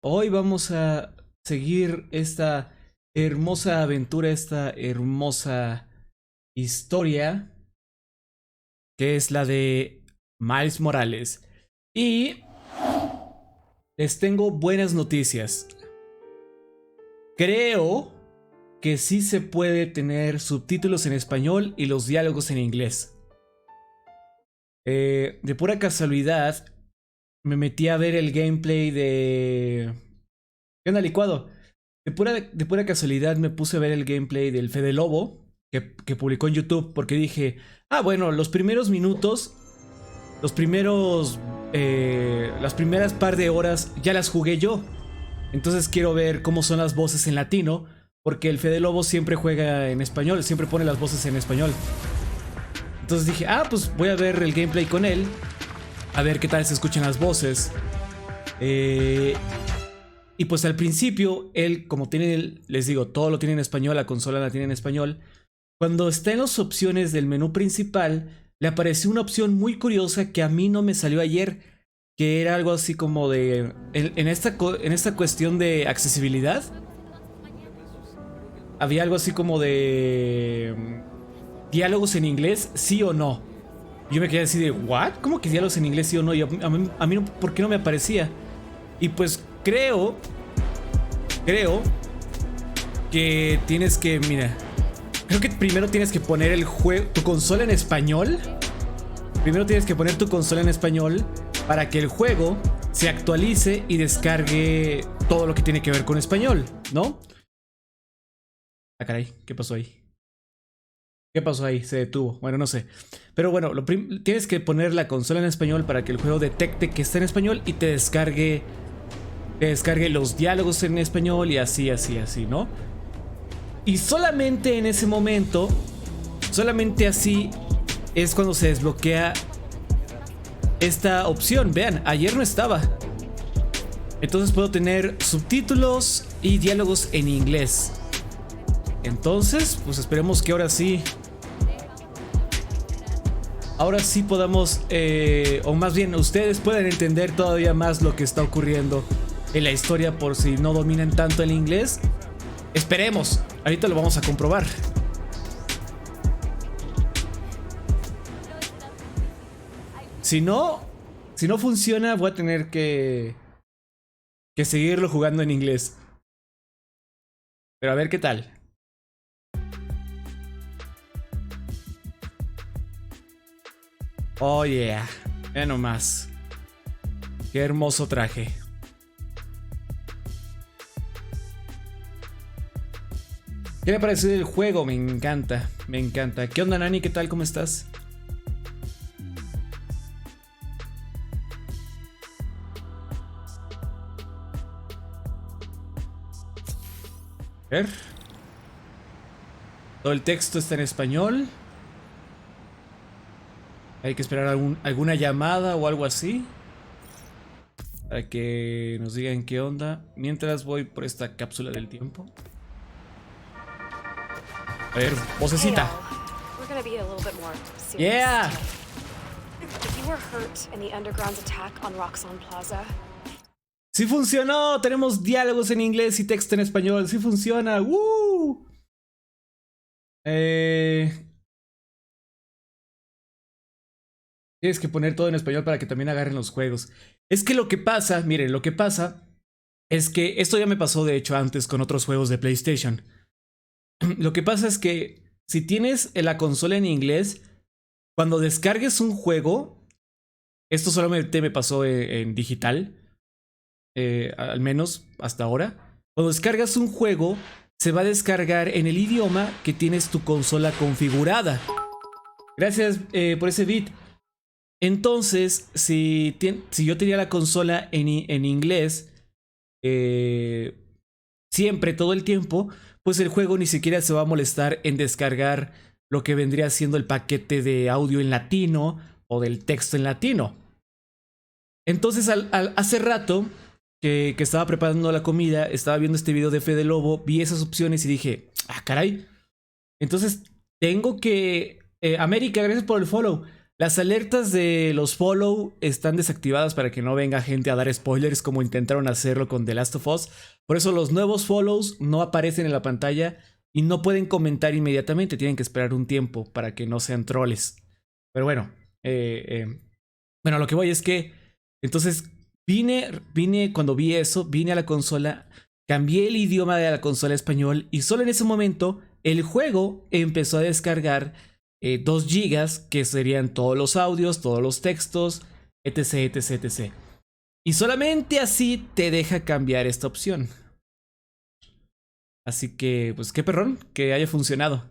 Hoy vamos a seguir esta hermosa aventura, esta hermosa historia, que es la de Miles Morales. Y les tengo buenas noticias. Creo que sí se puede tener subtítulos en español y los diálogos en inglés. De pura casualidad, me metí a ver el gameplay de... ¿Qué onda, licuado? De pura casualidad me puse a ver el gameplay del Fede Lobo que publicó en YouTube porque dije, bueno, los primeros minutos, las primeras par de horas ya las jugué yo. Entonces quiero ver cómo son las voces en latino, porque el Fede Lobo siempre juega en español, siempre pone las voces en español. Entonces dije, pues voy a ver el gameplay con él, a ver qué tal se escuchan las voces. Y pues al principio, él, como tiene, les digo, todo lo tiene en español, la consola la tiene en español. Cuando está en las opciones del menú principal, le apareció una opción muy curiosa que a mí no me salió ayer, que era algo así como de... En esta cuestión de accesibilidad, había algo así como de... diálogos en inglés, sí o no. Yo me quedé así de, ¿what? ¿Cómo que diálogos en inglés sí o no? Y a mí ¿por qué no me aparecía? Y pues creo que tienes que, mira, creo que primero tienes que poner tu consola en español. Primero tienes que poner tu consola en español para que el juego se actualice y descargue todo lo que tiene que ver con español, ¿no? Caray, ¿qué pasó ahí? ¿Qué pasó ahí? Se detuvo. Bueno, no sé. Pero bueno, tienes que poner la consola en español para que el juego detecte que está en español y te descargue los diálogos en español y así, ¿no? Y solamente en ese momento, solamente así es cuando se desbloquea esta opción. Vean, ayer no estaba. Entonces puedo tener subtítulos y diálogos en inglés. Entonces, pues esperemos que ahora sí podamos, o más bien ustedes puedan entender todavía más lo que está ocurriendo en la historia, por si no dominan tanto el inglés. Esperemos, ahorita lo vamos a comprobar. Si no funciona, voy a tener que seguirlo jugando en inglés. Pero a ver qué tal. Oh yeah, vean nomás. Qué hermoso traje. ¿Qué le ha parecido el juego? Me encanta, me encanta. ¿Qué onda, Nani? ¿Qué tal? ¿Cómo estás? A ver. Todo el texto está en español. Hay que esperar alguna llamada o algo así para que nos digan qué onda. Mientras voy por esta cápsula del tiempo. A ver, vocecita. Yeah. Sí funcionó. Tenemos diálogos en inglés y texto en español. Sí funciona. ¡Woo! Tienes que poner todo en español para que también agarren los juegos. Es que lo que pasa, miren, lo que pasa es que esto ya me pasó de hecho antes con otros juegos de PlayStation. Lo que pasa es que si tienes la consola en inglés, cuando descargues un juego, esto solamente me pasó en digital, al menos hasta ahora. Cuando descargas un juego, se va a descargar en el idioma que tienes tu consola configurada. Gracias por ese bit. Entonces, si yo tenía la consola en inglés, siempre, todo el tiempo, pues el juego ni siquiera se va a molestar en descargar lo que vendría siendo el paquete de audio en latino o del texto en latino. Entonces, hace rato que estaba preparando la comida, estaba viendo este video de Fede Lobo, vi esas opciones y dije, caray. Entonces, tengo que... América, gracias por el follow. Las alertas de los follow están desactivadas para que no venga gente a dar spoilers como intentaron hacerlo con The Last of Us. Por eso los nuevos follows no aparecen en la pantalla y no pueden comentar inmediatamente. Tienen que esperar un tiempo para que no sean troles. Pero bueno, bueno, lo que voy es que entonces vine cuando vi eso, vine a la consola, cambié el idioma de la consola a español y solo en ese momento el juego empezó a descargar 2 gigas, que serían todos los audios, todos los textos, etc, etc, etc. Y solamente así te deja cambiar esta opción. Así que, pues qué perrón que haya funcionado.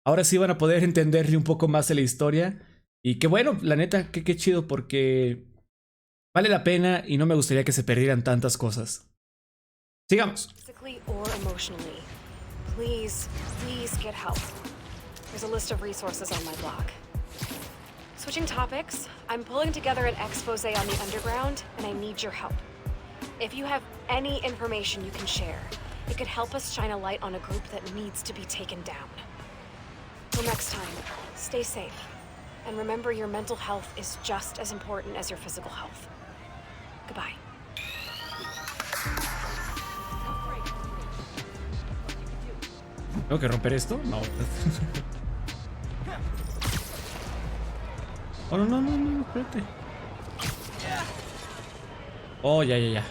Ahora sí van a poder entenderle un poco más de la historia. Y qué bueno, la neta, qué chido, porque vale la pena y no me gustaría que se perdieran tantas cosas. Sigamos. Physically or emotionally, please get help. There's a list of resources on my blog. Switching topics, I'm pulling together an expose on the underground, and I need your help. If you have any information you can share, it could help us shine a light on a group that needs to be taken down. Till next time, stay safe. And remember, your mental health is just as important as your physical health. Goodbye. ¿Tengo que romper esto? No. Oh, no, espérate. Oh, ya.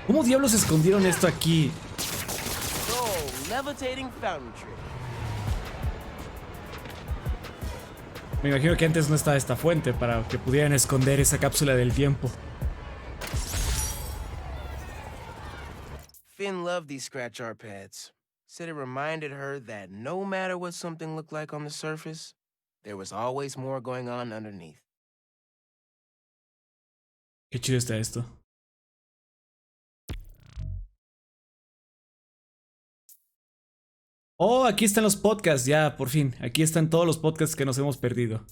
¿Cómo diablos escondieron esto aquí? Oh, levitating fountain trick. Me imagino que antes no estaba esta fuente para que pudieran esconder esa cápsula del tiempo. Finn loved these scratch art pads. Said it reminded her that no matter what something looked like on the surface, there was always more going on underneath. Qué chido está esto. Oh, aquí están los podcasts, ya, por fin. Aquí están todos los podcasts que nos hemos perdido.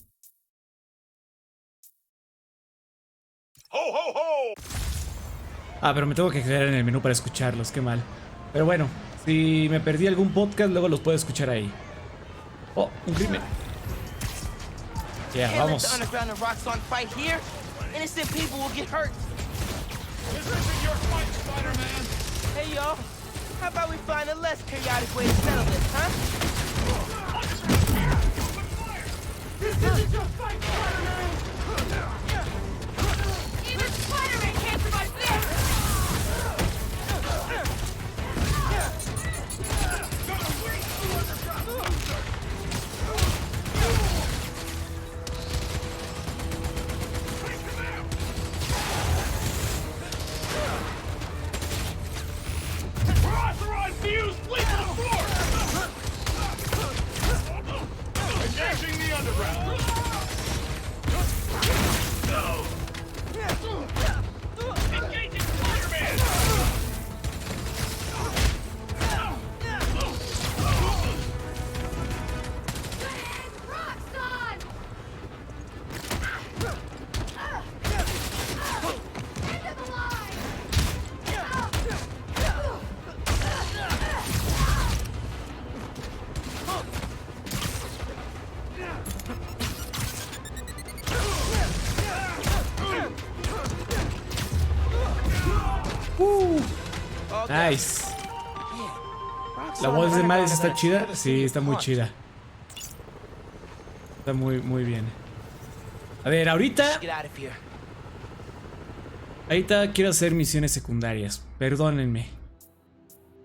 Ah, pero me tengo que quedar en el menú para escucharlos, qué mal. Pero bueno, si me perdí algún podcast, luego los puedo escuchar ahí. Oh, un crimen. Ya, vamos. Hey, y'all. How about we find a less chaotic way to settle this, huh? This isn't your fight, Spider-Man! Even Spider-Man can't survive this! Authorized to use lethal force! Engaging the underground! Engaging Spider-Man! Rock's on! End of the line! Nice. La voz de Miles está chida. Sí, está muy chida. Está muy bien. A ver, ahorita quiero hacer misiones secundarias. Perdónenme.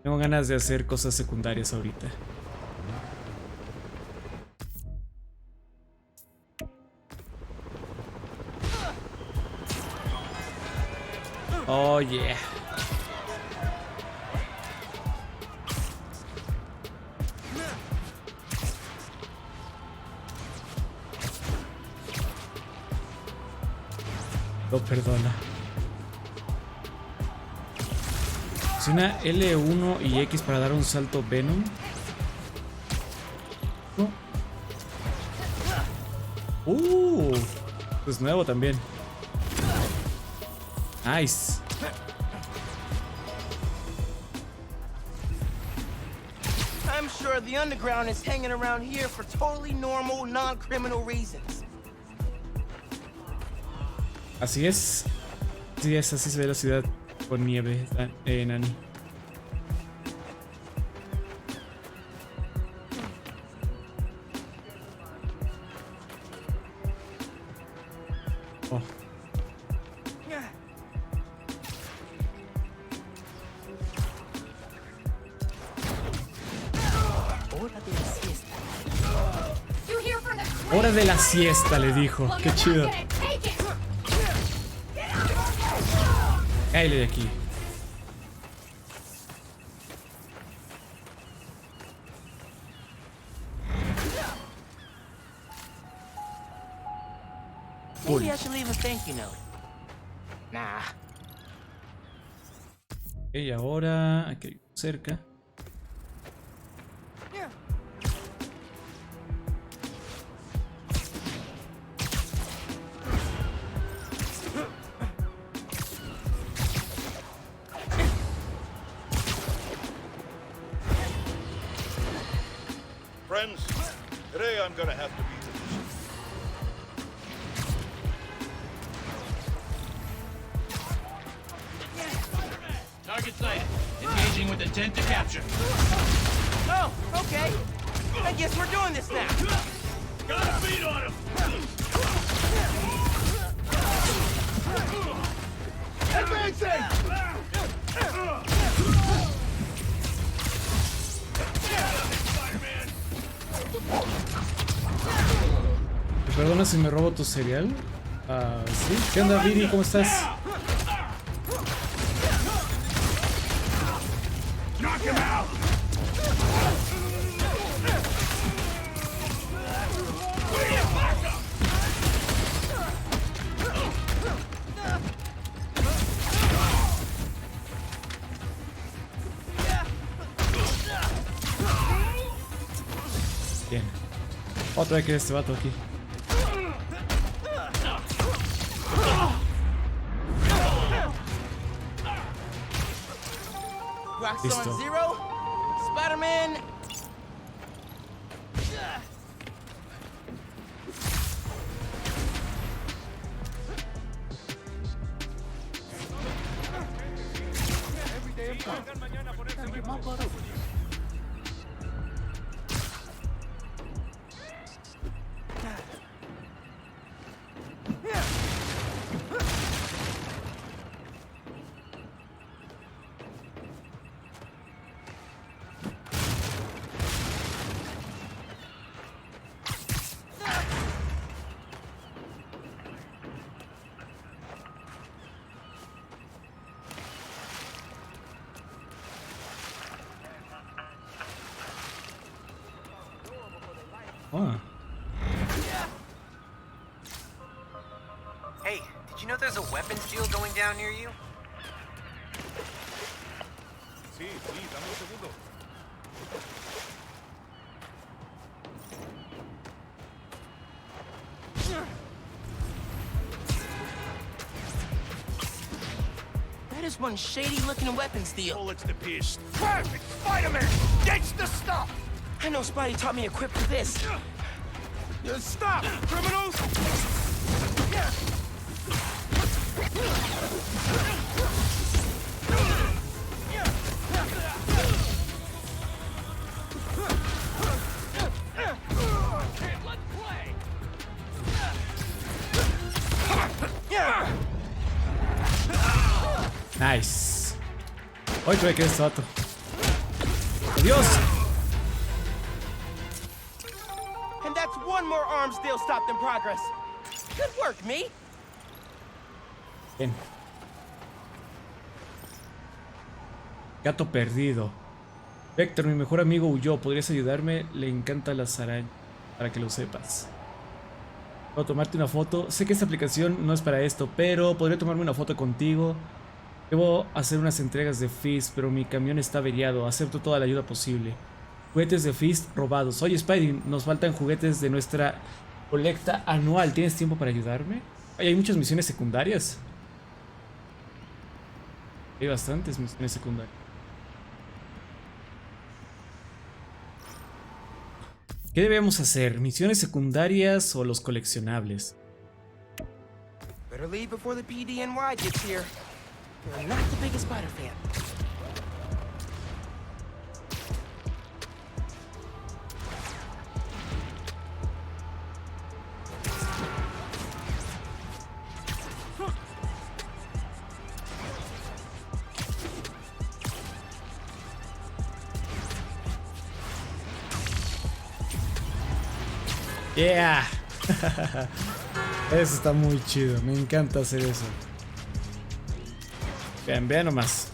Tengo ganas de hacer cosas secundarias ahorita. Oh yeah. Lo perdona. Presiona L1 y X para dar un salto Venom. ¿No? Es nuevo también. Nice. I'm sure the underground is hanging around here for totally normal, non-criminal reasons. Así es. Sí, es así se ve la ciudad con nieve, Nani. Oh. Hora de la siesta, le dijo. Qué chido. Cállate de aquí. Maybe I should leave a thank you note. Nah. Ok, ahora aquí cerca. Friends, today I'm gonna have to be the Target sighted. Engaging with intent to capture. Oh, okay. I guess we're doing this now. Got a beat on him! Advancing! Perdona si me robo tu cereal. Sí. ¿Qué onda, Viri? ¿Cómo estás? Knock him out! Bien. Otra vez que este vato aquí. Rock's Listo. on zero. Spider-Man. Ah. Hey, did you know there's a weapons deal going down near you? Sí, dame un segundo. That is one shady-looking weapons deal. Bullets to pierce. Perfect! Spider-Man! That's the stuff! I know Spidey taught me equipped with this. Stop, criminals! Nice. Hoy tuve que este vato. ¡Adiós! And that's one more arms deal stopped in progress. Good work, me. Bien. Gato perdido. Vector, mi mejor amigo huyó. ¿Podrías ayudarme? Le encanta las arañas. Para que lo sepas. Puedo tomarte una foto. Sé que esta aplicación no es para esto, pero podría tomarme una foto contigo. Debo hacer unas entregas de Fist, pero mi camión está averiado. Acepto toda la ayuda posible. Juguetes de Fist robados. Oye, Spidey, nos faltan juguetes de nuestra colecta anual. ¿Tienes tiempo para ayudarme? Ay, hay muchas misiones secundarias. Hay bastantes misiones secundarias. ¿Qué debemos hacer? ¿Misiones secundarias o los coleccionables? Better leave before the PDNY gets here. You're not the biggest Spider fan. Yeah. Eso está muy chido. Me encanta hacer eso. Vean, vean nomás.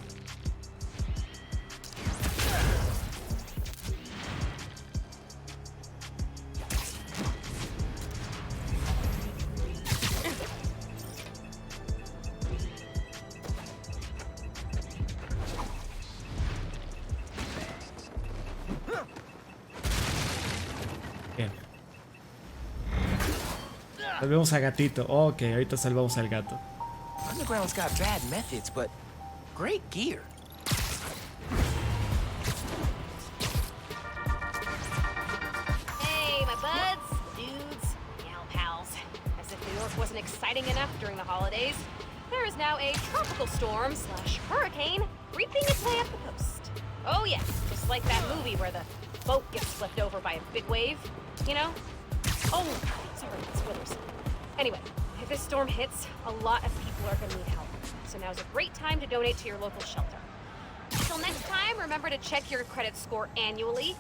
Bien. Salvemos a gatito. Ok, ahorita salvamos al gato. Underground's got bad methods, but great gear. Hey, my buds, dudes, gal pals. As if New York wasn't exciting enough during the holidays, there is now a tropical storm / hurricane reaping its way up the coast. Oh yeah, just like that movie where the boat gets flipped over by a big wave, you know? Oh, sorry, spoilers. Anyway, if this storm hits, a lot of people are gonna need help. So now's a great time to donate to your local shelter. Until next time, remember to check your credit score annually.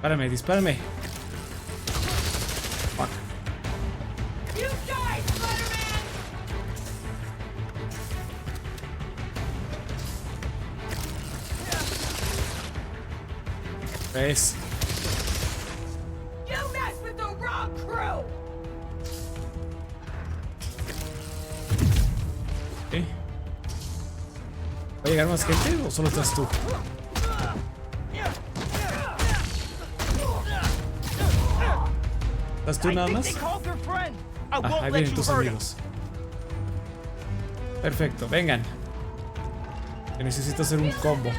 Dispárame, dispárame. Fuck. You die, Spider-Man! ¿Ves? You messed with the wrong crew! ¿Eh? ¿Va a llegar más gente o solo estás tú? ¿Estás tú nada más? Ah, ahí vienen tus amigos. Perfecto, vengan. Que necesito hacer un combo.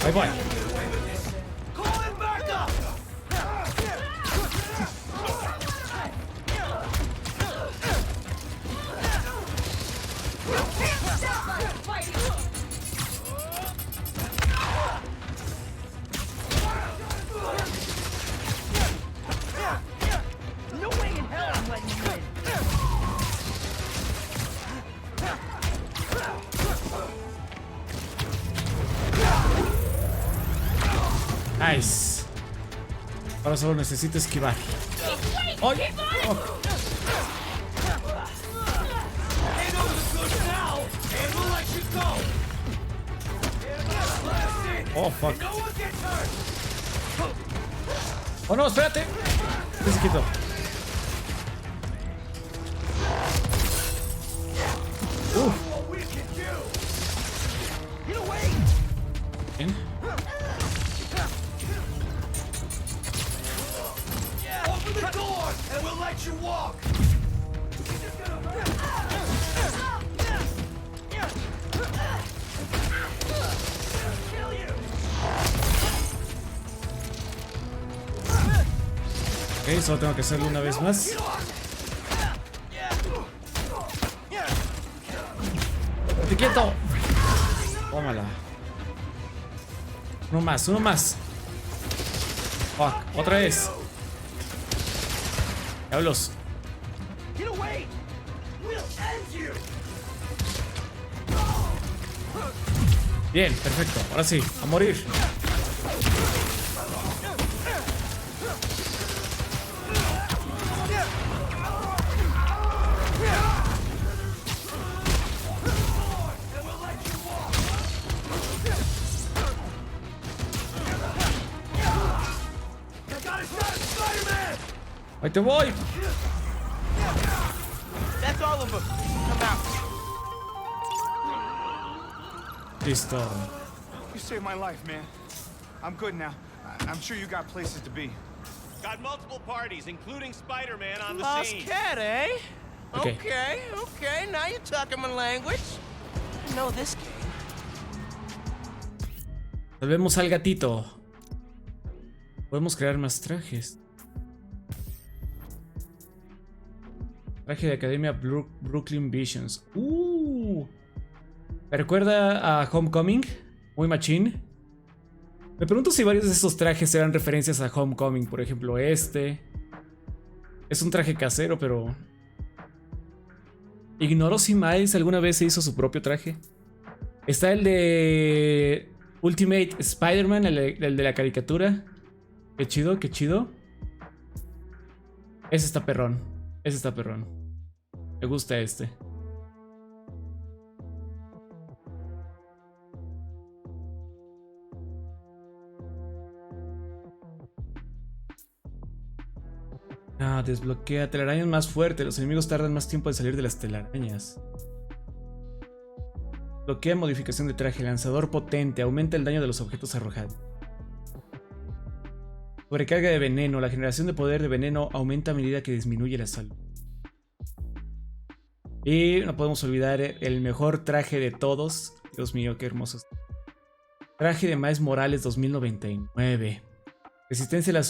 Ahí voy. Nice. Ahora solo necesito esquivar. ¡Ay! Oh. Oh, fuck. Oh, no, espérate. ¿Qué se quitó? Bien. Ok, solo tengo que hacerlo una vez más. ¡Te quieto! Tómala. Uno más, uno más. Fuck, otra vez. Diablos. Bien, perfecto. Ahora sí, a morir. Ahí te voy. That's all of them. Come out. Listo. You saved my life, man. I'm good now. I'm sure you got places to be. Got multiple parties, including Spider-Man on the Lost scene. cat, eh? Ok. Okay, now you're talking my language. I know this game. Volvemos al gatito. Podemos crear más trajes. Traje de Academia Brooklyn Visions. ¿Me recuerda a Homecoming? Muy machín. Me pregunto si varios de estos trajes eran referencias a Homecoming. Por ejemplo, este. Es un traje casero, pero... Ignoro si Miles alguna vez se hizo su propio traje. Está el de Ultimate Spider-Man, el de la caricatura. Qué chido, qué chido. Ese está perrón. Ese está perrón. Me gusta este. Desbloquea telarañas más fuerte. Los enemigos tardan más tiempo en salir de las telarañas. Bloquea modificación de traje. Lanzador potente. Aumenta el daño de los objetos arrojados. Sobrecarga de veneno. La generación de poder de veneno aumenta a medida que disminuye la salud. Y no podemos olvidar el mejor traje de todos. Dios mío, qué hermoso. Traje de Miles Morales 2099. Resistencia a la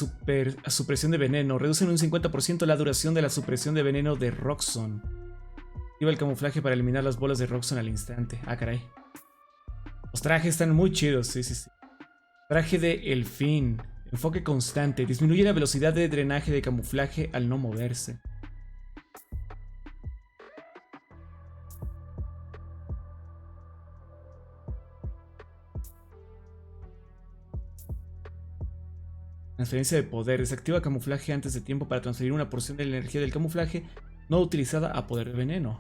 supresión de veneno. Reducen un 50% la duración de la supresión de veneno de Roxxon. Activa el camuflaje para eliminar las bolas de Roxxon al instante. Ah, caray. Los trajes están muy chidos, sí. Traje de Elfín. Enfoque constante. Disminuye la velocidad de drenaje de camuflaje al no moverse. Transferencia de poder. Desactiva camuflaje antes de tiempo para transferir una porción de la energía del camuflaje no utilizada a poder de veneno.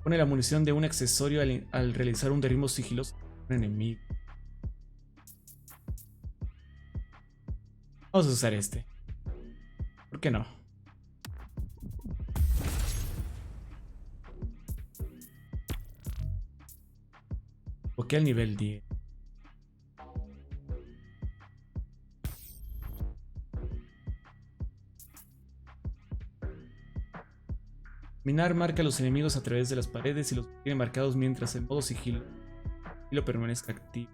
Pone la munición de un accesorio al realizar un derribo sigiloso de un enemigo. Vamos a usar este. ¿Por qué no? Ok, al nivel 10. Minar marca a los enemigos a través de las paredes y los tiene marcados mientras el modo sigilo permanezca activo.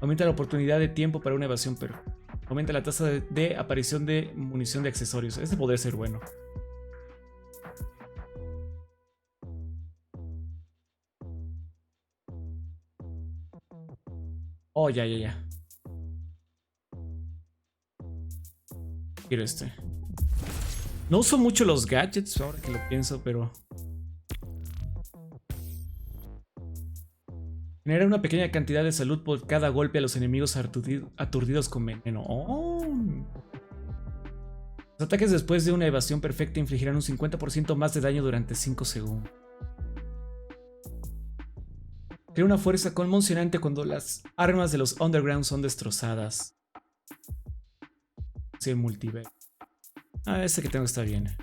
Aumenta la oportunidad de tiempo para una evasión perfecta. Aumenta la tasa de aparición de munición de accesorios. Este podría ser bueno. Oh, ya. Quiero este. No uso mucho los gadgets ahora que lo pienso, pero... Genera una pequeña cantidad de salud por cada golpe a los enemigos aturdidos con veneno. Oh. Los ataques después de una evasión perfecta infligirán un 50% más de daño durante 5 segundos. Crea una fuerza conmocionante cuando las armas de los Underground son destrozadas. Sí, multiverso. Este que tengo está bien.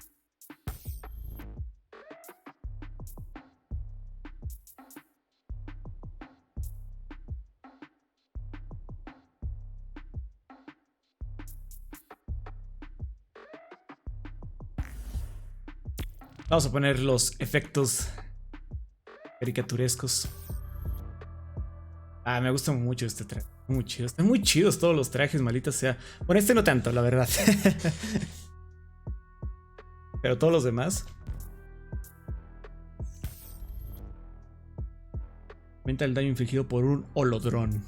Vamos a poner los efectos caricaturescos. Me gusta mucho este traje. Muy chido. Están muy chidos todos los trajes, maldita sea. Bueno, este no tanto, la verdad. Pero todos los demás. Aumenta el daño infligido por un holodrón.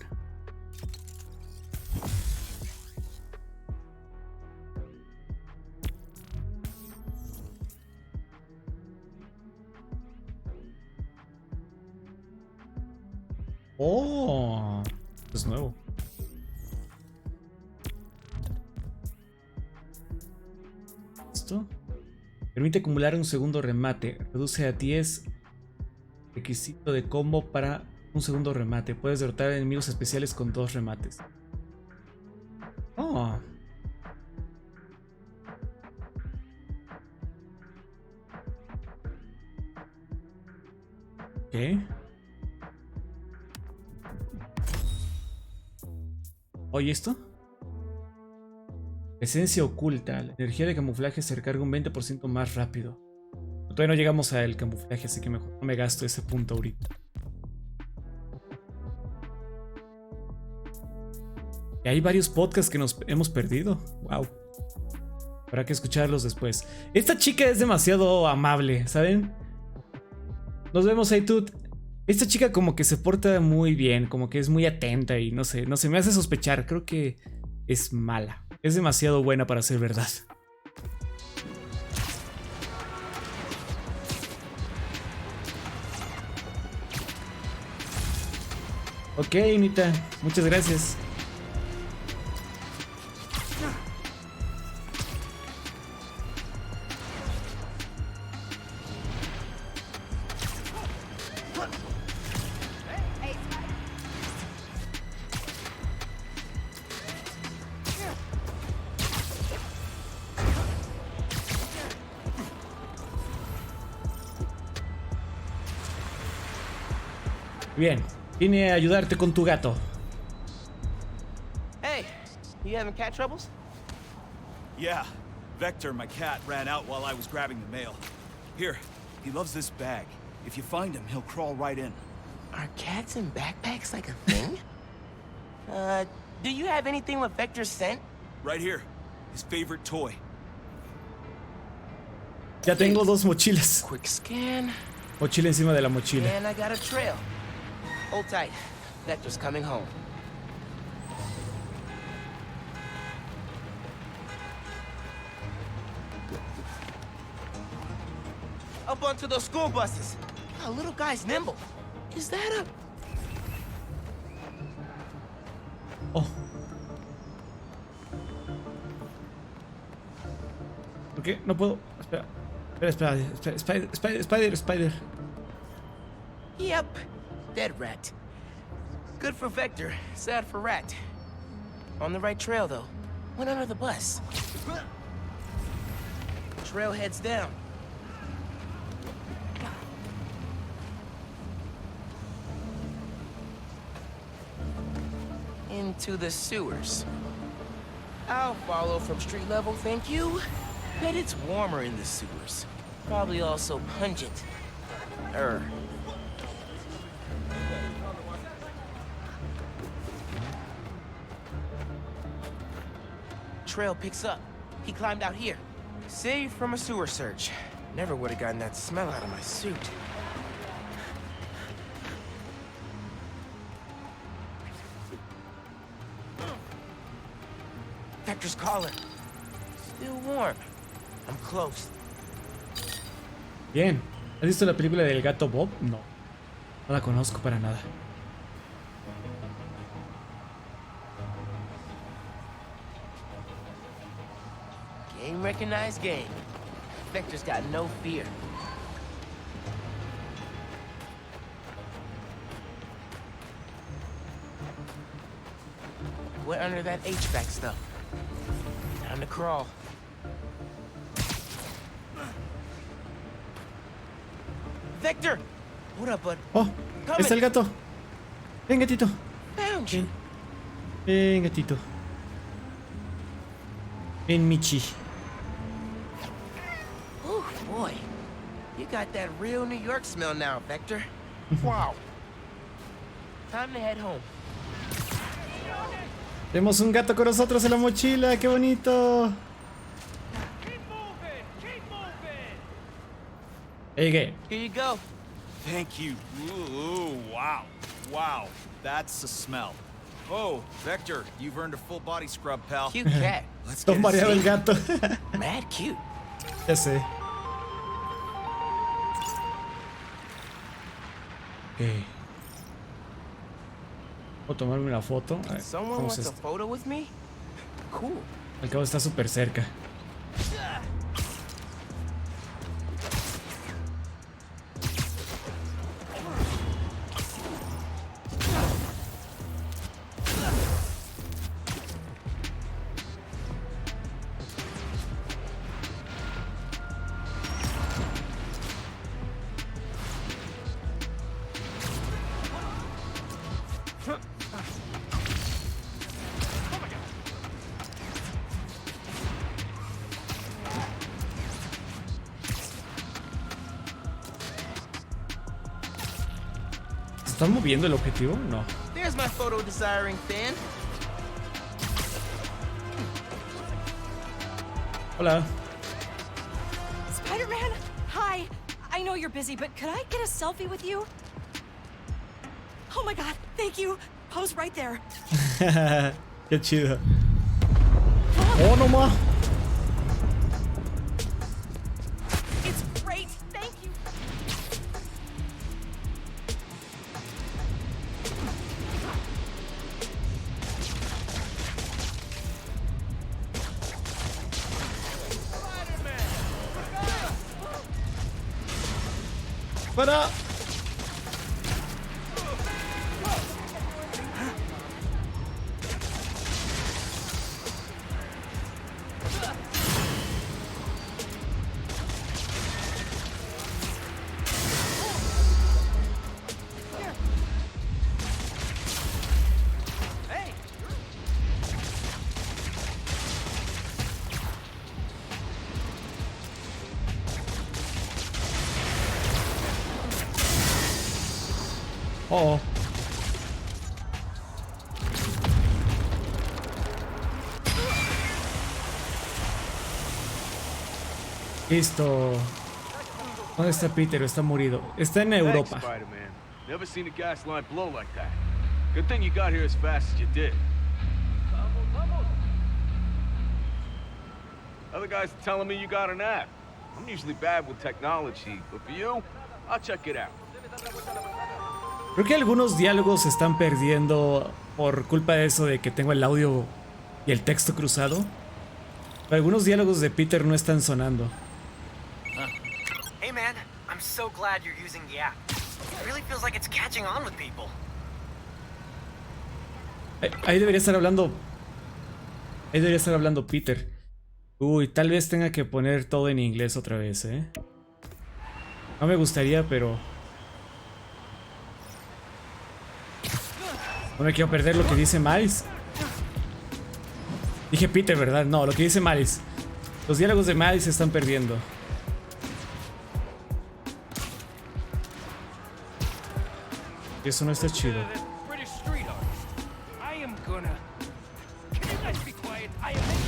Oh, es nuevo. ¿Esto? Permite acumular un segundo remate. Reduce a 10 requisito de combo para un segundo remate. Puedes derrotar enemigos especiales con 2 remates. Oh. Ok. Oye, ¿esto? Esencia oculta. La energía de camuflaje se recarga un 20% más rápido. Todavía no llegamos al camuflaje, así que mejor no me gasto ese punto ahorita. Y hay varios podcasts que nos hemos perdido. Wow. Habrá que escucharlos después. Esta chica es demasiado amable, ¿saben? Nos vemos ahí, Tut. Esta chica como que se porta muy bien, como que es muy atenta y no sé, me hace sospechar. Creo que es mala. Es demasiado buena para ser verdad. Ok, Nita, muchas gracias. Bien, vine a ayudarte con tu gato. Hey, you having cat troubles? Yeah. Vector, my cat, ran out while I was grabbing the mail. Here, he loves this bag. If you find him, he'll crawl right in. Are cats in backpacks like a thing? Do you have anything with Vector's scent? Right here. His favorite toy. Ya tengo dos mochilas. Quick scan. Mochila encima de la mochila. And I got a trail. Hold tight. Vector's coming home. Up onto those school buses. Oh, little guy's nimble. Is that a... Oh. ¿Por qué? No puedo. Espera. Spider. Yep. Dead rat. Good for Vector, sad for Rat. On the right trail, though. Went under the bus. Trail heads down. Into the sewers. I'll follow from street level, thank you. Bet it's warmer in the sewers. Probably also pungent. Trail picks up. He climbed out here. Saved from a sewer search. Never would have gotten that smell out of my suit. Vector's calling. Still warm. I'm close. Bien. ¿Has visto la película del gato Bob? No. No la conozco para nada. Game recognized game. Vector's got no fear. Went under that HVAC stuff. Time to crawl. Vector! What up, bud? Oh, ahí está el gato. Ven, gatito. Found you. Ven, gatito. Ven, Michi. Oh, boy. You got that real New York smell now, Vector. Wow. Time to head home. Tenemos un gato con nosotros en la mochila. ¡Qué bonito! Hey, Here you go. Thank you. Ooh, wow. Wow. That's a smell. Oh, Vector, you've earned a full body scrub, pal. Cute cat. Let's Todo get mareado el gato. Mad cute. Ya sé. Ok. Voy a tomarme una foto. A ver, Someone ¿cómo wants es a esto? photo with me? Cool. Al cabo está súper cerca. ¿Están moviendo el objetivo? No. There's my photo desiring fan. Hola. Spider-Man, hi. I know you're busy, but could I get a selfie with you? Oh my god, thank you. Pose right there. Qué chido. Oh, no más. It's great. Thank you. Para. Oh. Listo. ¿Dónde está Peter? Está morido. Está en Europa. Thanks, Spider-Man. Never seen a gas line blow like that. Good thing you got here as fast as you did. Other guys are telling me you got an app. I'm usually bad with technology, but for you, I'll check it out. Creo que algunos diálogos se están perdiendo por culpa de eso de que tengo el audio y el texto cruzado. Pero algunos diálogos de Peter no están sonando. Hey man, I'm so glad you're using the app. It really feels like it's catching on with people. Ahí debería estar hablando. Ahí debería estar hablando Peter. Uy, tal vez tenga que poner todo en inglés otra vez, ¿eh? No me gustaría, pero... No me quiero perder lo que dice Miles. Dije Peter, ¿verdad? No, lo que dice Miles. Los diálogos de Miles se están perdiendo. Y eso no está chido. British street artist. I am gonna. Can you guys be quiet? I am.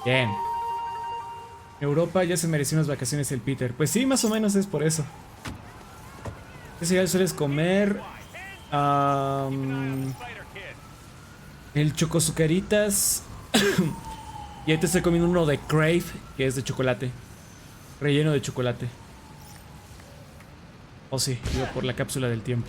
Bien. Europa ya se mereció unas vacaciones el Peter. Pues sí, más o menos es por eso. ¿Qué cereal sueles comer? El chocosucaritas. Y ahorita estoy comiendo uno de Crave, que es de chocolate. Relleno de chocolate. Oh sí, iba por la cápsula del tiempo.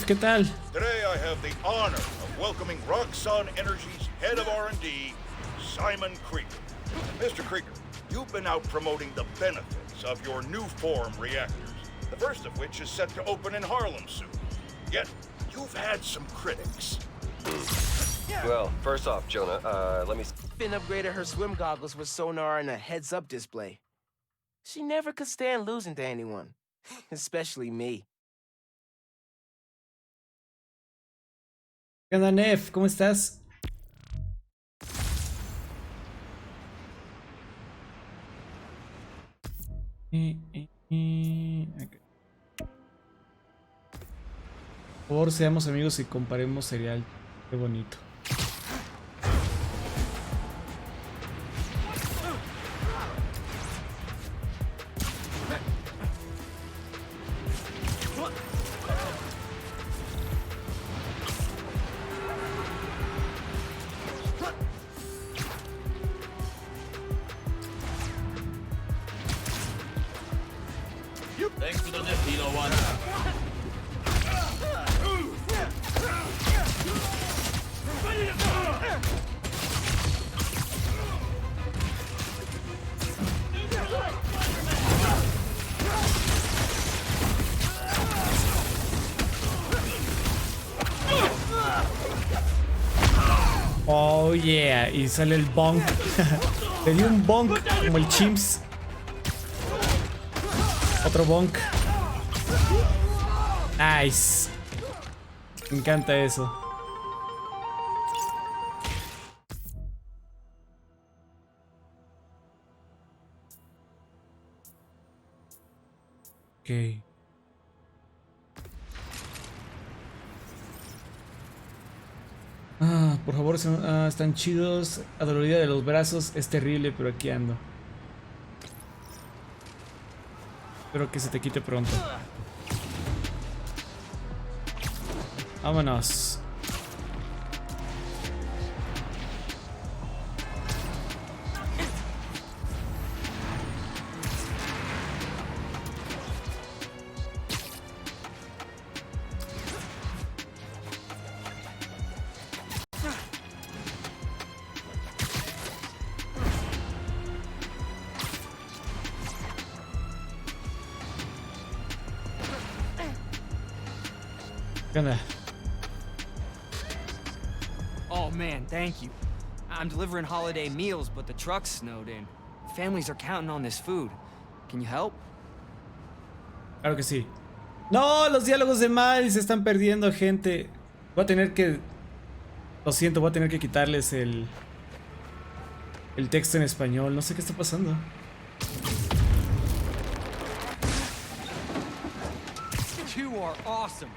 ¿Qué tal? Today I have the honor of welcoming Roxxon Energy's head of R&D, Simon Krieger. Mr. Krieger, you've been out promoting the benefits of your new form reactors, the first of which is set to open in Harlem soon. Yet, you've had some critics. Well, first off, Jonah, let me... Finn upgraded her swim goggles with sonar and a heads-up display. She never could stand losing to anyone, especially me. ¿Qué onda, Nef? ¿Cómo estás? Okay. Por favor, seamos amigos y comparemos cereal. Qué bonito. Thanks for the lift, Hilo One. Oh yeah, y sale el bonk. Le di un bonk como el chimps. Otro bonk. Nice. Me encanta eso. Ok. Por favor, están chidos. Adolorida de los brazos. Es terrible, pero aquí ando. Espero que se te quite pronto. Vámonos. ¿Qué onda? Oh man, thank you. I'm delivering holiday meals, but the truck's snowed in. Families are counting on this food. Can you help? Claro que sí. No, los diálogos de Miles se están perdiendo, gente. Voy a tener que... Lo siento, voy a tener que quitarles el texto en español. No sé qué está pasando. You are awesome.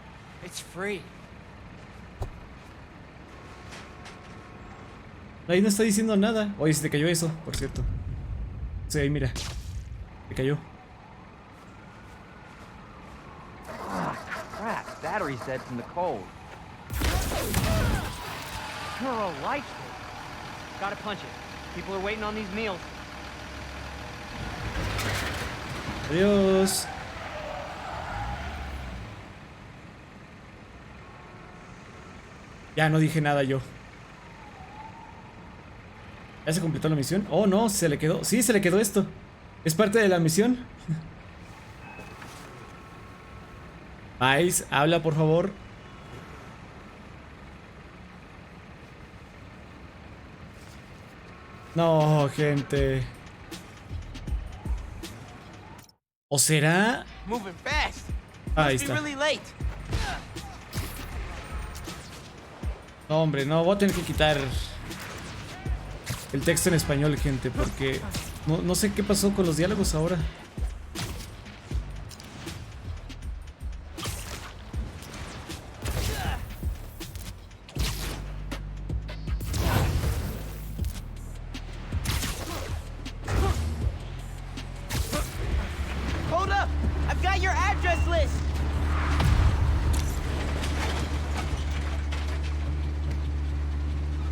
It's free. Ahí no está diciendo nada. Oye, se te cayó eso, por cierto. Sí, ahí mira. Se cayó. Crap, battery's dead from the cold. You're a light. Gotta punch it. People are waiting on these meals. Adiós. Ya no dije nada yo. ¿Ya se completó la misión? Oh, no, se le quedó. Sí, se le quedó esto. ¿Es parte de la misión? Miles, habla por favor. No, gente. ¿O será? Moving fast. Ahí Must be está. really late. No, hombre, no, voy a tener que quitar el texto en español, gente, porque no sé qué pasó con los diálogos ahora. Hold up! I've got your address list!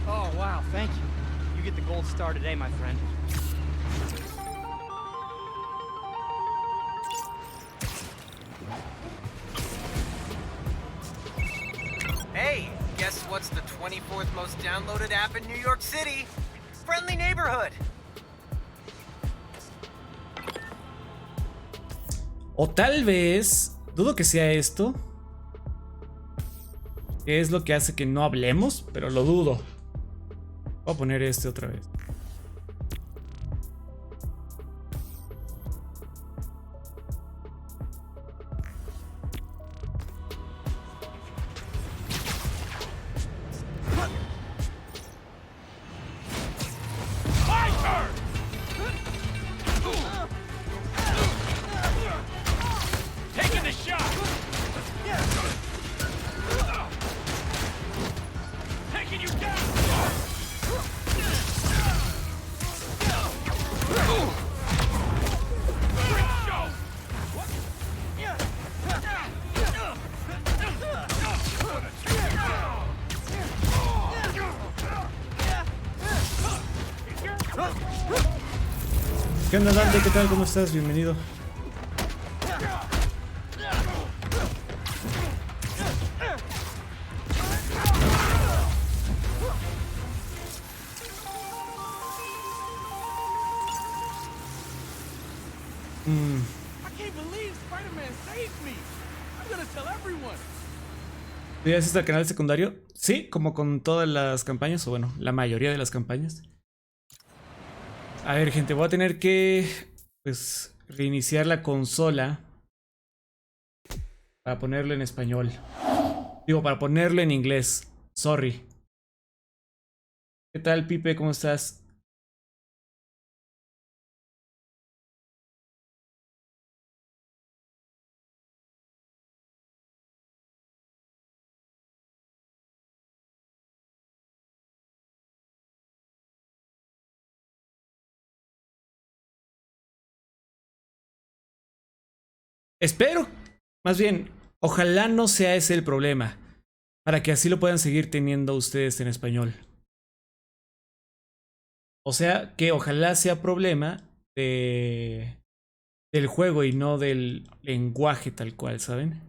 Oh wow, thank you. You get the gold star today, my friend. Hey, guess what's the 24th most downloaded app in New York City? Friendly Neighborhood. O tal vez, dudo que sea esto, que es lo que hace que no hablemos, pero lo dudo. Voy a poner este otra vez. Taking the shot! Taking you down! ¿Qué onda, Dante? ¿Qué tal? ¿Cómo estás? Bienvenido. I can't believe Spider-Man saved me! I'm gonna tell everyone! ¿Tú ya haces el canal secundario? Sí, como con todas las campañas, o bueno, la mayoría de las campañas. A ver, gente, voy a tener que, pues, reiniciar la consola para ponerlo en español. Digo, para ponerlo en inglés. Sorry. ¿Qué tal, Pipe? ¿Cómo estás? Espero. Más bien, ojalá no sea ese el problema. Para que así lo puedan seguir teniendo ustedes en español. O sea, que ojalá sea problema del juego y no del lenguaje tal cual, ¿saben?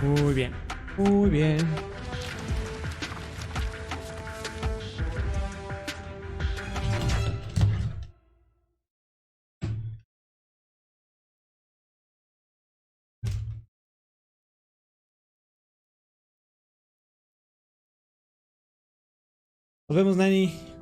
Muy bien. Muy bien. Nos vemos, Nani.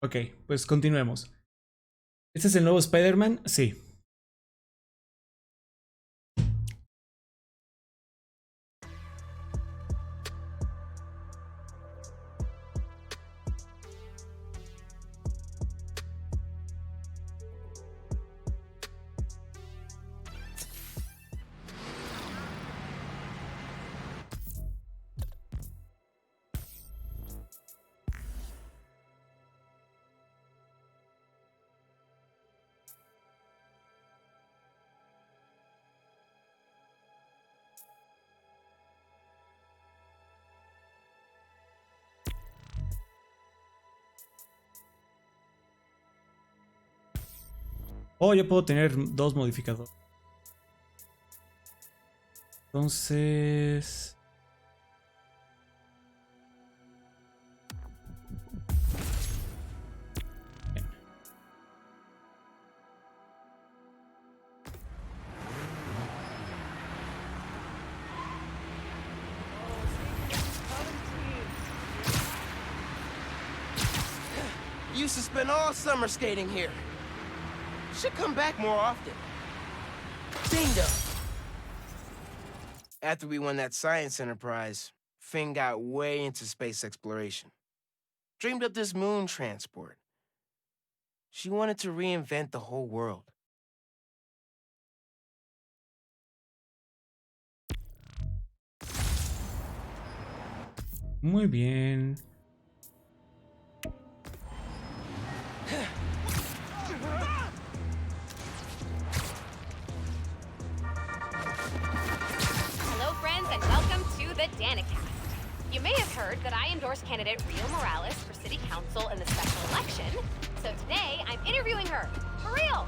Ok, pues continuemos. ¿Este es el nuevo Spider-Man? Sí. Oh, yo puedo tener dos modificadores. Entonces... Bien. Used to spend all summer skating here. Should come back more often. Bingo! After we won that science enterprise, Finn got way into space exploration. Dreamed up this moon transport. She wanted to reinvent the whole world. Muy bien. Hello, friends, and welcome to the Danicast. You may have heard that I endorsed candidate Rio Morales for city council in the special election. So today, I'm interviewing her. For real.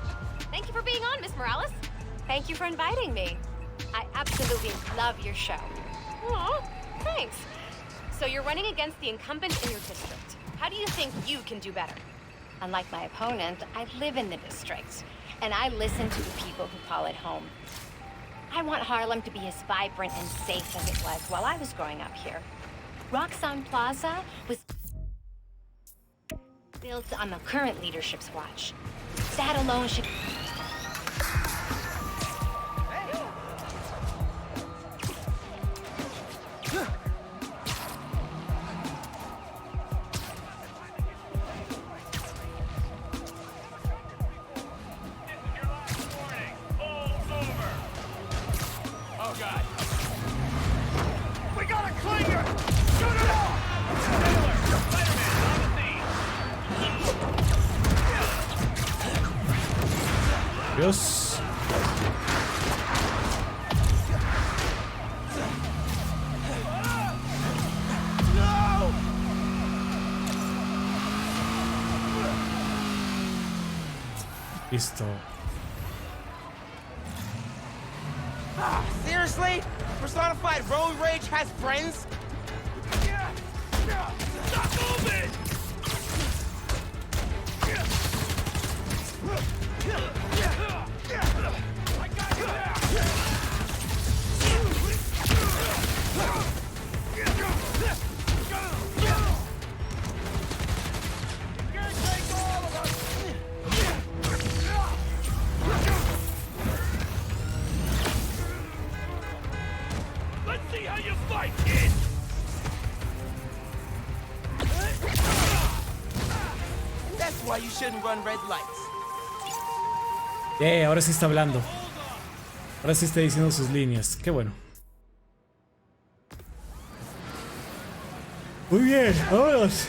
Thank you for being on, Miss Morales. Thank you for inviting me. I absolutely love your show. Aw, thanks. So you're running against the incumbent in your district. How do you think you can do better? Unlike my opponent, I live in the district, and I listen to the people who call it home. I want Harlem to be as vibrant and safe as it was while I was growing up here. Roxanne Plaza was... built on the current leadership's watch. That alone should... Dios. Listo. Seriously? Personified road rage has friends? Stop moving! I got you Let's see how you fight, kid! That's why you shouldn't run red lights. Ahora sí está hablando. Ahora sí está diciendo sus líneas. Qué bueno. Muy bien, vámonos.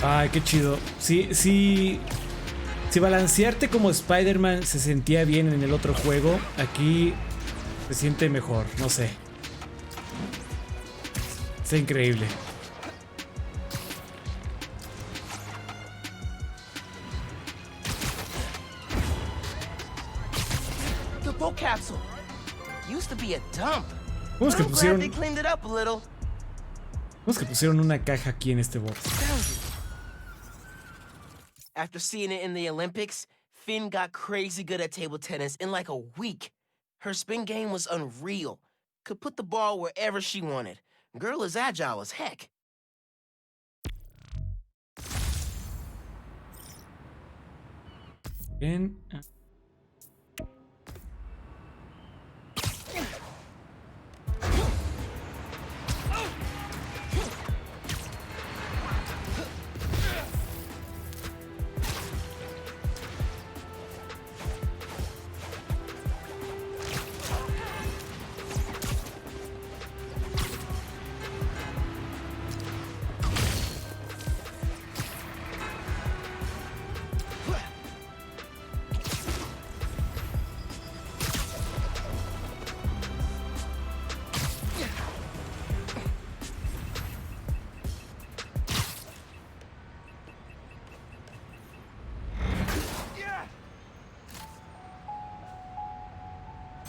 Ay, qué chido. Si balancearte como Spider-Man se sentía bien en el otro juego, aquí se siente mejor, no sé. Está increíble. The boat capsule used to be a dump. ¿Cómo es que I'm glad pusieron? they cleaned it up a little. ¿Cómo es que pusieron una caja aquí en este box? After seeing it in the Olympics, Finn got crazy good at table tennis in like a week. Her spin game was unreal. Could put the ball wherever she wanted. Girl is agile as heck. Bien.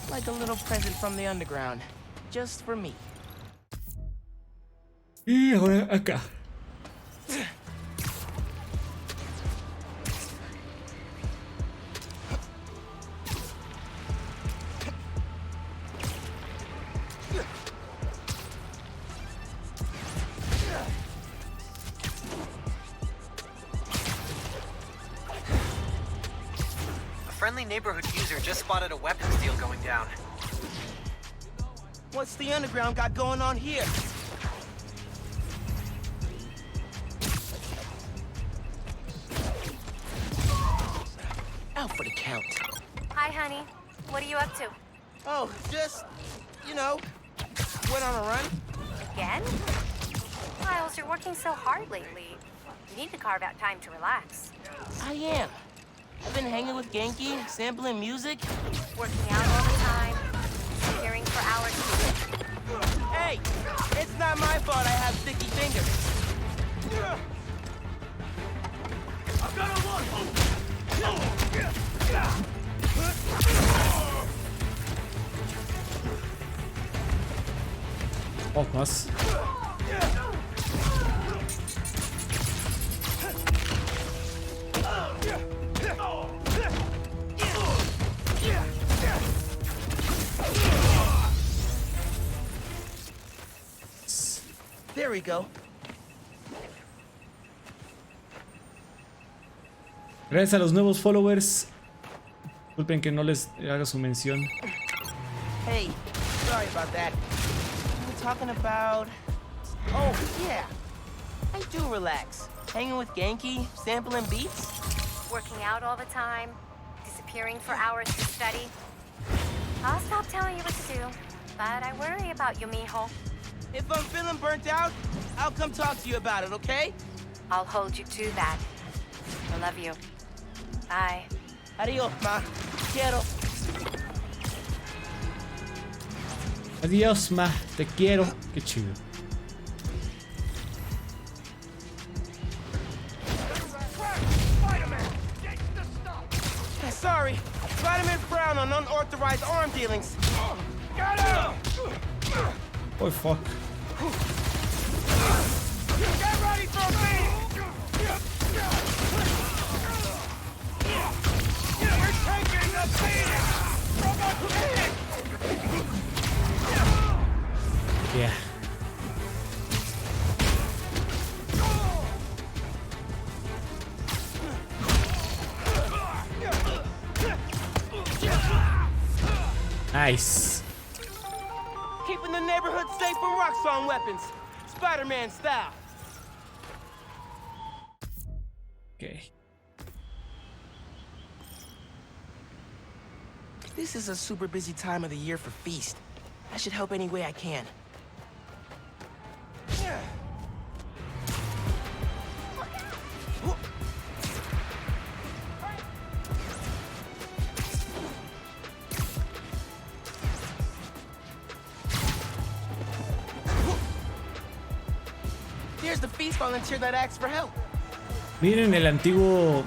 Like a little present from the underground. Just for me. Y ahora acá. Friendly neighborhood user just spotted a weapons deal going down. What's the underground got going on here? Out for the count. Hi, honey. What are you up to? Oh, just, you know, went on a run. Again? Miles, you're working so hard lately. You need to carve out time to relax. I am. I've been hanging with Genki, sampling music. Working out all the time. Disappearing for hours. Hey, it's not my fault I have sticky fingers. I've got a look! Pocos. There we go. Gracias a los nuevos followers. Disculpen que no les haga su mención. Hey, sorry about that. We were talking about... Oh, yeah. I do relax. Hanging with Genki, sampling beats. Working out all the time, disappearing for hours to study. I'll stop telling you what to do, but I worry about you, mijo. If I'm feeling burnt out, I'll come talk to you about it, okay? I'll hold you to that. I love you. Bye. Adios, ma. Quiero. Adiós, ma. Te quiero. Qué chido. Sorry. Spider-Man frown on unauthorized arm dealings. Got him! Oh, fuck. Get ready for me! We're taking the beating from a kid! Yeah. Nice. Keeping the neighborhood safe from Roxxon weapons. Spider-Man style. Okay. This is a super busy time of the year for Feast. I should help any way I can. There's the Feast volunteer that asked for help. Miren el antiguo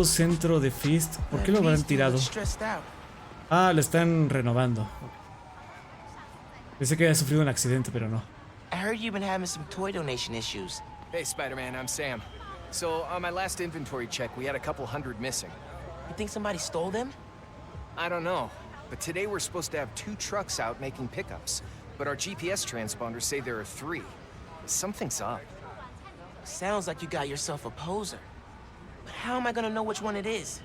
centro de Feast. ¿Por qué lo habrán tirado? Ah, lo están renovando. Pensé que había sufrido un accidente, pero no. I heard you've been having some toy donation issues. Hey, Spider-Man, I'm Sam. So, on my last inventory check, we had a couple hundred missing. You think somebody stole them? I don't know, but today we're supposed to have 2 trucks out making pickups. But our GPS transponders say there are 3. Something's up. Sounds like you got yourself a poser. But how am I gonna know which one it is?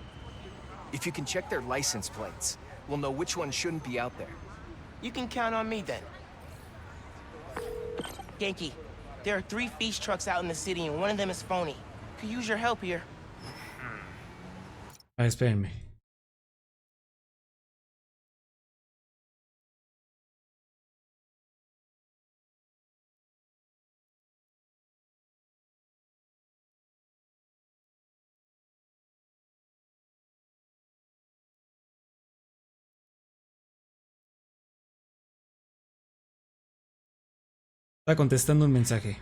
If you can check their license plates, we'll know which one shouldn't be out there. You can count on me then. Genki, there are 3 Feast trucks out in the city and one of them is phony. Could use your help here. Ah, espérenme. Está contestando un mensaje.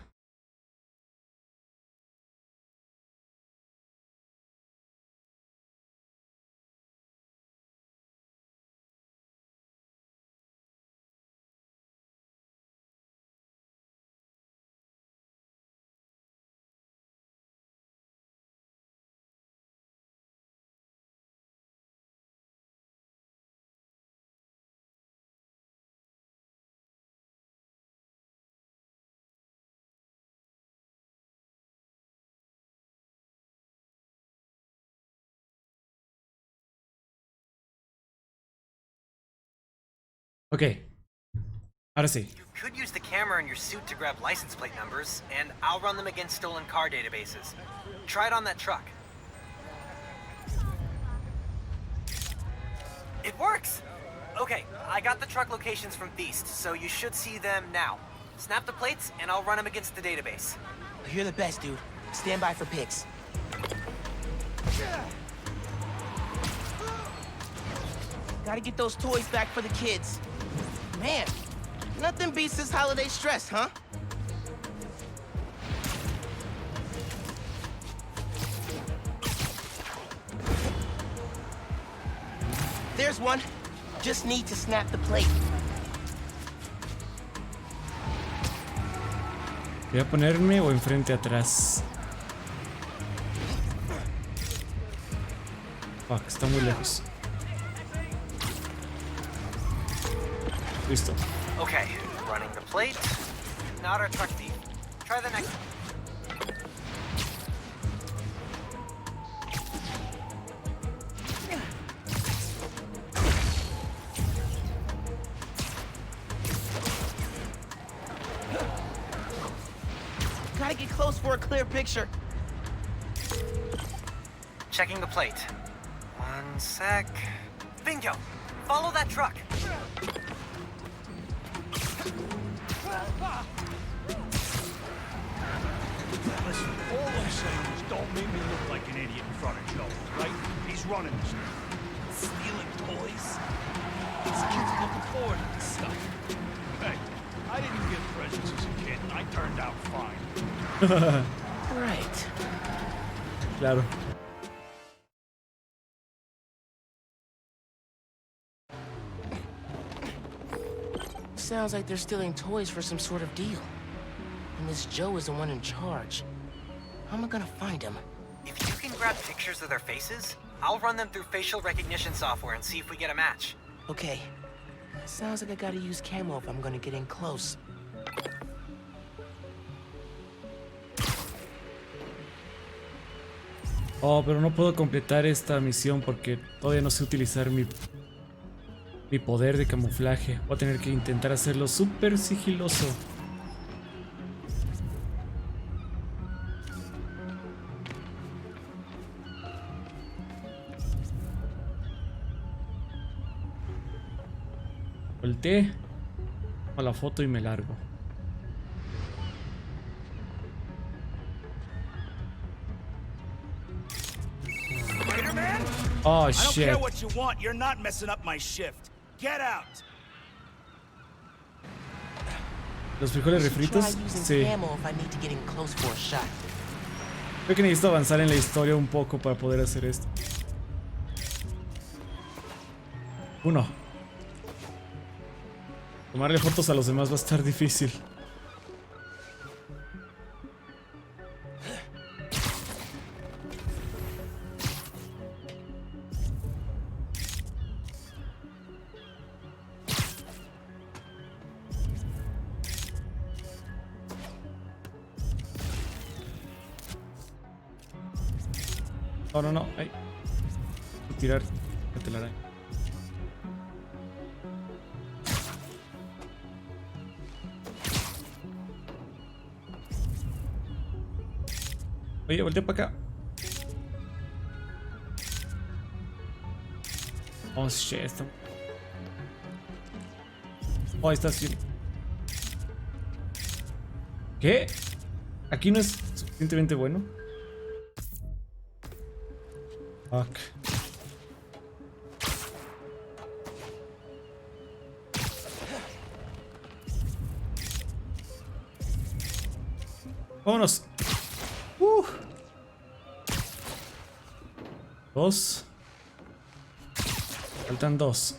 Ok. Ahora sí. You could use the camera in your suit to grab license plate numbers, and I'll run them against stolen car databases. Try it on that truck. It works! Okay, I got the truck locations from Feast, so you should see them now. Snap the plates, and I'll run them against the database. You're the best, dude. Stand by for pics. Gotta get those toys back for the kids. Man, nothing beats this holiday stress, huh? There's one. Just need to snap the plate. Voy a ponerme o enfrente atrás. Fuck, está muy lejos. Listo. Okay, running the plate. Not our truck thief. Try the next one. close for a clear picture. Checking the plate. One sec. Bingo! Follow that truck! Listen, all I'm saying is don't make me look like an idiot in front of Joe, right? He's running this thing. Stealing toys? These kids can afford this stuff. Hey, I didn't get presents as a kid, and I turned out fine. Right. Claro. Sounds like they're stealing toys for some sort of deal. And this Joe is the one in charge. How am I gonna find him? If you can grab pictures of their faces, I'll run them through facial recognition software and see if we get a match. Okay. Sounds like I gotta use camo if I'm gonna get in close. Oh, pero no puedo completar esta misión porque todavía no sé utilizar mi poder de camuflaje. Voy a tener que intentar hacerlo súper sigiloso. Volteé a la foto y me largo. Spider-Man? Oh, I don't shit. care what you want, you're not messing up my shift. Get out! ¿Los frijoles refritos? Sí. Creo que necesito avanzar en la historia un poco para poder hacer esto. Uno. Tomarle fotos a los demás va a estar difícil. No, no, no. Ay. Voy a tirar la telaraña. Oye, voltea para acá. Oh, shit. Oh, ahí estás bien. ¿Qué? ¿Aquí no es suficientemente bueno? Fuck. Vámonos. Dos. Faltan dos.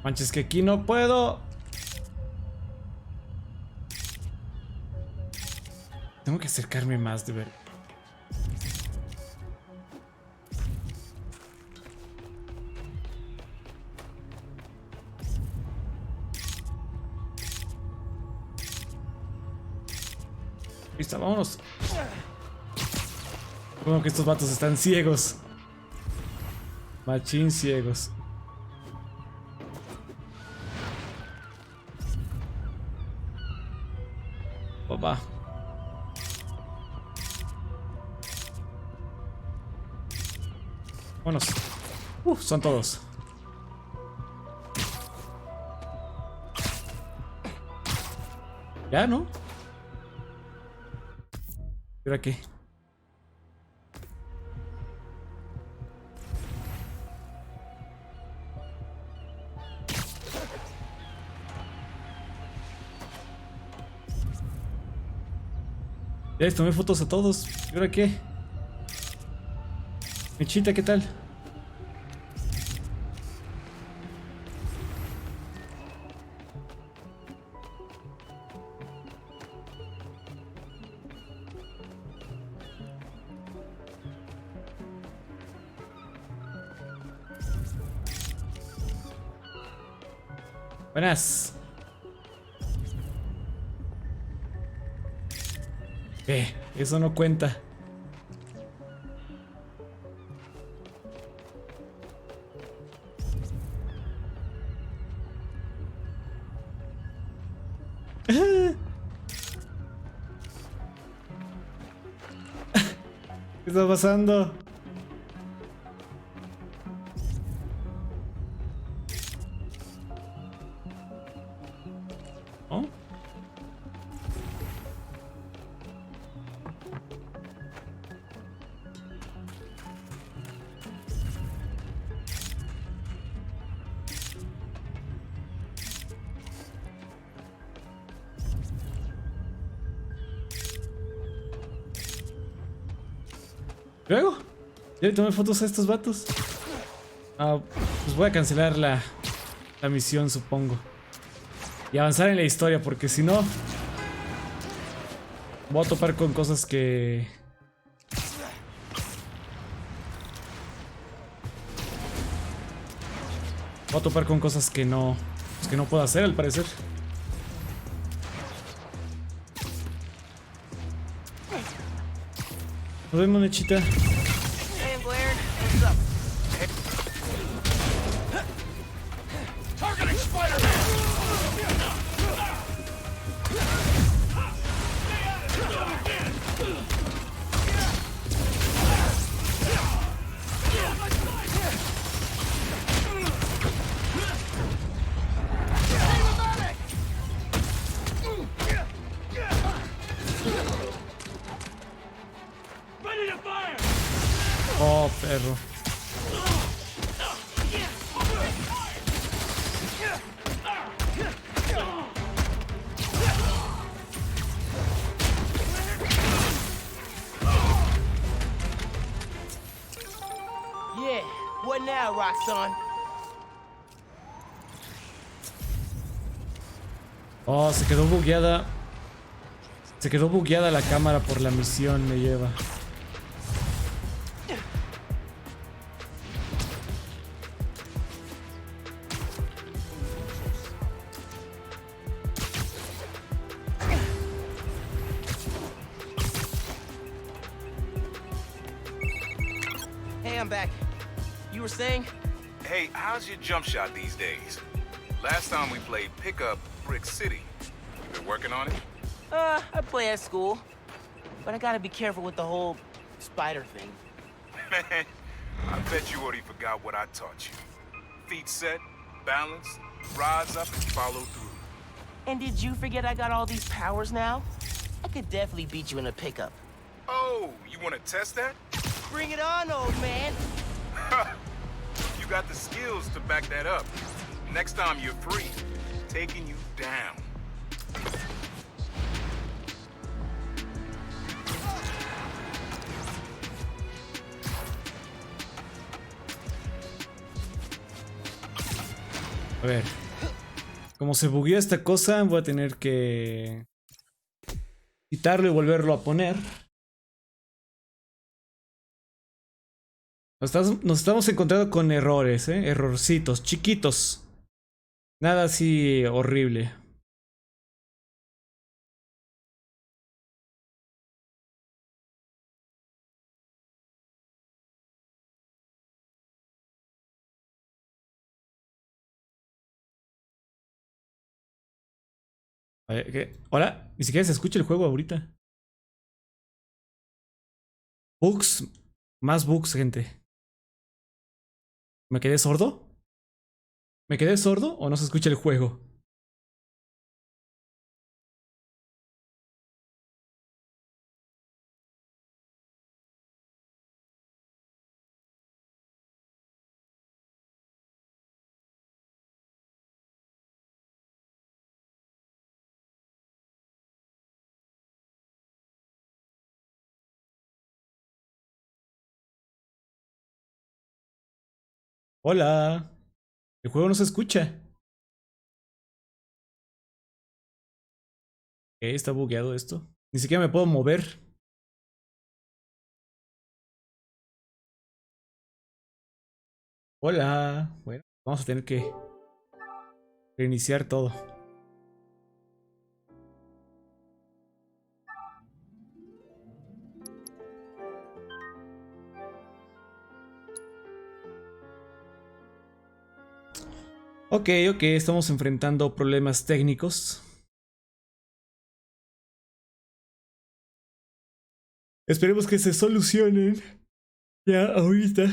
Manches, que aquí no puedo. Tengo que acercarme más, de ver. Listo, vámonos. Supongo que estos vatos están ciegos. Machín ciegos. Papá. Vámonos. Son todos. Ya, ¿no? ¿Y ahora qué? Ya les tomé fotos a todos. ¿Y ahora qué? Mechita, ¿qué tal? Buenas. Eso no cuenta. ¿Qué está pasando? ¿Oh? Luego, ya le tomé fotos a estos vatos. Ah, pues voy a cancelar la misión, supongo. Y avanzar en la historia, porque si no, voy a topar con cosas que... Voy a topar con cosas que no... Pues que no puedo hacer, al parecer. Nos vemos, Nechita. Hey, Blair. What's up? Targeting Spider-Man! Ready to fire! Oh, perro. Yeah, what now, Roxanne? Oh, se quedó bugueada. Se quedó bugueada la cámara por la misión, me lleva. Hey, I'm back. You were saying? Hey, how's your jump shot these days? Last time we played pickup Brick City. You been working on it? I play at school. But I gotta be careful with the whole spider thing. Man, I bet you already forgot what I taught you. Feet set, balance, rise up and follow through. And did you forget I got all these powers now? I could definitely beat you in a pickup. Oh, you want to test that? Bring it on, old man! You got the skills to back that up. Next time you're free, taking you down. A ver. Como se bugueó esta cosa, voy a tener que quitarlo y volverlo a poner. Nos estamos encontrando con errores, errorcitos, chiquitos. Nada así horrible. A ver, ¿qué? ¿Hola? Ni siquiera se escucha el juego ahorita. Bugs. Más bugs, gente. ¿Me quedé sordo? ¿Me quedé sordo o no se escucha el juego? Hola. El juego no se escucha. Está bugueado esto. Ni siquiera me puedo mover. Hola. Bueno, vamos a tener que reiniciar todo. Ok, estamos enfrentando problemas técnicos. Esperemos que se solucionen ya ahorita.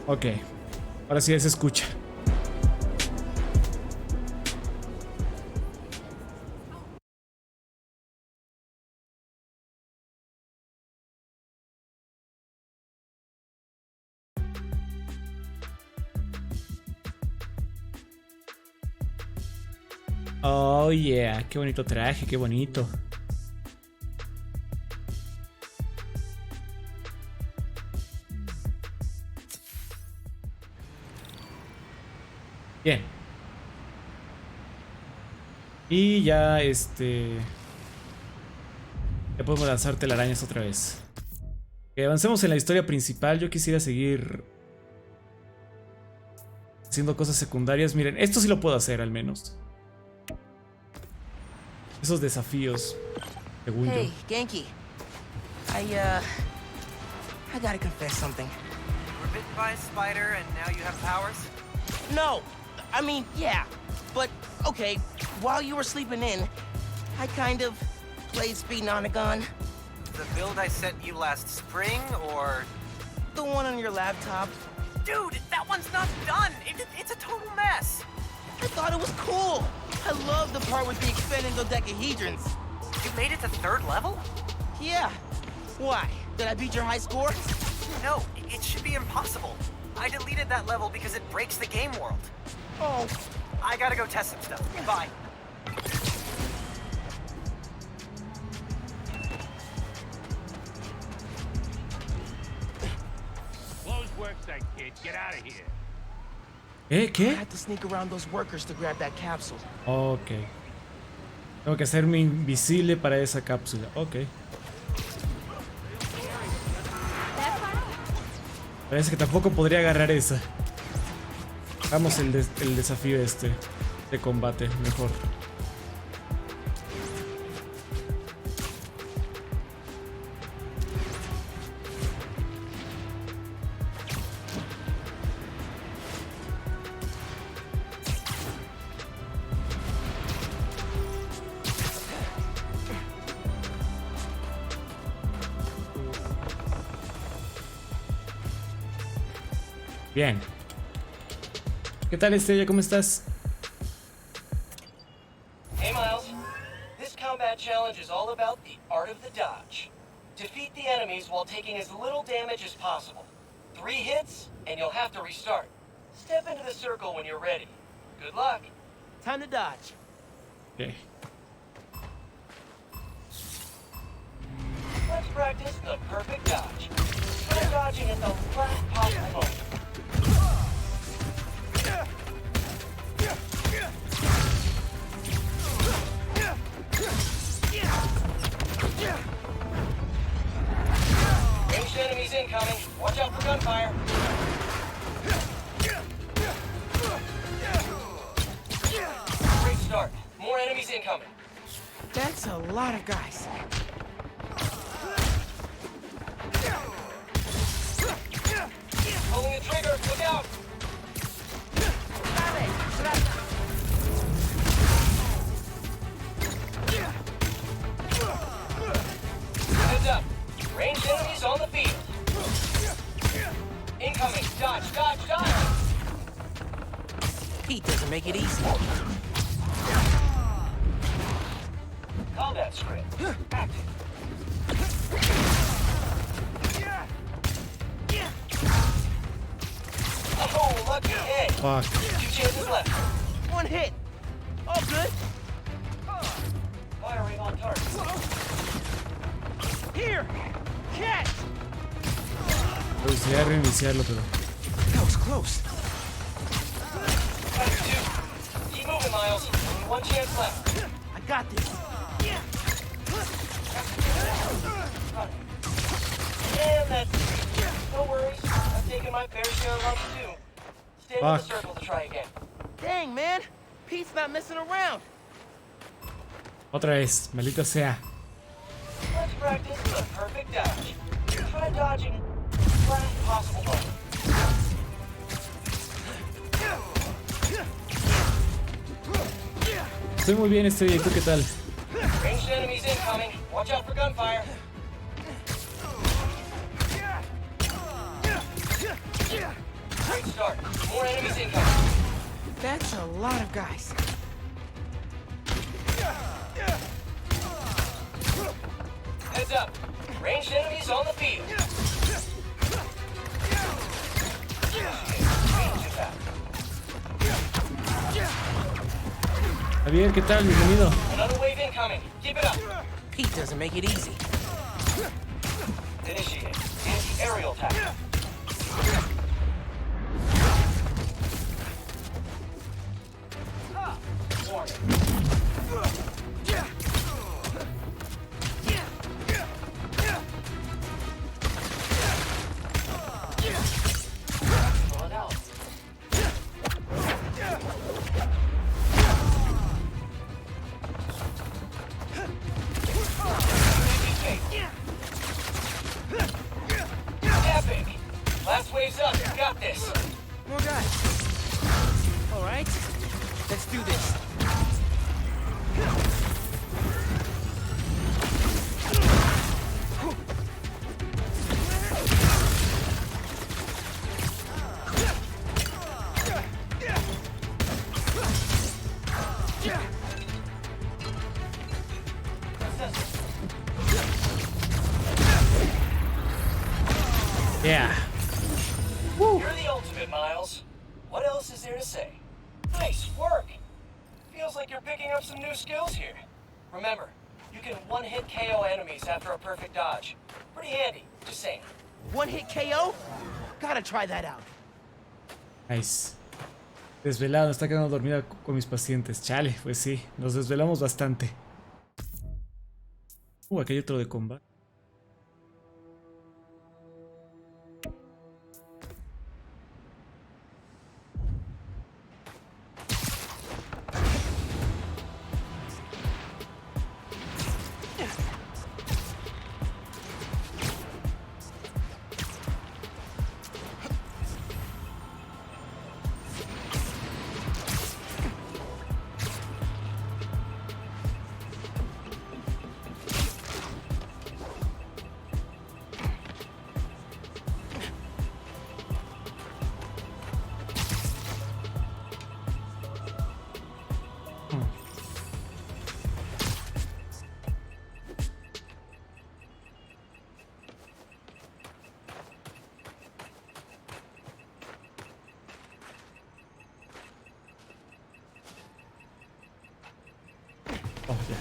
Ok, ahora sí se escucha. Oh yeah, qué bonito traje, qué bonito. Bien. Y ya ya podemos lanzar telarañas otra vez. Que avancemos en la historia principal. Yo quisiera seguir haciendo cosas secundarias. Miren, esto sí lo puedo hacer al menos. Esos desafíos, según yo. Hey, Genki. I gotta confess something. You were bitten by a spider and now you have powers? No, I mean, yeah. But, okay, while you were sleeping in, I kind of played speeding on a gun. The build I sent you last spring, or...? The one on your laptop. Dude, that one's not done! It's a total mess! I thought it was cool! I love the part with the expanding dodecahedrons. You made it to 3rd level? Yeah. Why? Did I beat your high score? No, it should be impossible. I deleted that level because it breaks the game world. Oh. I gotta go test some stuff. Bye. Close work site, kid. Get out of here. ¿Qué? I had to sneak around those workers to grab that capsule. Ok. Tengo que hacerme invisible para esa cápsula. Ok. Parece que tampoco podría agarrar esa. Hagamos el desafío de combate mejor. Bien. ¿Qué tal, Estrella? ¿Cómo estás? Hey, Miles. This combat challenge is all about the art of the dodge. Defeat the enemies while taking as little damage as possible. 3 hits, and you'll have to restart. Step into the circle when you're ready. Good luck. Time to dodge. Okay. Let's practice the perfect dodge. Try dodging at the last possible moment. Ranged enemies incoming. Watch out for gunfire. Great start. More enemies incoming. That's a lot of guys. Pulling the trigger. Look out. Heads up. Ranged enemies on the field. Incoming. Dodge, dodge, dodge. Pete doesn't make it easy. Combat script. Active. Oh, lucky hit. Fuck. 2 chances left. 1 hit. All good. Firing on target. Here. Catch. Me gustaría reiniciarlo, pero. That was close. That's 2. Keep moving, Miles. Only 1 chance left. I got this. And that's 3. No worries. I've taken my fair share of lumps too. Stay in the Fuck. circle to try again. Dang, man. Pete's not messing around. Otra vez, maldita sea. Let's practice the perfect dodge. Try dodging last possible moment. Estoy muy bien, ¿y tú qué tal? Ranged enemies incoming. Watch out for gunfire. Great start. More enemies incoming. That's a lot of guys. Heads up. Ranged enemies on the field. Javier, ¿qué tal? Bienvenido. Another wave incoming. Keep it up. Pete doesn't make it easy. Initiate. Anti-aerial attack. Epic. Last wave's up. You got this. More guys. All right. Let's do this. Yeah. You're the ultimate, Miles. What else is there to say? Nice work. Feels like you're picking up some new skills here. Remember, you can one-hit KO enemies after a perfect dodge. Pretty handy, just saying. 1-hit KO? Gotta try that out. Nice. Desvelado, me está quedando dormida con mis pacientes. Chale, pues sí, nos desvelamos bastante. Aquí hay otro de combate. Oh, ya.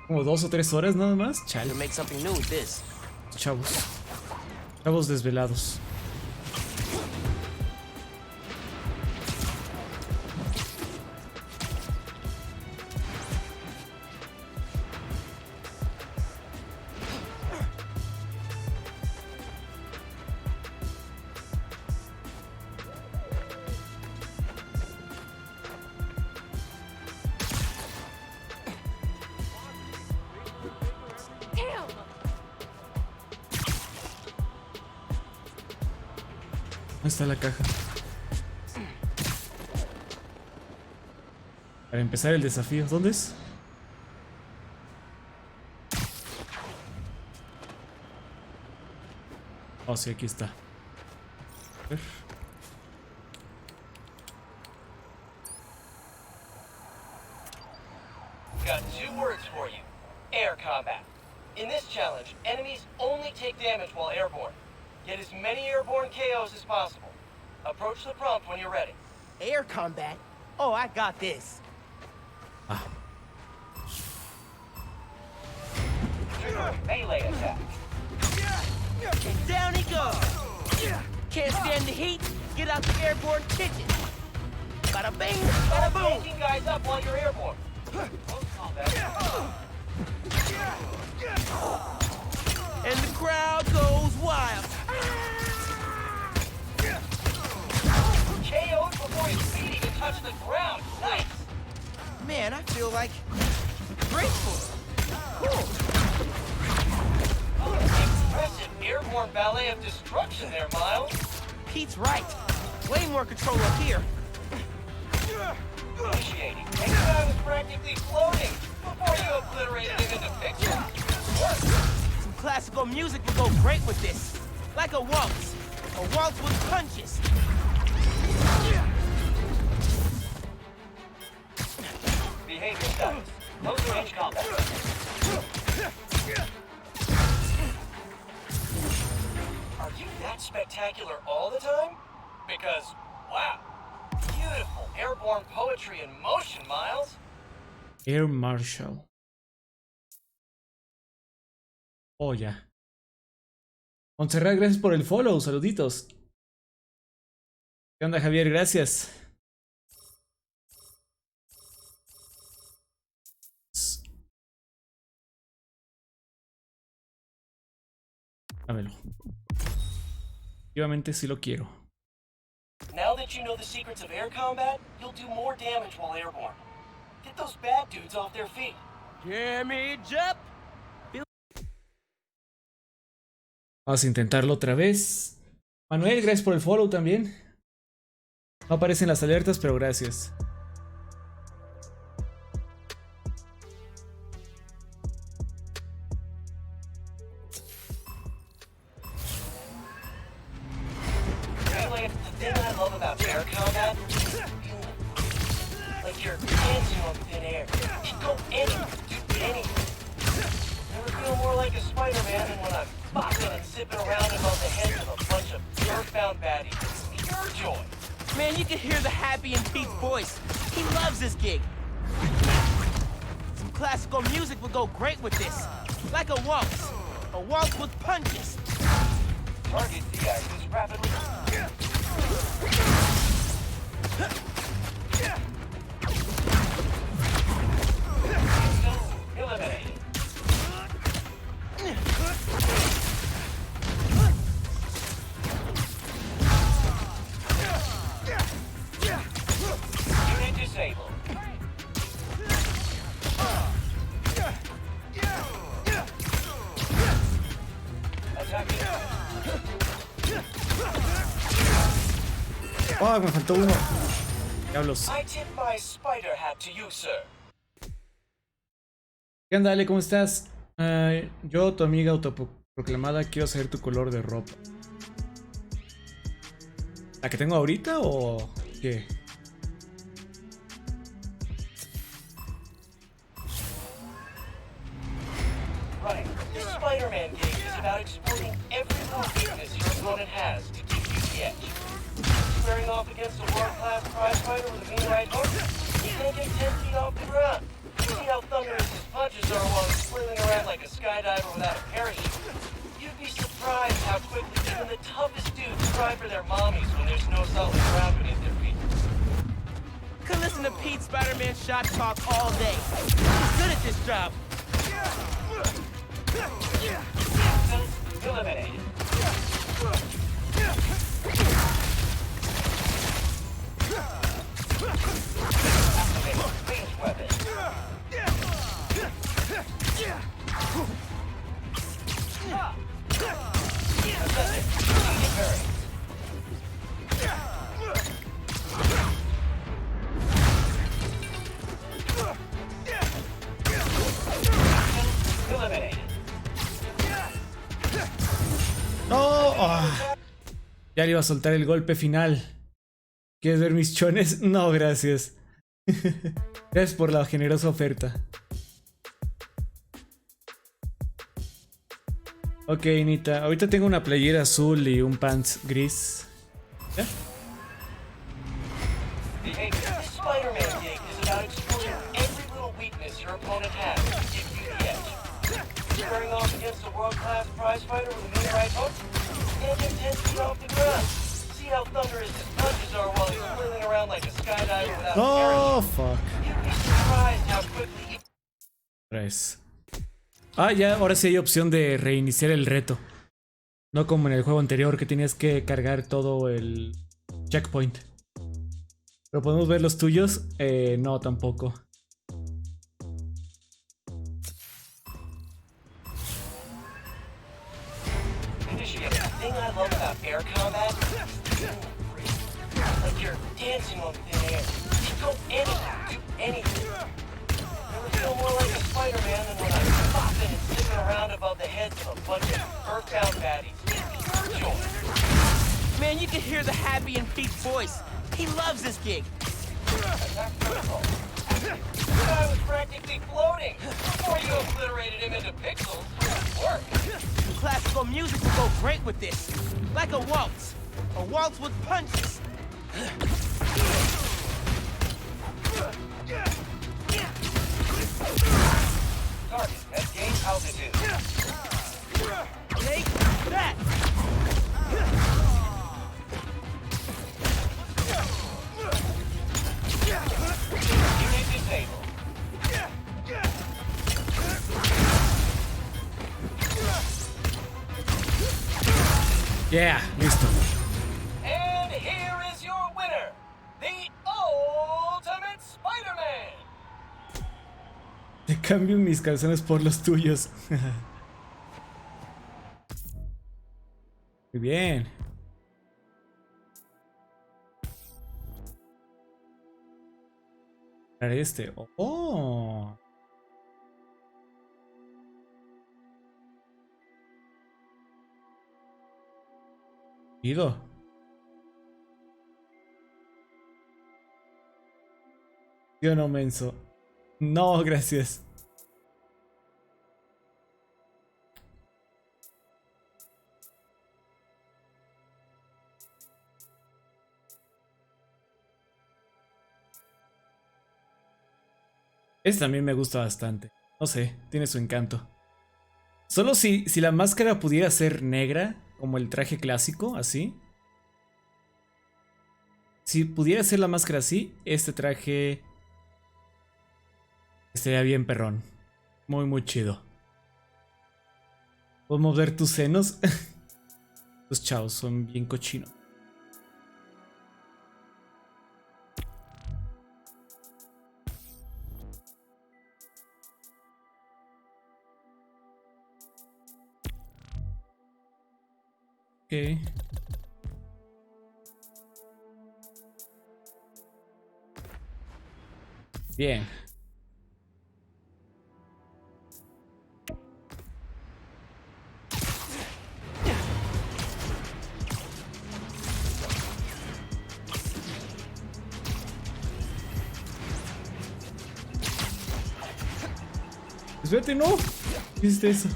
Como 2 o 3 horas nada más. Chale. Make something new with this. Chavos. Chavos desvelados. ¿Dónde está la caja? Para empezar el desafío, ¿dónde es? Oh, sí, aquí está. Got 2 words for you. Air combat. In this challenge, enemies only take damage while airborne. Get as many airborne KOs as possible. Approach the prompt when you're ready. Air combat? Oh, I got this. Trigger melee attack. And down he goes. Can't stand the heat? Get out the airborne kitchen. Bada bing, bada boom. Taking guys up while you're airborne. Close combat. And the crowd goes wild. KO'd before his feet even touch the ground. Nice. Man, I feel like grateful. Cool. Impressive airborne ballet of destruction there, Miles. Pete's right. Way more control up here. Initiating. And I was practically floating before you obliterated him into picture. Some classical music would go great with this. Like a waltz. A waltz with punches. Behavior status. Close range combat. Are you that spectacular all the time? Because, wow. Beautiful airborne poetry in motion, Miles. Air Marshal. Oh, ya. Montserrat, gracias por el follow. Saluditos. ¿Qué onda, Javier? Gracias. Dámelo. Efectivamente sí lo quiero. Now that you know the secrets of air combat, you'll do more damage while airborne. Get those bad dudes off their feet. Damage up. Vamos a intentarlo otra vez. Manuel, gracias por el follow también. No aparecen las alertas, pero gracias. The thing I love about air combat, like you're dancing on thin air. You go anywhere, do anything. Never feel more like a Spider-Man than when I'm bopping and zipping around above the heads of a bunch of earthbound baddies. Pure joy. Man, you can hear the happy in Pete's voice. He loves this gig. Some classical music would go great with this. Like a waltz. A waltz with punches. Target de-ices rapidly. Eliminated. Unit disabled. Attacking. Oh, me faltó uno. Diablos. I tip my spider hat to you, sir. ¿Qué onda, Ale? ¿Cómo estás? Yo, tu amiga autoproclamada, quiero saber tu color de ropa. ¿La que tengo ahorita o qué? Right. This Spider-Man gig is about exploiting every little weakness your opponent has to keep you the edge. Squaring off against a world-class prize fighter with a mean right hook, you can't get 10 feet off the ground. See how thunderous his punches are while he's flailing around like a skydiver without a parachute. You'd be surprised how quickly even the toughest dudes cry for their mommies when there's no solid ground beneath their feet. Could listen to Pete Spider-Man shot talk all day. He's good at this job. Eliminated. Activate ranged weapon. No. Oh. Ya le iba a soltar el golpe final. ¿Quieres ver mis chones? No, gracias. Gracias por la generosa oferta. Ok, Nita. Ahorita tengo una playera azul y un pants gris. ¿Ya? Hey, this Spider-Man gig is about exploiting every little weakness your opponent has to give you the edge. Squaring off against a world-class prize fighter with a meteorite hook, stand him 10 feet off the ground. See how thunderous his punches are while he's flailing around like a skydiver without a Oh, parachute. fuck. You'd be surprised how quickly you... Ah, ya, ahora sí hay opción de reiniciar el reto. No como en el juego anterior que tenías que cargar todo el checkpoint. ¿Pero podemos ver los tuyos? No, tampoco. Initiate, the thing I love about air combat is like you're dancing on thin air. You go anywhere, do anything. Never feel more like a Spider-Man than when I'm bopping and zipping around above the heads of a bunch of earthbound baddies. Joy. Man, you can hear the happy in Pete's voice. He loves this gig. Not critical. This guy was practically floating before you obliterated him into pixels. Good work. Classical music will go great with this. Like a waltz. A waltz with punches. Target at gauge altitude. Take that! Unit disabled. Yeah, listo. And here is your winner, the Ultimate Spider-Man. Te cambio mis calzones por los tuyos. Muy bien. Este. Oh. Ido. Yo no menso. No, gracias. Este también me gusta bastante. No sé, tiene su encanto. Solo si la máscara pudiera ser negra, como el traje clásico, así. Si pudiera ser la máscara así, este traje estaría bien perrón. Muy, muy chido. ¿Podemos ver tus senos? Los chavos son bien cochinos. Ok. Bien. Espérate, no. ¿Qué hiciste eso?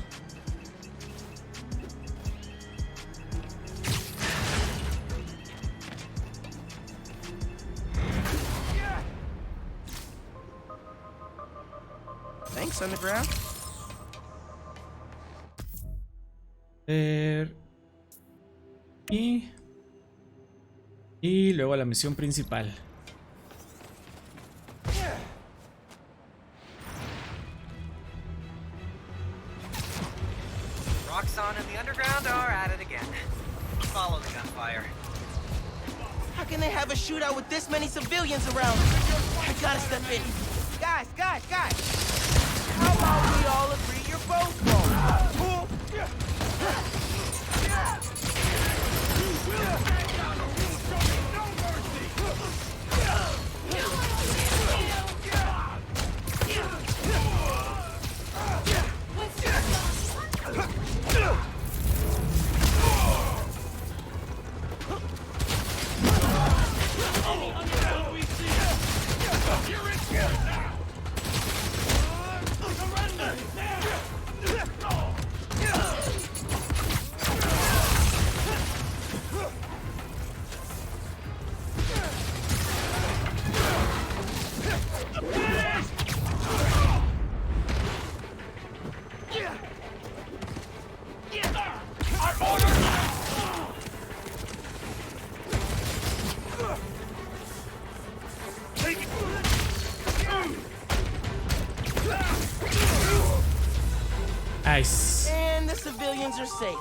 Thanks, Underground. Y luego la misión principal. Roxxon and the Underground are at it again. Follow the gunfire. How can they have a shootout with this many civilians around? I gotta step in. Guys! How about we all agree you're both wrong? Cool? Nice. And the civilians are safe.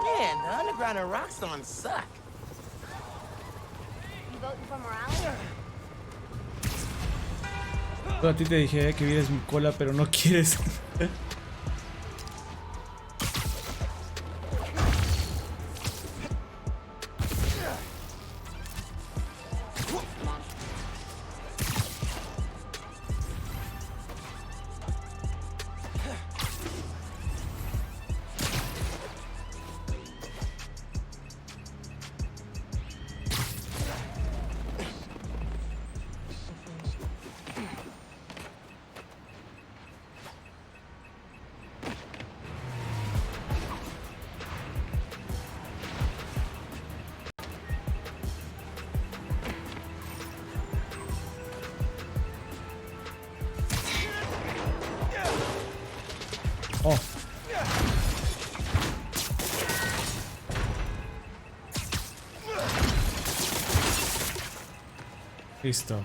Man, the underground and Roxxon suck. You voting for morality? Yo a ti te dije que vieras mi cola, pero no quieres. Oh. Listo.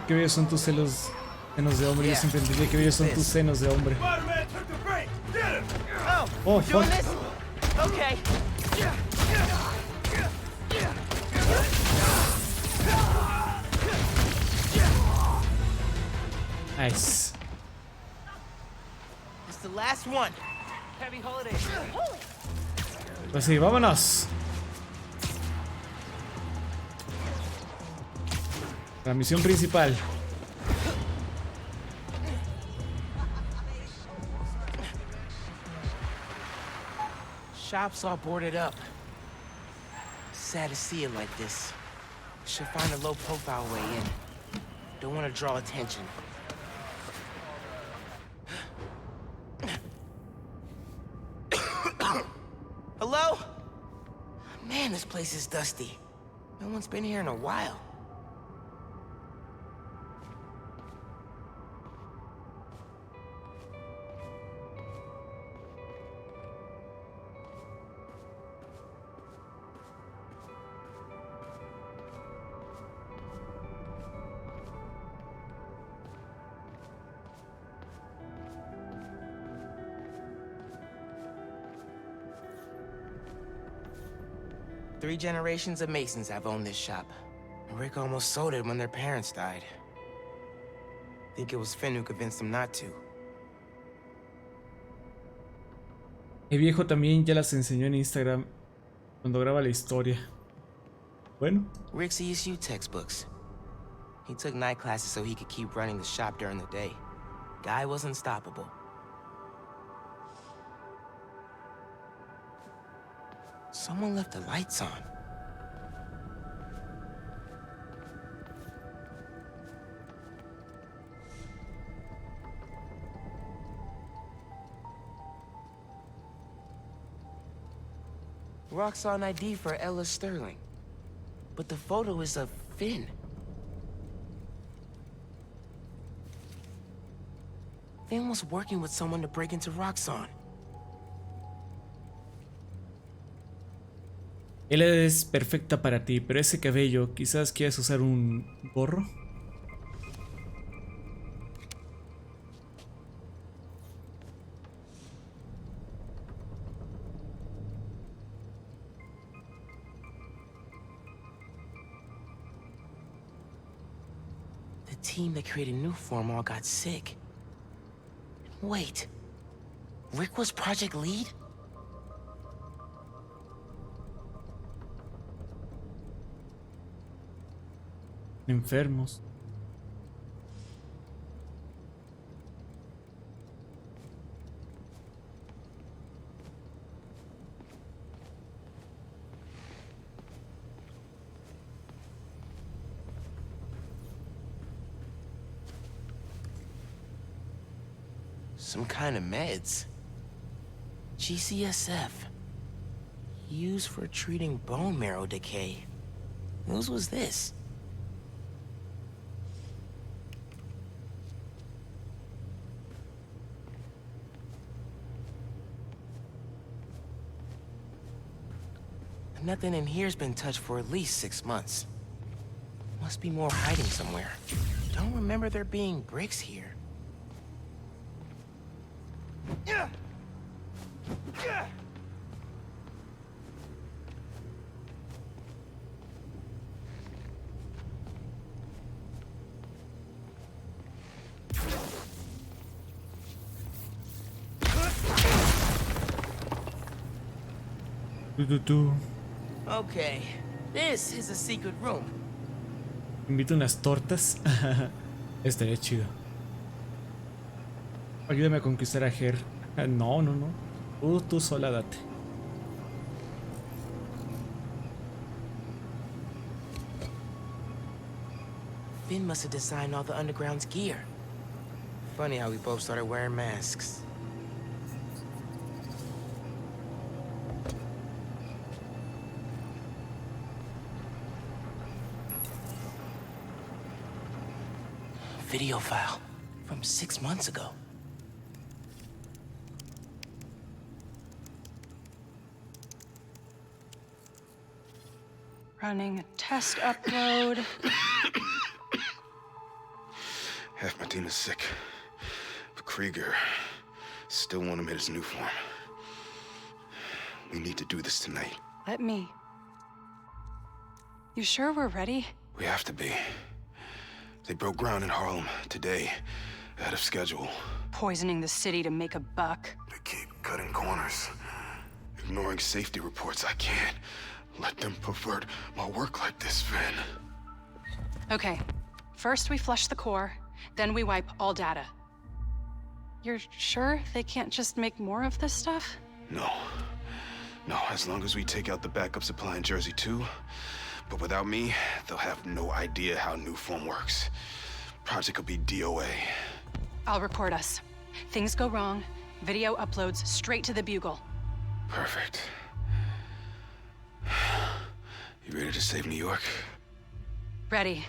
Qué bellos son tus senos de hombre. Yo siempre entendí que bellos son tus senos de hombre. Oh, fuck. Okay. Nice. It's the last one. Happy holidays. Pues sí, vámonos. La misión principal. Shop's all boarded up. Sad to see it like this. Should find a low-profile way in. Don't want to draw attention. Hello? Man, this place is dusty. No one's been here in a while. Three generations of Masons have owned this shop. Rick almost sold it when their parents died. Think it was Finn who convinced him not to. El viejo también ya las enseñó en Instagram cuando graba la historia. Bueno. Rick's ESU textbooks. He took night classes so he could keep running the shop during the day. Guy was unstoppable. Someone left the lights on. Roxxon ID for Ella Sterling. But the photo is of Finn. Finn was working with someone to break into Roxxon. Ella es perfecta para ti, pero ese cabello, quizás quieras usar un gorro. The team that created Newform all got sick. Wait, Rick was project lead? Enfermos. Some kind of meds. GCSF. Used for treating bone marrow decay. Whose was this? Nothing in here's been touched for at least 6 months. Must be more hiding somewhere. don't remember there being bricks here. Okay, this is a secret room. Invito unas tortas. Estaría chido. Ayúdame a conquistar a Ger. No, no, no. Tú sola date. Finn must have designed all the underground's gear. Funny how we both started wearing masks. Video file from 6 months ago. Running a test upload. Half my team is sick, but Krieger still want him in his new form. We need to do this tonight. Let me. You sure we're ready? We have to be. They broke ground in Harlem today, ahead of schedule. Poisoning the city to make a buck. They keep cutting corners, ignoring safety reports. I can't let them pervert my work like this, Finn. Okay, first we flush the core, then we wipe all data. You're sure they can't just make more of this stuff? No. No, as long as we take out the backup supply in Jersey too. But without me, they'll have no idea how new form works. Project will be DOA. I'll record us. Things go wrong, video uploads straight to the Bugle. Perfect. You ready to save New York? Ready.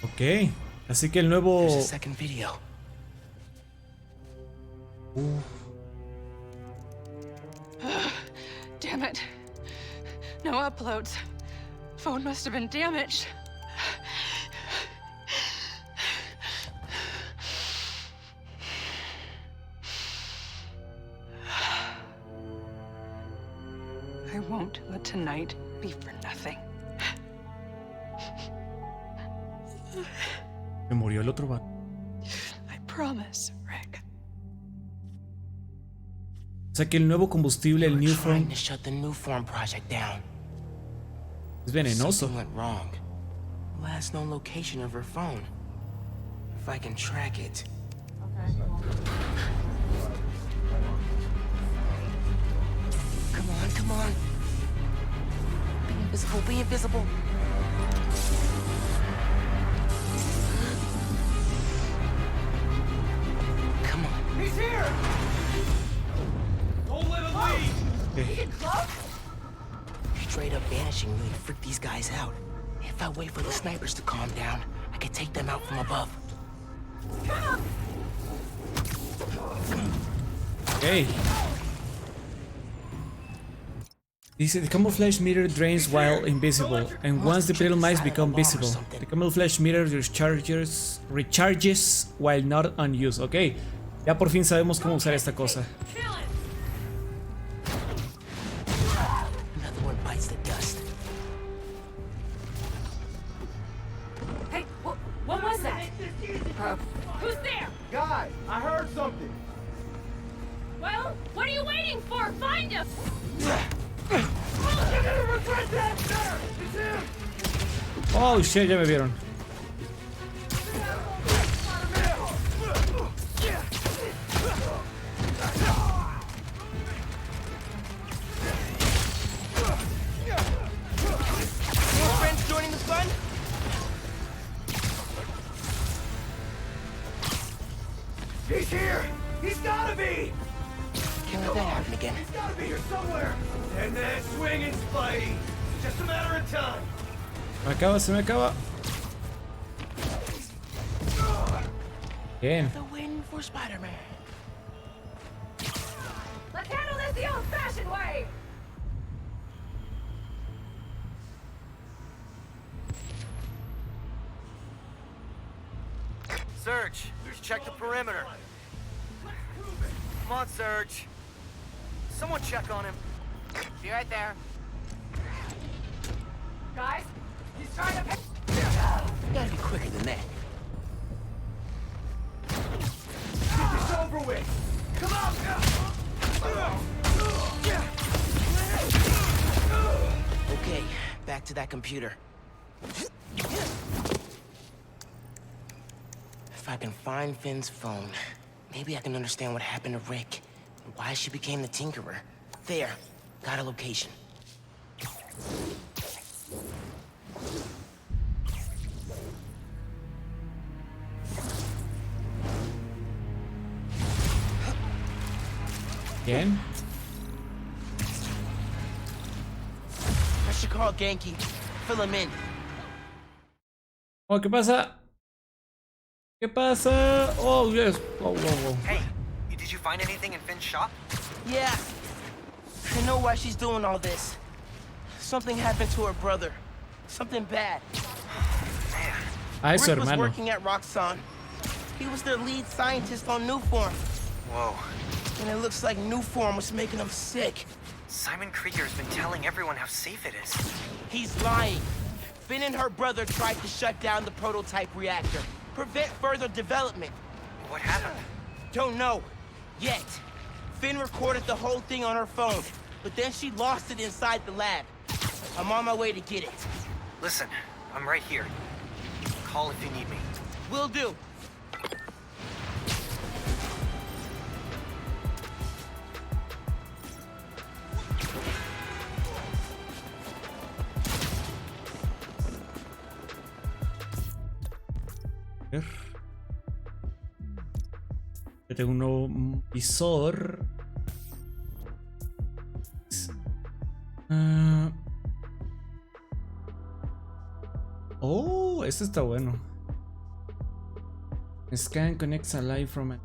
Ok, así que el nuevo... There's a second video. Damn it. No uploads. Phone must have been damaged. I won't let tonight be for nothing. Me murió el otro vato. I promise, Rick. O sea que el nuevo combustible, el New Form, To shut the New Form project down. es venenoso. Something went wrong. Last known location of her phone. If I can track it. Come on, come on. Be invisible, be invisible. Come on. He's here! Don't let him leave! Okay. Straight up vanishing really freak these guys out. If I wait for the snipers to calm down, I can take them out from above. Okay. Dice, the camouflage meter drains while invisible, and once the brittle mice become visible, the camouflage meter recharges while not on use. Ok, ya por fin sabemos cómo usar esta cosa. Another one bites the dust. Hey, what was that? Who's there? Guys, I heard something. Well, what are you waiting for? Find him! Oh shit, ya me vieron. More friends joining the fun? He's here! He's gotta be! Can't let that happen again. He's gotta be here somewhere! And then swinging Spidey! Just a matter of time! Me acaba, se me acaba. Bien. The win for Spider-Man. Let's handle this the old-fashioned way! Surge, check the perimeter. Come on, Surge. Someone check on him. Be right there. Guys, he's trying to... You gotta be quicker than that. Get this over with! Come on! Okay, back to that computer. If I can find Finn's phone, maybe I can understand what happened to Rick and why she became the Tinkerer. There, got a location. Bien. I should call Genki. Fill him in. Oh, ¿qué pasa? ¿Qué pasa? Oh, yes. Oh, whoa, whoa. Hey, did you find anything in Finn's shop? Yeah. I know why she's doing all this. Something happened to her brother. Something bad. Ah, es su Rick was hermano. working at Roxxon. He was their lead scientist on Newform. Whoa. And it looks like Newform was making him sick. Simon Krieger's been telling everyone how safe it is. He's lying. Finn and her brother tried to shut down the prototype reactor, prevent further development. What happened? Don't know. Yet. Finn recorded the whole thing on her phone, but then she lost it inside the lab. I'm on my way to get it. Listen, I'm right here. Call if you need me. Will do. Yo tengo un nuevo visor. Oh, este está bueno. Scan connects a live from a...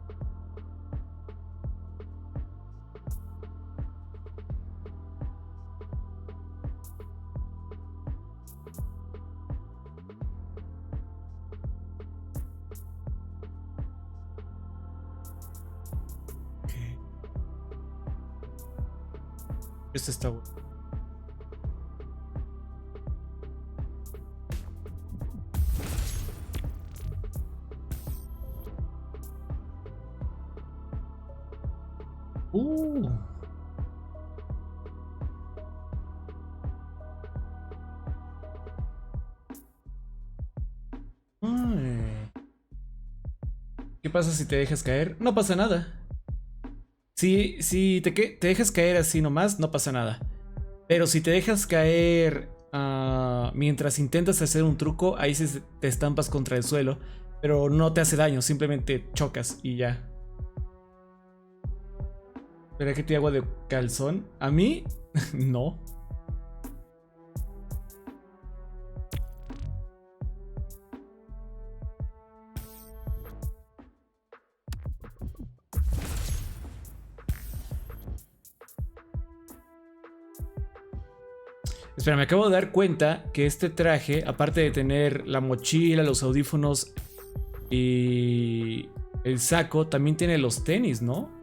Este está bueno. Ay. ¿Qué pasa si te dejas caer? No pasa nada. Si te dejas caer así nomás, no pasa nada. Pero si te dejas caer mientras intentas hacer un truco, ahí sí te estampas contra el suelo. Pero no te hace daño, simplemente chocas y ya. ¿Verá que te hago de calzón? ¿A mí? No. Espera, me acabo de dar cuenta que este traje, aparte de tener la mochila, los audífonos y el saco, también tiene los tenis, ¿no?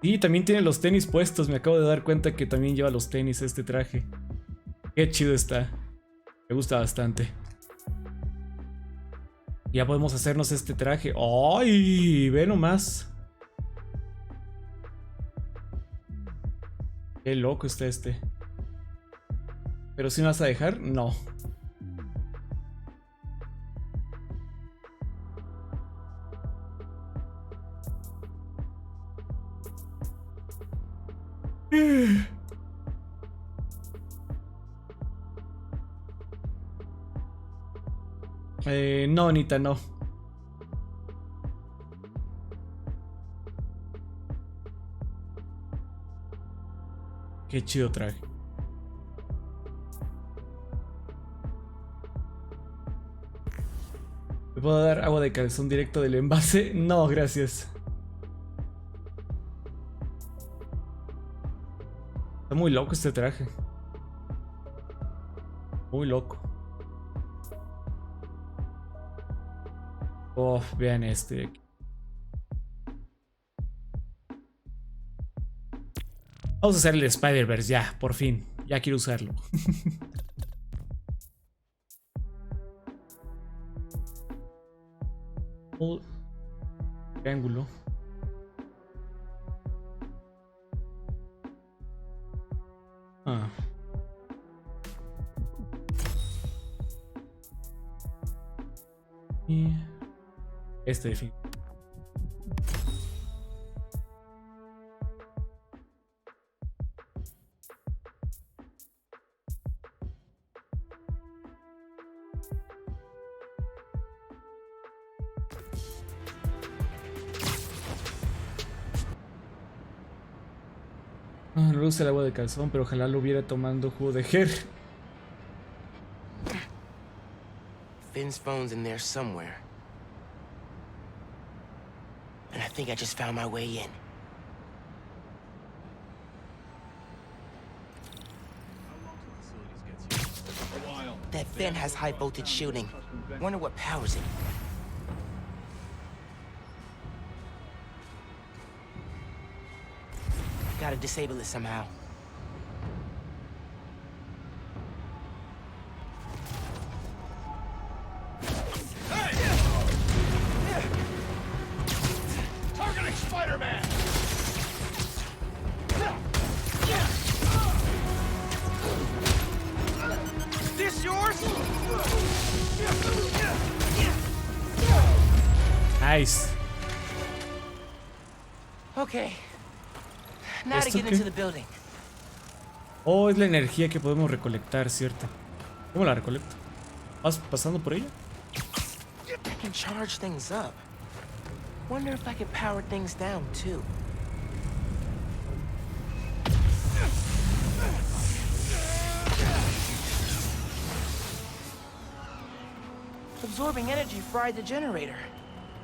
Sí, también tiene los tenis puestos. Me acabo de dar cuenta que también lleva los tenis este traje. Qué chido está. Me gusta bastante. Ya podemos hacernos este traje. ¡Ay! Ve nomás. Qué loco está este. ¿Pero si me vas a dejar? No. No, Anita, no. Qué chido traje. ¿Me puedo dar agua de calzón directo del envase? No, gracias. Está muy loco este traje. Muy loco. Oh, vean este. Vamos a hacer el Spider-Verse ya, por fin. Ya quiero usarlo. Oh, triángulo. Ah. Y este definitivamente. No le gusta el agua de calzón, pero ojalá lo hubiera tomando jugo de Her. Finn's phone's in there somewhere. And I think I just found my way in. That vent has high voltage shielding. Wonder what powers it. Gotta disable it somehow. Targeting Spider-Man! This yours? Nice. Okay. Now to get into the building. Oh, es la energía que podemos recolectar, ¿cierto? ¿Cómo la recolecto? ¿Vas pasando por ella? I can charge things up. Wonder if I can power things down too. Absorbing energy fried the generator.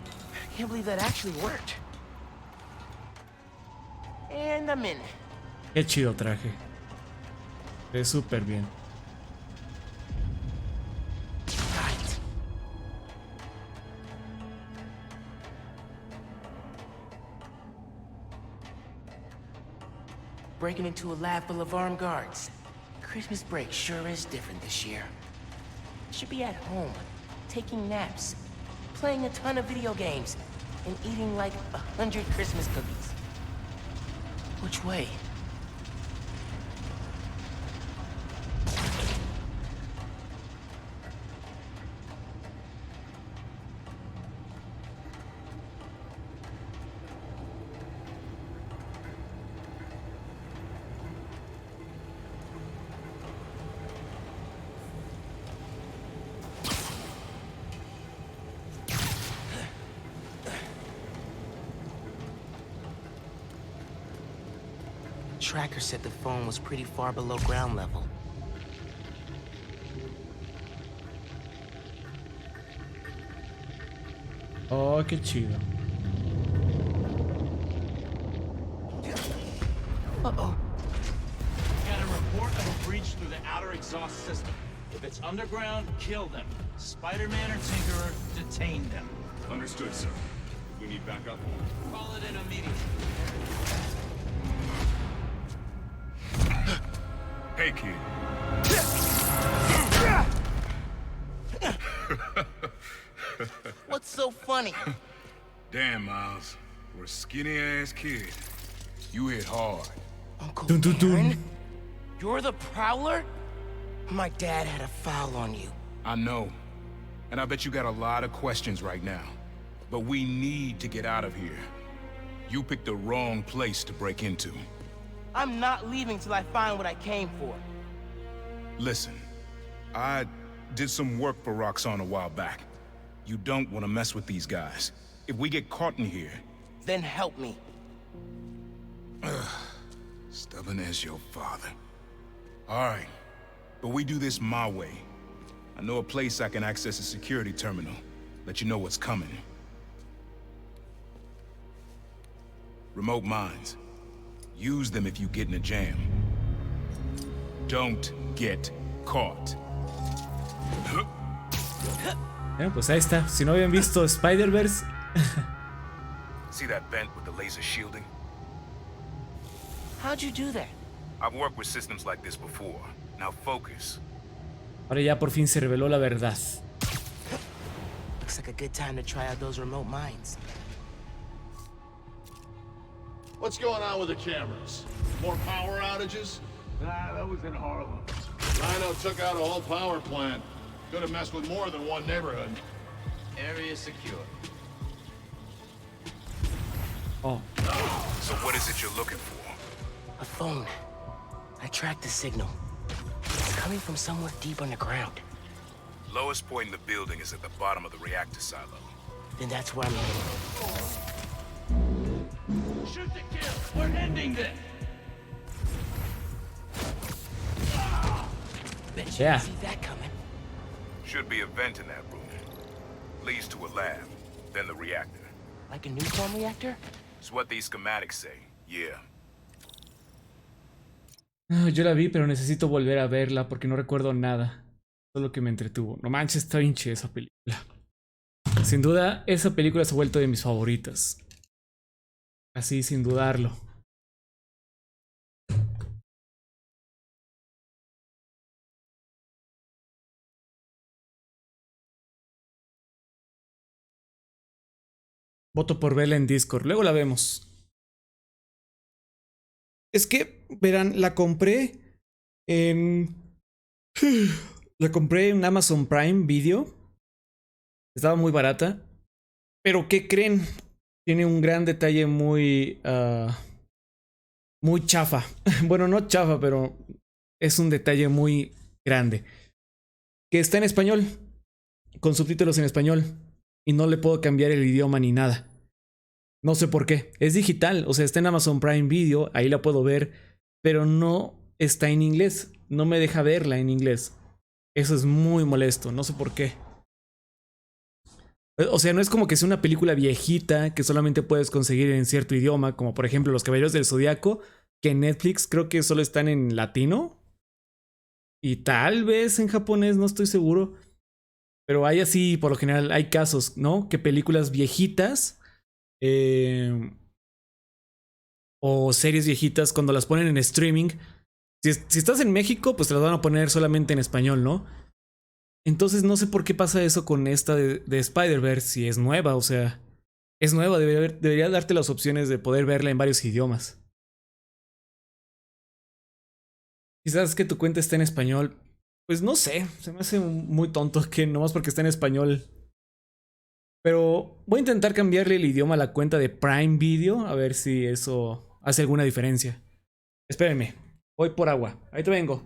I can't believe that actually worked. And I'm in. Qué chido traje. Es súper bien. Right. Breaking into a lab full of armed guards. Christmas break sure is different this year. Should be at home, taking naps, playing a ton of video games, and eating like 100 Christmas cookies. Which way? Tracker said the phone was pretty far below ground level. Oh, qué chido. Uh-oh. Got a report of a breach through the outer exhaust system. If it's underground, kill them. Spider-Man or Tinkerer, detain them. Understood, sir. We need backup. Call it in immediately. Hey, kid. What's so funny? Damn, Miles. For a skinny-ass kid, you hit hard. Uncle Dun, dun, dun. Aaron? You're the Prowler? My dad had a foul on you. I know. And I bet you got a lot of questions right now. But we need to get out of here. You picked the wrong place to break into. I'm not leaving till I find what I came for. Listen, I did some work for Roxxon a while back. You don't want to mess with these guys. If we get caught in here... Then help me. Stubborn as your father. All right, but we do this my way. I know a place I can access a security terminal. Let you know what's coming. Remote mines. Use them if you get in a jam. Don't get caught. Pues ahí está. Si no habían visto Spider-Verse. See that vent with the laser shielding? How'd you do that? I've worked with systems like this before. Now focus. Ahora ya por fin se reveló la verdad. Looks like a good time to try out those remote mines. What's going on with the cameras? More power outages? Nah, that was in Harlem. Rhino took out a whole power plant. Could have messed with more than one neighborhood. Area secure. Oh. So what is it you're looking for? A phone. I tracked the signal. It's coming from somewhere deep underground. Lowest point in the building is at the bottom of the reactor silo. Then that's where I'm heading. Shoot to kill. We're ending this. Bet you didn't see that coming. Should be a vent in that room. Leads to a lab, then the reactor. Like a nuclear reactor? It's what these schematics say, yeah. Yo la vi, pero necesito volver a verla porque no recuerdo nada. Solo que me entretuvo. No manches, está bien chida esa película. Sin duda, esa película se ha vuelto de mis favoritas. Así, sin dudarlo. Voto por verla en Discord. Luego la vemos. Es que, verán, la compré en... La compré en Amazon Prime Video. Estaba muy barata. Pero, ¿qué creen? Tiene un gran detalle muy... muy chafa. Bueno, no chafa, pero es un detalle muy grande. Que está en español. Con subtítulos en español. Y no le puedo cambiar el idioma ni nada. No sé por qué. Es digital, o sea, está en Amazon Prime Video, ahí la puedo ver, pero no está en inglés. No me deja verla en inglés. Eso es muy molesto, no sé por qué. O sea, no es como que sea una película viejita que solamente puedes conseguir en cierto idioma, como por ejemplo Los Caballeros del Zodiaco, que en Netflix creo que solo están en latino. Y tal vez en japonés, no estoy seguro. Pero hay así, por lo general, hay casos, ¿no? Que películas viejitas... o series viejitas cuando las ponen en streaming. Si estás en México, pues te las van a poner solamente en español, ¿no? Entonces no sé por qué pasa eso con esta de Spider-Verse si es nueva, o sea, es nueva, debería darte las opciones de poder verla en varios idiomas. Quizás que tu cuenta esté en español, pues no sé, se me hace muy tonto que nomás porque está en español. Pero voy a intentar cambiarle el idioma a la cuenta de Prime Video, a ver si eso hace alguna diferencia. Espérenme, voy por agua, ahí te vengo.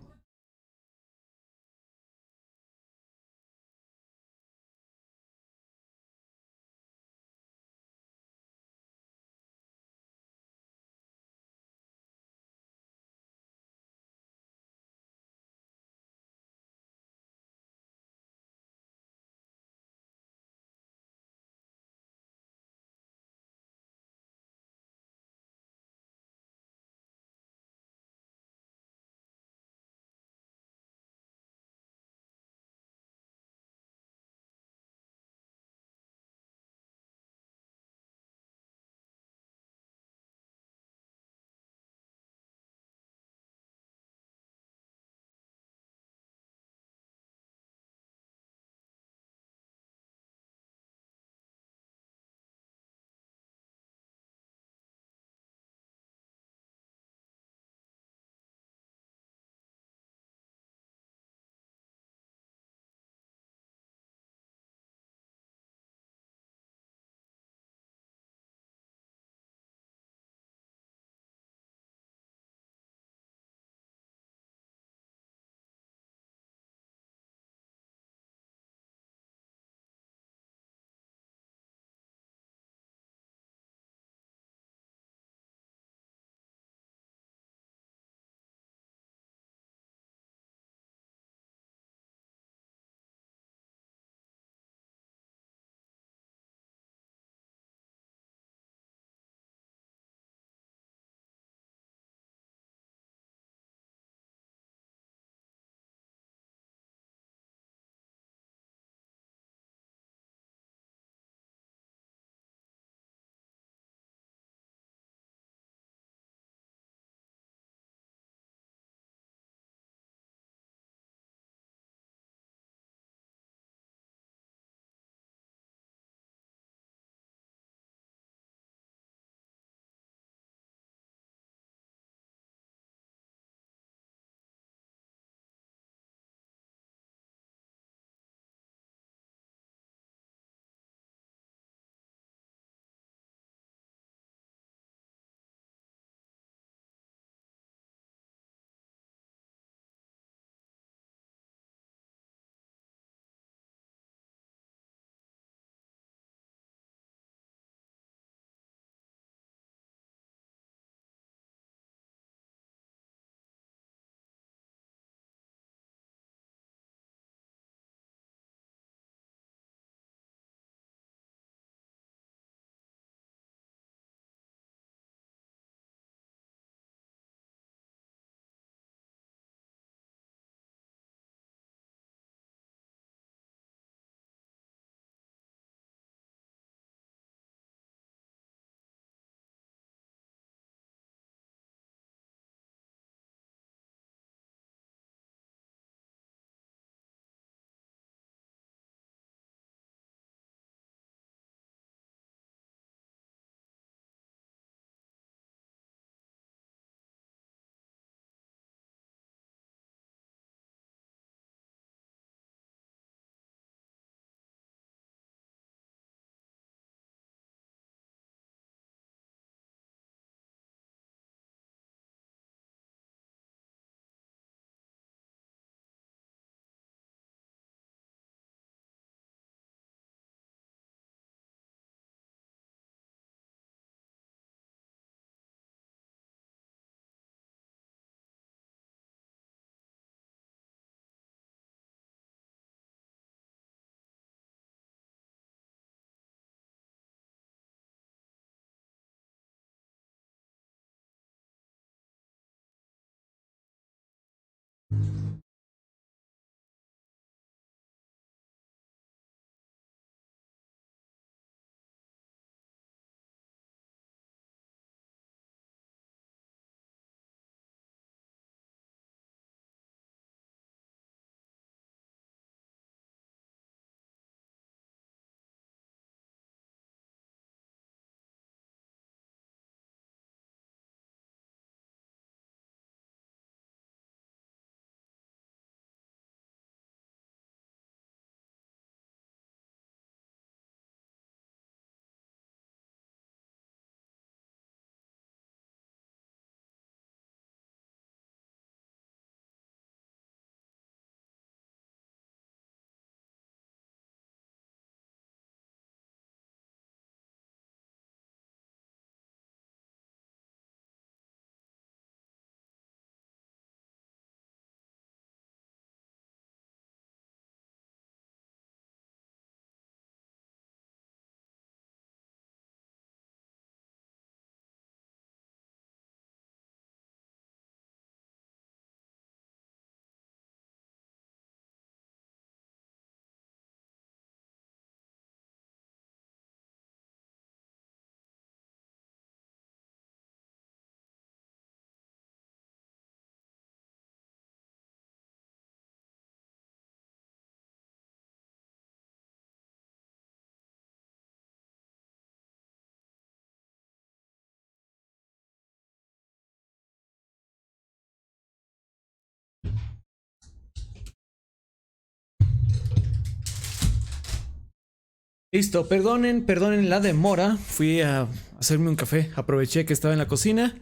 Listo, perdonen la demora. Fui a hacerme un café. Aproveché que estaba en la cocina.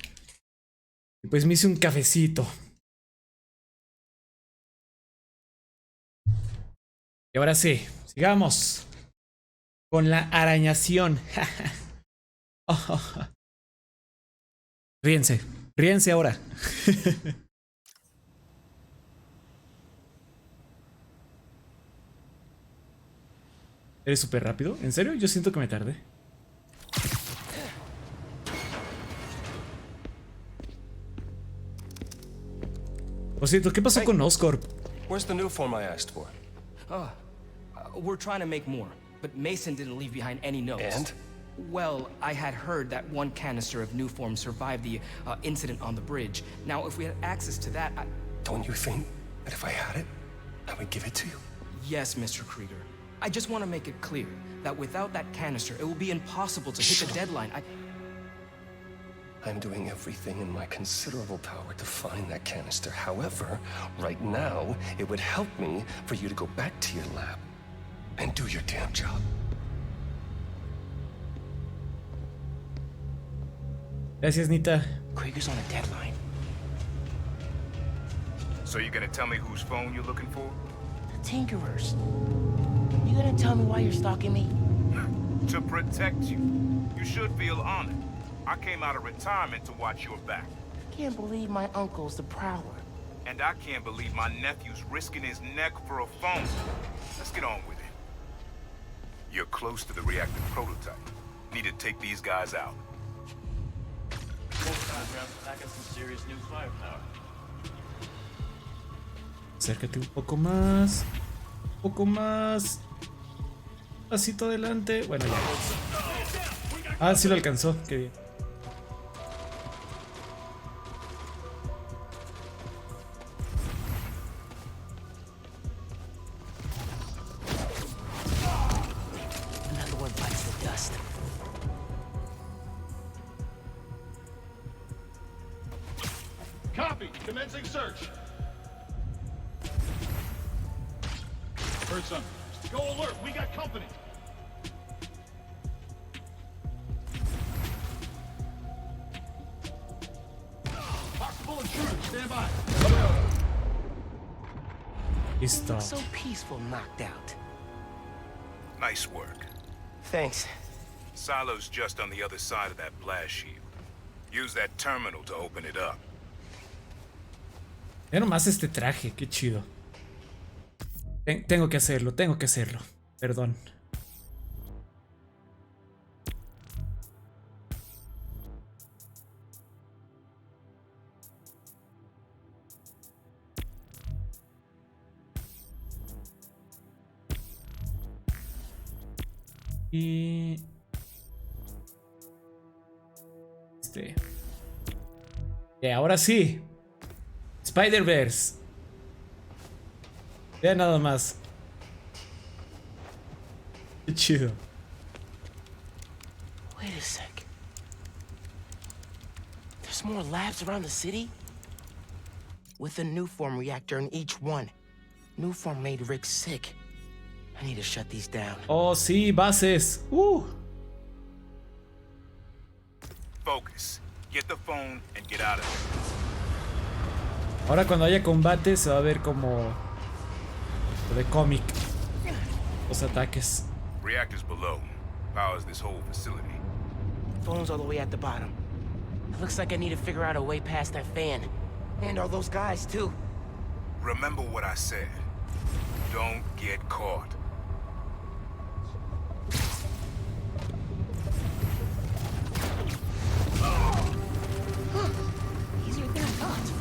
Y pues me hice un cafecito. Y ahora sí, sigamos con la arañación. Ríense, ríense ahora. ¿Eres súper rápido? ¿En serio? Yo siento que me tardé. Por cierto, ¿qué pasó con Oscorp? Where's the new form I asked for? We're trying to make more, but Mason didn't leave behind any notes. And? Well, I had heard that one canister of new form survived the incident on the bridge. Now, if we had access to that, Don't you think that if I had it, I would give it to you? Yes, Mr. Krieger. I just want to make it clear that without that canister, it will be impossible to hit the deadline. I'm doing everything in my considerable power to find that canister. However, right now, it would help me for you to go back to your lab and do your damn job. Gracias, Nita. Krieger's on a deadline. So you gonna tell me whose phone you're looking for? Tinkerers. You gonna tell me why you're stalking me? To protect you. You should feel honored. I came out of retirement to watch your back. Can't believe my uncle's the prowler. And I can't believe my nephew's risking his neck for a phone. Let's get on with it. You're close to the reactor prototype. Need to take these guys out. Some serious new firepower. Acércate un poco más. Un poco más. Pasito adelante. Bueno, ya. Ah, sí lo alcanzó. Qué bien. Another one bites the dust. Copy. Commencing search. Heard something. Go alert. We got company. Possible intruder. Stand by. Listo. So peaceful, knocked out. Nice work. Thanks. Silo's just on the other side of that blast shield. Use that terminal to open it up. Ve nomás este traje, qué chido. Tengo que hacerlo. Perdón. Y... ahora sí. Spider-Verse. Vean nada más. Qué chido. Wait a sec. There's more labs around the city? With a new form reactor in each one. New form made Rick sick. I need to shut these down. Oh, sí, bases. Focus. Get the phone and get out of here. Ahora cuando haya combate se va a ver como de cómic. Los ataques. Reactors below. Powers this whole facility. Phone's all the way at the bottom. It looks like I need to figure out a way past that fan. And all those guys, too. Remember what I said. Don't get caught. Easier than I thought.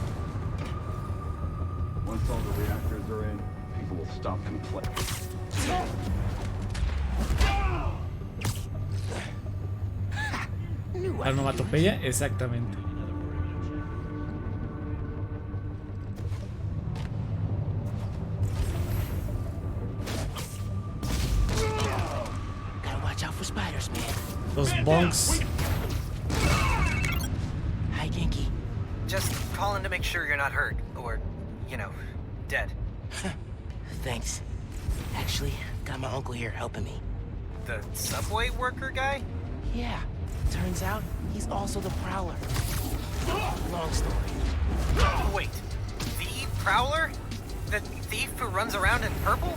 Once all the reactors are in, people will stop complaining. La onomatopeya, exactamente. Gotta watch out for spiders, man. Los bonks. Hi, Genki. Just calling to make sure you're not hurt, or, you know, dead. Thanks. Actually, got my uncle here helping me. The subway worker guy? Yeah. Turns out he's also the Prowler. Long story. Wait, the Prowler? The thief who runs around in purple?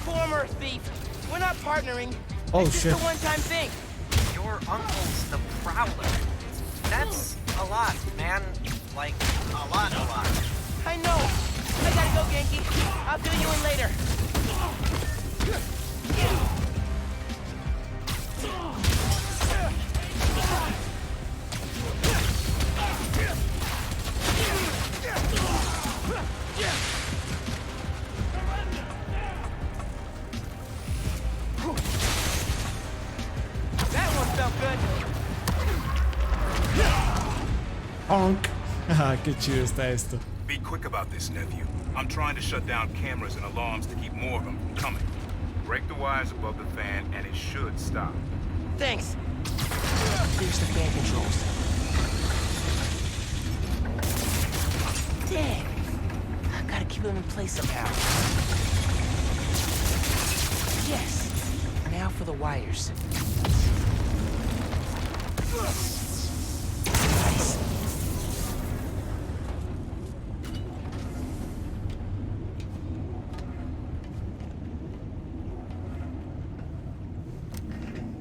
Former thief. We're not partnering. Oh, it's shit. just a one-time thing. Your uncle's the Prowler. That's a lot, man. Like, a lot. I know. I gotta go, Genki. I'll fill you in later. That one felt good. Honk. Ah, qué chido está esto. Be quick about this, nephew. I'm trying to shut down cameras and alarms to keep more of them from coming. Break the wires above the fan and it should stop. Thanks. Here's the fan controls. Dang. I gotta keep them in place somehow. Yes. Now for the wires. Nice.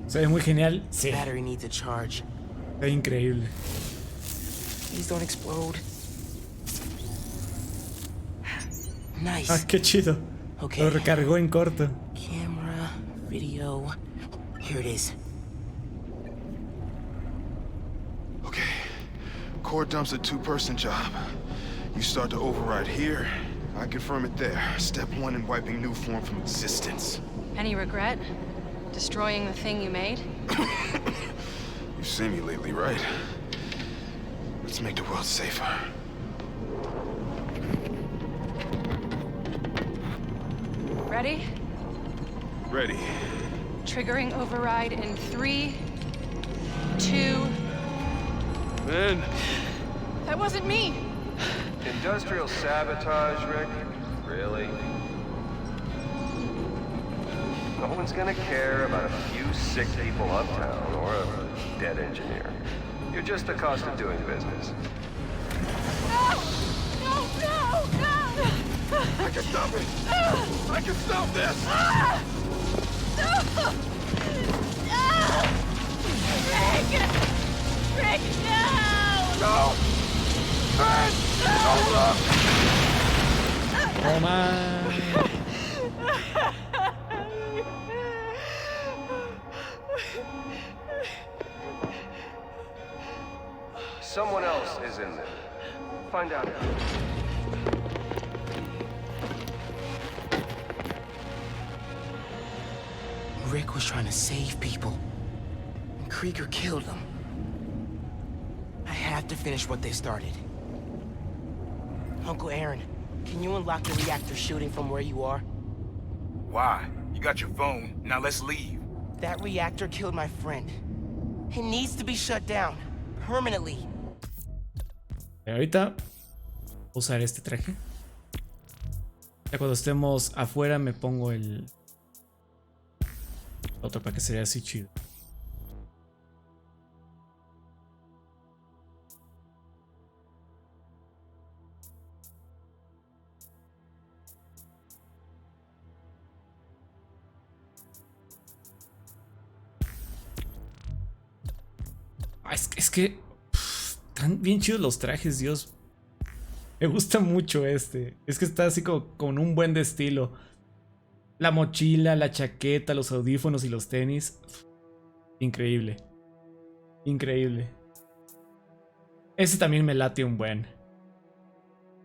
Se ve muy genial. Sí. Battery needs a charge. Está increíble. Please don't explode. Nice. Ah, qué chido. Okay. Lo recargó en corto. Camera, video. Here it is. Okay. Core dump's a two-person job. You start to override here. I confirm it there. Step 1 in wiping new form from existence. Any regret? Destroying the thing you made? You've seen me lately, right? Let's make the world safer. Ready? Ready. Triggering override in 3, 2... Ben! That wasn't me! Industrial sabotage, Rick? Really? No one's gonna care about a few sick people uptown or a dead engineer. You're just the cost of doing business. No! No! No! No! I can stop it! I can stop this! No! No! Rick! Rick, no! No! Ben! Hold up! Oh man. Someone else is in there. Find out. Rick was trying to save people. And Krieger killed them. I have to finish what they started. Uncle Aaron, can you unlock the reactor shooting from where you are? Why? You got your phone. Now let's leave. That reactor killed my friend. It needs to be shut down. Permanently. Ahorita usar este traje. Ya cuando estemos afuera me pongo el otro para que se vea así chido. Es que están bien chidos los trajes, Dios. Me gusta mucho este. Es que está así como con un buen de estilo. La mochila, la chaqueta, los audífonos y los tenis. Increíble. Increíble. Ese también me late un buen.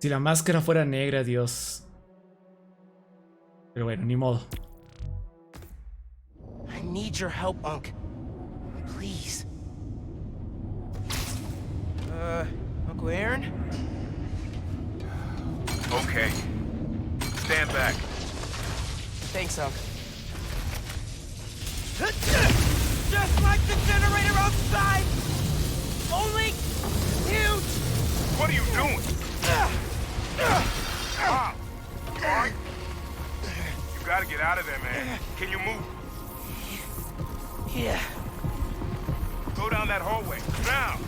Si la máscara fuera negra, Dios. Pero bueno, ni modo. I need your help, Unc. Please. Uncle Aaron? Okay. Stand back. Thanks, Unc. Just like the generator outside! Only huge! What are you doing? Stop! Alright? You gotta get out of there, man. Can you move? Yeah. Go down that hallway. Now!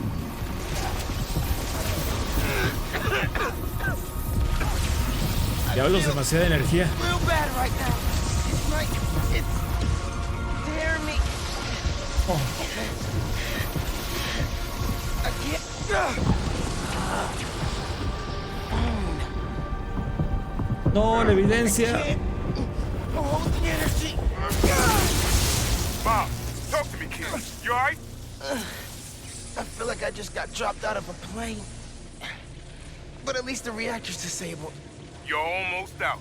Diablos, demasiada energía. Real bad right now. It's tearing me. Oh. I can't. No, la evidencia. Hold the energy. Mom, talk to me, kid. You alright? I feel like I just got dropped out of a plane. But at least the reactor's disabled. You're almost out.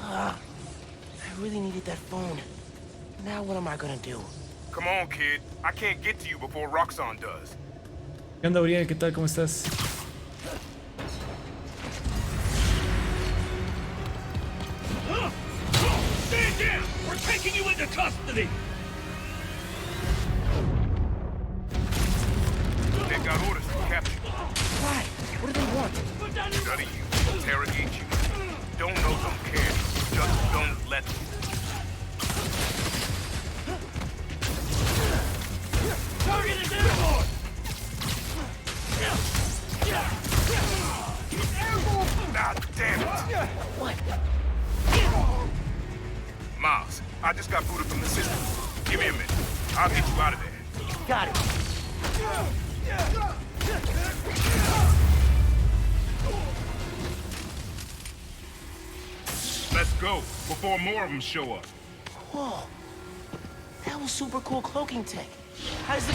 I really needed that phone. Now what am I gonna do? Come on, kid. I can't get to you before Roxxon does. ¿Qué onda, Uriel? ¿Qué tal? ¿Cómo estás? Stand down! We're taking you into custody! They got orders to capture you. Why? What do they want? Study you, interrogate you. Don't know, don't care. Just don't let them. Target is airborne! Ah, damn it! What? Miles, I just got booted from the system. Give me a minute. I'll get you out of there. Got it. Let's go, before more of them show up. Whoa. That was super cool cloaking tech. How does it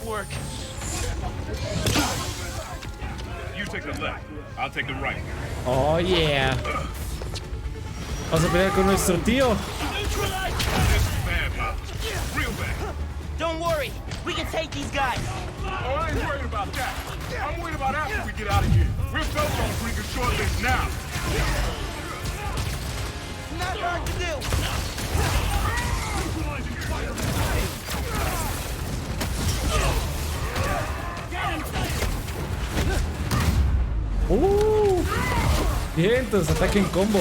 work? You take the left, I'll take the right. Oh, yeah. Vamos a pelear con nuestro tío. This is bad, Miles. Real bad. Don't worry. We can take these guys. Oh, I ain't worried about that. I'm worried about after we get out of here. We're built on bringing short this now. Not hard to do. Bien, entonces ataque en combo.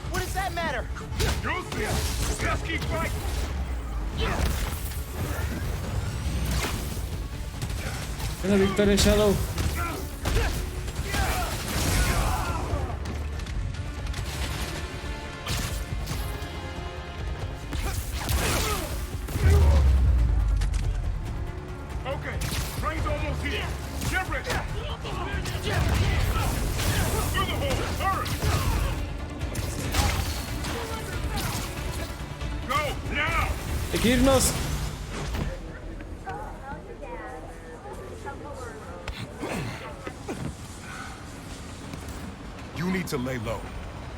What does that matter? You'll see. Let's keep fighting. Una victoria, Shadow. Okay, train's almost here. Get ready. Through the hole. Hurry. Go now. Hay que irnos. You need to lay low.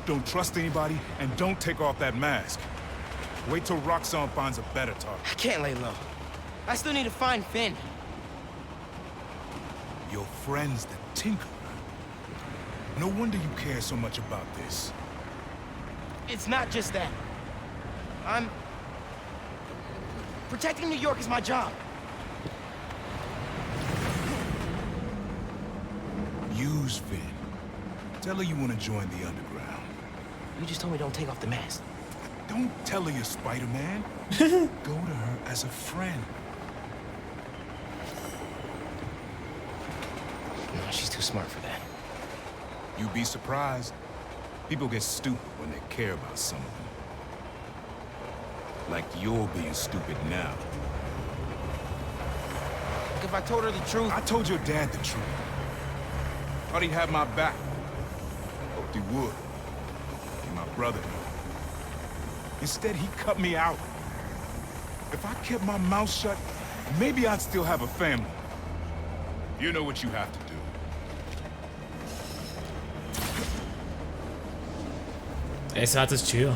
Don't trust anybody, and don't take off that mask. Wait till Roxxon finds a better target. I can't lay low. I still need to find Finn. Your friend's the Tinkerer. No wonder you care so much about this. It's not just that. Protecting New York is my job. Use Finn. Tell her you want to join the underground. You just told me don't take off the mask. Don't tell her you're Spider-Man. Go to her as a friend. No, she's too smart for that. You'd be surprised. People get stupid when they care about something. Like you're being stupid now. If I told her the truth... I told your dad the truth. Thought he'd have my back. Hoped he would. Be my brother. Instead, he cut me out. If I kept my mouth shut, maybe I'd still have a family. You know what you have to do. Ese vato es chido.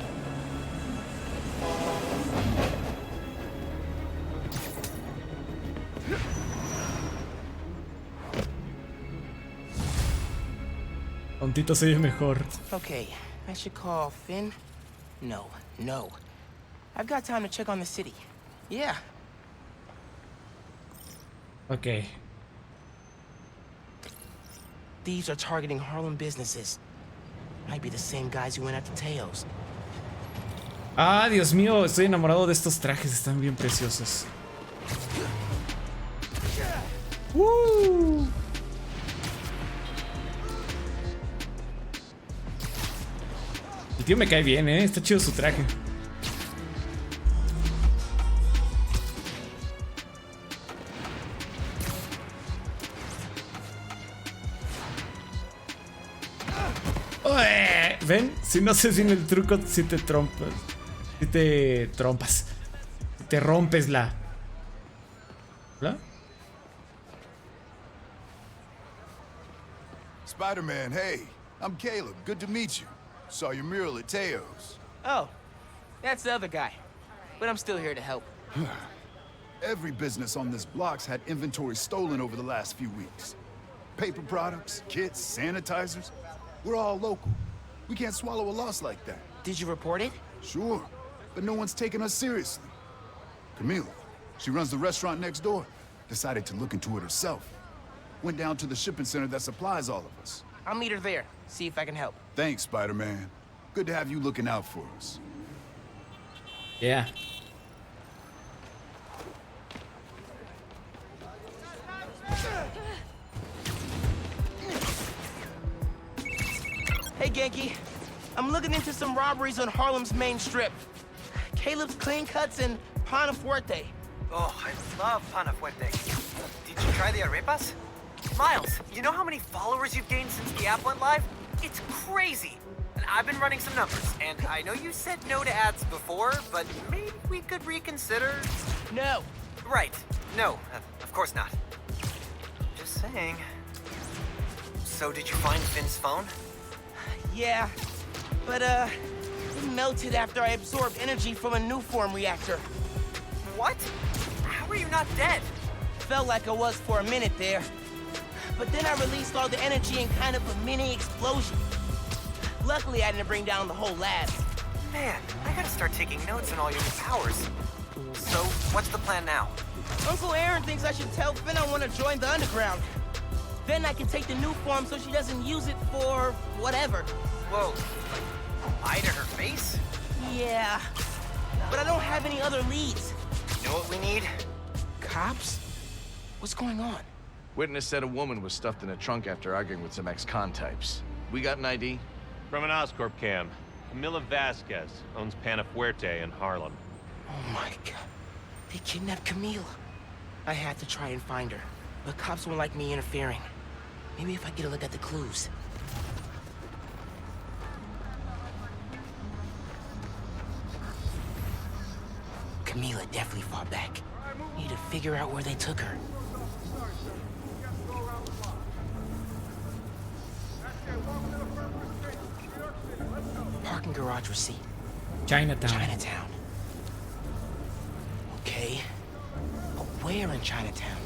Tontito se oye mejor. Okay, I should call Finn. No. I've got time to check on the city. Yeah. Ok. Thieves are targeting Harlem businesses. Might be the same guys who went after Teos. Ah, Dios mío, estoy enamorado de estos trajes, están bien preciosos. El tío me cae bien, está chido su traje. ¿Ven? Si no sé sin el truco, si te trompas. Si te trompas. Si te rompes la. ¿Hola? Spider-Man, hey. I'm Caleb. Good to meet you. Saw your mural at Teo's. Oh, that's the other guy. But I'm still here to help. Every business on this block's had inventory stolen over the last few weeks. Paper products, kits, sanitizers. We're all local. We can't swallow a loss like that. Did you report it? Sure, but no one's taking us seriously. Camila, she runs the restaurant next door. Decided to look into it herself. Went down to the shipping center that supplies all of us. I'll meet her there. See if I can help. Thanks, Spider-Man. Good to have you looking out for us. Yeah. Hey, Genki. I'm looking into some robberies on Harlem's main strip. Caleb's Clean Cuts and Pana Fuerte. Oh, I love Pana Fuerte. Did you try the arepas? Miles, you know how many followers you've gained since the app went live? It's crazy. And I've been running some numbers, and I know you said no to ads before, but maybe we could reconsider? No. Right. No, of course not. Just saying. So did you find Finn's phone? Yeah, but it melted after I absorbed energy from a new form reactor. What? How are you not dead? Felt like I was for a minute there. But then I released all the energy in kind of a mini explosion. Luckily, I didn't bring down the whole lab. Man, I gotta start taking notes on all your new powers. So, what's the plan now? Uncle Aaron thinks I should tell Finn I want to join the underground. Then I can take the new form so she doesn't use it for whatever. Whoa, like lie to her face? Yeah, but I don't have any other leads. You know what we need? Cops? What's going on? Witness said a woman was stuffed in a trunk after arguing with some ex-con types. We got an ID? From an Oscorp cam. Camila Vasquez owns Pana Fuerte in Harlem. Oh my god. They kidnapped Camille. I had to try and find her, but cops won't like me interfering. Maybe if I get a look at the clues. Camila definitely fought back. Need to figure out where they took her. Parking garage receipt. Chinatown. Okay. But where in Chinatown?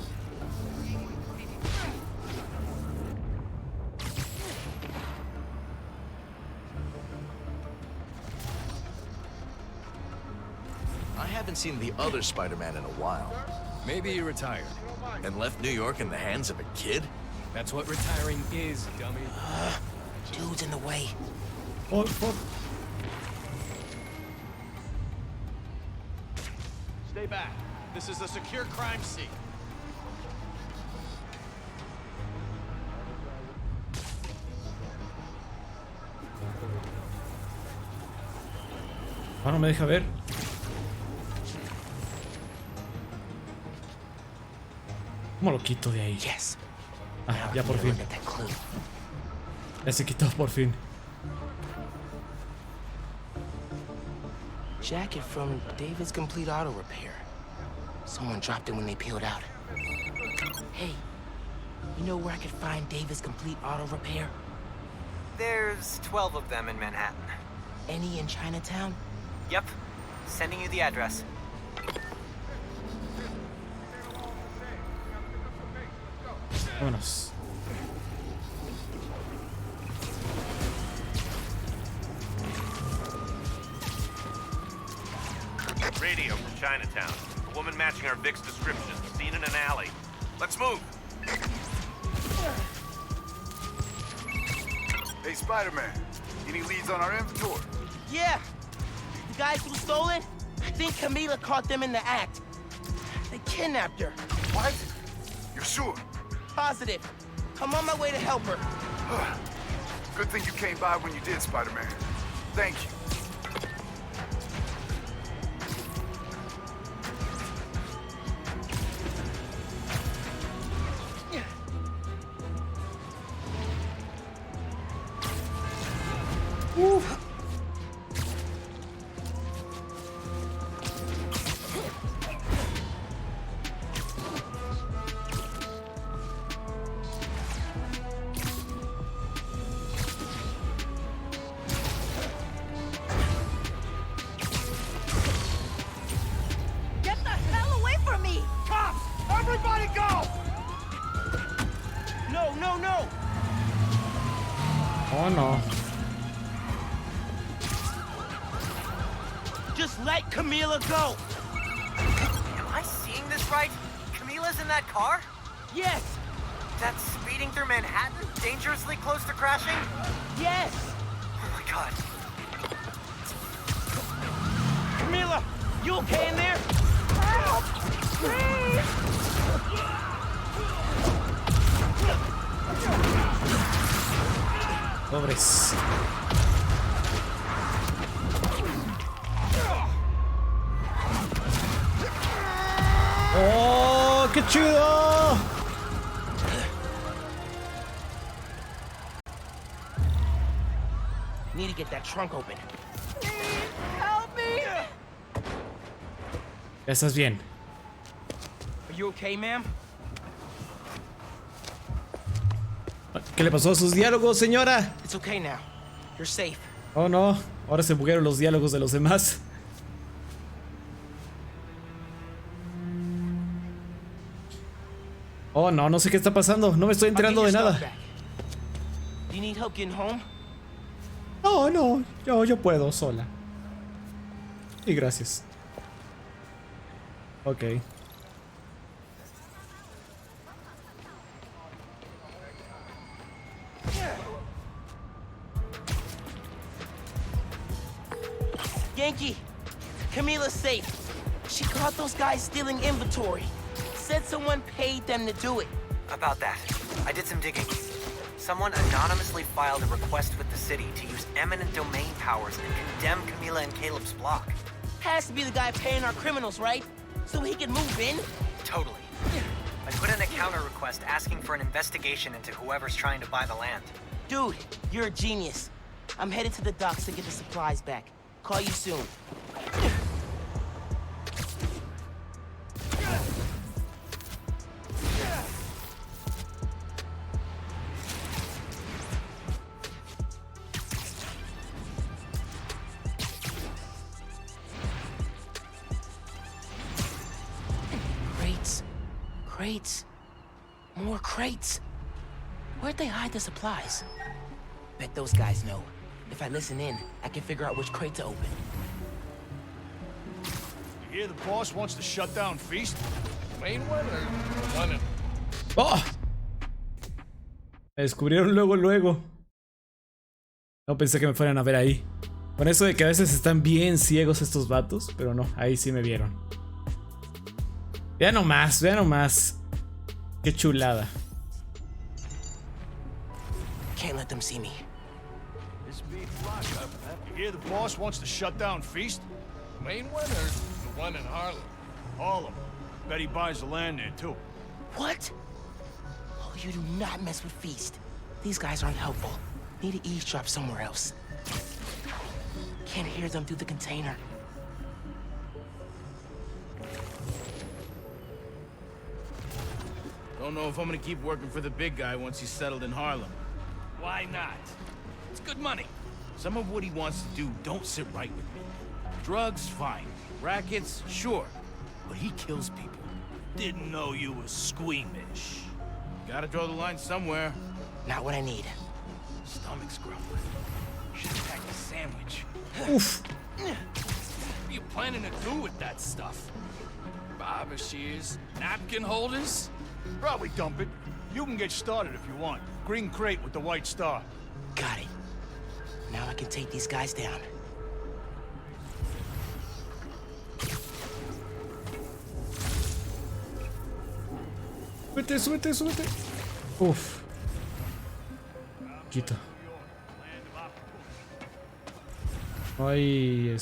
I haven't seen the other Spider-Man in a while. Maybe he retired. And left New York in the hands of a kid? That's what retiring is, dummy. Dude's in the way. Oh. Stay back. This is a secure crime scene. Ah, no me deja ver. ¿Cómo lo quito de ahí? Ah, ya por fin. Ya se quitó por fin. Jacket from David's Complete Auto Repair. Someone dropped it when they peeled out. Hey, you know where I could find David's Complete Auto Repair? There's 12 of them in Manhattan. Any in Chinatown? Yep. Sending you the address. Vámonos. Radio from Chinatown. A woman matching our Vic's description. Seen in an alley. Let's move. Hey, Spider-Man. Any leads on our inventory? Yeah. The guys who stole it, I think Camila caught them in the act. They kidnapped her. What? You're sure? Positive. I'm on my way to help her. Good thing you came by when you did, Spider-Man. Thank you. Oh no. Just let Camila go. Am I seeing this right? Camila's in that car? Yes. That's speeding through Manhattan, dangerously close to crashing? Yes. Oh my god. Camila, you okay in there? Help! Please! Pobres. ¡Oh, qué chido! Need to get that trunk open. Help me! Ya estás bien. Are you okay, ma'am? ¿Qué le pasó a sus diálogos, señora? It's okay now. You're safe. Oh no, ahora se buguearon los diálogos de los demás. Oh no, no sé qué está pasando. No me estoy enterando de nada. Do you need help getting home? No, no, yo puedo sola. Y gracias. Ok. Yankee, Camila's safe. She caught those guys stealing inventory. Said someone paid them to do it. About that, I did some digging. Someone anonymously filed a request with the city to use eminent domain powers and condemn Camila and Caleb's block. Has to be the guy paying our criminals, right? So he can move in? Totally. I put in a counter request asking for an investigation into whoever's trying to buy the land. Dude, you're a genius. I'm headed to the docks to get the supplies back. Call you soon. Crates. Crates. More crates. Where'd they hide the supplies? Bet those guys know. If I listen in, I can figure out which crate to open. You hear the boss wants to shut down Feast? Main one or the one in... ¡Oh! Me descubrieron luego. No pensé que me fueran a ver ahí. Con eso de que a veces están bien ciegos estos vatos, pero no, ahí sí me vieron. Vean nomás. Qué chulada. Can't let them see me. You hear the boss wants to shut down Feast? Main one or the one in Harlem? Harlem. Bet he buys the land there too. What? Oh, you do not mess with Feast. These guys aren't helpful. Need to eavesdrop somewhere else. Can't hear them through the container. Don't know if I'm gonna keep working for the big guy once he's settled in Harlem. Why not? It's good money. Some of what he wants to do don't sit right with me. Drugs, fine. Rackets, sure. But he kills people. Didn't know you was squeamish. Gotta draw the line somewhere. Not what I need. Stomach's grumbling. Should've packed a sandwich. Uf. are you planning to do with that stuff? Barber shears? Napkin holders? Probably dump it. You can get started if you want. Green crate with the white star. Got it. Now I can take these guys down. Súbete, súbete, súbete. Uf. Quito. No hay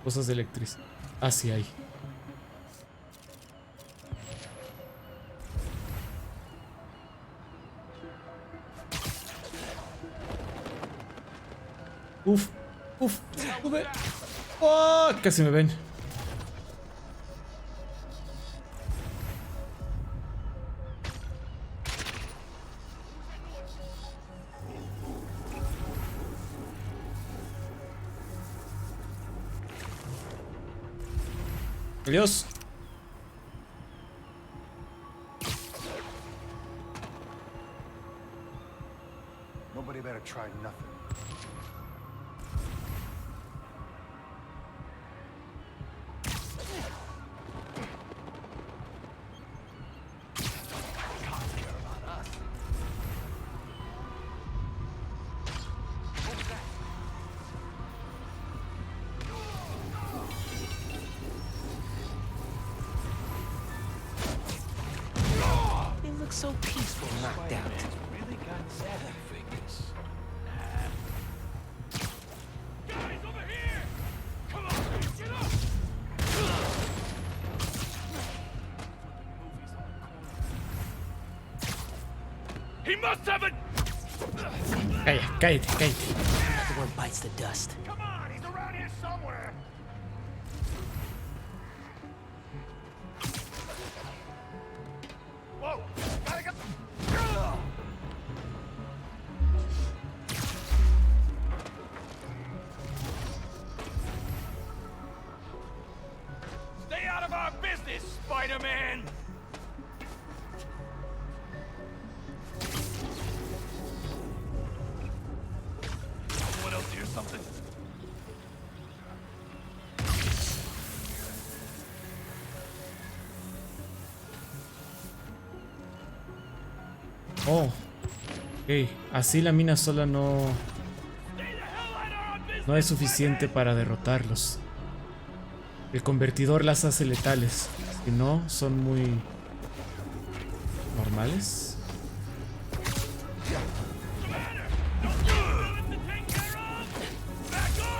cosas de electricidad. Ah, sí hay. Uf, uf, sube. Oh, casi me ven. Adiós. Nobody better try nothing. They look so peaceful knocked out. Really got savvy figures. Guys, over here! Come on, get up! He must have a... Cállate, cállate. The one bites the dust. Come on, he's around here somewhere. Whoa! Gotta get... Stay out of our business, Spider-Man! Someone else hear something? Oh. Ok. Así la mina sola no es suficiente para derrotarlos. El convertidor las hace letales. Si no, son muy normales.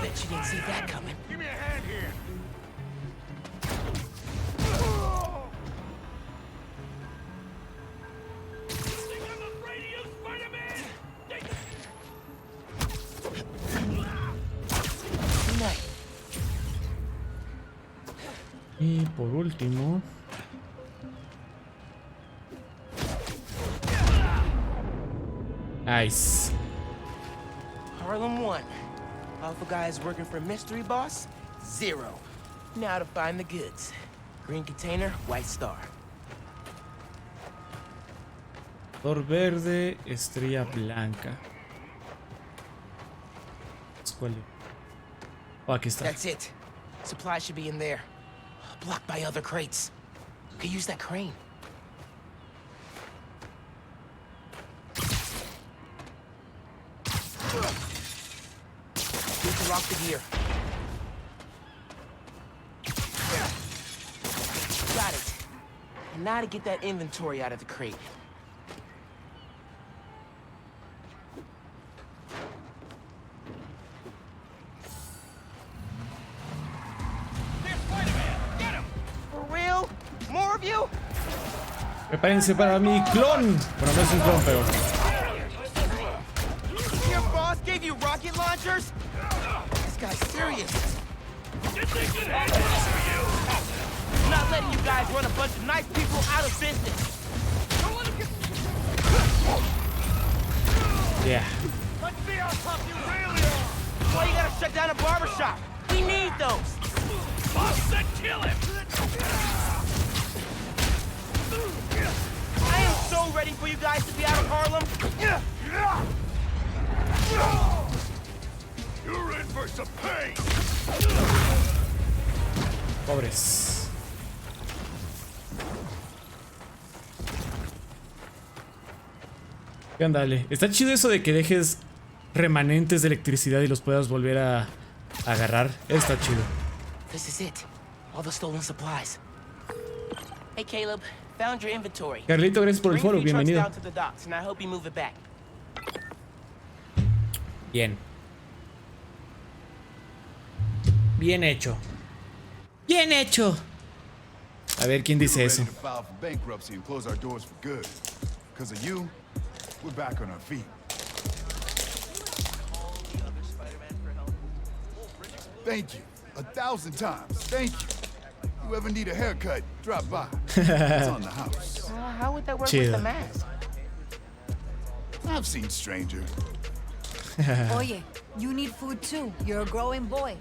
Bet you didn't see that coming. Give me a hand here. Y por último... Nice. Harlem 1. Alpha guys working for mystery boss? 0. Now to find the goods. Green container, white star. Flor verde, estrella blanca. ¿Cuál es? Oh, aquí está. That's it. Supplies should be in there. Blocked by other crates. Could use that crane. Need to lock the gear. Got it. And now to get that inventory out of the crate. Prepárense para mi clon. Bueno, no es un clon, pero... Your boss gave you rocket launchers? This guy's serious. I'm not letting you guys run a bunch of nice people out of business. Yeah. Let's see how tough you really are. Why you gotta shut down a barbershop? We need those. Boss said kill him! I am so ready for you guys to be out of Harlem. You're in for some pain. Pobres. ¿Qué onda, Ale? Está chido eso de que dejes remanentes de electricidad y los puedas volver a agarrar. Está chido. This is it. All the stolen supplies. Hey, Caleb. Found your inventory. Carlito, gracias por el foro. Bienvenido. Down to the docks, and I hope you move it back. Bien. Bien hecho. Bien hecho. A ver quién dice eso. Thank you. 1,000 times. Thank you. You ever need a haircut, drop by. It's on the house. How would that work Chido. with the mask? I've seen stranger. Oye, you need food too. You're a growing boy.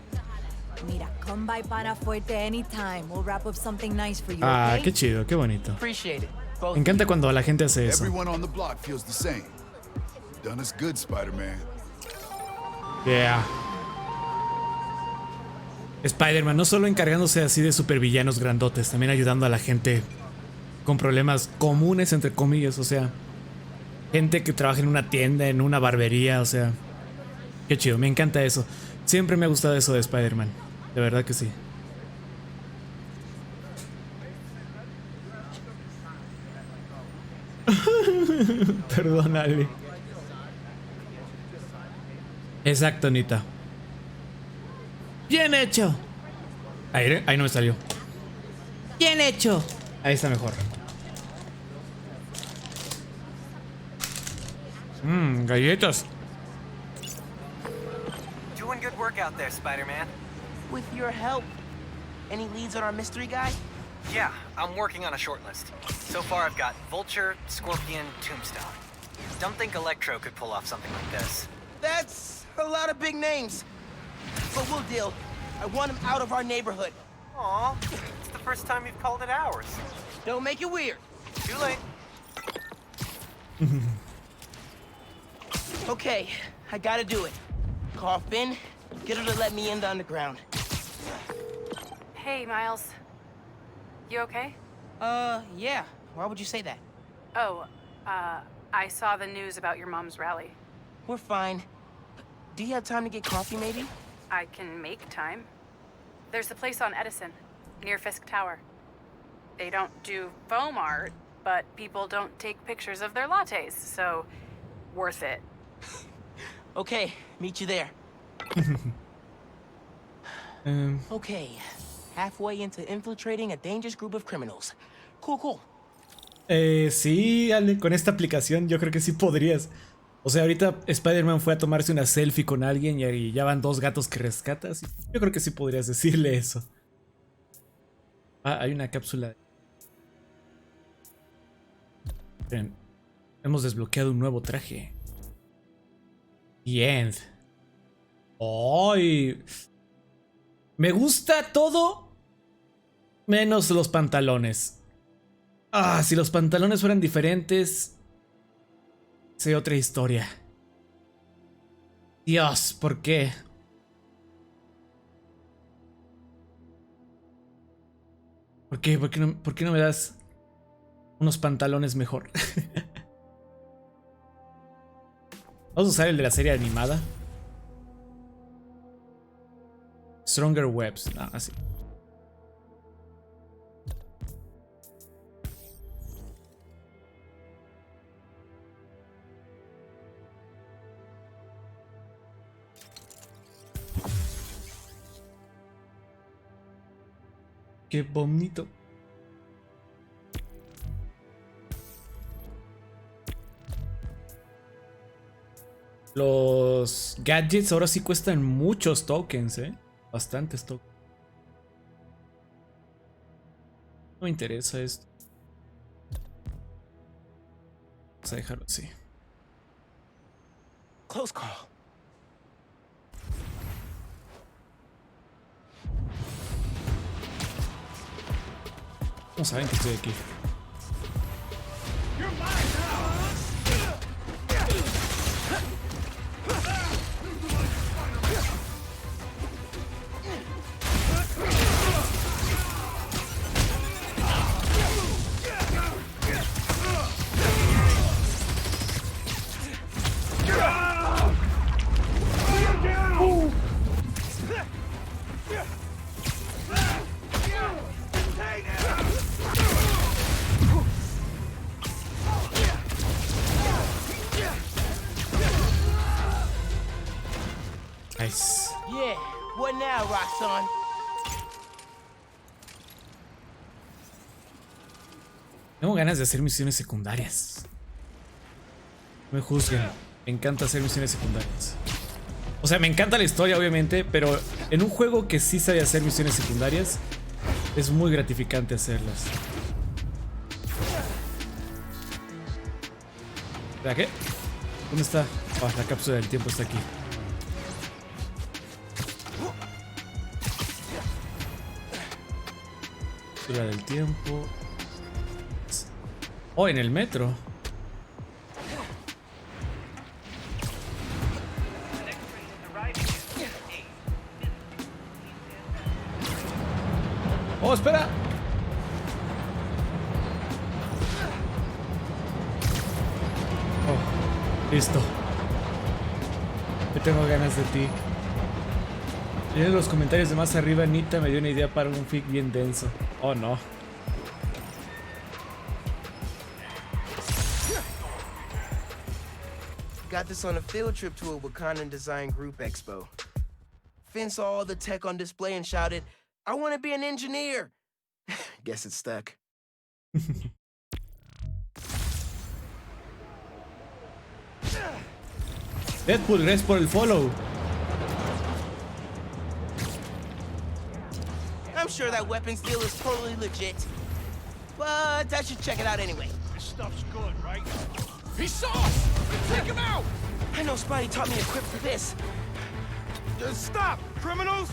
Mira, come by Pana Fuerte anytime. We'll wrap up something nice for you, Ah, okay? qué chido, qué bonito. Appreciate it. Me encanta cuando la gente hace eso. Everyone on the block feels the same. Done us good, Spider-Man. Yeah. Spider-Man no solo encargándose así de supervillanos grandotes, también ayudando a la gente con problemas comunes, entre comillas, o sea, gente que trabaja en una tienda, en una barbería, o sea, qué chido, me encanta eso. Siempre me ha gustado eso de Spider-Man, de verdad que sí. Perdónale. Exacto, Anita. Bien hecho. Ahí no me salió. Bien hecho. Ahí está mejor. Galletas. Doing good work out there, Spider-Man. With your help. Any leads on our mystery guy? Yeah, I'm working on a short list. So far, I've got Vulture, Scorpion, Tombstone. Don't think Electro could pull off something like this. That's a lot of big names. But we'll deal. I want him out of our neighborhood. Aw, it's the first time you've called it ours. Don't make it weird. Too late. Okay, I gotta do it. Call Finn, get her to let me in the underground. Hey, Miles. You okay? Yeah. Why would you say that? Oh, I saw the news about your mom's rally. We're fine. Do you have time to get coffee, maybe? I can make time. There's a place on Edison, near Fisk Tower. They don't do foam art, but people don't take pictures of their lattes, so worth it. Okay, meet you there. Okay, halfway into infiltrating a dangerous group of criminals. Cool. Sí, Ale, con esta aplicación yo creo que sí podrías. O sea, ahorita Spider-Man fue a tomarse una selfie con alguien y ya van 2 gatos que rescatas. Yo creo que sí podrías decirle eso. Ah, hay una cápsula. Miren, hemos desbloqueado un nuevo traje. The End. ¡Ay! Me gusta todo menos los pantalones. Ah, si los pantalones fueran diferentes, sería otra historia. Dios, ¿por qué? ¿Por qué? ¿Por qué no me das unos pantalones mejor? Vamos a usar el de la serie animada. Stronger Webs. No, así. Qué bonito. Los gadgets ahora sí cuestan muchos tokens, bastantes tokens. No me interesa esto. Vamos a dejarlo así. Close call. No saben que estoy aquí. Nice. Yeah, what now, Roxanne? Tengo ganas de hacer misiones secundarias. No me juzguen. Me encanta hacer misiones secundarias. O sea, me encanta la historia, obviamente, pero en un juego que sí sabe hacer misiones secundarias, es muy gratificante hacerlas. ¿Espera qué? ¿Dónde está? Ah, la cápsula del tiempo está aquí. Cápsula del tiempo. Oh, en el metro. Oh, espera. Oh, listo. Yo tengo ganas de ti. Leyendo los comentarios de más arriba, Nita me dio una idea para un fic bien denso. Oh, no. Got this on a field trip to a Wakandan Design Group Expo. Finn saw all the tech on display and shouted, "I want to be an engineer." Guess it's stuck. Deadpool, gracias por el follow. I'm sure that weapons deal is totally legit. But I should check it out anyway. This stuff's good, right? He saw us! Take him out! I know Spidey taught me equipped for this. Just stop, criminals!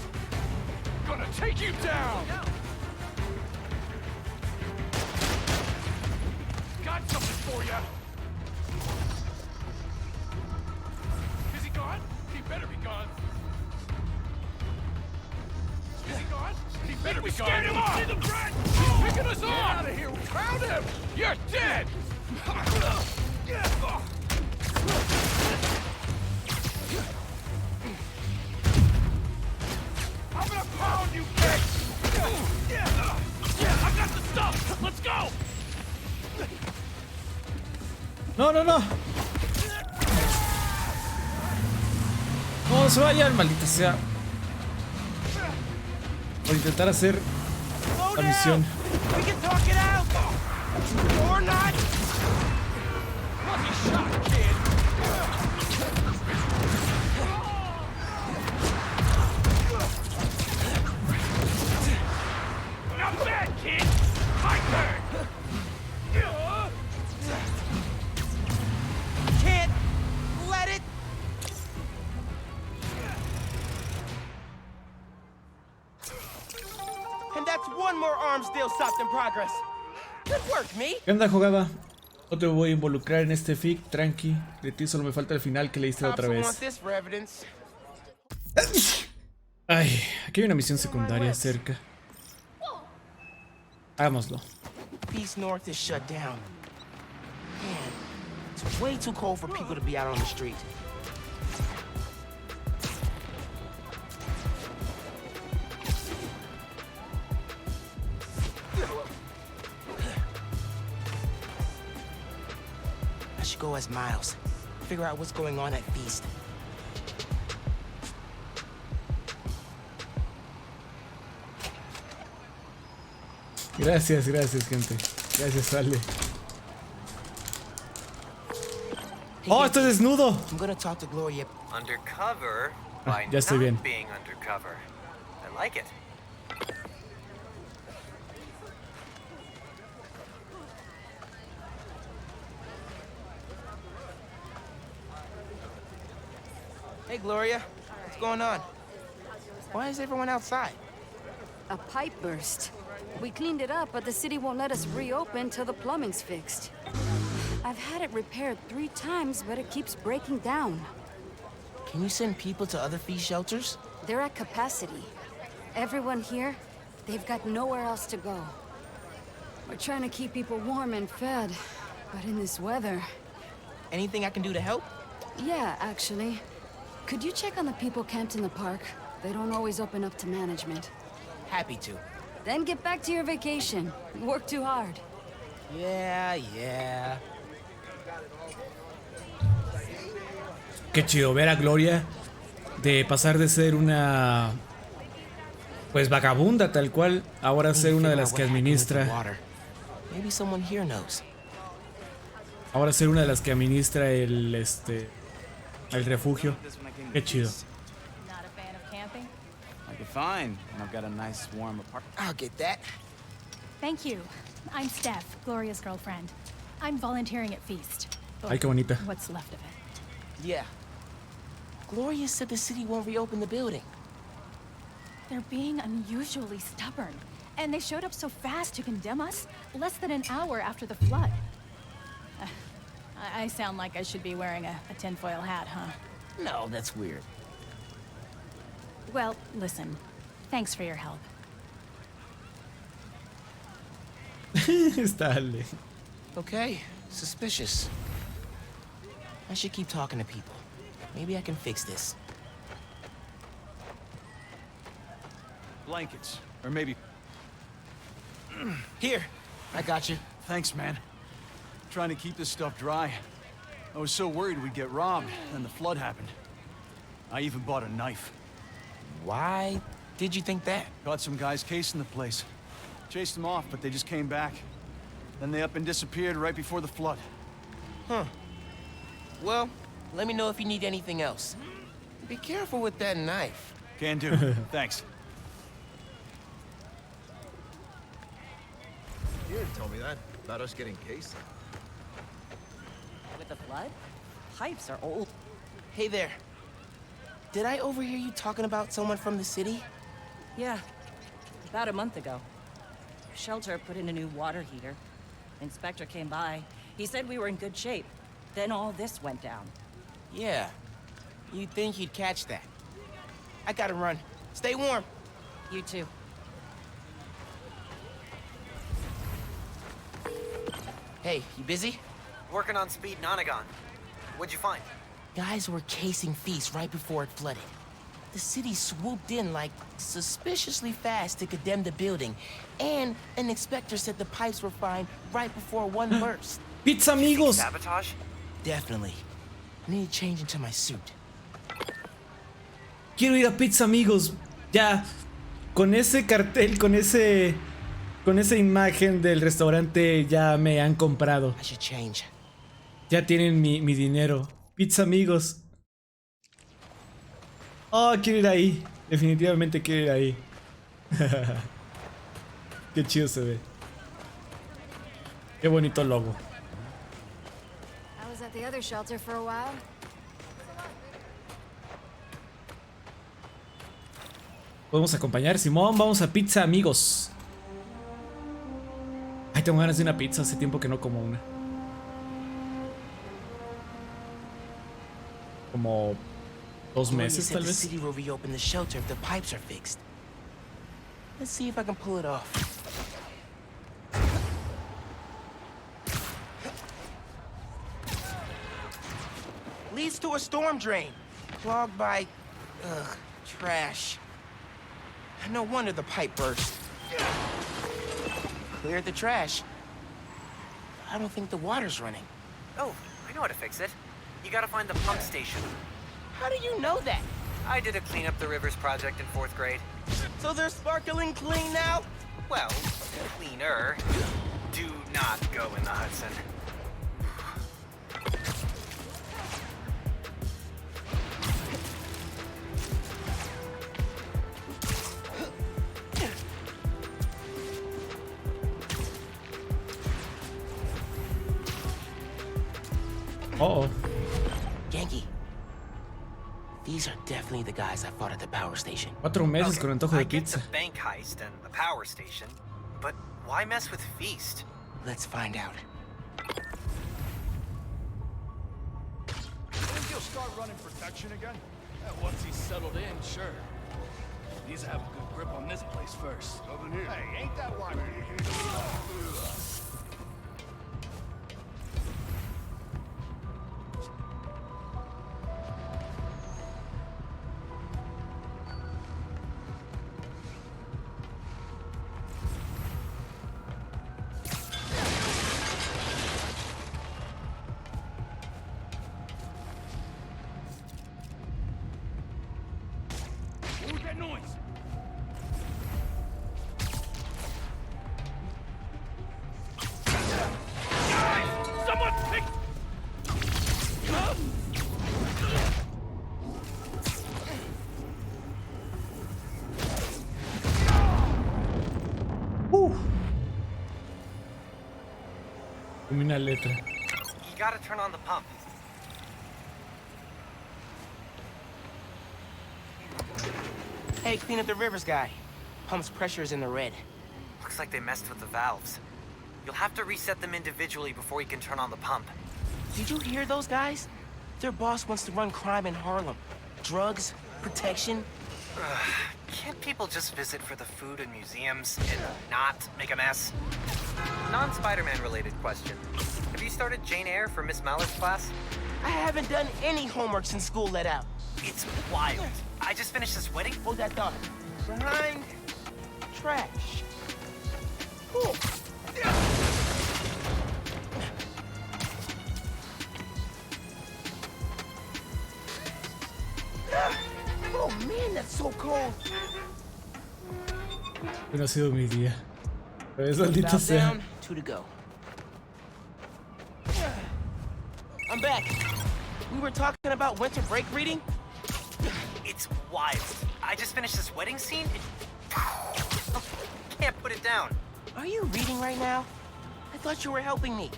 Gonna take you down! Got something for you! Is he gone? He better be gone. Is he gone? He better be gone. Scared him off! He's picking us off! Get out of here! We found him! You're dead! I'm gonna pound you, kid! I got the stuff! Let's go! No, no, no. No se vayan, maldita sea. Por intentar hacer la misión. We can talk it out! Or not! Lucky shot, kid! Not bad, kid! My turn! Can't let it... And that's one more arms deal stopped in progress. Good work, me. ¿Qué onda, jugada? No te voy a involucrar en este fic, tranqui. De ti solo me falta el final que leíste la otra vez. Ay, aquí hay una misión secundaria cerca. Hagámoslo. Peace North is shut down. Man, it's way too cold for people to be out on the street. I should go as Miles. Figure out what's going on at Feast. Gracias, gracias, gente. Gracias, Ale. ¡Oh, estoy desnudo! I'm gonna talk to Gloria. Undercover by ya estoy bien. not being undercover. I like it. Hey, Gloria. What's going on? Why is everyone outside? A pipe burst. We cleaned it up, but the city won't let us reopen till the plumbing's fixed. I've had it repaired 3 times, but it keeps breaking down. Can you send people to other fee shelters? They're at capacity. Everyone here, they've got nowhere else to go. We're trying to keep people warm and fed, but in this weather... Anything I can do to help? Yeah, actually. Could you check on the people camped in the park? They don't always open up to management. Happy to. Then get back to your vacation. You work too hard. Yeah. Qué chido ver a Gloria de pasar de ser una pues vagabunda tal cual, ahora ser una de las que administra. Maybe someone here knows. Ahora ser una de las que administra el el refugio. Qué chido. Not a fan of camping? I could find, and I've got a nice warm apartment. I'll get that. Thank you. I'm Steph, Gloria's girlfriend. I'm volunteering at Feast. Ay, qué bonita. What's left of it. Yeah. Gloria said the city won't reopen the building. They're being unusually stubborn. And they showed up so fast to condemn us, less than an hour after the flood. I sound like I should be wearing a tinfoil hat, huh? No, that's weird. Well, listen. Thanks for your help. Dale. Okay, suspicious. I should keep talking to people. Maybe I can fix this. Blankets. Or maybe... Here, I got you. Thanks, man. Trying to keep this stuff dry. I was so worried we'd get robbed, then the flood happened. I even bought a knife. Why did you think that? Caught some guys casing the place. Chased them off, but they just came back. Then they up and disappeared right before the flood. Huh. Well, let me know if you need anything else. Be careful with that knife. Can do. Thanks. You didn't tell me that about us getting cased. With the flood? Pipes are old. Hey there. Did I overhear you talking about someone from the city? Yeah. About a month ago. Shelter put in a new water heater. Inspector came by. He said we were in good shape. Then all this went down. Yeah. You'd think he'd catch that. I gotta run. Stay warm. You too. Hey, you busy? Working on Speed Nonagon. What'd you find? Guys were casing Feast right before it flooded. The city swooped in like suspiciously fast to condemn the building, and an inspector said the pipes were fine right before one burst. Pizza amigos. Sabotage? Definitely. I need to change into my suit. Quiero ir a Pizza Amigos. Ya, con ese cartel, con esa imagen del restaurante ya me han comprado. I should change. Ya tienen mi dinero. Pizza Amigos. Oh, quiero ir ahí. Definitivamente quiero ir ahí. Qué chido se ve. Qué bonito logo. I was at the other shelter for a while. Podemos acompañar, Simón. Vamos a Pizza Amigos. Ay, tengo ganas de una pizza. Hace tiempo que no como una. Como 2 meses, tal The vez. city will reopen the shelter if the pipes are fixed. Let's see if I can pull it off. Leads to a storm drain, clogged by, trash. No wonder the pipe burst. Cleared the trash. I don't think the water's running. Oh, I know how to fix it. You gotta find the pump station. How do you know that? I did a clean up the rivers project in 4th grade. So they're sparkling clean now? Well, cleaner. Do not go in the Hudson. Uh-oh. Yankee. These are definitely the guys I fought at the power station. 4 meses con antojo de I get pizza. the bank heist and the power station, but why mess with Feast? Let's find out. Think he'll start running protection again? Once he's settled in, sure. Needs to have a good grip on this place first. Over here. Hey, ain't that why? Who's that noise? Guys, someone pick. Una letra. You gotta turn on the pump. Hey, clean up the rivers guy. Pump's pressure is in the red. Looks like they messed with the valves. You'll have to reset them individually before you can turn on the pump. Did you hear those guys? Their boss wants to run crime in Harlem. Drugs, protection. Can't people just visit for the food and museums and not make a mess? Non-Spider-Man related question. Have you started Jane Eyre for Miss Mallard's class? I haven't done any homework since school let out. It's wild. I just finished this wedding. Hold that thought. Behind trash. Cool. Oh man, that's so cold. No ha sido mi día. Pero es maldita sea. Down, 2 to go. I'm back. We were talking about winter break reading. It's wild. I just finished this wedding scene. Can't put it down. Are you reading right now? I thought you were helping me.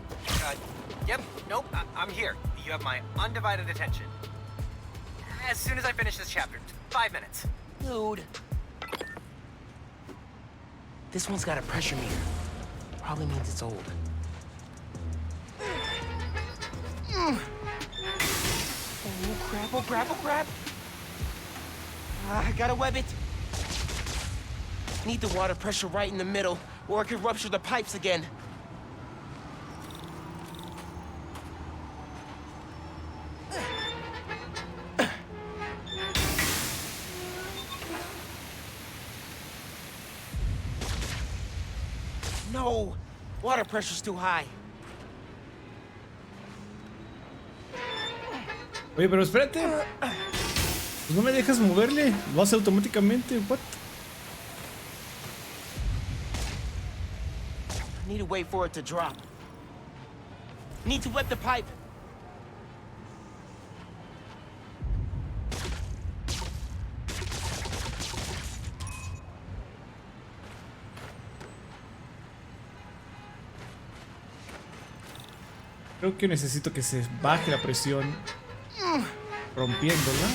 Yep. Nope. I'm here. You have my undivided attention. As soon as I finish this chapter. 5 minutes. Dude. This one's got a pressure meter. Probably means it's old. Oh, crap, oh, crap, oh, crap. I gotta web it. Need the water pressure right in the middle, or it could rupture the pipes again. No, water pressure's too high. Oye, pero espérate. Pues no me dejas moverle. Lo hace automáticamente. What? Need to wait for it to drop. Need to wet the pipe. Creo que necesito que se baje la presión. Rompiéndola.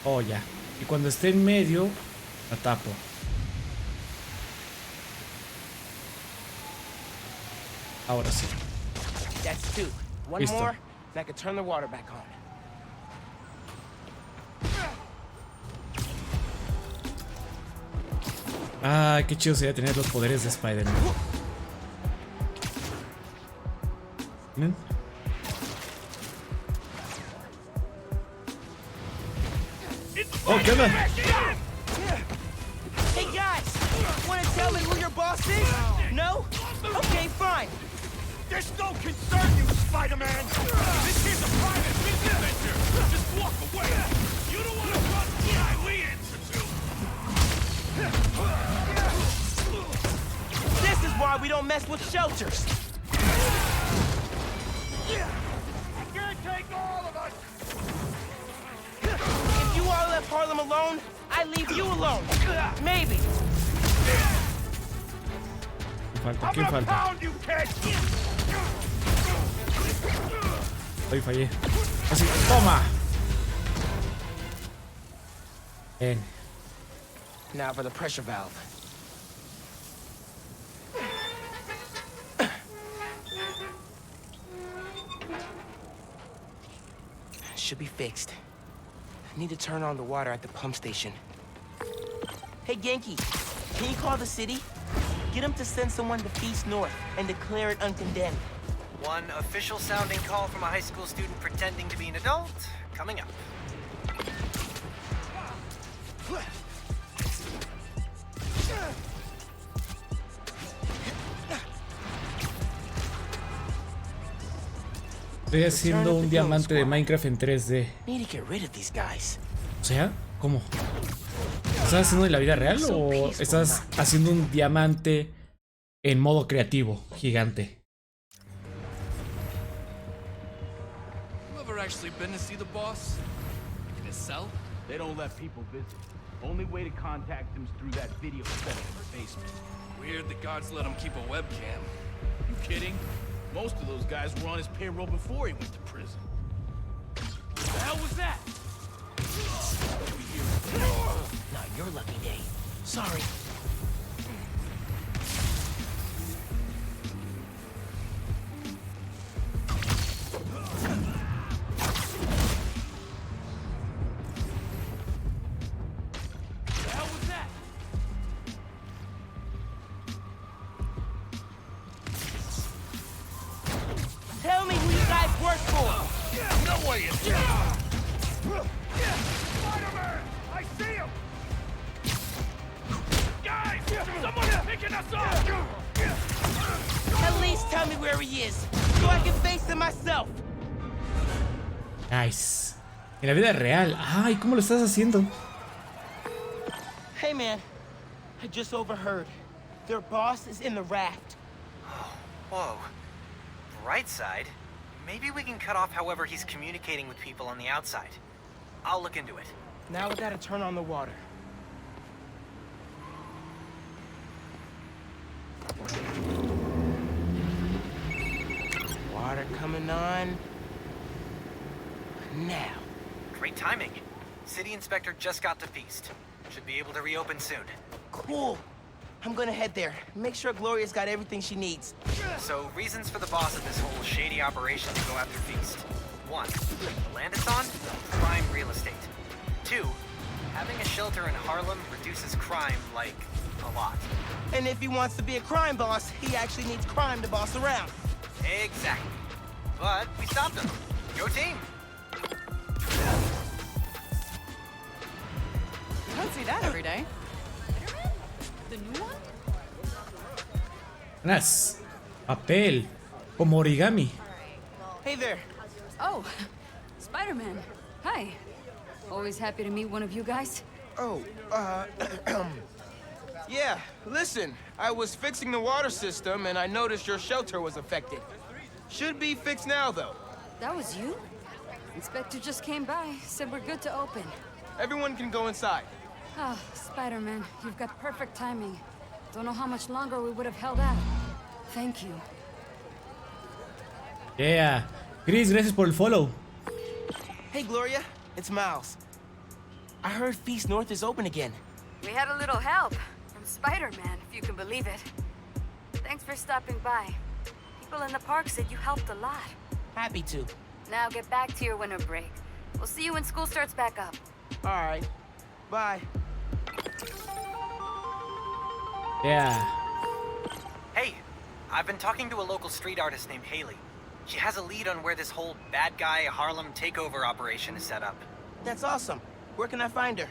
Oh, ya. Y cuando esté en medio, la tapo. Ahora sí. That's 2. One Listo. more, and I can turn the water back on. Ah, qué chido sería tener los poderes de Spider-Man. ¿Ven? Oh, ¿qué onda? Hey guys, wanna tell me who your boss is? No? Okay, fine. This don't concern you, Spider-Man! This is a private business venture! Just walk away! You don't want to run the guy we answer to! This is why we don't mess with shelters. You can't take all of us! If you all left Harlem alone, I leave you alone. Maybe. Falta, ¿quién falta? Pound you, kid! Hoy fallé. Así, toma. Bien. Now for the pressure valve. Should be fixed. Need to turn on the water at the pump station. Hey, Genki, can you call the city? Get them to send someone to Feast North and declare it uncondemned. One official sounding call from a high school student pretending to be an adult, coming up. Estoy haciendo un diamante de Minecraft en 3D. Need to get rid of these guys. O sea, ¿Cómo? ¿Estás haciendo en la vida real o estás haciendo un diamante en modo creativo gigante? You ever actually been to see the boss? In his cell? They don't let people visit. Only way to contact him's through that video setup in the basement. Weird the guards let him keep a webcam. You kidding? Most of those guys were on his payroll before he went to prison. What the hell was that? Not your lucky day. Sorry. Tell me who you guys work for! No way in Spider-Man! I see him! Guys! Someone's picking us up! At least tell me where he is, so I can face him myself. Nice. En la vida real. Ay, ¿cómo lo estás haciendo? Hey man, I just overheard. Their boss is in the raft. Whoa. Right side? Maybe we can cut off however he's communicating with people on the outside. I'll look into it. Now we gotta turn on the water. Water coming on. Now. Great timing. City Inspector just got to Feast. Should be able to reopen soon. Cool. I'm gonna head there. Make sure Gloria's got everything she needs. So, reasons for the boss of this whole shady operation to go after Feast. 1. The land it's on? Prime real estate. 2. Having a shelter in Harlem reduces crime, like, a lot. And if he wants to be a crime boss, he actually needs crime to boss around. Exactly. But we stopped him. Go team! You don't see that every day. The new one? Nice. Papel. Como origami. Hey there. Oh, Spider-Man. Hi. Always happy to meet one of you guys. Oh, yeah, listen, I was fixing the water system and I noticed your shelter was affected. Should be fixed now, though. That was you? Inspector just came by, said we're good to open. Everyone can go inside. Ah, Spider-Man, you've got perfect timing. Don't know how much longer we would have held out. Thank you. Yeah. Chris, gracias por el follow. Hey, Gloria, it's Miles. I heard Feast North is open again. We had a little help from Spider-Man, if you can believe it. Thanks for stopping by. People in the park said you helped a lot. Happy to. Now get back to your winter break. We'll see you when school starts back up. All right. Bye. Yeah. Hey, I've been talking to a local street artist named Haley. She has a lead on where this whole bad guy Harlem takeover operation is set up. That's awesome. Where can I find her?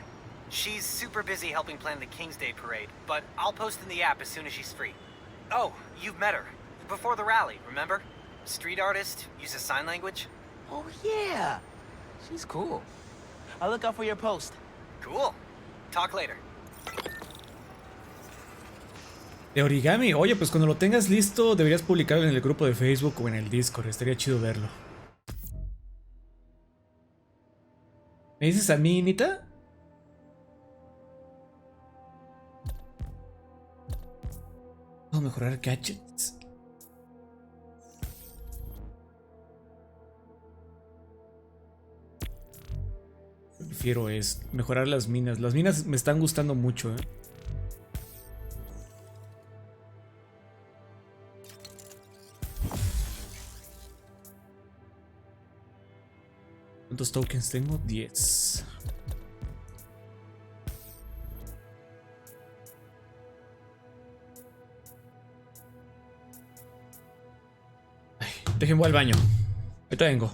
She's super busy helping plan the King's Day parade, but I'll post in the app as soon as she's free. Oh, you've met her. Before the rally, remember? Street artist, uses sign language. Oh, yeah. She's cool. I'll look out for your post. Cool. Talk later. De origami. Oye, pues cuando lo tengas listo, deberías publicarlo en el grupo de Facebook o en el Discord. Estaría chido verlo. ¿Me dices a mí, Nita? Vamos a mejorar gadgets. Prefiero es mejorar las minas. Las minas me están gustando mucho, ¿eh? ¿Cuántos tokens tengo? 10. Ay, déjenme al baño. Ahorita vengo.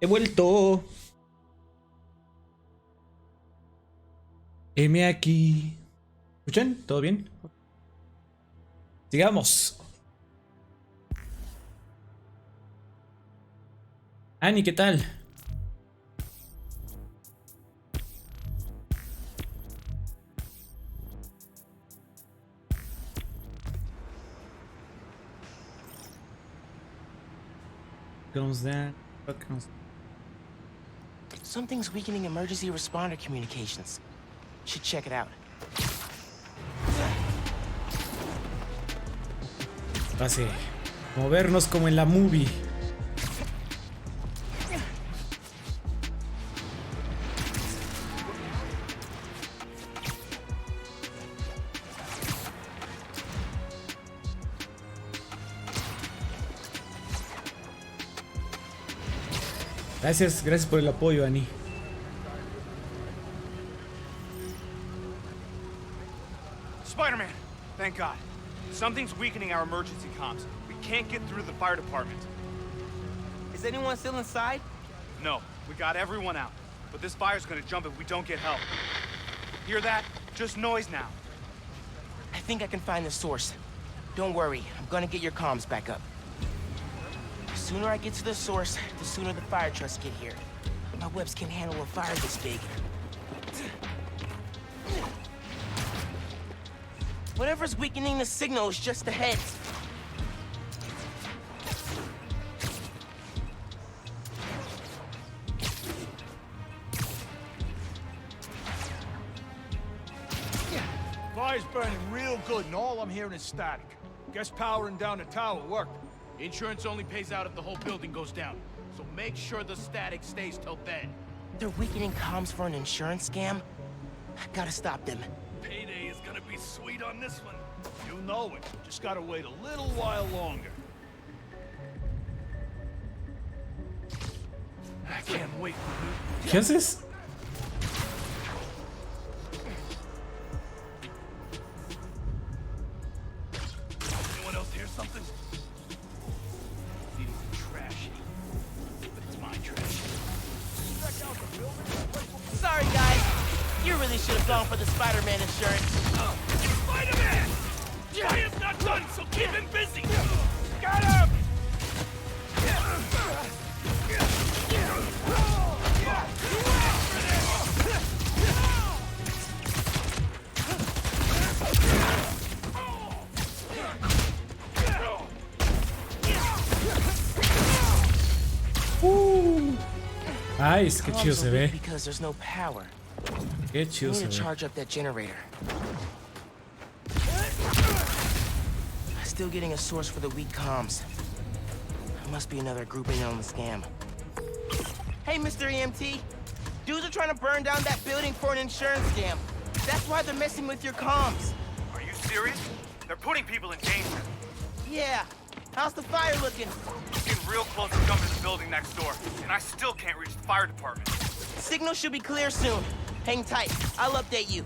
He vuelto. Heme aquí. ¿Escuchan? ¿Todo bien? Sigamos. Ani, ¿qué tal? Comes that. What comes? Something's weakening emergency responder communications. Should check it out. Así. Movernos como en la movie. Gracias, gracias por el apoyo, Ani. Spider-Man! Thank God. Something's weakening our emergency comms. We can't get through the fire department. Is anyone still inside? No, we got everyone out. But this fire's gonna jump if we don't get help. Hear that? Just noise now. I think I can find the source. Don't worry, I'm gonna get your comms back up. The sooner I get to the source, the sooner the fire trucks get here. My webs can't handle a fire this big. Whatever's weakening the signal is just ahead. Fire's burning real good, and all I'm hearing is static. Guess powering down the tower worked. Insurance only pays out if the whole building goes down. So make sure the static stays till then. They're weakening comms for an insurance scam? I gotta stop them. Payday is gonna be sweet on this one. You know it. Just gotta wait a little while longer. I can't wait. ¿Qué haces? Anyone else hear something? These are trashy. But it's my trash. Check out the building. Sorry, guys. You really should have gone for the Spider-Man insurance. Spider-Man! Fire's not done, so keep him busy! Got him! Nice, qué chido se ve. Because there's no power. Qué chido se I need to ve. charge up that generator. Still getting a source for the weak comms. There must be another group in on the scam. Hey, Mr. EMT. Dudes are trying to burn down that building for an insurance scam. That's why they're messing with your comms. Are you serious? They're putting people in danger. Yeah. How's the fire looking? It's getting real close to jumping the building next door, and I still can't reach the fire department. Signal should be clear soon. Hang tight. I'll update you.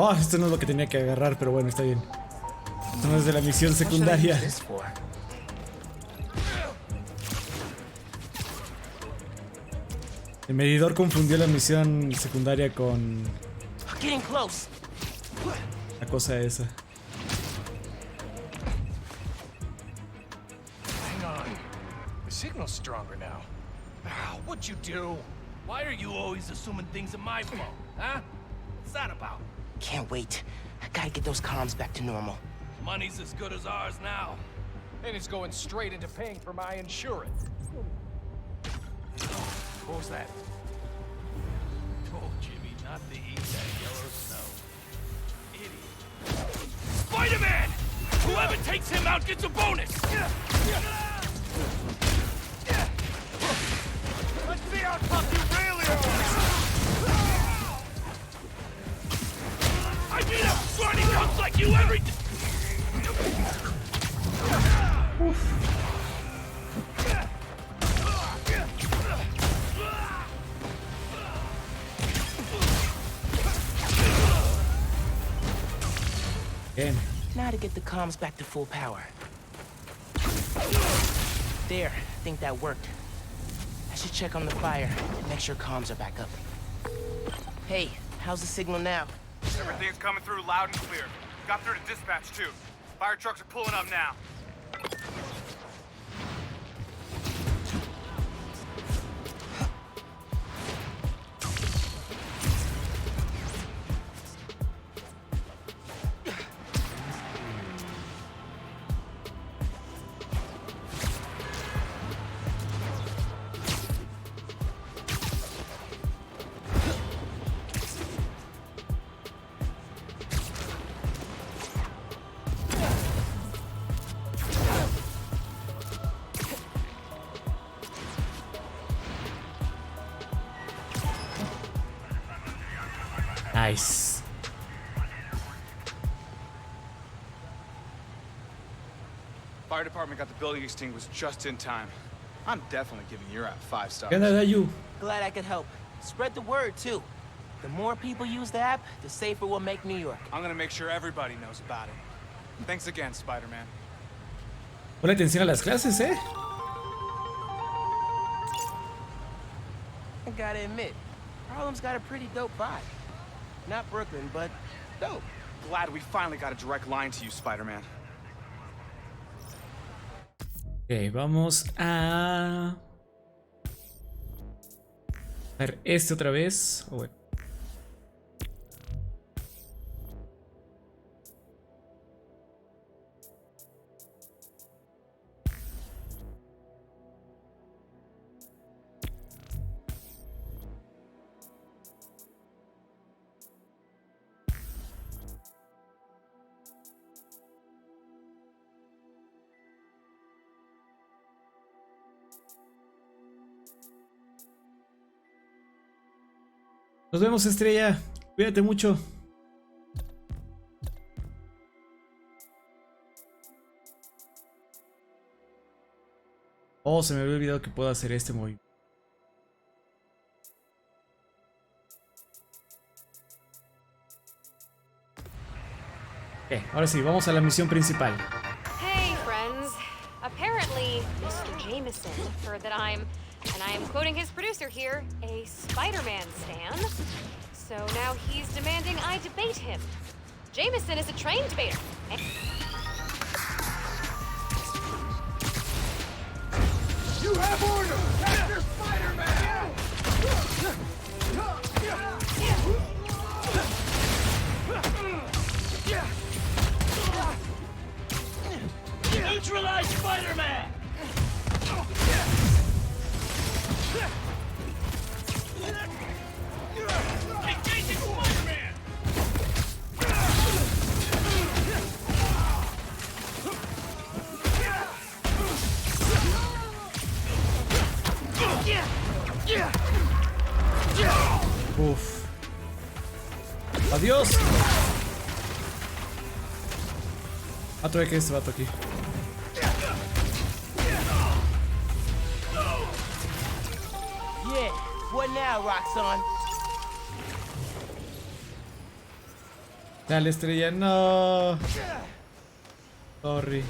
Oh, esto no es lo que tenía que agarrar, pero bueno, está bien. Esto no es de la misión secundaria. El medidor confundió la misión secundaria con la cosa esa. Hang on. The signal's stronger now. What'd you do? Why are you always assuming things in my phone, huh? What's that about? Can't wait. I gotta get those comms back to normal. Money's as good as ours now. And it's going straight into paying for my insurance. What was that? Oh, Jimmy, not to eat that yellow snow. Idiot. Spider-Man! Whoever takes him out gets a bonus! Let's see how tough you really are! I beat up scrawny punks like you every day! Now to get the comms back to full power. There, I think that worked. I should check on the fire and make sure comms are back up. Hey, how's the signal now? Everything's coming through loud and clear. Got through to dispatch, too. Fire trucks are pulling up now. Nice. Fire department got the building extinguished just in time. I'm definitely giving your app 5 stars. Glad I could help. Spread the word, too. The more people use the app, the safer we'll make New York. I'm gonna make sure everybody knows about it. Thanks again, Spider-Man. Pon atención a las clases, I gotta admit, Harlem's got a pretty dope vibe. Not Brooklyn, but dope. Glad we finally got a direct line to you, Spider-Man. Ok, vamos a ver este otra vez. Oh, bueno. Nos vemos, Estrella. Cuídate mucho. Oh, se me había olvidado que puedo hacer este movimiento. Ahora sí, vamos a la misión principal. Hey, friends. Apparently, Mr. Jameson heard that I'm, and I am quoting his producer here, a Spider-Man stan. So now he's demanding I debate him. Jameson is a trained debater. You have orders! Capture Spider-Man! Neutralize Spider-Man! Engaging Spider-Man! Uf. Adiós. Todavía que este vato aquí. Yeah, what now, Roxanne? Dale, Estrella, no. Sorry.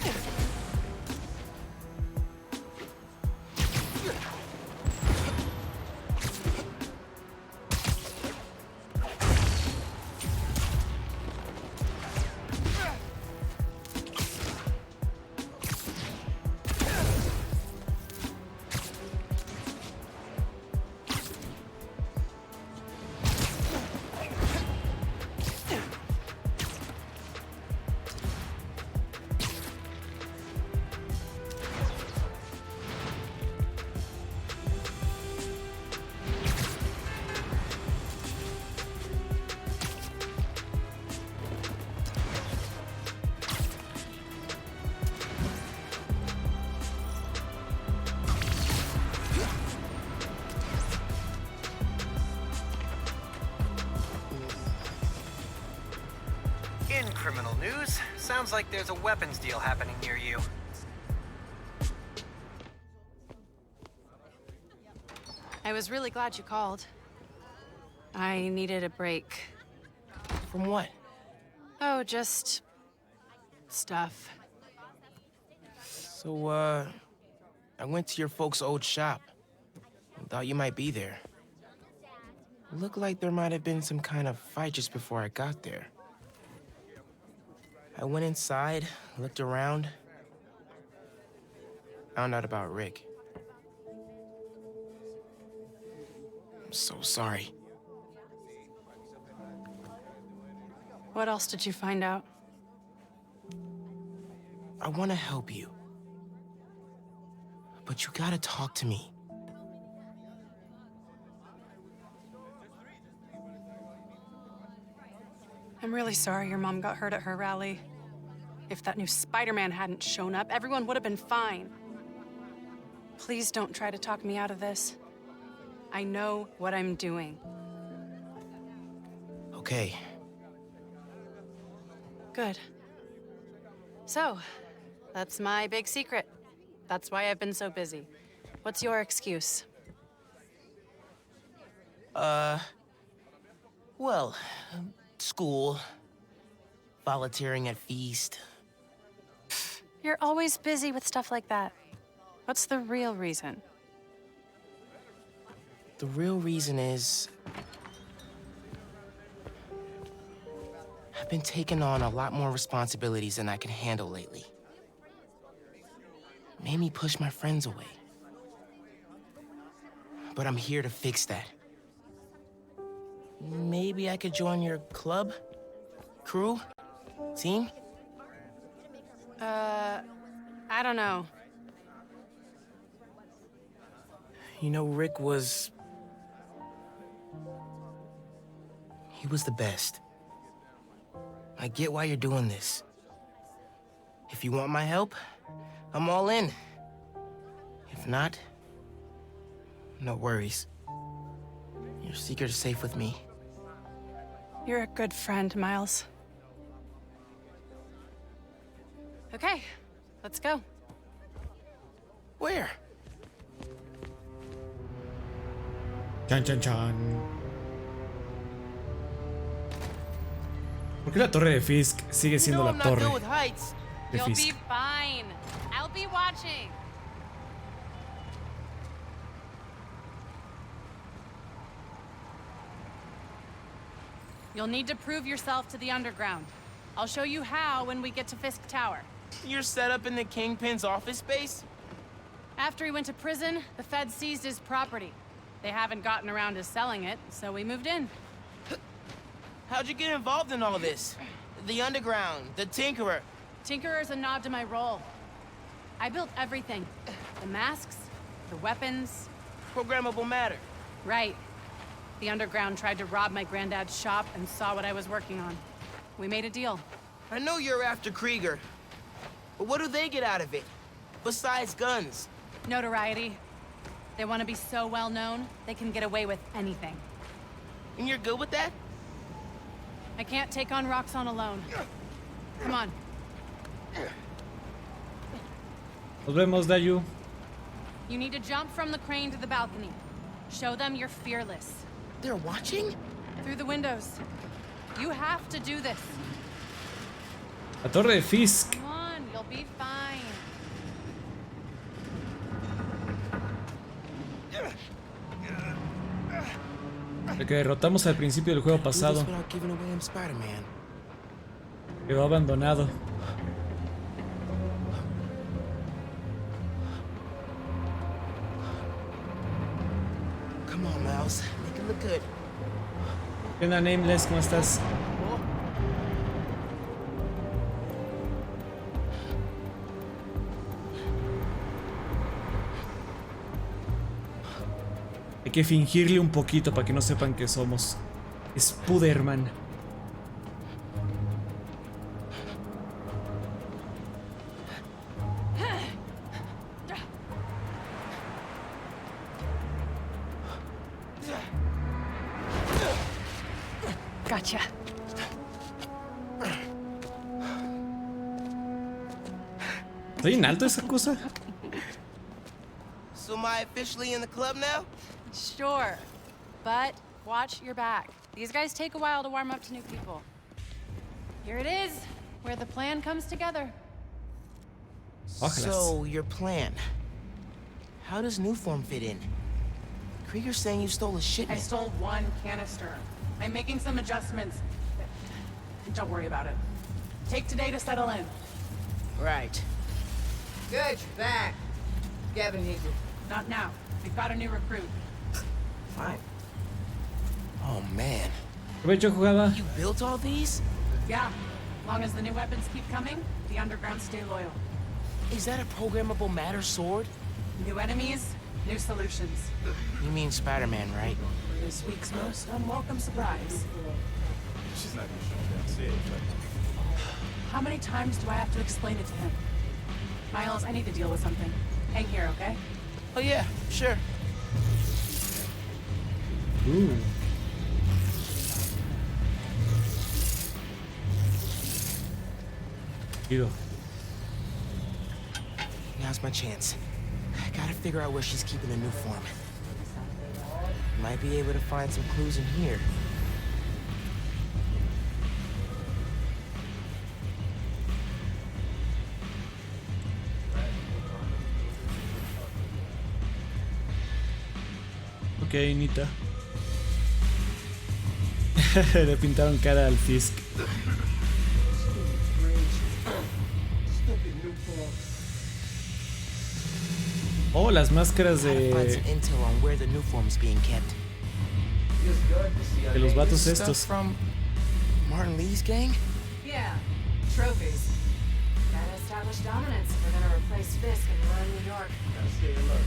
news. Sounds like there's a weapons deal happening near you. I was really glad you called. I needed a break. From what? Oh, just... stuff. So, I went to your folks' old shop. Thought you might be there. Looked like there might have been some kind of fight just before I got there. I went inside, looked around, found out about Rick. I'm so sorry. What else did you find out? I want to help you. But you gotta talk to me. I'm really sorry your mom got hurt at her rally. If that new Spider-Man hadn't shown up, everyone would have been fine. Please don't try to talk me out of this. I know what I'm doing. Okay. Good. So, that's my big secret. That's why I've been so busy. What's your excuse? Well, school, volunteering at Feast. You're always busy with stuff like that. What's the real reason? The real reason is... I've been taking on a lot more responsibilities than I can handle lately. Made me push my friends away. But I'm here to fix that. Maybe I could join your club? Crew? Team? I don't know. You know, Rick was... He was the best. I get why you're doing this. If you want my help, I'm all in. If not, no worries. Your secret is safe with me. You're a good friend, Miles. Okay, let's go. Where? Chan, chan, chan. ¿Por qué la torre de Fisk sigue siendo la torre de You'll be Fisk? fine. I'll be watching. You'll need to prove yourself to the underground. I'll show you how when we get to Fisk Tower. You're set up in the Kingpin's office space? After he went to prison, the feds seized his property. They haven't gotten around to selling it, so we moved in. How'd you get involved in all this? The underground, the Tinkerer. Tinkerer's a nod to my role. I built everything. The masks, the weapons. Programmable matter. Right. The underground tried to rob my granddad's shop and saw what I was working on. We made a deal. I know you're after Krieger, but what do they get out of it? Besides guns? Notoriety. They want to be so well known, they can get away with anything. And you're good with that? I can't take on Roxxon alone. Come on. Nos vemos, Dayu. You need to jump from the crane to the balcony. Show them you're fearless. They're watching? Through the windows. You have to do this. La torre de Fisk. Come on, you'll be fine. El que derrotamos al principio del juego pasado. Quedó abandonado. Come on, Miles. Make it look good. ¿Qué onda, Nameless? ¿Cómo estás? Hay que fingirle un poquito para que no sepan que somos Spider-Man. Gotcha. ¿Estoy en alto esa cosa? So am I officially in the club now? Sure. But watch your back. These guys take a while to warm up to new people. Here it is, where the plan comes together. So, your plan. How does Newform fit in? Krieger's saying you stole a I shipment. stole one canister. I'm making some adjustments. Don't worry about it. Take today to settle in. Right. Good, you're back. Gavin needs you. Not now. We've got a new recruit. Fine. Oh, man. Aprovecho, jugaba. You built all these? Yeah. Long as the new weapons keep coming, the underground stay loyal. Is that a programmable matter sword? New enemies, new solutions. You mean Spider-Man, right? This week's most unwelcome surprise. She's not even showing downstairs, right? How many times do I have to explain it to him? Miles, I need to deal with something. Hang here, okay? Oh yeah, sure. Ooh. Chido. Now's my chance. I gotta figure out where she's keeping the new form. Might be able to find some clues in here. Ok, Nita. Le pintaron cara al Fisk. Oh, las máscaras de los vatos estos. From Martin Lee's gang? Yeah, trophies. Gotta establish dominance if we're gonna replace Fisk and run New York. Gotta stay alert.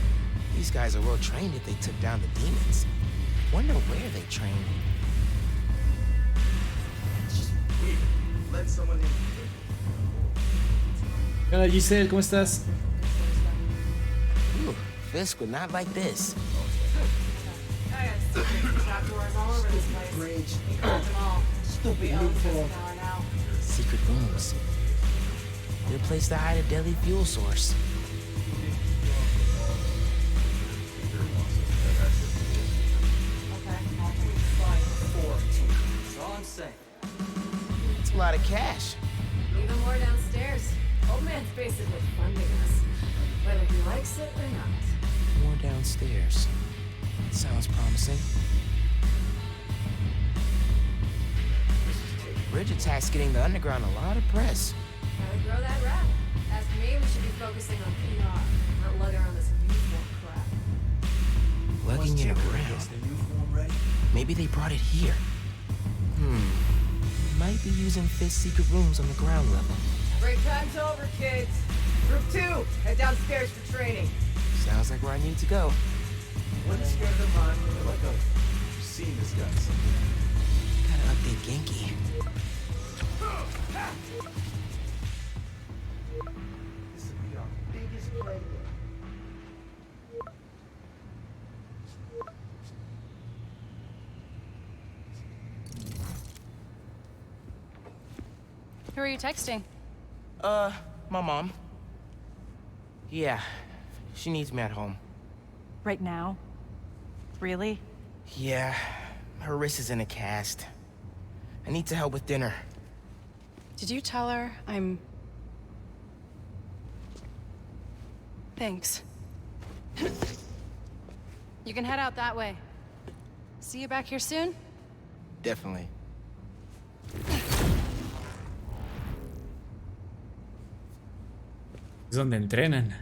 These guys are well trained if they took down the demons. Wonder where they trained. It's just weird. Let someone in. Hola Giselle, ¿cómo estás? Ooh, Fisk would not like this. I got secret trapdoors all over this place. Bridge. He cracked them all. Stupid We own new Fisk form. Tower now. Secret rooms. Good place to hide a deadly fuel source. Okay, I'll take a slide. That's all I'm saying. It's a lot of cash. Even more downstairs. Old man's basically funding us. Whether he likes it or not. More downstairs. Sounds promising. Bridge attack's getting the underground a lot of press. Gotta grow that rap. As for me, we should be focusing on PR, not lugging around this uniform crap. Lugging it around. Maybe they brought it here. Might be using Fisk's secret rooms on the ground level. Break time's over, kids. Group 2, head downstairs for training. Sounds like where I need to go. Wouldn't scare them on. They're like a seen this guy somewhere. Gotta update Genki. This will be our biggest play yet. Who are you texting? My mom. Yeah, she needs me at home. Right now? Really? Yeah, her wrist is in a cast. I need to help with dinner. Did you tell her I'm... Thanks. You can head out that way. See you back here soon? Definitely. Es donde entrenan.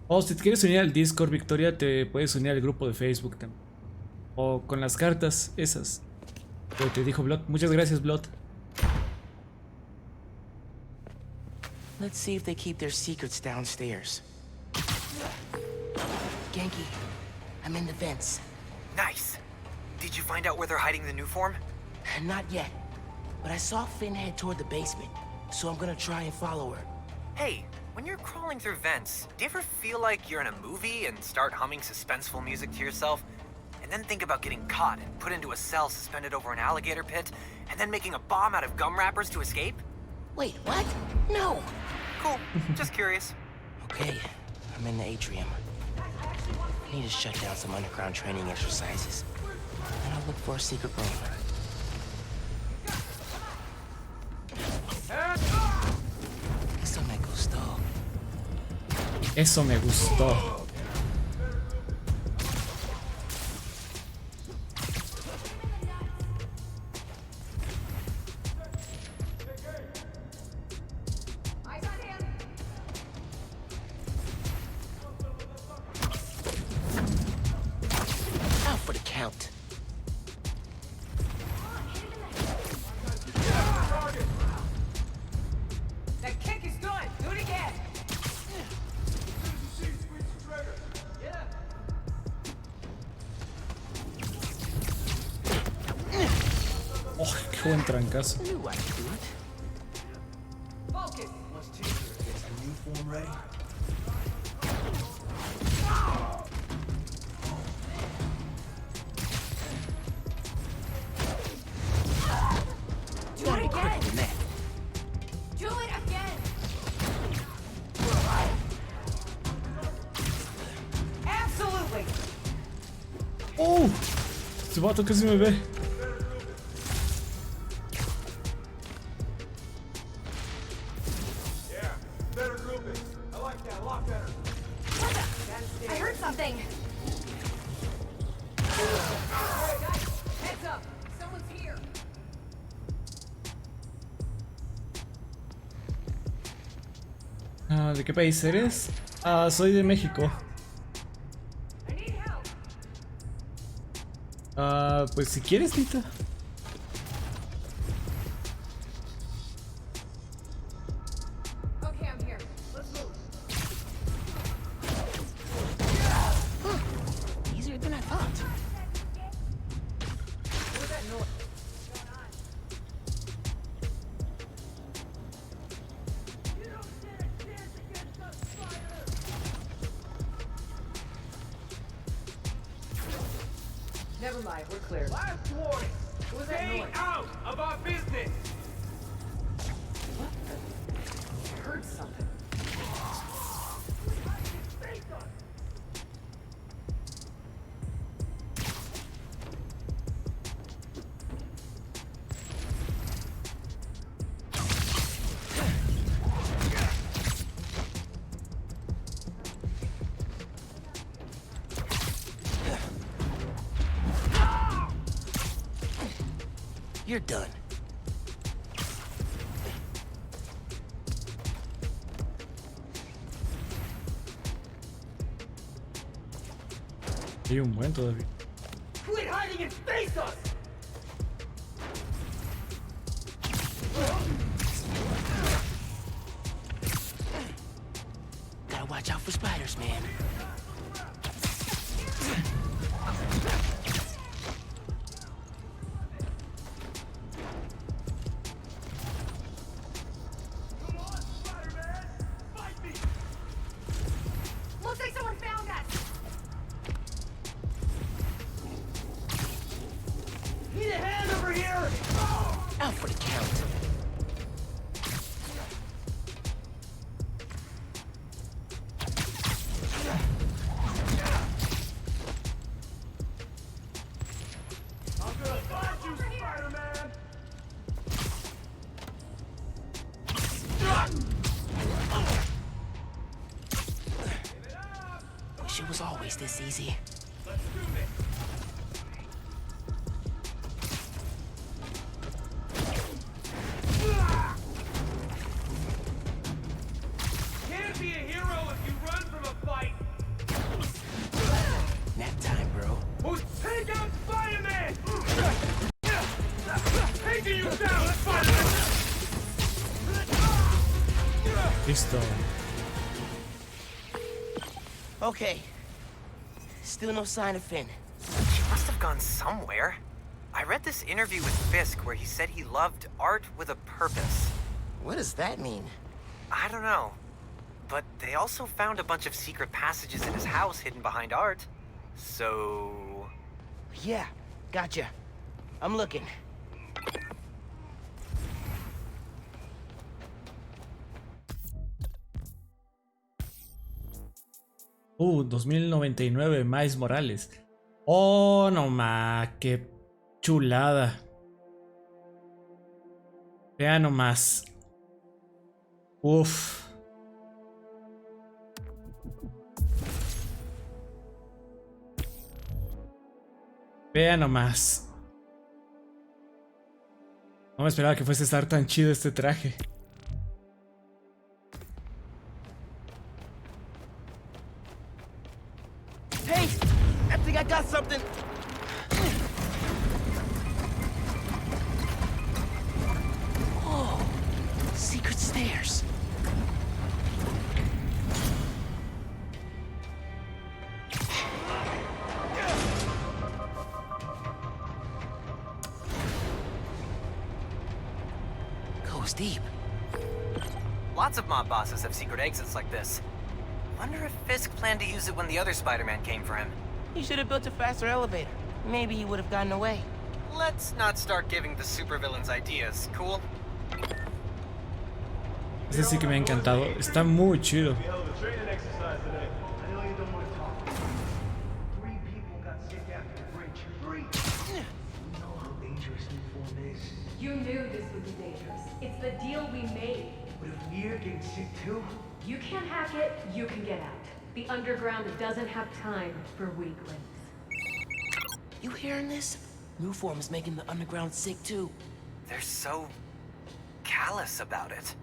O si te quieres unir al Discord, Victoria, te puedes unir al grupo de Facebook también. O con las cartas esas que te dijo Blood. Muchas gracias, Blood. Let's see if they keep their secrets downstairs. Genki, I'm in the vents. Nice. Did you find out where they're hiding the new form? Not yet, but I saw Finn head toward the basement, so I'm gonna try and follow her. Hey, when you're crawling through vents, do you ever feel like you're in a movie and start humming suspenseful music to yourself? And and then think about getting caught and put into a cell suspended over an alligator pit, and then making a bomb out of gum wrappers to escape? Wait, what? No. Cool. Just curious. Okay, I'm in the atrium. I need to shut down some underground training exercises. And I'll look for a secret room. Eso me gustó. Eso me gustó. Out for the count. That kick is good. Do it again. Oh, qué buen trancazo. Focus. Once Tinker gets the new form ready. Do it again. Do it again. Absolutely. ¡Oh! Este vato casi me ve. I heard something. Heads up. Someone's here. Ah, ¿de qué país eres? Ah, soy de México. Ah, pues si quieres, Tita. Okay, I'm here. Let's move. Easier than I thought. What was that noise? Never mind, we're clear. Last warning. What was that Stay noise? out of our business. What the? I heard something. You're done. Hay un buen todavía. Quit hiding and face us. Gotta watch out for spiders, man. Looks like someone found us. Need a hand over here. Out for the count. I'm gonna find you, Spider-Man. Wish it was always this easy. Let's do this. Can't be a hero if you run from a fight. Nap time, bro. Who's take out Spider-Man? Taking you down, Spider-Man. Listo. Okay. Still no sign of Finn. She must have gone somewhere. I read this interview with Fisk where he said he loved art with a purpose. What does that mean? I don't know. But they also found a bunch of secret passages in his house hidden behind art. So... Yeah, gotcha. I'm looking. 2099, Miles Morales. Oh, no ma, qué chulada. Vea nomás. Uf. Vea nomás. No me esperaba que fuese a estar tan chido este traje. Hey, I think I got something. Oh, secret stairs. Goes deep. Lots of mob bosses have secret exits like this. Wonder if Fisk planned to use it when the other Spider-Man came for him. He should have built a faster elevator. Maybe he would have gotten away. Let's not start giving the supervillains ideas, cool? Ese sí que me ha encantado. Está muy chido. You knew this would be dangerous. It's the deal we made. But if we're getting sick too? You can't hack it, you can get out. The underground doesn't have time for weaklings. You hearing this? Newform is making the underground sick too. They're so callous about it.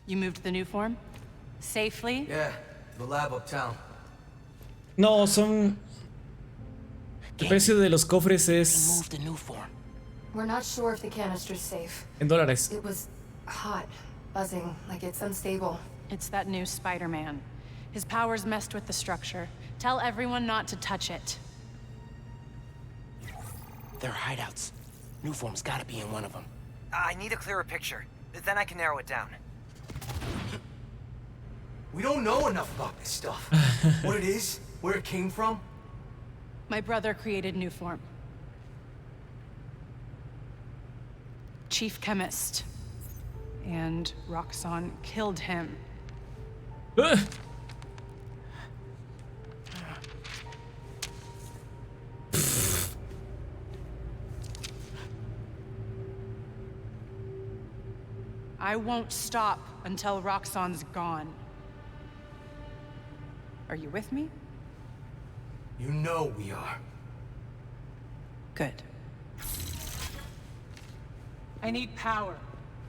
You moved the new form? Safely? Yeah, to the lab uptown. No, son... El precio de los cofres es... We're not sure if the canister's safe. En dólares. It was hot, buzzing, like it's unstable. It's that new Spider-Man. His powers messed with the structure. Tell everyone not to touch it. They're hideouts. Newform's gotta be in one of them. I need a clearer picture. Then I can narrow it down. We don't know enough about this stuff. What it is, where it came from. My brother created new form. Chief chemist. And Roxxon killed him. I won't stop until Roxxon's gone. Are you with me? You know we are. Good. I need power.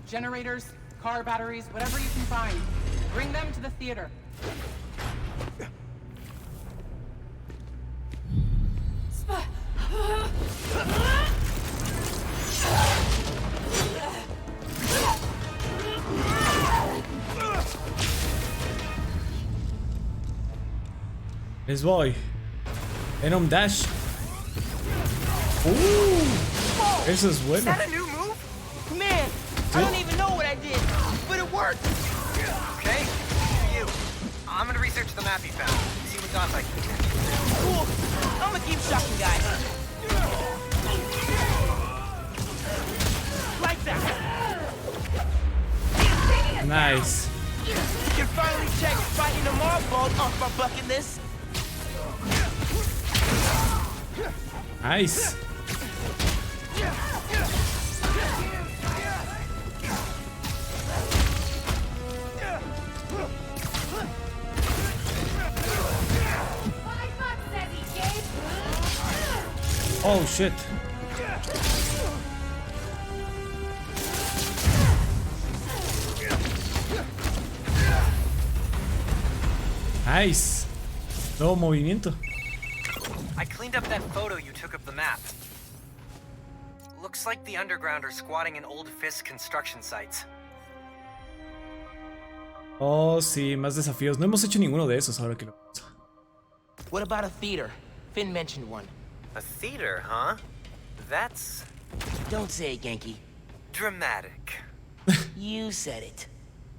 Generators, car batteries, whatever you can find. Bring them to the theater. Les voy. Venom Dash. Eso es bueno. Is that a new move? Man, I don't even know what I did, but it worked. Okay, you. I'm gonna research the map you found. See what dots I can get. Cool. I'm gonna keep shocking guys. Like that. Nice. Can finally check fighting the mothballs off my bucket list. Nice. Oh shit. Nice. Nuevo movimiento. I cleaned up that photo you took of the map. Looks like the underground are squatting in old Fisk construction sites. Oh, sí, más desafíos. No hemos hecho ninguno de esos ahora que lo pienso. What about a theater? Finn mentioned one. A theater, huh? That's... Don't say it, Genki. dramatic. You said it.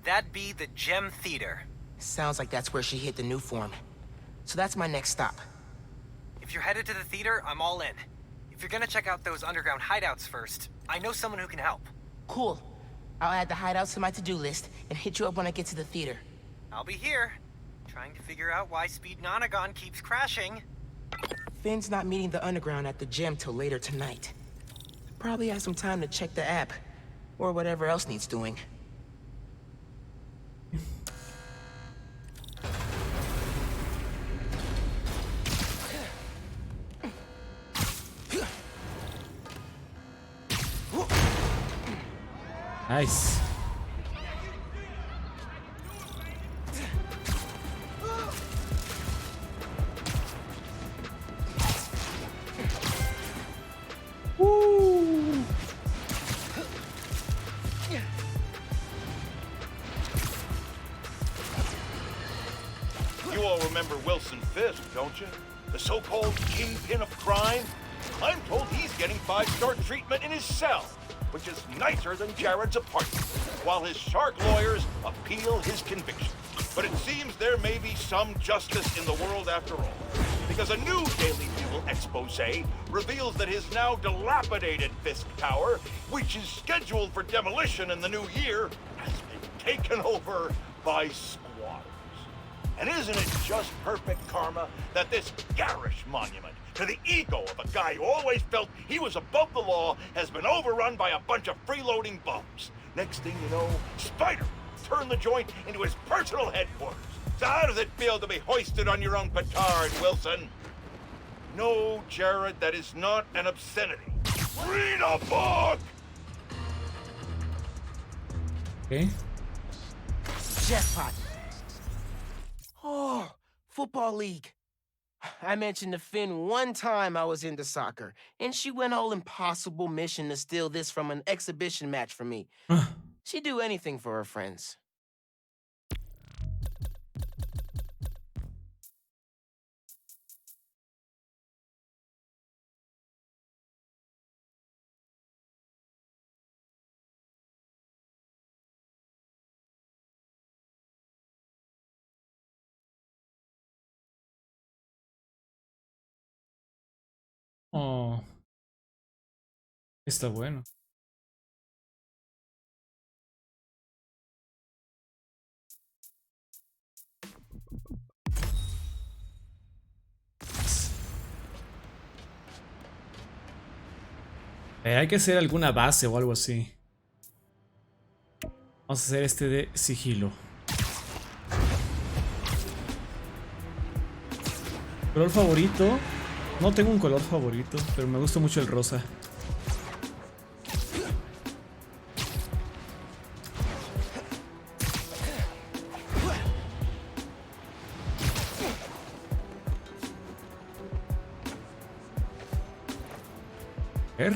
That'd be the Gem Theater. Sounds like that's where she hit the new form. So that's my next stop. If you're headed to the theater, I'm all in. If you're gonna check out those underground hideouts first, I know someone who can help. Cool. I'll add the hideouts to my to-do list and hit you up when I get to the theater. I'll be here, trying to figure out why Speed Nonagon keeps crashing. Finn's not meeting the underground at the gym till later tonight. Probably has some time to check the app, or whatever else needs doing. Nice. Woo. You all remember Wilson Fisk, don't you? The so-called kingpin of crime? I'm told he's getting 5-star treatment in his cell, which is nicer than Jared's apartment, while his shark lawyers appeal his conviction. But it seems there may be some justice in the world after all, because a new Daily Bugle expose reveals that his now dilapidated Fisk Tower, which is scheduled for demolition in the new year, has been taken over by squatters. And isn't it just perfect karma that this garish monument to the ego of a guy who always felt he was above the law has been overrun by a bunch of freeloading bums? Next thing you know, Spider turned the joint into his personal headquarters. So how does it feel to be hoisted on your own petard, Wilson? No, Jared, that is not an obscenity. Read a book! Okay. Jackpot. Oh, football league. I mentioned to Finn one time I was into soccer, and she went all impossible mission to steal this from an exhibition match for me. She'd do anything for her friends. Oh. Está bueno. Hay que hacer alguna base o algo así. Vamos a hacer este de sigilo. ¿Color favorito? No tengo un color favorito, pero me gusta mucho el rosa. A ver.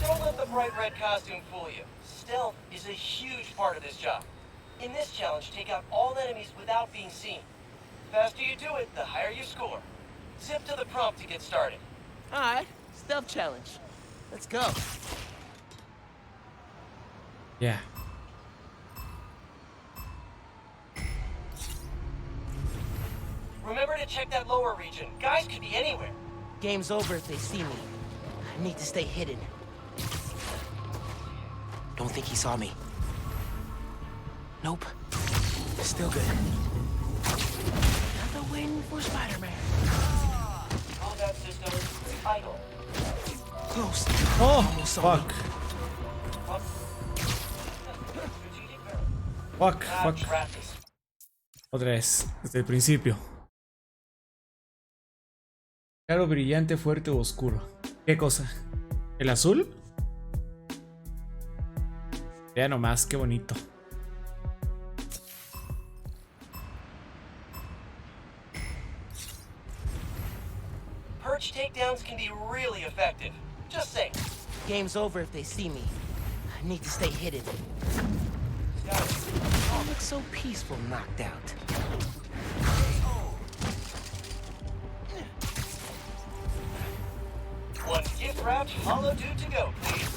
Don't let the bright red costume fool you. Stealth is a huge part of this job. In this challenge, take out all enemies without being seen. The faster you do it, the higher you score. Zip to the prompt to get started. Alright, stealth challenge. Let's go. Yeah. Remember to check that lower region. Guys could be anywhere. Game's over if they see me. I need to stay hidden. Don't think he saw me. Nope. Still good. Another win for Spider-Man. Combat system idle. Close. Oh, fuck. Fuck, fuck. Otra vez, desde el principio. Claro, brillante, fuerte o oscuro. ¿Qué cosa? ¿El azul? Ya nomás, qué bonito. Perch takedowns can be really effective. Just saying. Game's over if they see me. I need to stay hidden. Oh, looks so peaceful knocked out. One gift route, follow dude to go, please.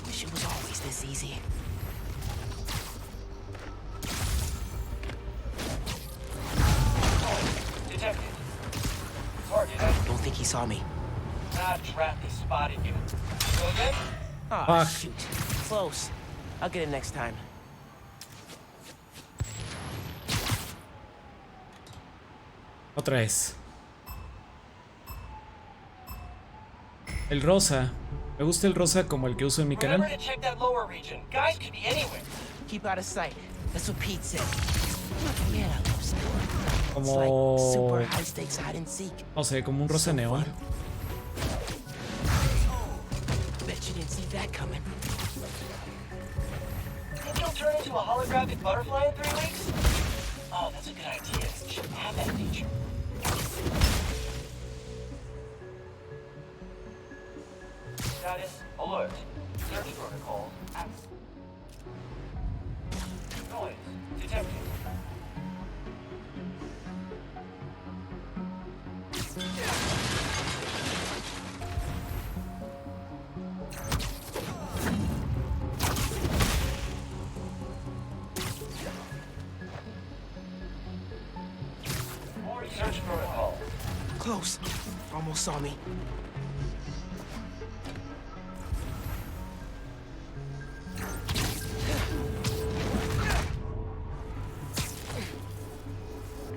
Wish it was always this easy. Detected. Target. Don't think he saw me. Ah, drat, they spotted you. Go again? Ah, shoot. Close. I'll get it next time. Otra vez. El rosa. Me gusta el rosa como el que uso en mi canal. Remember to check that lower region. Guys could be anywhere. Keep out of sight. That's what Pete said. Man, I love school. It's Como... like super high stakes hide and seek. No sé, como un rosa neón. Bet you didn't see that coming. Think you'll turn into a holographic butterfly in 3 weeks? Oh, that's a good idea. You should have that feature. Status alert. Search protocol active. Noise detected. Search protocol. Close. Almost saw me.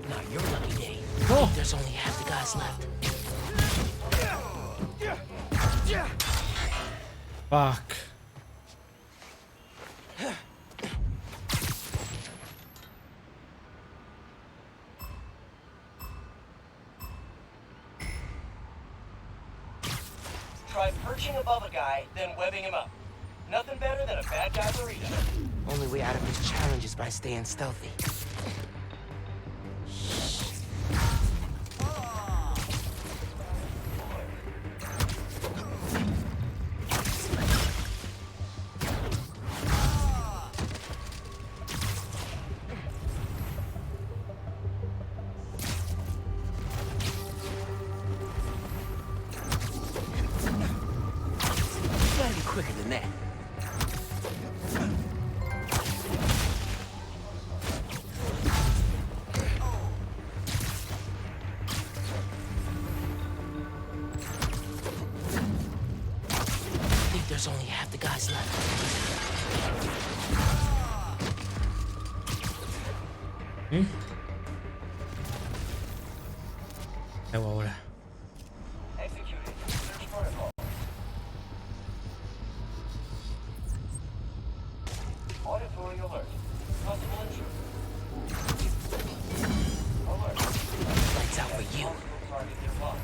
Now your lucky day. Oh. There's only half the guys left. Fuck. Try perching above a guy, then webbing him up. Nothing better than a bad guy burrito. Only way out of this challenge is by staying stealthy. Gotta be quicker than that. I think there's only half the guys left. ¿Eh? ¿Qué hago ahora? Executed. Search protocol. Auditory alert. Possible intruder. Alert. Lights out for you. Target nearby.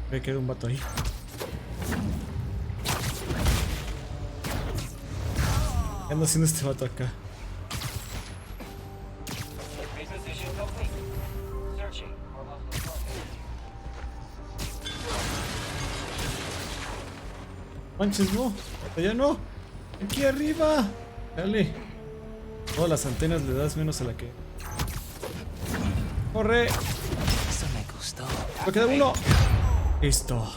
Me queda un vato ahí. ¿Qué anda haciendo este vato acá? Reposition complete. Searching for hostile target. Manches, no. Allá no. Aquí arriba. Dale. Todas las antenas le das menos a la que. Corre. Eso me gustó. Me queda uno. Listo.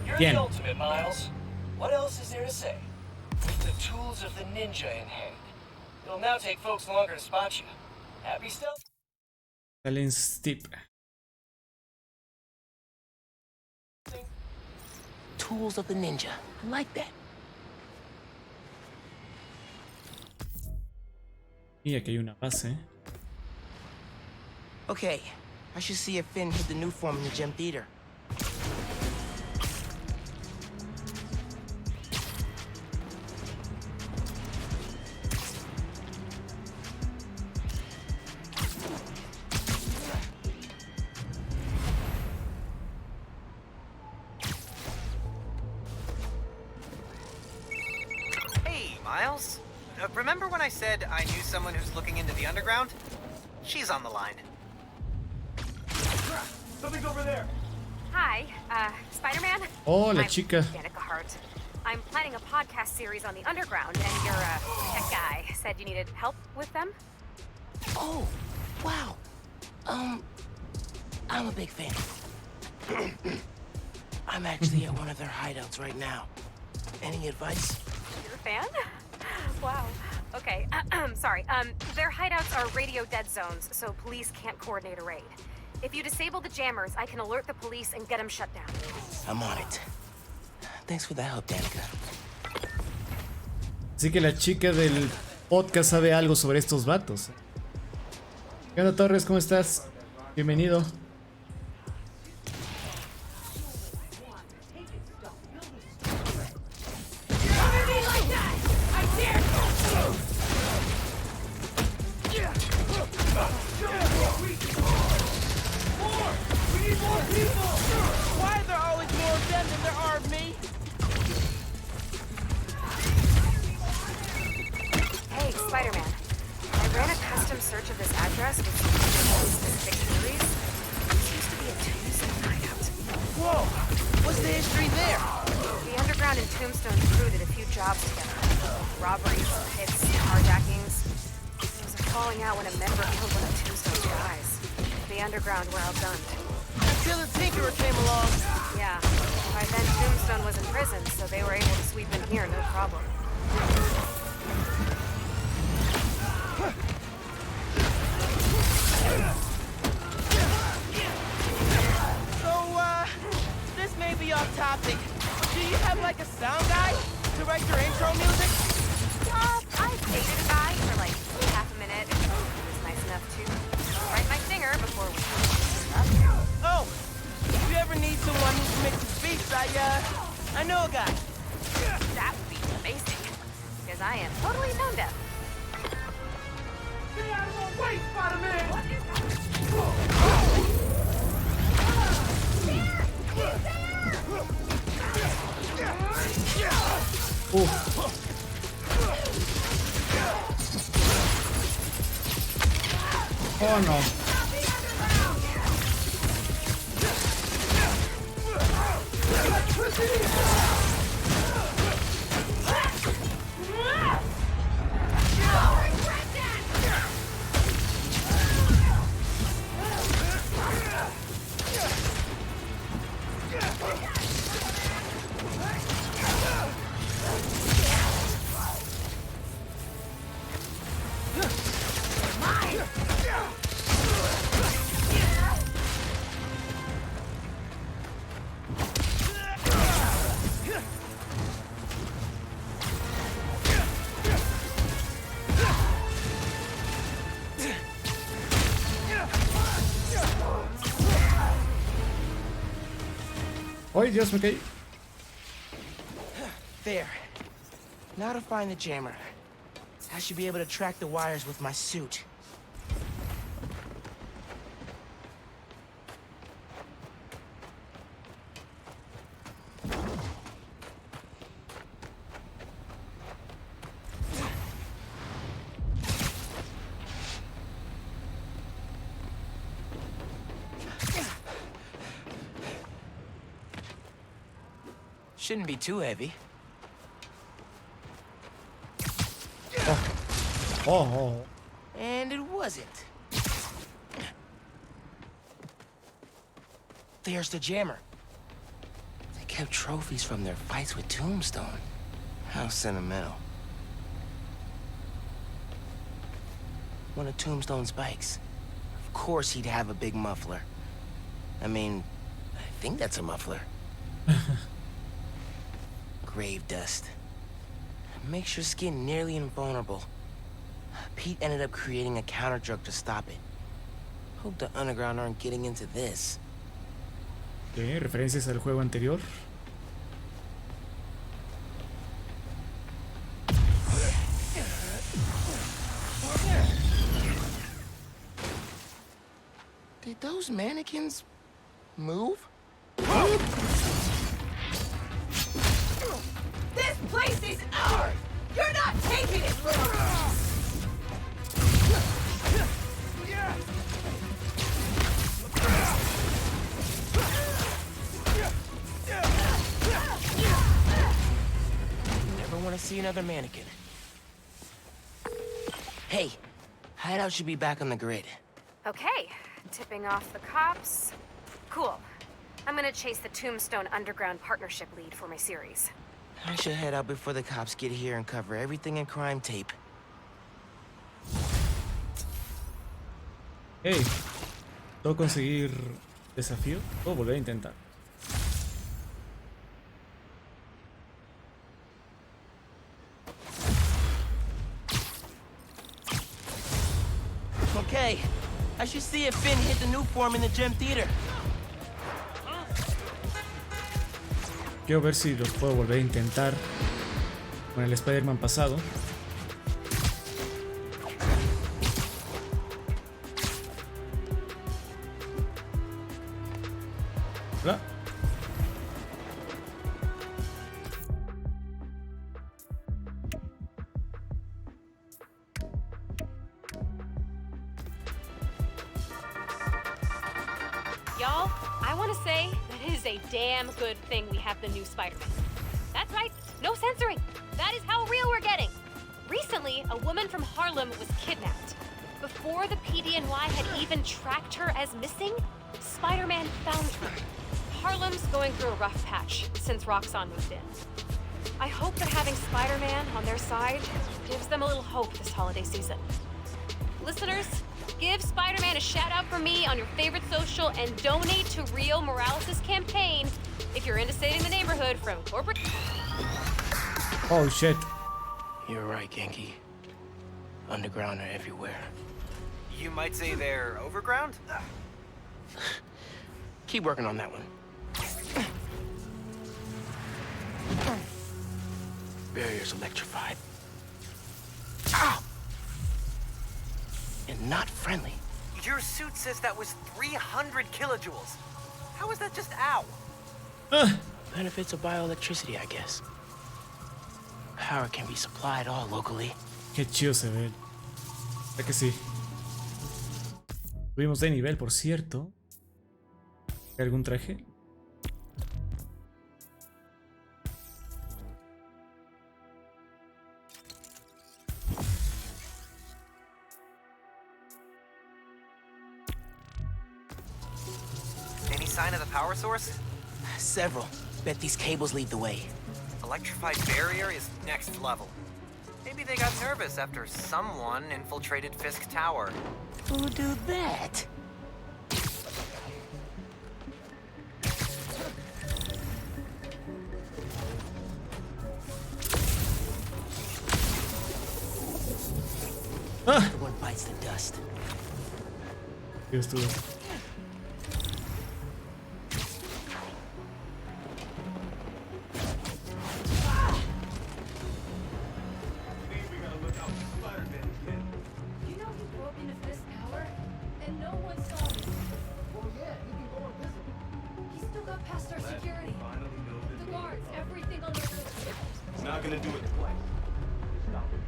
You're Bien. the ultimate, Miles. What else is there to say? With the tools of the ninja in hand, it'll now take folks longer to spot you. Happy stealth? Salen Steep. Tools of the ninja. I like that. Y aquí hay una base. Okay, I should see if Finn hid the new form in the gem theater. Hey, Miles. Remember when I said I knew someone who's looking into the underground? She's on the line. Something's over there. Hi, Spider-Man? Oh, la I'm chica. Danica Hart. I'm planning planning a podcast series on the underground, and your tech guy said you needed help with them. Oh, wow. I'm a big fan. I'm actually at one of their hideouts right now. Any advice? You're a fan? Wow. Okay, sorry. Their hideouts are radio dead zones, so police can't coordinate a raid. If you disable the jammers, I can alert the police and get them shut down. I'm on it. Thanks for the help, Danica. Así que la chica del podcast sabe algo sobre estos vatos. ¿Qué onda, Torres? ¿Cómo estás? Bienvenido. Why are there always more of them than there are of me? Hey, Spider-Man. I ran a custom search of this address with some specific theories. This used to be a Tombstone hideout. Whoa! What's the history there? The Underground and Tombstone crew did a few jobs together. Robberies, hits, carjackings. There was a falling out when a member killed one of Tombstone's guys. The Underground were outgunned. Until the Tinkerer came along. Yeah. By then, Tombstone was in prison, so they were able to sweep in here, no problem. So, this may be off topic. Do you have like a sound guy to write your intro music? I dated a guy for like half a minute. He was nice enough to write my stinger before we... Oh, if you ever need someone who can make some beats, I know a guy. That would be amazing, because I am totally tone deaf. Get out of my way, Spider-Man! Oh no. Ay, Dios, me caí. There. Now to find the jammer. I should be able to track the wires with my suit. Shouldn't be too heavy. Oh. And it wasn't. There's the jammer. They kept trophies from their fights with Tombstone. How sentimental. One of Tombstone's bikes. Of course he'd have a big muffler. I mean, I think that's a muffler. Grave dust. Makes your skin nearly invulnerable. Pete ended up creating a counter drug to stop it. Hope the Underground aren't getting into this. Okay, referencias al juego anterior. Did those mannequins move? This place is ours! You're not taking it from us! want to see another mannequin. Hey, hideout should be back on the grid. Okay, tipping off the cops. Cool. I'm gonna chase the Tombstone Underground Partnership lead for my series. I should head out before the cops get here and cover everything in crime tape. Hey, ¿puedo conseguir desafío? Puedo volver a intentar. Okay, I should see if Finn hit the new form in the gym theater. Quiero ver si los puedo volver a intentar con el Spider-Man pasado. Hola. Y'all, I want to say that it is a damn good thing we have the new Spider-Man. That's right, no censoring. That is how real we're getting. Recently, a woman from Harlem was kidnapped. Before the PDNY had even tracked her as missing, Spider-Man found her. Harlem's going through a rough patch since Roxxon moved in. I hope that having Spider-Man on their side gives them a little hope this holiday season. Listeners, give Spider-Man a shout out from me on your favorite social and donate to Rio Morales' campaign if you're into saving the neighborhood from corporate... Oh shit. You're right, Genki. Underground are everywhere. You might say they're overground? Keep working on that one. Barrier's electrified. Ow! And not friendly. Your suit says that was 300 kilojoules. How is that just ow? Benefits of bioelectricity, I guess. Power can be supplied all locally. Qué chido se ve. ¿Verdad que sí? Subimos de nivel, por cierto. ¿Hay algún traje? Any sign of the power source? Several. Bet these cables lead the way. Electrified barrier is next level. Maybe they got nervous after someone infiltrated Fisk Tower. Who do that? Everyone bites the dust. Dios tú. Not gonna do it twice. Stop it.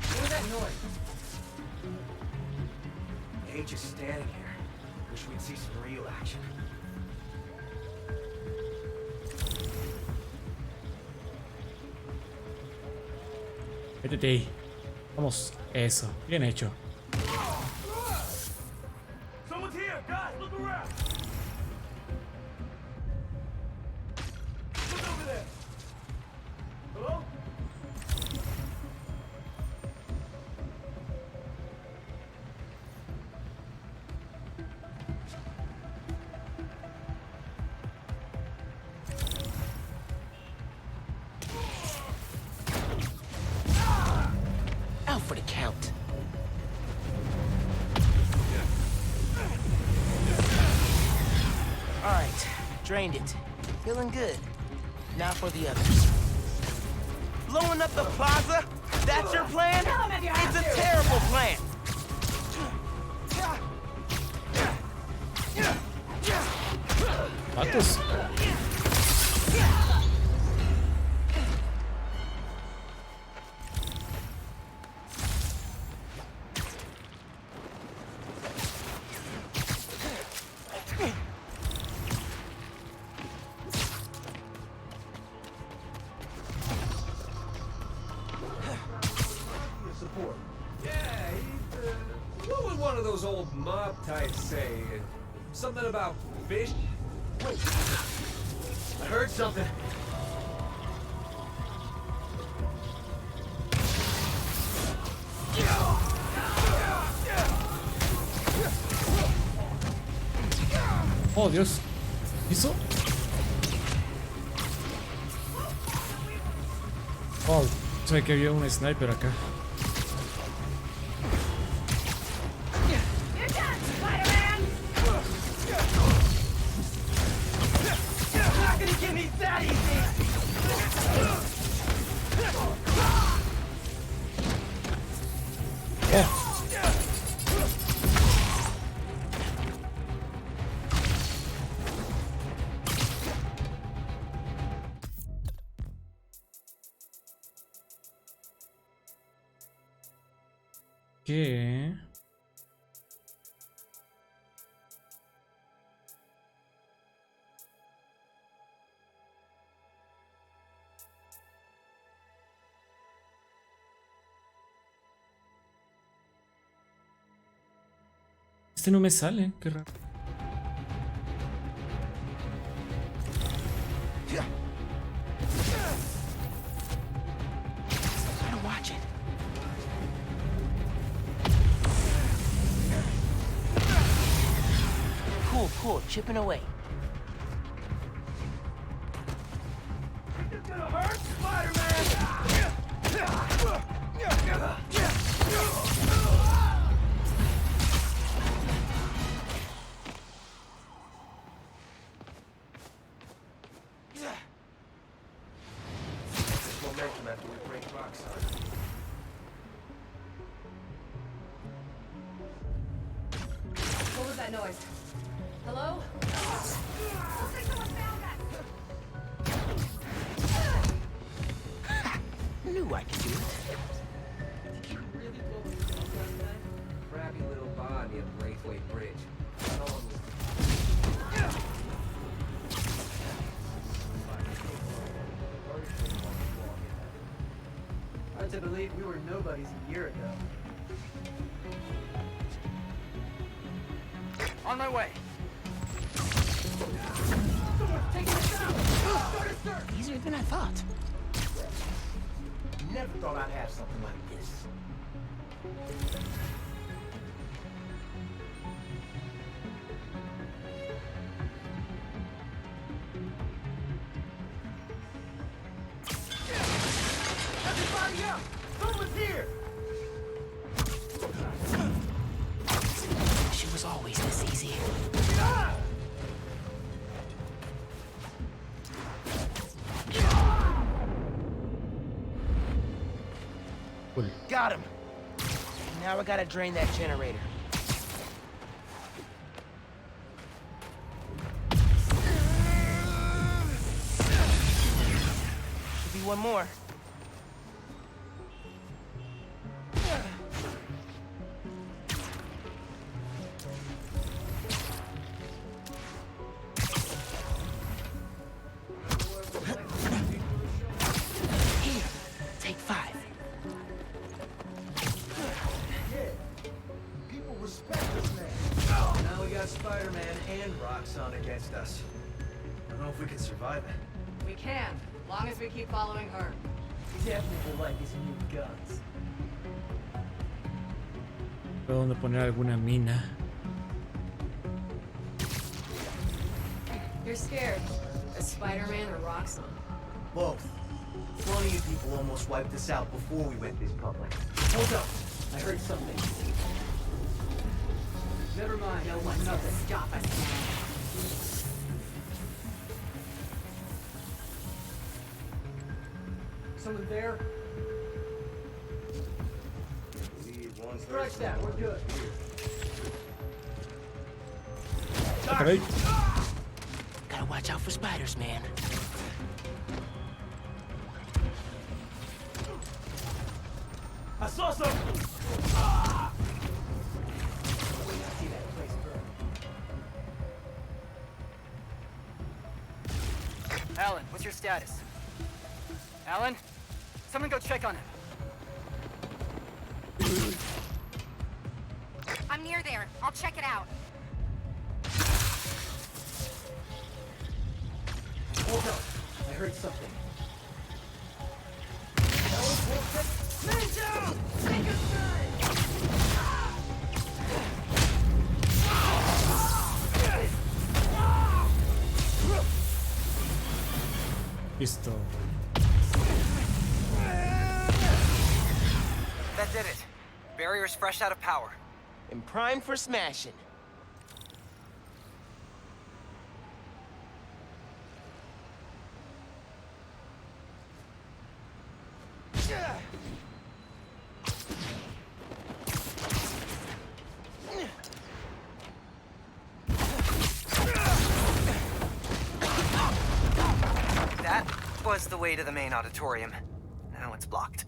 What was that noise? I ain't just standing here. Wish we'd see some real action. Vete. Vamos. Eso. Bien hecho. Someone's here, guys. Look around. Look over there. Hello? Out for the count. All right, drained it. Feeling good. Now for the others. Blowing up the plaza? That's your plan? It's a terrible plan. Vatos. report. Yeah, what would one of those old mob types say? Something about fish? Wait, I heard something. Oh, Dios. ¿Hizo? Oh, sé que había un sniper acá. You're done, Spider-Man! You're not gonna get me that easy! Oh. ¿Qué? Este no me sale, qué raro. Gotta watch it. Cool, chipping away. It's gonna hurt, Spider-Man! Momentum after we break rocks on. What was that noise? Hello? Knew I could do it. Crappy little bar near Braithwaite Bridge. No one was... Hard to believe we were nobodies a year ago. On my way. Easier than I thought. Never thought I'd have something like this. Everybody up! Someone's here! She was always this easy. Got him. Now I gotta drain that generator. Should be one more. Here, take 5. People respect this man. Now we got Spider-Man and Roxxon against us. I don't know if we can survive it. We can, long as we keep following her. Definitely like his new guns. ¿Dónde poner alguna mina? You're scared. Of Spider-Man or Roxxon? Both. One of you people almost wiped us out before we went this public. Hold up. I heard something. Never mind. No one's gonna stop us now. Someone there? Scratch that. We're good. Okay. Gotta watch out for spiders, man. I saw something! See that place burn. Alan, what's your status? Alan? Someone go check on him. I'm near there. I'll check it out. Hold on. I heard something. Ninja! Take a strike! Listo. That did it. Barrier's fresh out of power. And primed for smashing. That was the way to the main auditorium. Now it's blocked.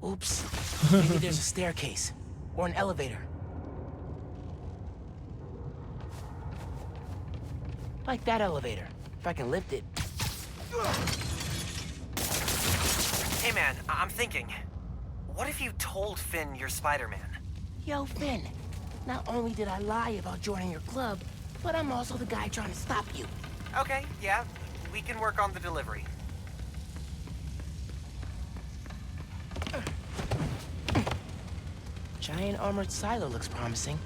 Oops. Maybe there's a staircase. Or an elevator. Like that elevator. If I can lift it. Hey man, I'm thinking. What if you told Finn you're Spider-Man? Yo, Finn. Not only did I lie about joining your club, but I'm also the guy trying to stop you. Okay, yeah. We can work on the delivery. Giant armored silo looks promising.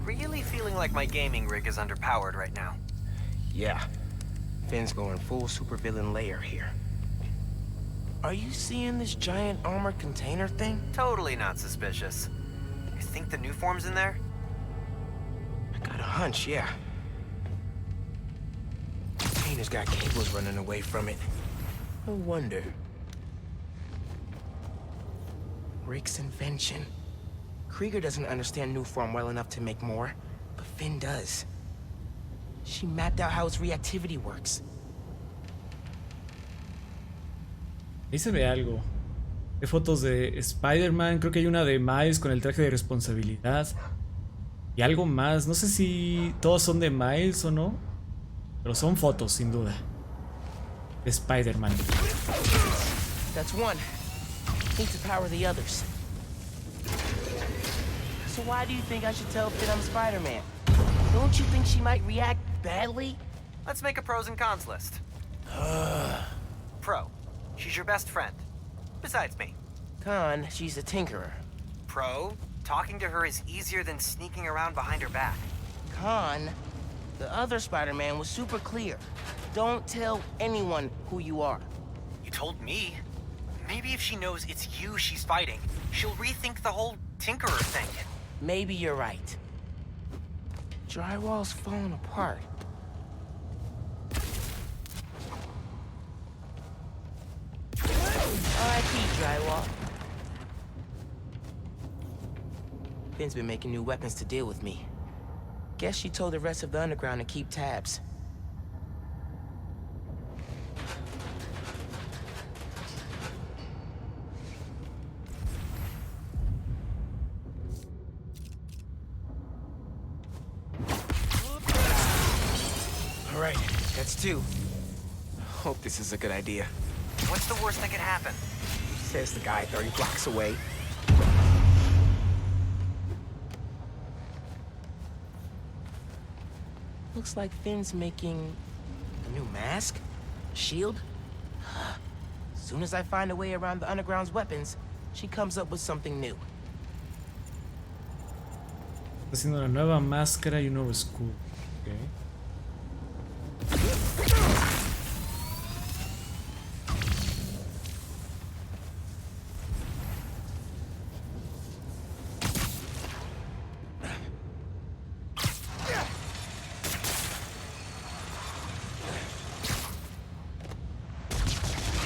Really feeling like my gaming rig is underpowered right now. Yeah. Finn's going full supervillain layer here. Are you seeing this giant armored container thing? Totally not suspicious. You think the new form's in there? I got a hunch, yeah. Container's got cables running away from it. No wonder. Rick's invention. Krieger doesn't understand new form well enough to make more, but Finn does. She mapped out how its reactivity works. Ahí se ve algo. Hay fotos de Spider-Man. Creo que hay una de Miles con el traje de responsabilidad. Y algo más. No sé si todos son de Miles o no. Pero son fotos, sin duda. De Spider-Man. That's one. Need to power the others. So why do you think I should tell Finn I'm Spider-Man? Don't you think she might react badly? Let's make a pros and cons list. Pro. She's your best friend. Besides me. Con, she's a tinkerer. Pro. Talking to her is easier than sneaking around behind her back. Con, the other Spider-Man was super clear. Don't tell anyone who you are. You told me. Maybe if she knows it's you she's fighting, she'll rethink the whole tinkerer thing. Maybe you're right. Drywall's falling apart. R.I.P. Drywall. Finn's been making new weapons to deal with me. Guess she told the rest of the underground to keep tabs. All right, that's two. Hope this is a good idea. What's the worst that could happen? Says the guy 30 blocks away. Looks like Finn's making a new mask? Shield? Soon as I find a way around the underground's weapons, she comes up with something new. Haciendo una nueva máscara y un nuevo escudo. Okay.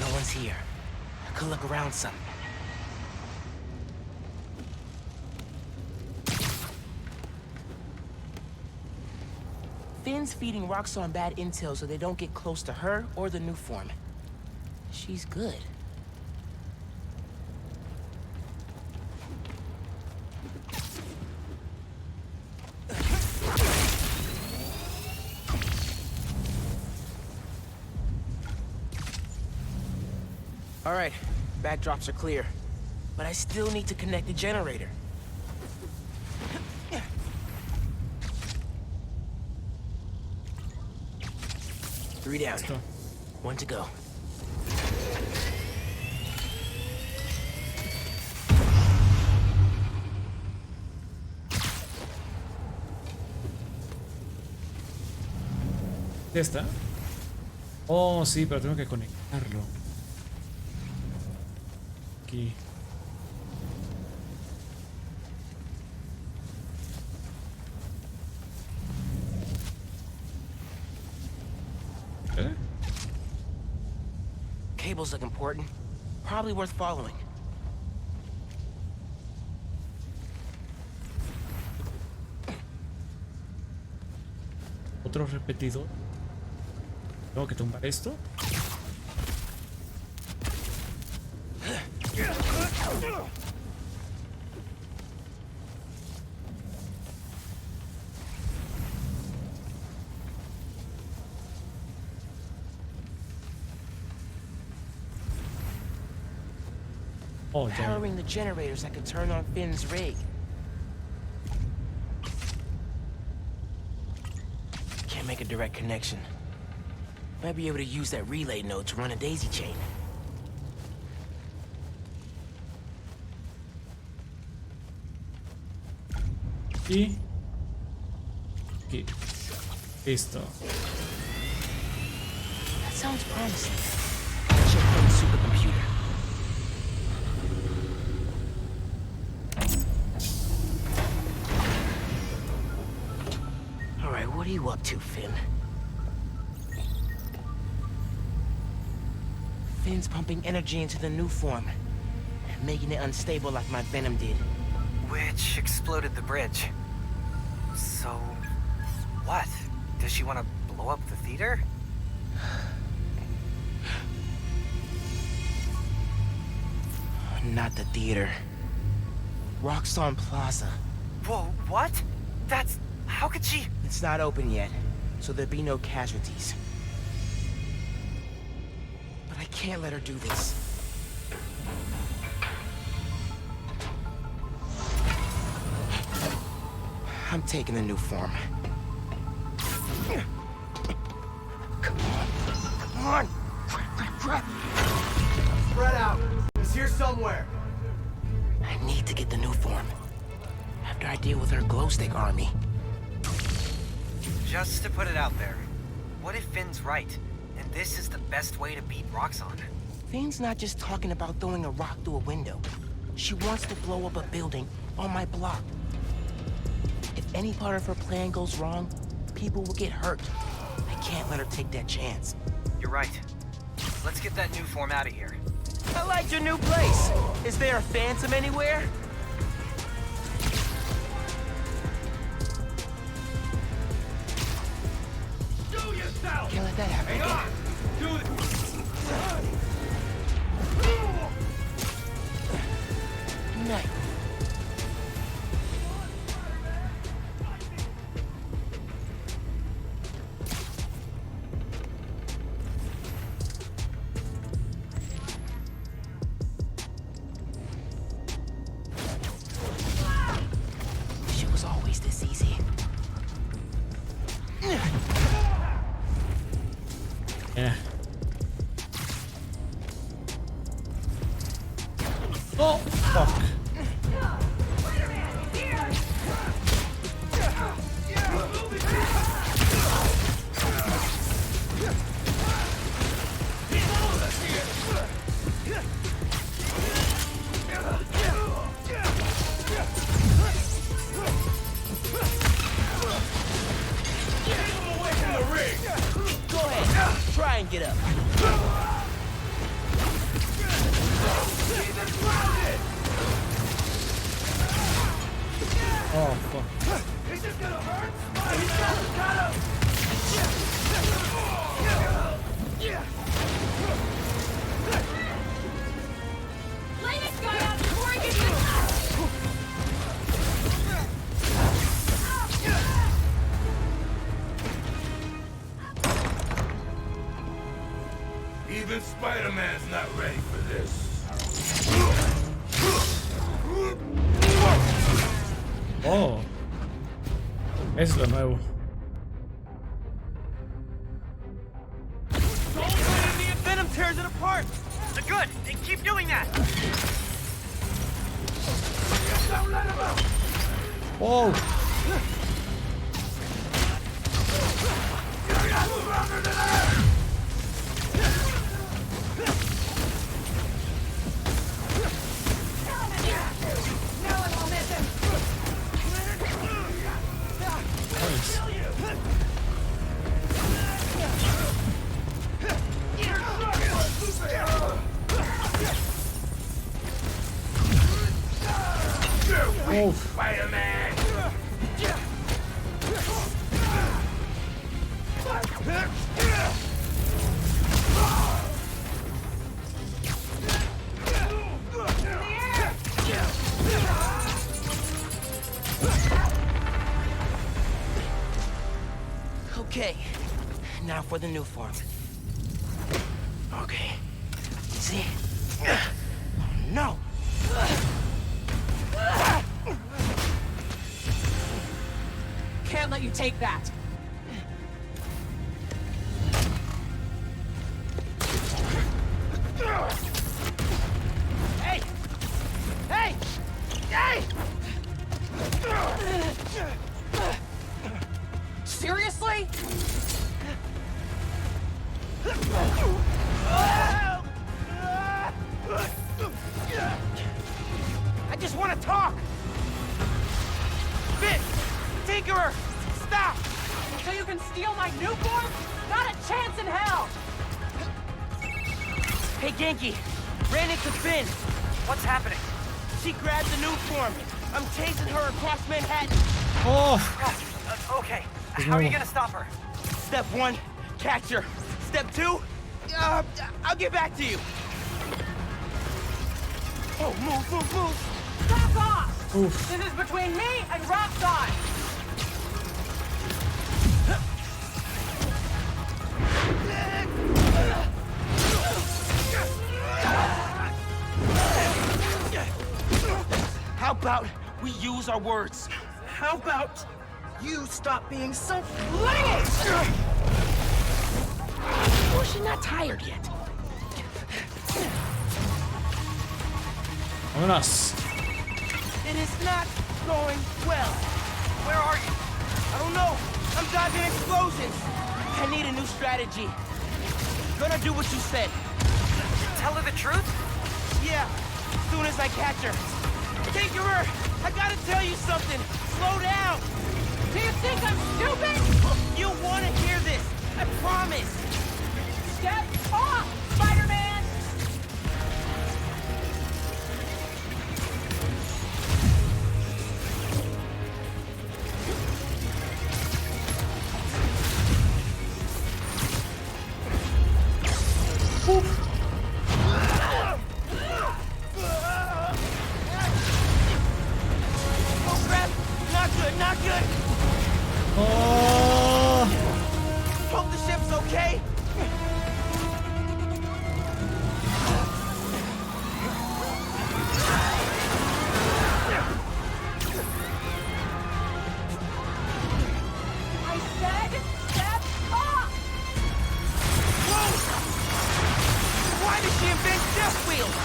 No one's here. I could look around some. Finn's feeding Roxxon bad intel so they don't get close to her or the new form. She's good. All right, backdrops are clear. But I still need to connect the generator. Three down. One to go. ¿Ya está? Oh, sí, pero tengo que conectarlo. Aquí. Cables look important. Probably worth following. Otro repetidor. Tengo que tumbar esto. Oh, ya. Powering the generators that could turn on Finn's rig. Can't make a direct connection. Might be able to use that relay node to run a daisy chain. Y aquí. Listo. That sounds promising. Check out the supercomputer. All right, what are you up to, Finn? Finn's pumping energy into the new form, making it unstable like my venom did. Which exploded the bridge. So, what? Does she want to blow up the theater? Not the theater. Roxxon Plaza. Whoa, what? That's... how could she... It's not open yet, so there'll be no casualties. But I can't let her do this. I'm taking the new form. Come on. Come on! Crap. Spread out. He's here somewhere. I need to get the new form. After I deal with her glow stick army. Just to put it out there, what if Finn's right, and this is the best way to beat Roxxon? Finn's not just talking about throwing a rock through a window. She wants to blow up a building on my block. If any part of her plan goes wrong, people will get hurt. I can't let her take that chance. You're right. Let's get that new form out of here. I like your new place. Is there a phantom anywhere? Do yourself! Can't let that happen. Hang on! Do it! Night. She was always this easy. Yeah. Oh, fuck. Go ahead. Try and get up. Oh, fuck. Is this gonna hurt? Got him! Lay this guy out before I get you. Even Even Spider-Man's not ready for this. Oh. Es lo nuevo. Venom tears it apart. Good. Keep doing that. Don't let him out. Oh. Oh, Spider-Man! Okay, now for the new form. Okay, see? Oh, no! Can't let you take that. Hey! Hey! Hey! Seriously? I just want to talk! Finn! Tinkerer! Stop! Until you can steal my new form? Not a chance in hell! Hey, Genki! Ran into Finn! What's happening? She grabbed the new form! I'm chasing her across Manhattan! Oh! Okay. How are you gonna stop her? Step 1, catch her. Step 2, I'll get back to you. Oh, move. Back off! Oof. This is between me and Roxxon! How about we use our words? How about you stop being so flingy? Well, she's not tired yet. Vámonos. It is not going well. Where are you? I don't know. I'm dodging explosions. I need a new strategy. Gonna do what you said. Tell her the truth? Yeah, as soon as I catch her. Tinkerer, I gotta tell you something. Slow down. Do you think I'm stupid? You wanna hear this. I promise. Step off, Spider-Man! Oh crap! Not good, not good! Oh. Hope the ship's okay. I said step off! Whoa! Why did she invent death wheels?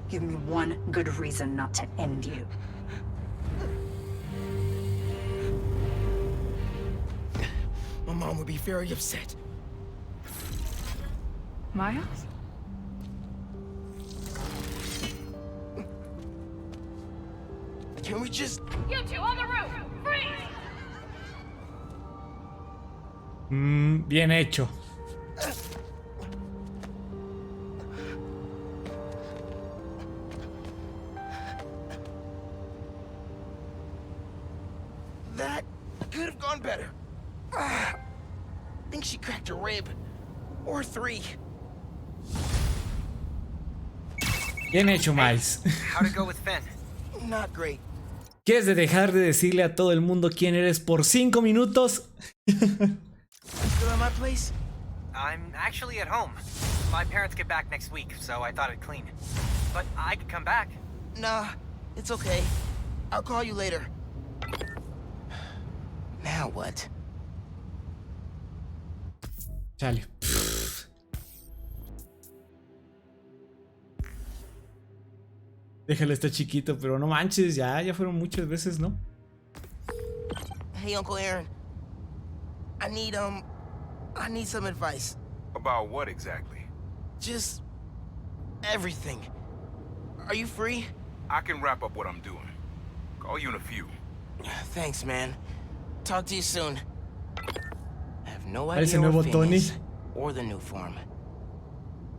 Give me one good reason not to end you. My mom would be very upset. Miles? Can we just... You two on the roof! Freeze! Bien hecho. That could have gone better. I think she cracked a rib. Or 3. Bien hecho, Miles. How'd it go with Finn? Not great. ¿Quieres dejar de decirle a todo el mundo quién eres por 5 minutos? Still at my place? I'm actually at home. My parents get back next week, so I thought I'd clean. But I could come back. Nah, it's okay. I'll call you later. Now what? Chale. Déjalo, está chiquito, pero no manches, ya fueron muchas veces, ¿no? Hey, Uncle Aaron. I need some advice. About what exactly? Just everything. Are you free? I can wrap up what I'm doing. Call you in a few. Thanks, man. Talk to you soon. I have no Parece idea nuevo where Finn Tony. is, or the new form.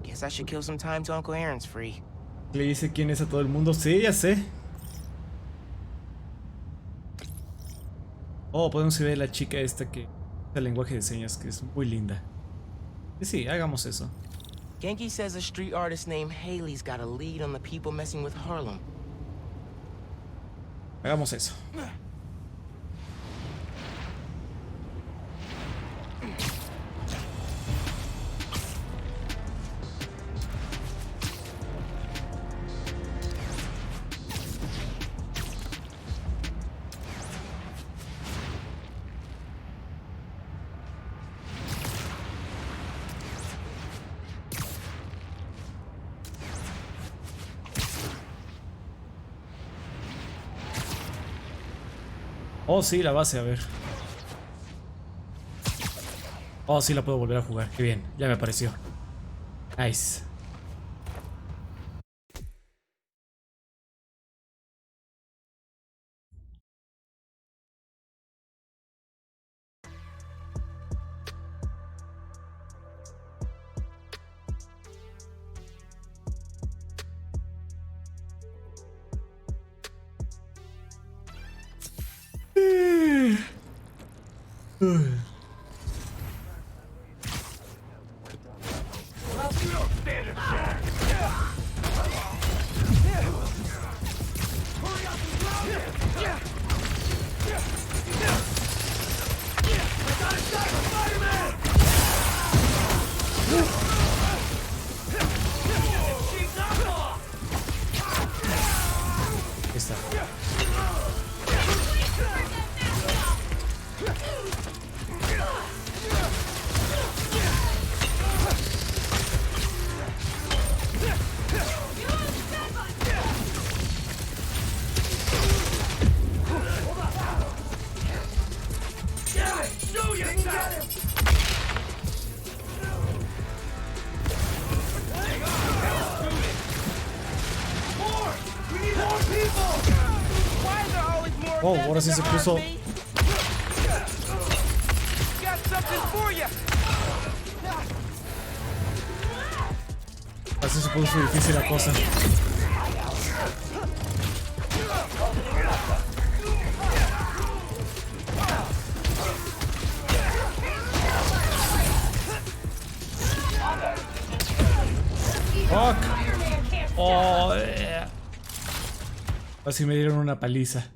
Guess I should kill some time till Uncle Aaron's free. Le dice quién es a todo el mundo. Sí, ya sé. Oh, podemos ver a la chica esta que usa el lenguaje de señas, que es muy linda. Sí, hagamos eso. Genki says a street artist named Haley's got a lead on the people messing with Harlem. Hagamos eso. Oh, sí, la base, a ver. Oh, sí, la puedo volver a jugar. Qué bien, ya me apareció. Nice. Está. Oh, ahora sí se puso. Así se puso difícil la cosa. Fuck. Oh, así me dieron una paliza.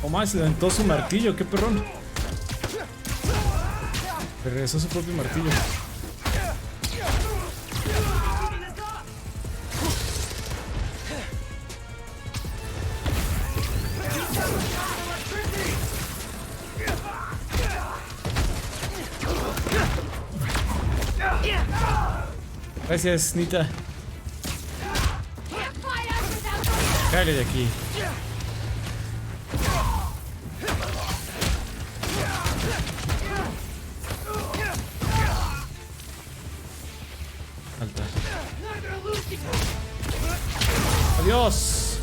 Oh, más se levantó su martillo, qué perrón. Regresó su propio martillo. Gracias, Nita. Cállate de aquí. Falta. Adiós.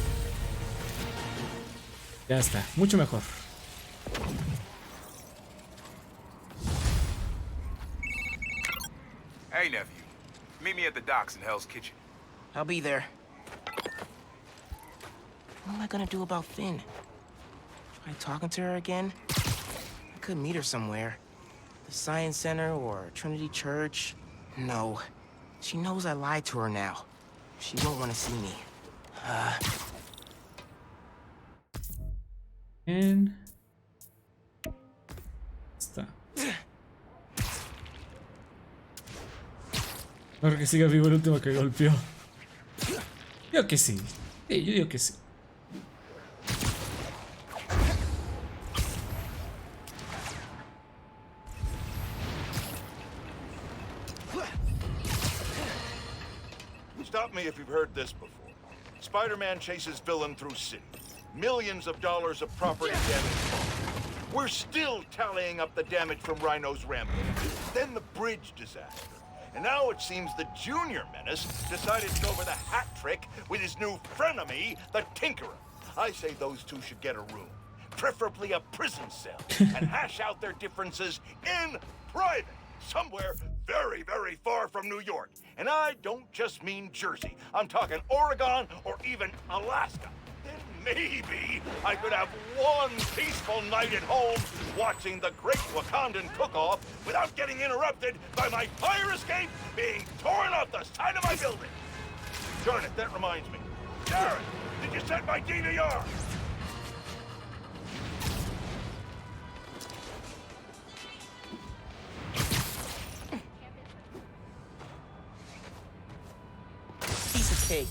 Ya está, mucho mejor. Hey, nephew. Meet me at the docks in Hell's Kitchen. I'll be there. What am I gonna do about Finn? Try talking to her again? I could meet her somewhere. The Science Center or Trinity Church. No. She knows I lied to her now. She won't want to see me. And... está. Ahora que siga vivo el último que golpeó. Yo que sí. Sí, yo digo que sí. Stop me if you've heard this before. Spider-Man chases villain through city. Millions of dollars of property damage. We're still tallying up the damage from Rhino's rampage. Then the bridge disaster. And now it seems the Junior Menace decided to go for the hat trick with his new frenemy, the Tinkerer. I say those two should get a room. Preferably a prison cell. And hash out their differences in private. Somewhere very, very far from New York. And I don't just mean Jersey. I'm talking Oregon or even Alaska. Then maybe I could have one peaceful night at home watching the Great Wakandan Cook-Off without getting interrupted by my fire escape being torn off the side of my building. Darn it, that reminds me. Darren, did you set my DVR? Piece of cake.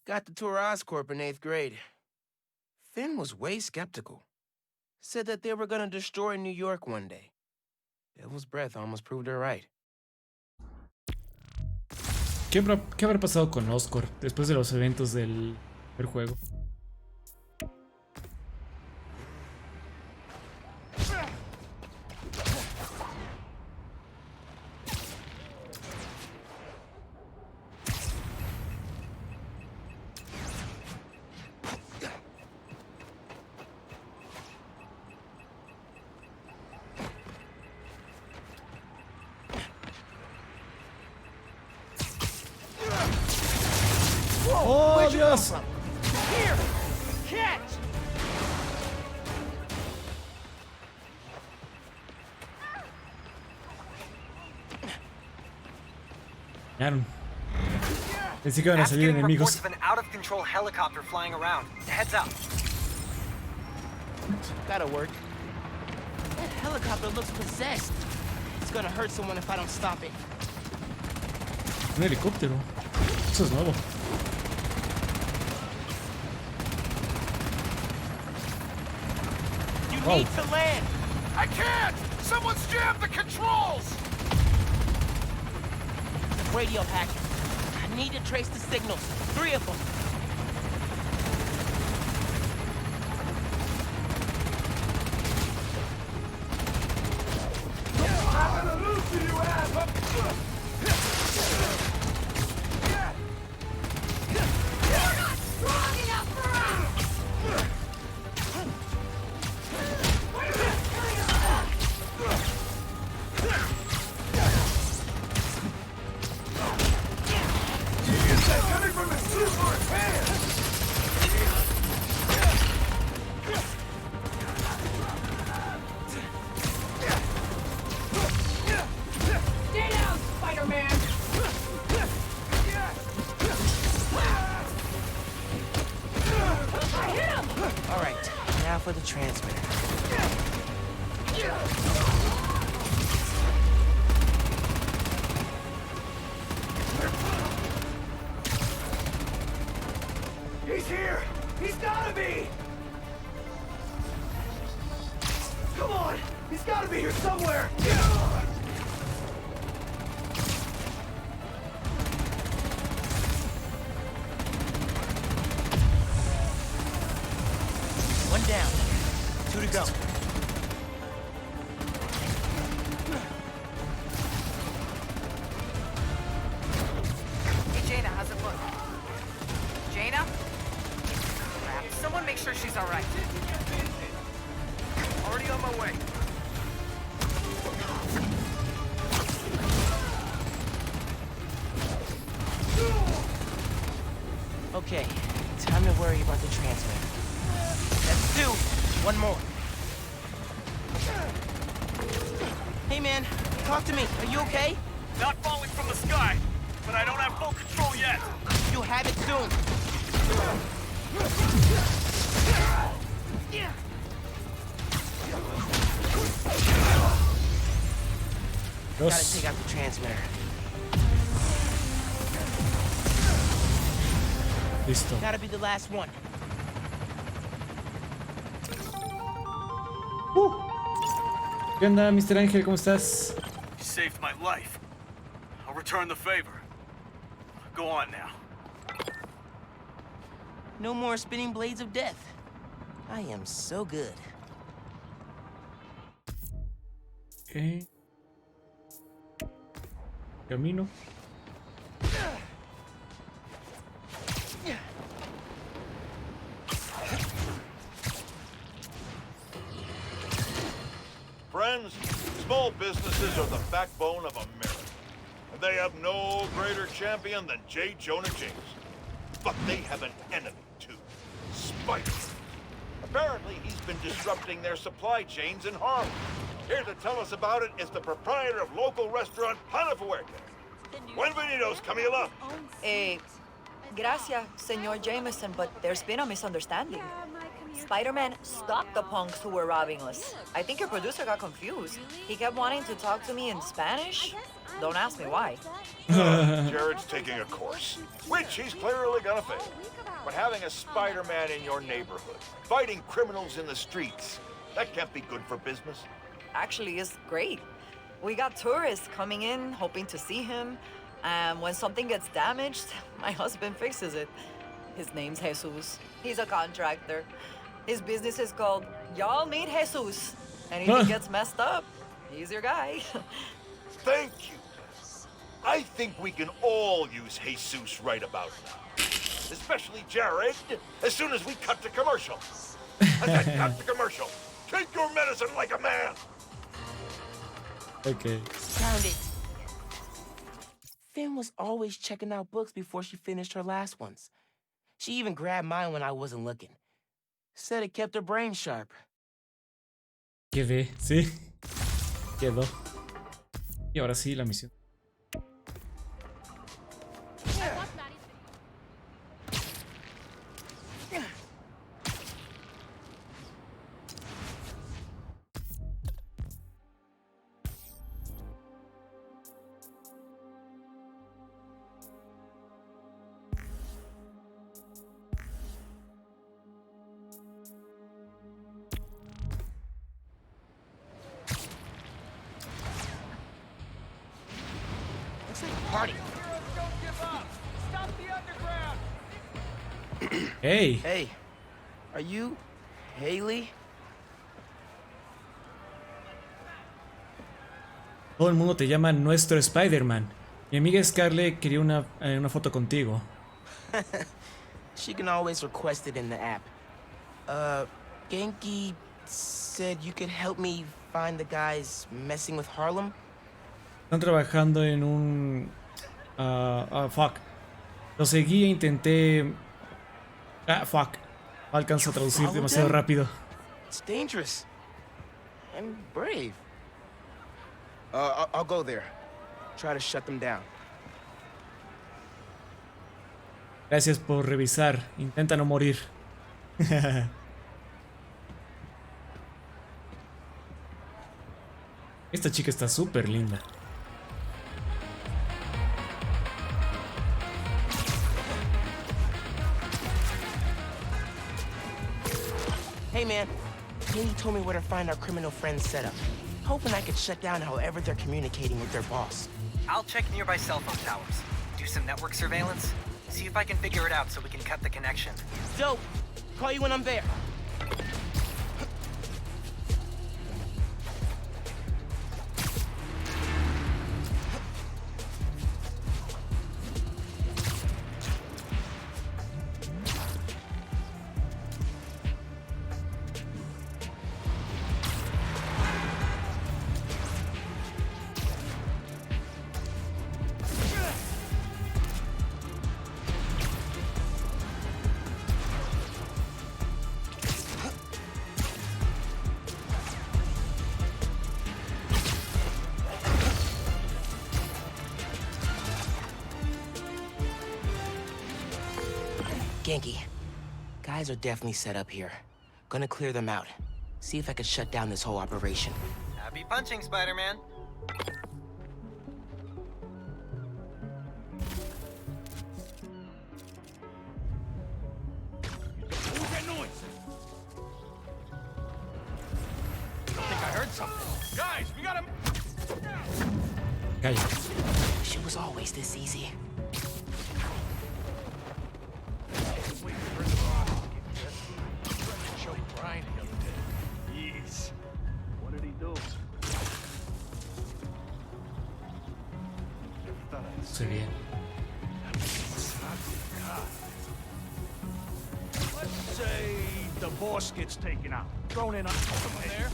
Got the tour Oscorp in 8th grade. Finn was way skeptical. Said that they were gonna destroy New York one day. Devil's Breath almost proved her right. ¿Qué habrá pasado con Oscorp después de los eventos del juego? ¡Oh, Dios! Here! Catch! Ganaron. Pensé que iban a salir enemigos. Reports of an out-of-control helicopter flying around. Heads up. Gotta work. That helicopter looks possessed. It's gonna hurt someone if I don't stop it. Un helicóptero. Eso es nuevo. You Whoa. need to land. I can't! Someone's jammed the controls! Radio hack. I need to trace the signals. 3 of them. Coming from the super Now for the transmitter. He's here! He's gotta be! Come on! He's gotta be here somewhere! One down. 2 to go. Hey, Jaina, how's it look? Jaina? Crap. Someone make sure she's alright. Already on my way. Okay, time to worry about the transmitter. That's 2. One more. Hey man, talk to me. Are you okay? Not falling from the sky, but I don't have full control yet. You'll have it soon. Gotta take out the transmitter. Listo. Gotta be the last one. ¿Qué onda, Mr. Ángel? ¿Cómo estás? You saved my life. I'll return the favor. Go on now. No more spinning blades of death. I am so good. Okay. Camino. Friends, small businesses are the backbone of America. And they have no greater champion than J. Jonah James. But they have an enemy, too. Spider. Apparently, he's been disrupting their supply chains in Harlem. Here to tell us about it is the proprietor of local restaurant Pana Fuerte. Buenvenidos, Camila. Gracias, Senor Jameson, but there's been a misunderstanding. Spider-Man stopped the punks who were robbing us. I think your producer got confused. He kept wanting to talk to me in Spanish. Don't ask me why. Jared's taking a course, which he's clearly gonna fail. But having a Spider-Man in your neighborhood, fighting criminals in the streets, that can't be good for business. Actually, it's great. We got tourists coming in, hoping to see him. And when something gets damaged, my husband fixes it. His name's Jesus. He's a contractor. His business is called Y'all Meet Jesus. Anything gets messed up, he's your guy. Thank you. I think we can all use Jesus right about now. Especially Jared, as soon as we cut to commercial. I said cut to commercial. Take your medicine like a man. Okay. Found it. Finn was always checking out books before she finished her last ones. She even grabbed mine when I wasn't looking. Said it kept her brain sharp. Quedé, sí. Quedó. Y ahora sí, la misión. Party. Hey. Hey. Are you Haley? Todo el mundo te llama nuestro Spider-Man. Mi amiga Scarlett quería una foto contigo. She can always request it in the app. Genki said you could help me find the guys messing with Harlem. Están trabajando en un... fuck. Lo seguí e intenté... fuck. No alcanzo a traducir demasiado rápido. It's dangerous. And brave. I'll go there. Try to shut them down. Gracias por revisar. Intenta no morir. Esta chica está súper linda. Hey, man. Katie told me where to find our criminal friends' setup. Hoping I could shut down however they're communicating with their boss. I'll check nearby cell phone towers, do some network surveillance, see if I can figure it out so we can cut the connection. Dope. Call you when I'm there. Genki, guys are definitely set up here. Gonna clear them out. See if I can shut down this whole operation. Happy punching, Spider-Man. Who's that noise? I think I heard something. Guys, we got him. Calla. She was always this easy. Yes. What did he do? Estoy bien. Let's say the boss gets taken out. Thrown in on someone there.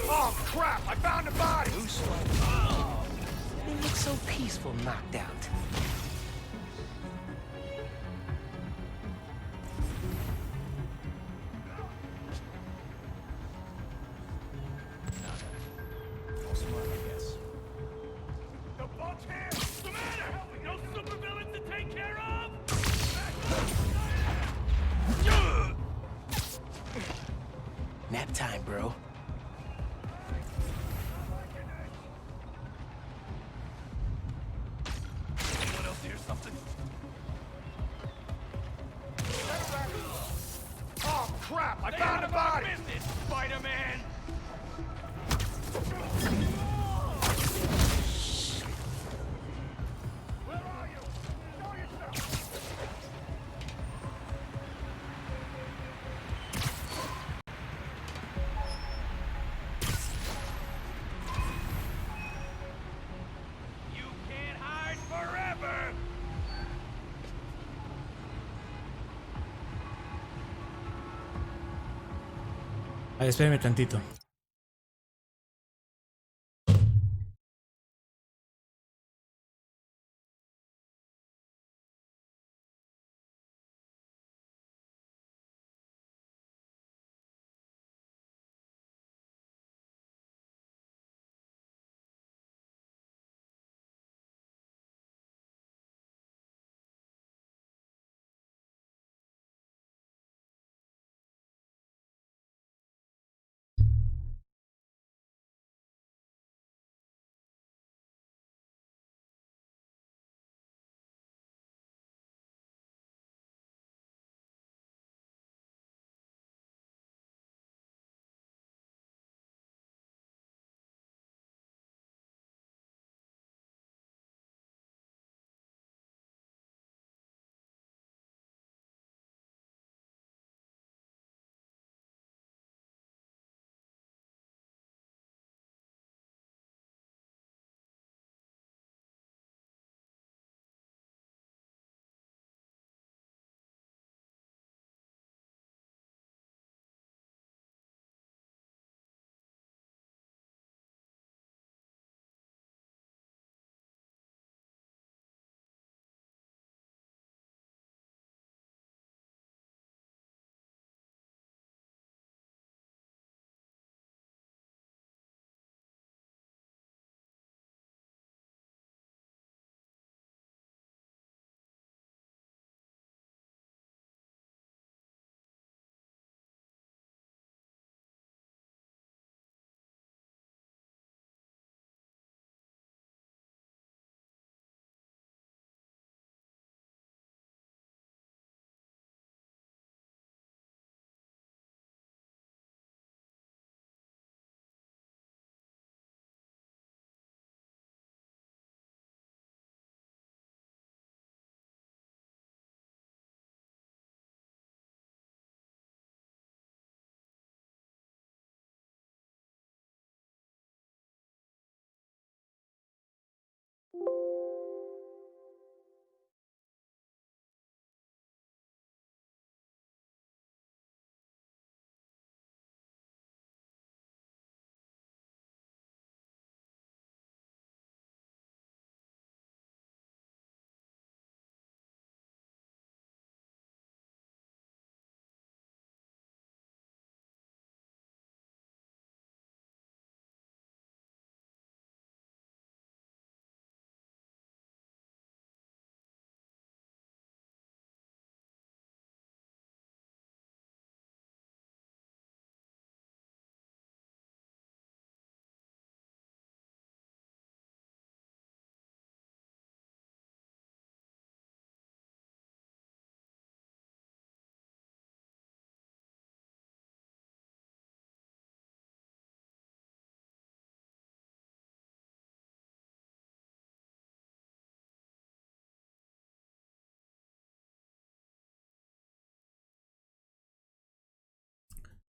Oh crap! I found a body. Oh, they look so peaceful, knocked out. The boat's here. What's the matter? No supervillains to take care of. Nap time, bro. Anyone else hear something? Oh crap! I found a body. Business, Spider-Man. Where are you? Show yourself. You can't hide forever. Ay, espérame tantito.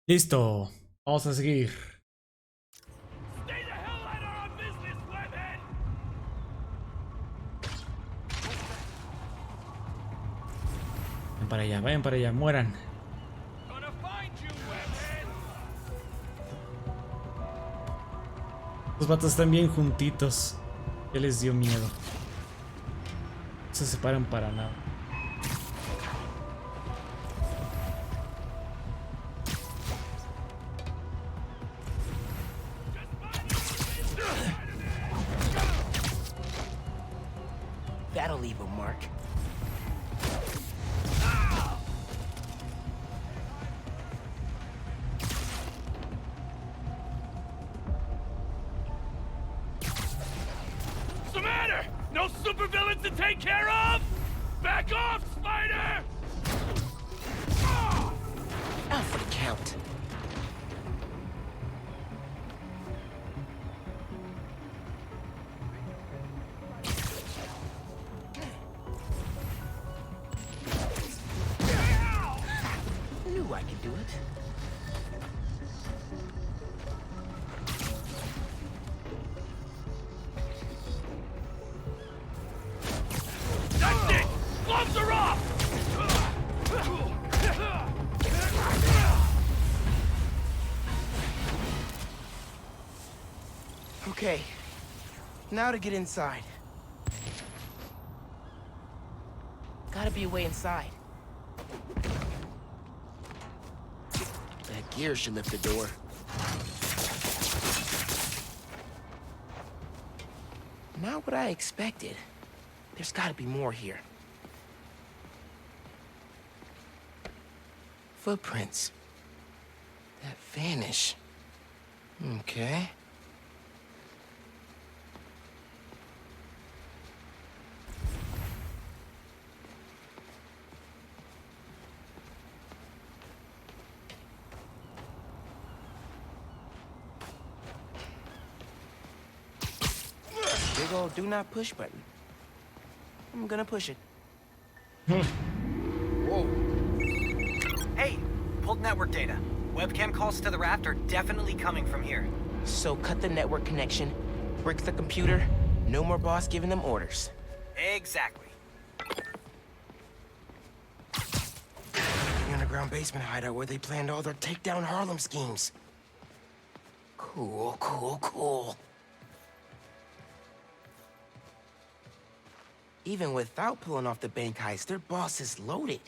Listo. Vamos a seguir. Vayan para allá, mueran. Los vatos están bien juntitos. Ya les dio miedo. No se separan para nada. That'll leave a mark. What's the matter? No supervillains to take care of? Back off, Spider! Out for the count. Knew I could do it. That's it! Gloves are off! Okay, now to get inside. Gotta be a way inside. That gear should lift the door. Not what I expected. There's gotta be more here. Footprints. That vanish. Okay. Big old do not push button. I'm gonna push it. Whoa. Hey, pulled network data. Webcam calls to the raft are definitely coming from here. So cut the network connection, brick the computer, no more boss giving them orders. Exactly. The underground basement hideout where they planned all their takedown Harlem schemes. Cool, cool, cool. Even without pulling off the bank heist, their boss is loaded.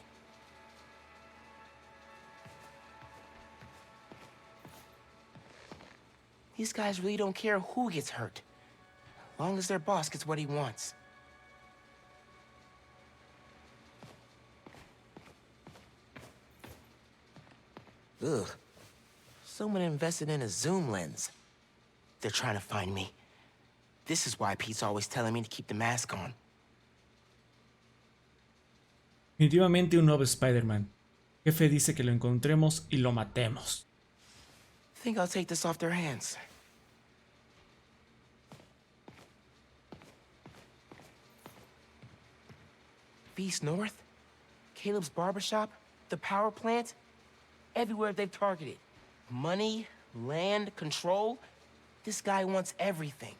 These guys really don't care who gets hurt, as long as their boss gets what he wants. Ugh. Someone invested in a zoom lens. They're trying to find me. This is why Pete's always telling me to keep the mask on. Definitivamente un nuevo Spider-Man. Jefe dice que lo encontremos y lo matemos. Think I'll take this off their hands. Beast North? Caleb's barbershop? The power plant? Everywhere they've targeted. Money, land, control. This guy wants everything.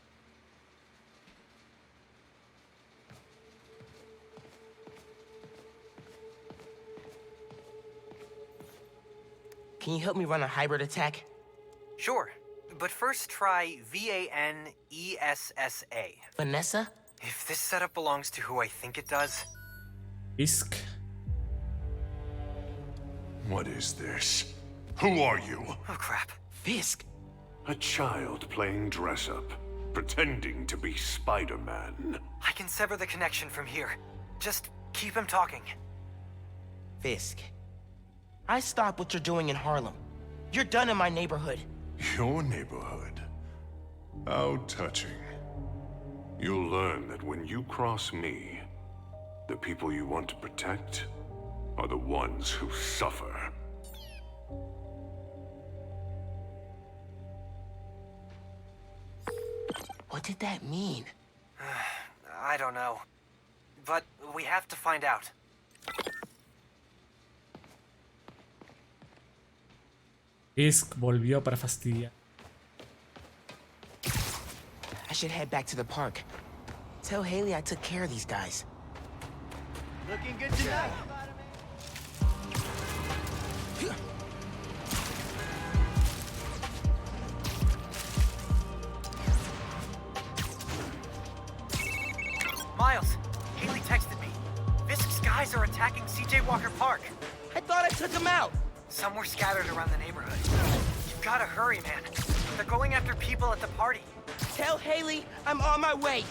Can you help me run a hybrid attack? Sure, but first try VANESSA. Vanessa? If this setup belongs to who I think it does... Fisk. What is this? Who are you? Oh, crap. Fisk. A child playing dress-up, pretending to be Spider-Man. I can sever the connection from here. Just keep him talking. Fisk. I stop what you're doing in Harlem. You're done in my neighborhood. Your neighborhood? How touching. You'll learn that when you cross me, the people you want to protect are the ones who suffer. What did that mean? I don't know. But we have to find out. Fisk volvió para fastidiar. I should head back to the park. Tell Haley I took care of these guys. Looking good tonight. Miles, Haley texted me. Fisk's guys are attacking CJ Walker Park. I thought I took them out. Some were scattered around the neighborhood. You gotta hurry, man. They're going after people at the party. Tell Haley I'm on my way.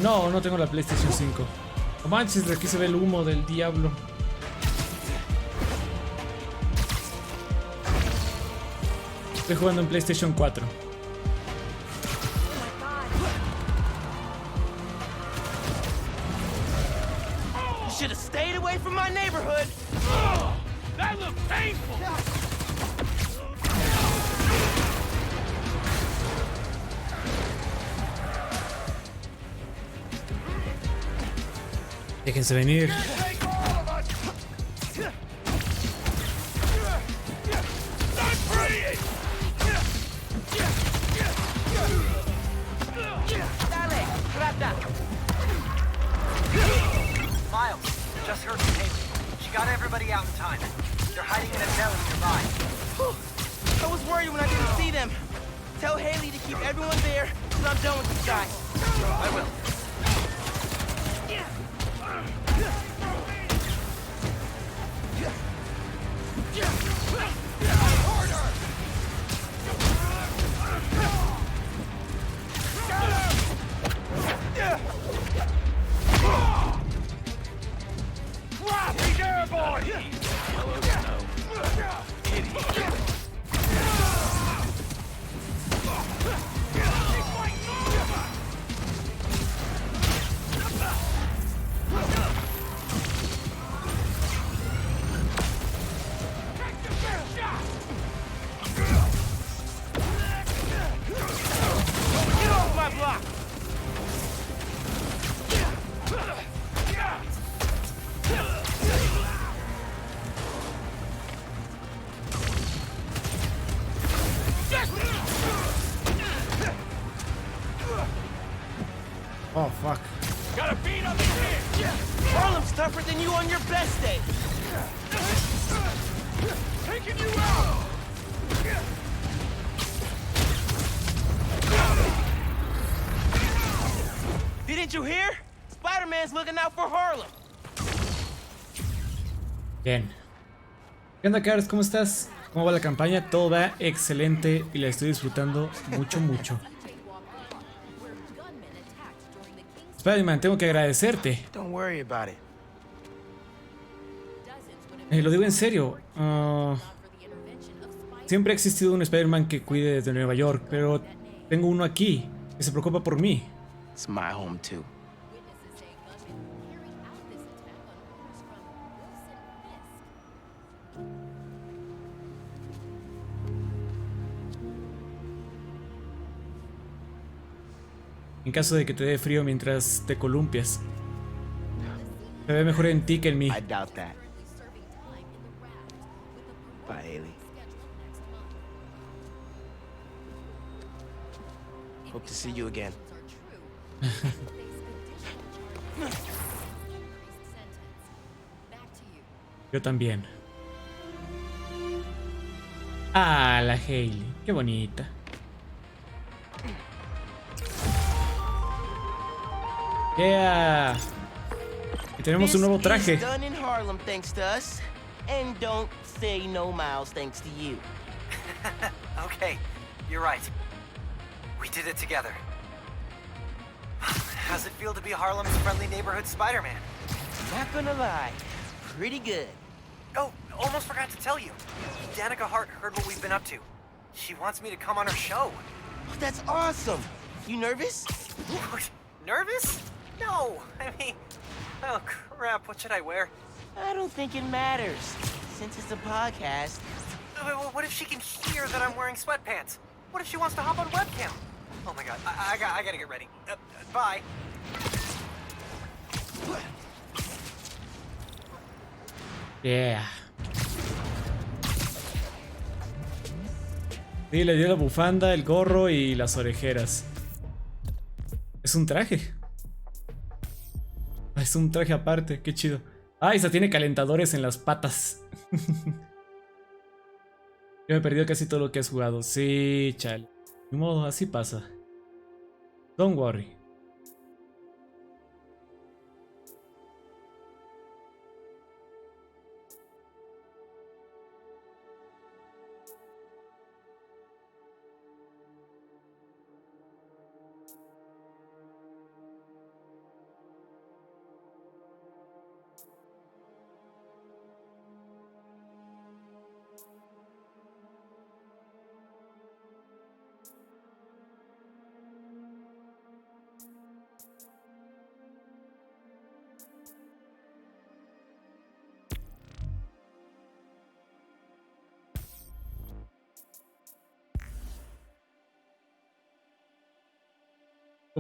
No tengo la PlayStation 5. No manches, de aquí se ve el humo del diablo. Estoy jugando en PlayStation 4. You should have stayed away from my neighborhood. That looked painful. Déjense venir. Miles, just heard from Haley. She got everybody out in time. They're hiding in a deli nearby. I was worried when I didn't see them. Tell Haley to keep everyone there till I'm done with these guys. I will. Be there, boy! Hello, Snow. Idiot. Get off my block! Oh, fuck. Got a beat on the kid! Harlem's tougher than you on your best day. Taking you out! Didn't you hear? Spider-Man's looking out for Harlem. Bien. ¿Qué onda, Cars? ¿Cómo estás? ¿Cómo va la campaña? Todo va excelente y la estoy disfrutando mucho, mucho. Spider-Man, tengo que agradecerte. Don't worry about it. Lo digo en serio. Siempre ha existido un Spider-Man que cuide de Nueva York, pero tengo uno aquí que se preocupa por mí. It's my home too. En caso de que te dé frío mientras te columpias. Se ve mejor en ti que en mí. I doubt that. Bye, Haley. Hope to see you again. Yo también. Ah, la Haley. Qué bonita. Yeah. Y tenemos un nuevo traje. This is done in Harlem thanks to us. And don't say no, Miles, thanks to you. Okay, you're right. We did it together. How's it feel to be Harlem's friendly neighborhood Spider-Man? Not gonna lie, pretty good. Oh, almost forgot to tell you. Danica Hart heard what we've been up to. She wants me to come on her show. Oh, that's awesome. You nervous? Nervous? No, I mean, oh crap, what should I wear? I don't think it matters. Since it's a podcast. What if she can hear that I'm wearing sweatpants? What if she wants to hop on webcam? Oh my god, I gotta get ready. Bye. Yeah. Sí, le dio la bufanda, el gorro y las orejeras. Es un traje. Es un traje aparte, qué chido. Ah, y se tiene calentadores en las patas. Yo me he perdido casi todo lo que has jugado. Sí, chale. De modo, así pasa. Don't worry.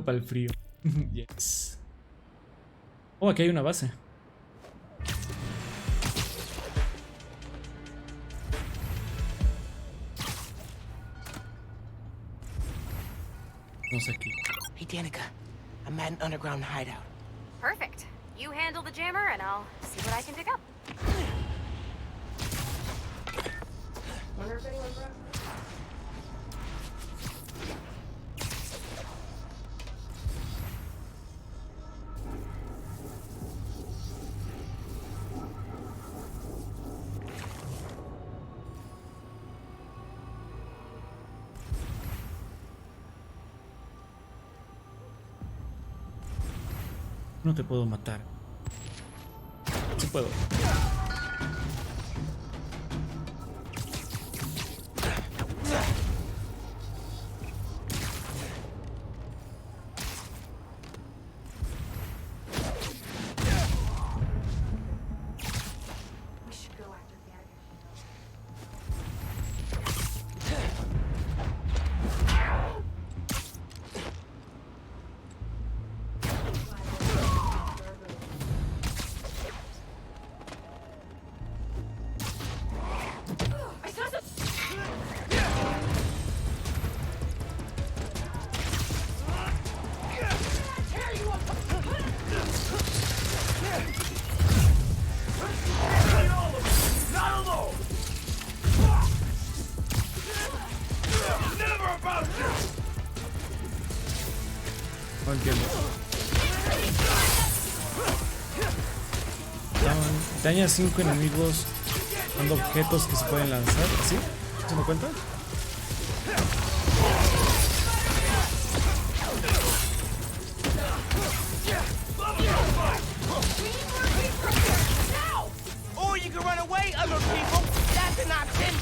Para el frío. Yes. Oh, aquí hay una base. No sé aquí. Hey, Danica. I'm at an underground hideout. Perfect. You handle the jammer and I'll see what I can dig up. No te puedo matar. Sí puedo. No entiendo. Daña 5 enemigos dando objetos que se pueden lanzar. ¿Así? ¿Se me cuenta? Or you can run away, other people. That's an option.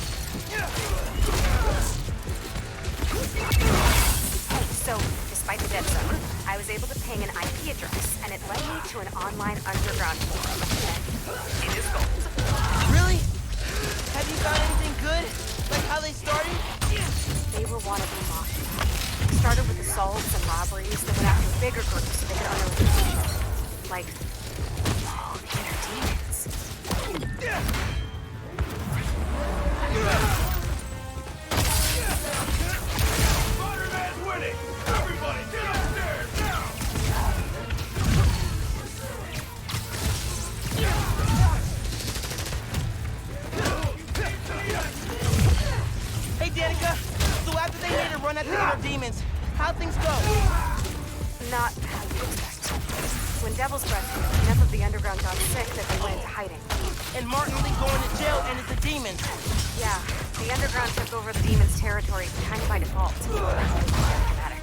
So, despite the dead zone, I was able to ping an IP address, and it led me to an online underground in his gold. Really? Have you found anything good? Like how they started? They were wannabe mafia. They started with assaults and robberies, then went after bigger groups so they could unearth information. Like, inner demons. Spider-Man's winning! Everybody get upstairs now! Hey, Danica. So after they made a run at the inner demons, how'd things go? Not how you expect. When Devil's Breath, enough of the underground got sick that they went into hiding. And Martin Lee going to jail and it's the demons. Yeah, the underground took over the demons' territory kind of by default. Dramatic.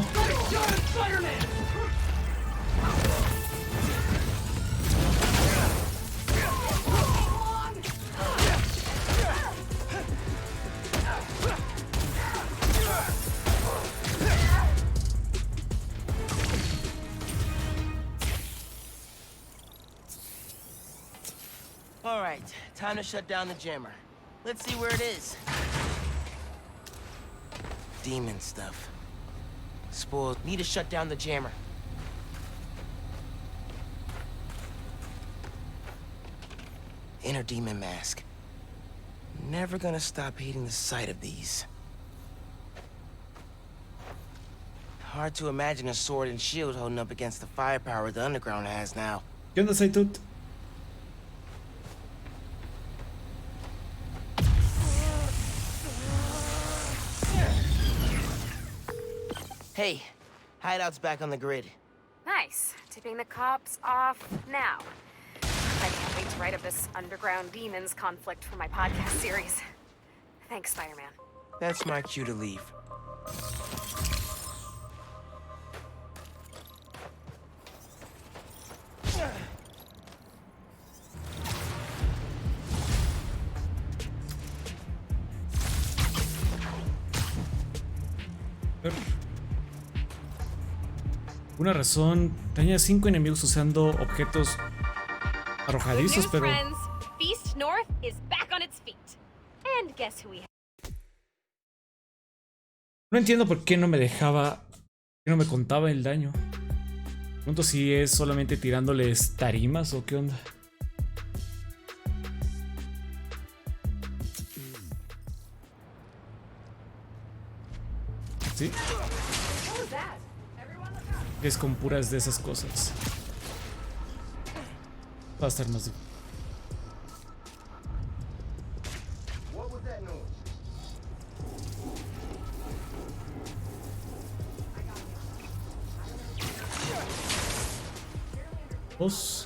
Oh. All right, time to shut down the jammer. Let's see where it is. Demon stuff. Spoiled. Need to shut down the jammer. Inner demon mask. Never gonna stop hating the sight of these. Hard to imagine a sword and shield holding up against the firepower the underground has now. ¿Qué onda, Saitut? Hey, hideout's back on the grid. Nice. Tipping the cops off now. I can't wait to write up this underground demons conflict for my podcast series. Thanks, Spider-Man. That's my cue to leave. Una razón, tenía 5 enemigos usando objetos arrojadizos, Good news, pero friends. Feast North is back on its feet. And guess who we have? no entiendo por qué no me dejaba, por qué no me contaba el daño. Pregunto si es solamente tirándoles tarimas o qué onda. ¿Sí? Es con puras de esas cosas. Va a estar más difícil. Dos.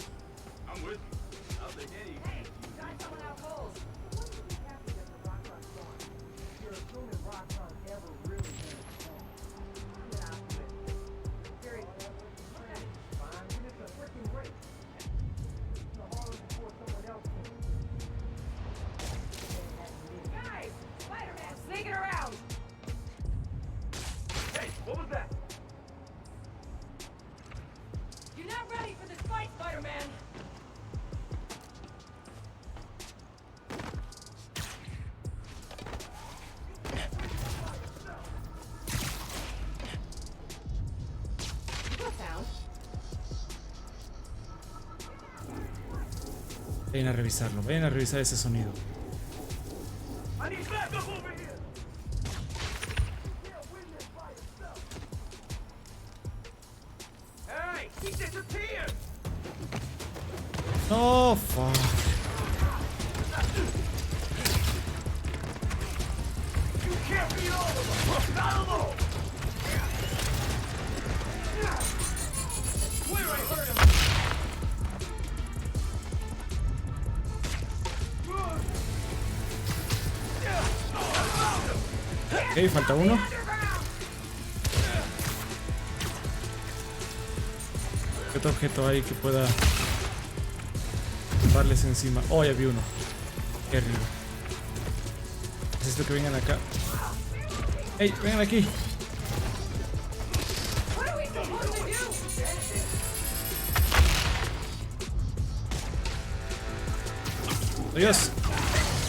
Vayan a revisarlo, vayan a revisar ese sonido. No, fuck. Ok, falta uno. ¿Qué otro objeto hay que pueda darles encima? Oh, ya vi uno. Qué arriba. Necesito que vengan acá. ¡Ey! ¡Vengan aquí! Adiós.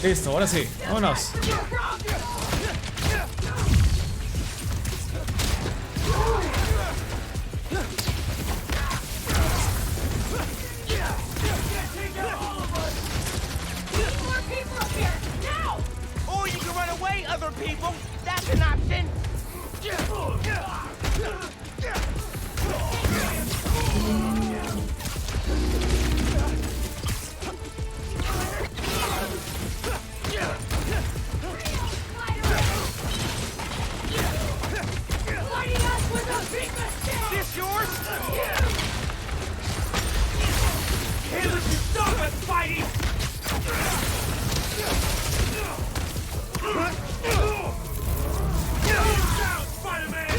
Listo, ahora sí. Vámonos. Or you can run away, other people. That's an option. This yours? Can't let you stop us, Spidey! Down, Spider-Man!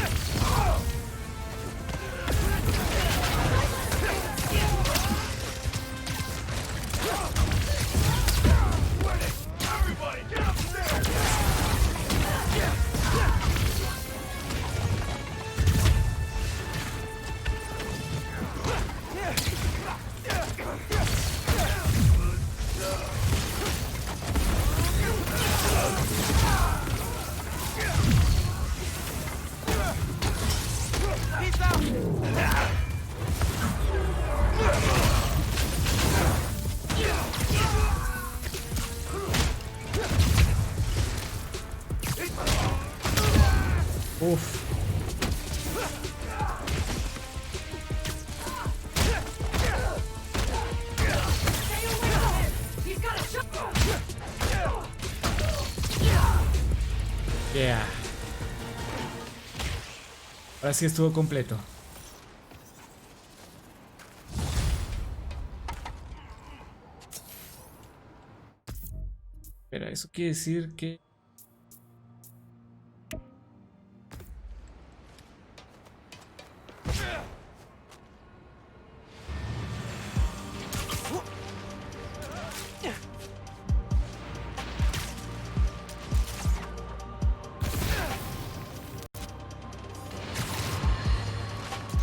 Yeah. Ahora sí estuvo completo. Pero eso quiere decir que...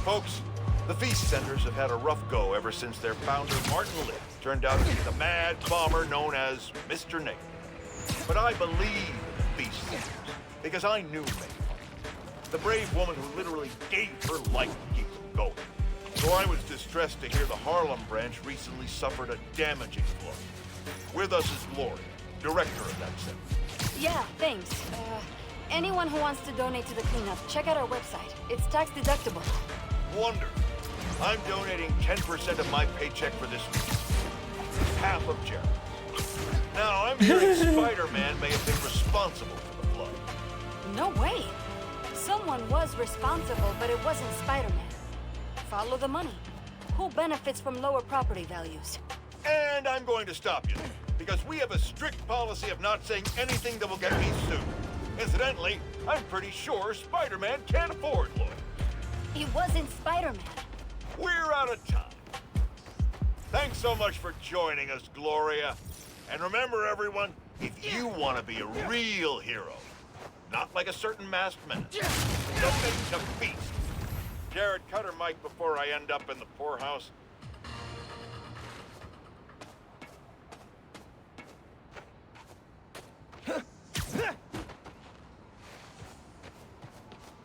Folks, the Feast Centers have had a rough go ever since their founder, Martin Litt, turned out to be the mad bomber known as Mr. Negative. But I believe in the Feast Centers, because I knew May, the brave woman who literally gave her life to keep them going. So I was distressed to hear the Harlem branch recently suffered a damaging blow. With us is Gloria, director of that center. Yeah, thanks. Anyone who wants to donate to the cleanup, check out our website. It's tax deductible. Wonderful. I'm donating 10% of my paycheck for this week. Half of Jared's. Now, I'm hearing Spider-Man may have been responsible for the flood. No way. Someone was responsible, but it wasn't Spider-Man. Follow the money. Who benefits from lower property values? And I'm going to stop you, because we have a strict policy of not saying anything that will get me sued. Incidentally, I'm pretty sure Spider-Man can't afford lawyers. He wasn't Spider-Man. We're out of time. Thanks so much for joining us, Gloria. And remember, everyone, if you want to be a real hero, not like a certain masked menace, donate to Feast. Jared, cut her mic before I end up in the poorhouse.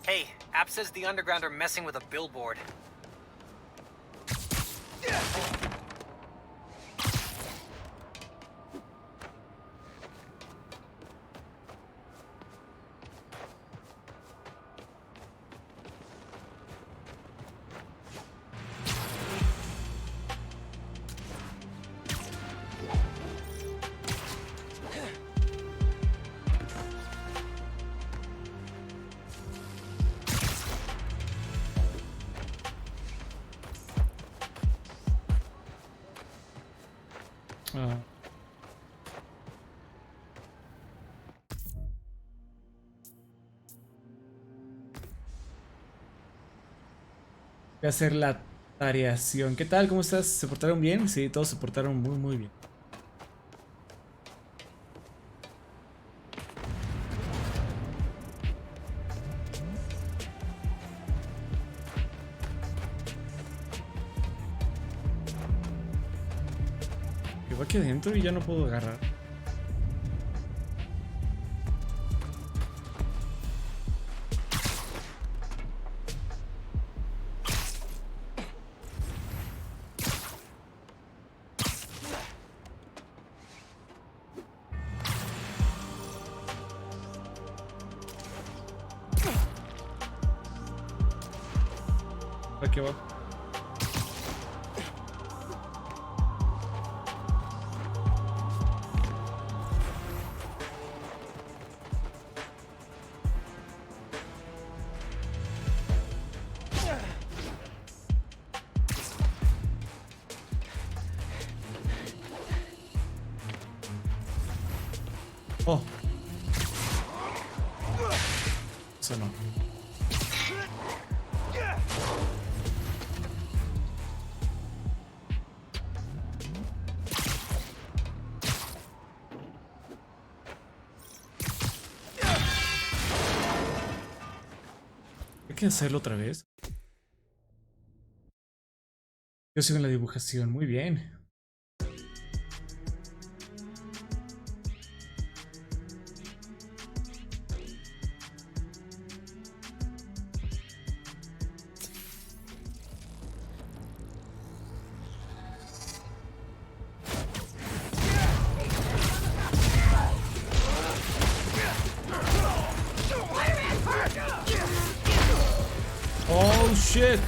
Hey, App says the Underground are messing with a billboard. Voy a hacer la tareación. ¿Qué tal? ¿Cómo estás? ¿Se portaron bien? Sí, todos se portaron muy, muy bien. Llevo aquí adentro y ya no puedo agarrar. Aquí va. Oh. Eso no. Hay que hacerlo otra vez. Yo sigo en la dibujación, muy bien. Oh shit.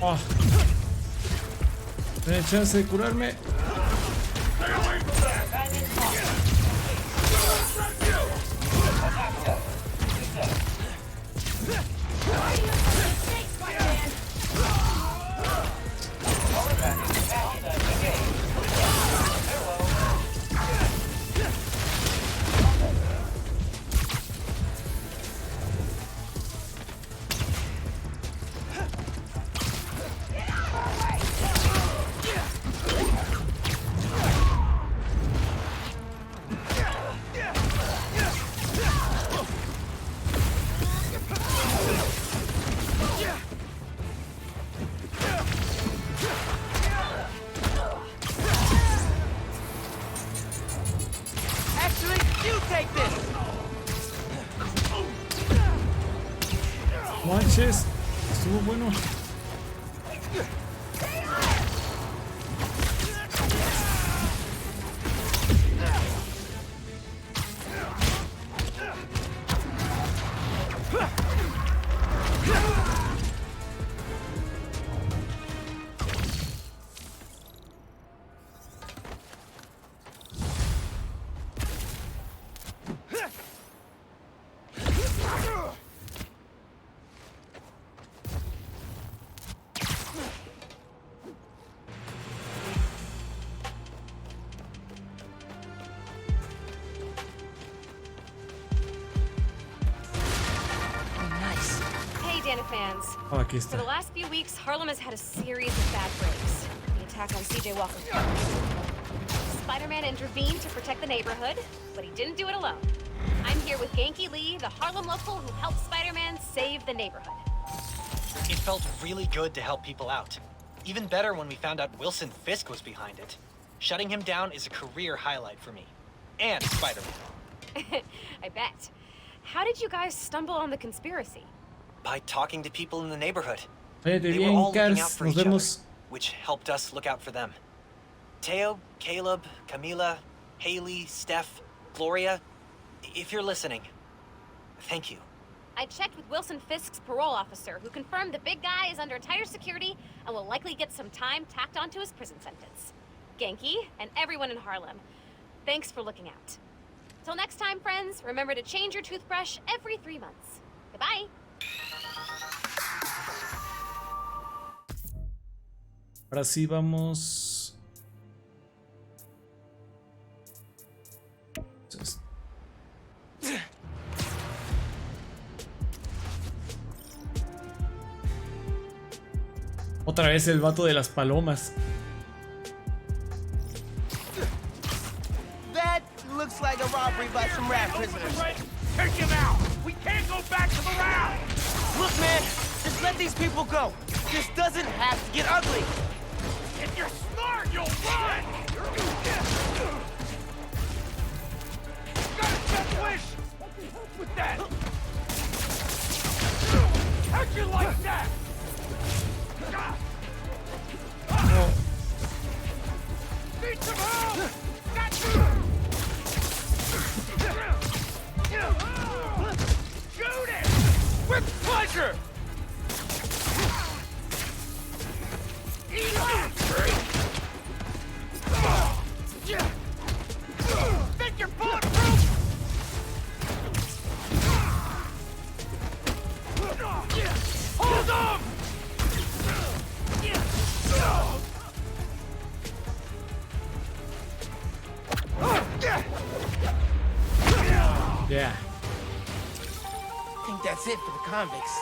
Oh. ¿Tiene chance de curarme? Actually, you take this. Manches, estuvo bueno. Nice. Hey, Dana fans. Oh, aquí For está. the last few weeks, Harlem has had a series of bad breaks. The attack on CJ Walker's park. Spider-Man intervened to protect the neighborhood, but he didn't do it alone. I'm here with Genki Lee, the Harlem local who helped Spider-Man save the neighborhood. It felt really good to help people out. Even better when we found out Wilson Fisk was behind it. Shutting him down is a career highlight for me. And Spider-Man. I bet. How did you guys stumble on the conspiracy? By talking to people in the neighborhood. Cállate They were bien, all looking out Cars. for Nos each other, vemos. which helped us look out for them. Teo, Caleb, Camila, Haley, Steph, Gloria, if you're listening, thank you. I checked with Wilson Fisk's parole officer, who confirmed the big guy is under tighter security and will likely get some time tacked onto his prison sentence. Genki, and everyone in Harlem, thanks for looking out. Till next time, friends, remember to change your toothbrush every 3 months. Goodbye. Ahora sí vamos. Otra vez el vato de las palomas. That looks like a robbery by some rat prisoners. Take him out! We can't go back to the round! Look, man, just let these people go. This doesn't have to get ugly. If you're smart, you'll run! Got a death wish! I can help with that! How'd you like that? Need some help! Shoot it! With pleasure! Eat up! Think you're bulletproof? Hold on! Yeah. I think that's it for the convicts.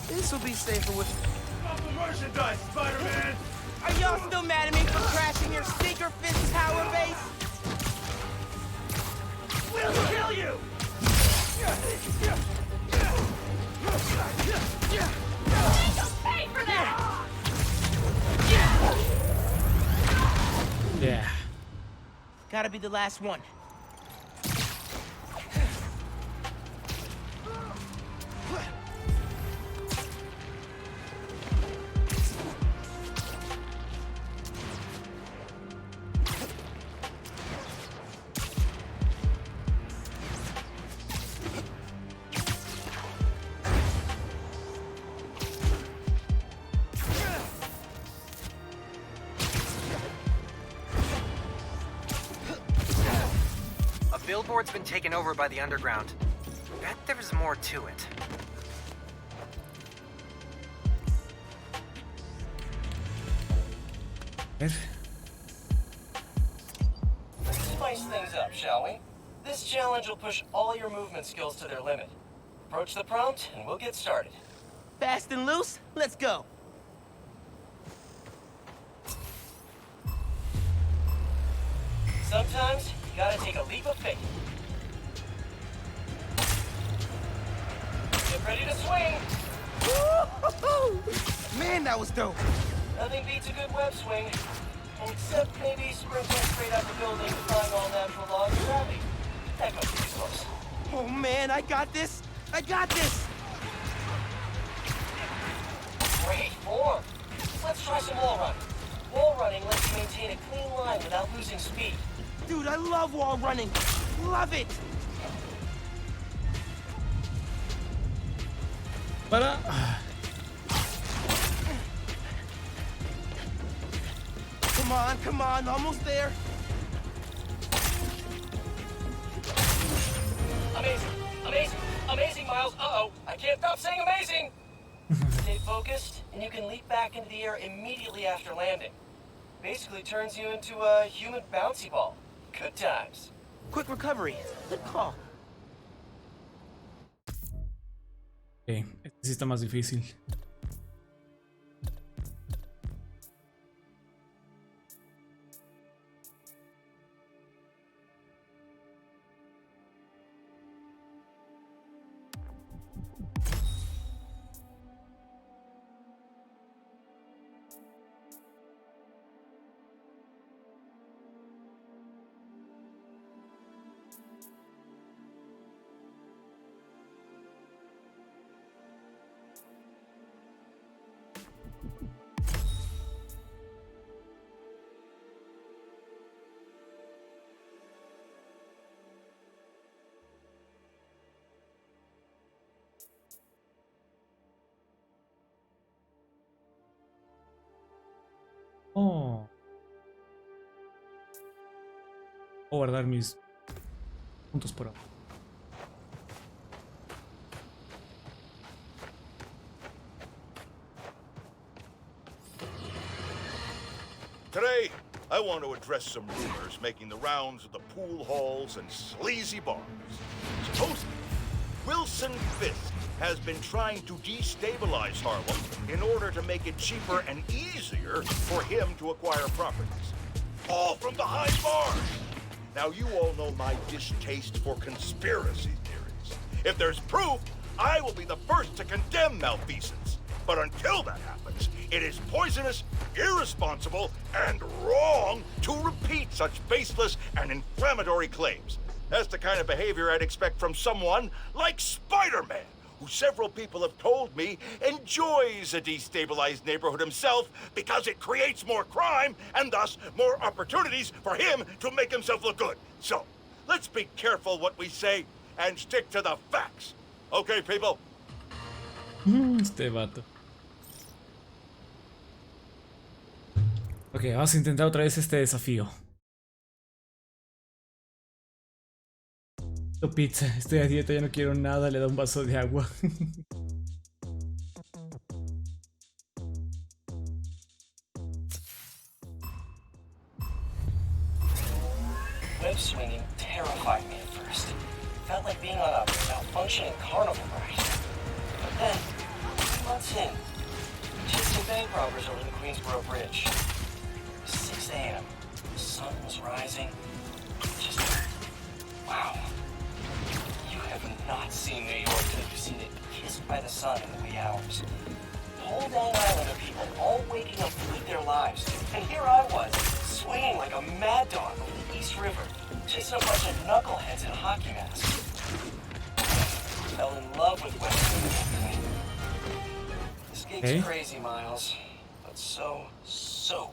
This will be safer with... Stop the merchandise, Spider-Man! Are y'all still mad at me for crashing your Stinker Fist tower base? We'll kill you! Pay for that! Yeah. Gotta be the last one. Billboard's been taken over by the underground. Bet there's more to it. Spice things up, shall we? This challenge will push all your movement skills to their limit. Approach the prompt, and we'll get started. Fast and loose? Let's go. Sometimes, you gotta take a leap of faith. Get ready to swing! Woo-hoo-hoo! Man, that was dope. Nothing beats a good web swing. Except maybe sprinting straight out the building, defying all natural laws of gravity. That might be close. Oh man, I got this! I got this! Great form. Let's try some wall running. Wall running lets you maintain a clean line without losing speed. Dude, I love wall running. Love it! Para. Come on, almost there. Amazing, amazing, amazing, Miles. Uh-oh, I can't stop saying amazing. Stay focused, and you can leap back into the air immediately after landing. Basically turns you into a human bouncy ball. Good times. Quick recovery. Good call. Okay, este sí está más difícil. Oh. Voy a guardar mis puntos por ahora. Today, I want to address some rumors making the rounds of the pool halls and sleazy bars. Supposedly, Wilson Fisk has been trying to destabilize Harlem in order to make it cheaper and easier for him to acquire properties. All from behind bars! Now, you all know my distaste for conspiracy theories. If there's proof, I will be the first to condemn malfeasance. But until that happens, it is poisonous, irresponsible, and wrong to repeat such baseless and inflammatory claims. That's the kind of behavior I'd expect from someone like Spider-Man, who several people have told me enjoys a destabilized neighborhood himself because it creates more crime and thus more opportunities for him to make himself look good. So, let's be careful what we say and stick to the facts. Okay, people? Este vato. Ok, vamos a intentar otra vez este desafío. Pizza, estoy a dieta, ya no quiero nada, le da un vaso de agua. Web swinging terrified me at first. Felt like being on a malfunctioning carnival ride. But then, 2 months Months in, chasing bank robbers over the Queensboro Bridge. 6 a.m. The sun was rising. Just... wow. You have not seen New York till you've seen it kissed by the sun in the wee hours. Whole dang island of people all waking up to live their lives. And here I was, swinging like a mad dog over the East River, chasing a bunch of knuckleheads in hockey masks. Fell in love with West. This gig's crazy, Miles, but so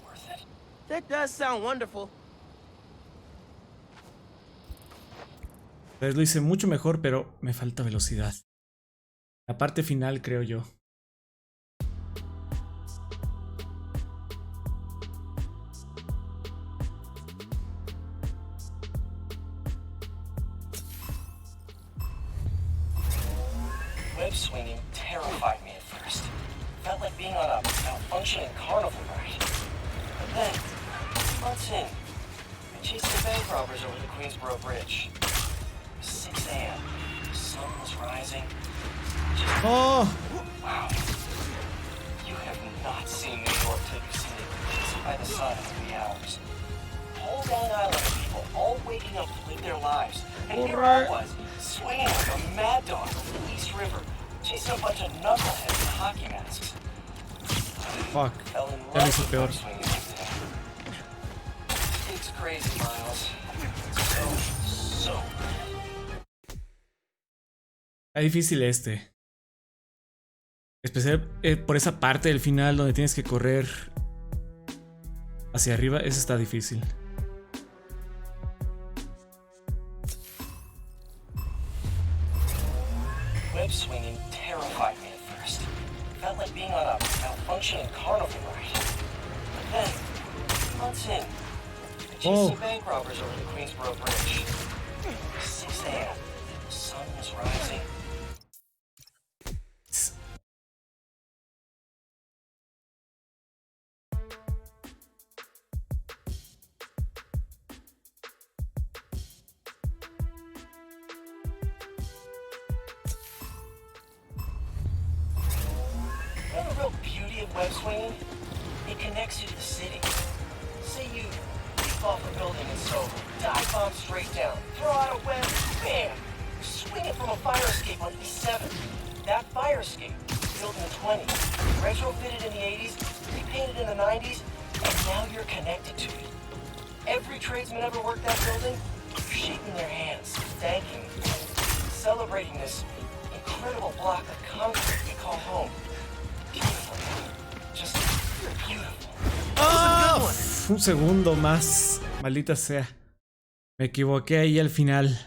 worth it. That does sound wonderful. Entonces lo hice mucho mejor, pero me falta velocidad. La parte final, creo yo. Web swinging terrified me at first. Felt like being on a malfunctioning carnival ride. But then, months in, I chased the bank robbers over the Queensboro Bridge. 6 a.m. The sun was rising. Just... oh! Wow. You have not seen New York till you've seen it kissed by the sun in the wee hours. Whole dang island of people all waking up to live their lives. And here I was, swinging like a mad dog over the East River, chasing a bunch of knuckleheads in hockey masks. Fuck. Fell in Ya lo hice love peor. with swinging like that. It's crazy, Miles. So. Está difícil este. Especial por esa parte del final donde tienes que correr hacia arriba. Eso está difícil. Web swinging terrified me at first. Felt like being on a malfunctioning carnival ride. But then, months in, I chased some bank robbers over the Queensboro Bridge. 6 a.m. The sun was rising. Web swinging, it connects you to the city. Say you leap off a building in Soho, dive bomb straight down, throw out a web, bam! Swing it from a fire escape on East 7. That fire escape, built in the 20s, retrofitted in the 80s, repainted in the 90s, and now you're connected to it. Every tradesman ever worked that building, you're shaking their hands, thanking them, celebrating this incredible block of concrete we call home. Beautiful. Just beautiful. ¡Oh! Un segundo más. Maldita sea. Me equivoqué ahí al final.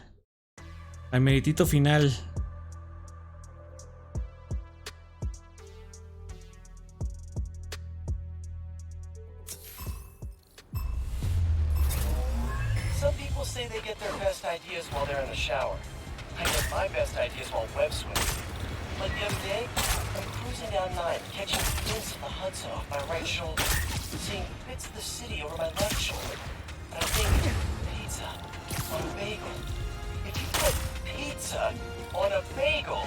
Al meritito final. Some people say they get their best ideas while they're in the shower. I get my best ideas while web swimming. Like the other day, I'm cruising down 9, catching glimpses of the Hudson off my right shoulder, seeing bits of the city over my left shoulder. And I'm thinking, pizza on a bagel. If you put pizza on a bagel,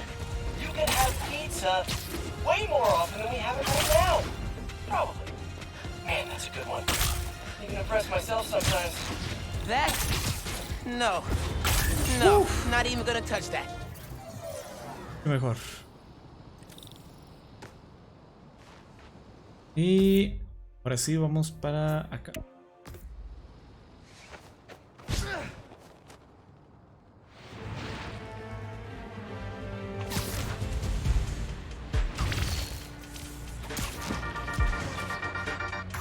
you can have pizza way more often than we have it right now. Probably. Man, that's a good one. I can impress myself sometimes. That? No. No, not even gonna touch that. Mejor. Y ahora sí vamos para acá.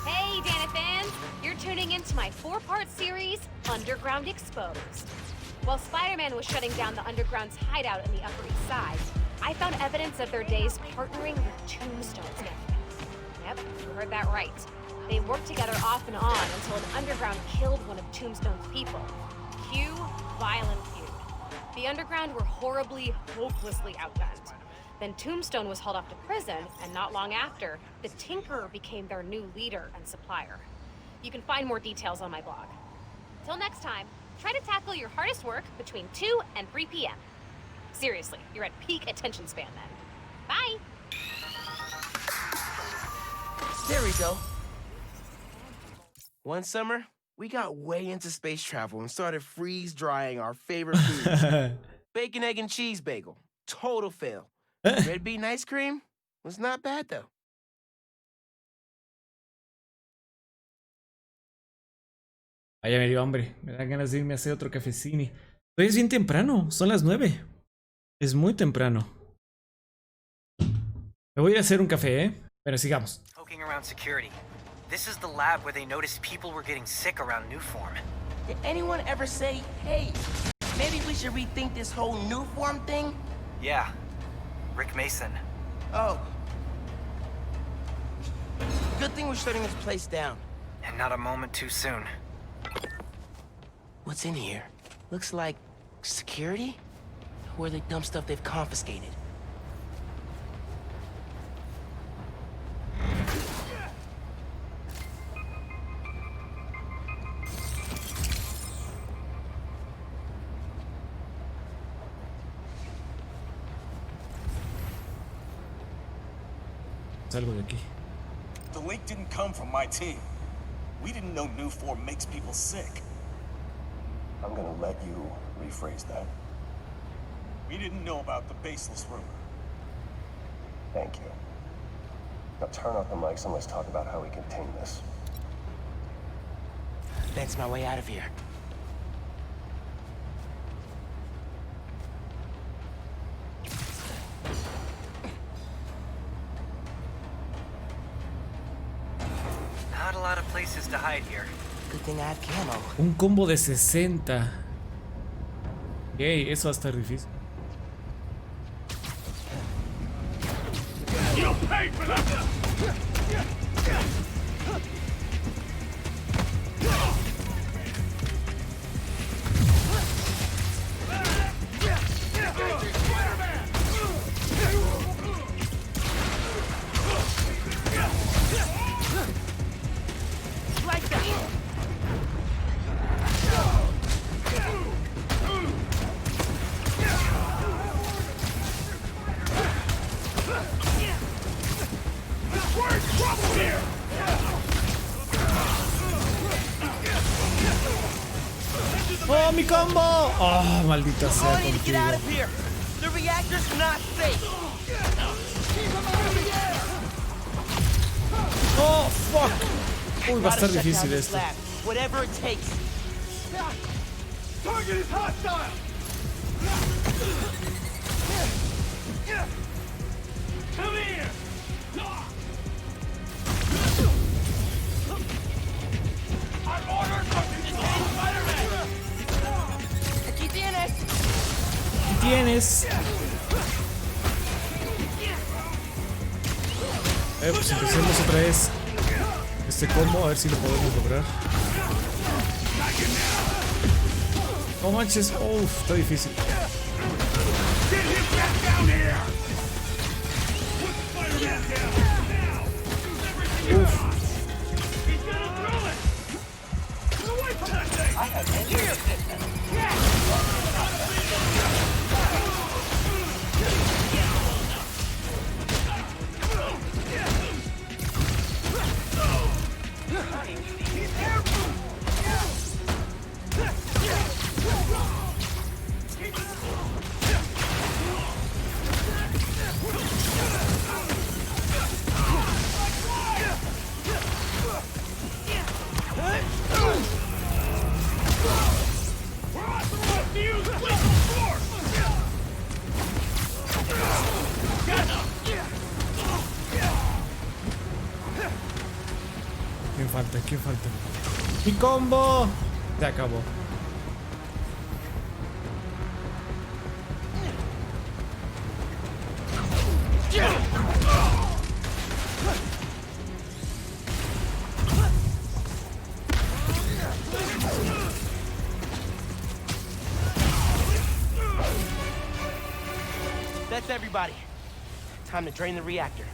Hey, Dana fans! You're tuning into my 4-part series, Underground Exposed. While Spider-Man was shutting down the Underground's hideout in the Upper East Side, I found evidence of their days partnering with Tombstone's gang. Yep, you heard that right. They worked together off and on until an Underground killed one of Tombstone's people. Cue violent feud. The Underground were horribly, hopelessly outgunned. Then Tombstone was hauled off to prison, and not long after, the Tinkerer became their new leader and supplier. You can find more details on my blog. Till next time, try to tackle your hardest work between 2 and 3 p.m. Seriously, you're at peak attention span then. Bye! There we go. One summer, we got way into space travel and started freeze-drying our favorite foods. Bacon, egg, and cheese bagel. Total fail. Red bean ice cream was not bad, though. Vaya, me dio hambre. Me dan ganas de irme a hacer otro cafecini. Hoy es bien temprano. Son las 9. Es muy temprano. Me voy a hacer un café, ¿eh? Pero sigamos. Poking around security. This is the lab where they noticed people were getting sick around new form. Did anyone ever say, hey, maybe we should rethink this whole new form thing? Yeah. Rick Mason. Oh. Good thing we're shutting this place down. And not a moment too soon. What's in here? Looks like security? Where they dump stuff they've confiscated. Salgo de aquí. The leak didn't come from my team. We didn't know new form makes people sick. I'm gonna let you rephrase that. We didn't know about the baseless rumor. Thank you. Now turn off the mics and let's talk about how we contain this. That's my way out of here. Not a lot of places to hide here. Good thing I have camo. Un combo de 60. Yay, eso va a estar difícil. You'll pay for that! ¡Oh, mi combo! ¡Oh, maldita sea I need to get out of contigo! here. The reactor's not safe. ¡Oh, fuck! Uy, va a estar difícil esto. Whatever it takes. Target is hostile! Come here! I'm ordered to detain Spider-Man! Aquí tienes. ¿Qué tienes? Pues empecemos otra vez este combo, a ver si lo podemos lograr. No manches, uff, está difícil. Get him back down here! Put Spider-Man down! Now! Use everything you got! He's gonna throw it! Get away from that thing! I have engineered this! ¿Quién falta? ¿Quién falta? ¡Mi combo! Se acabó. That's everybody. Time to drain the reactor.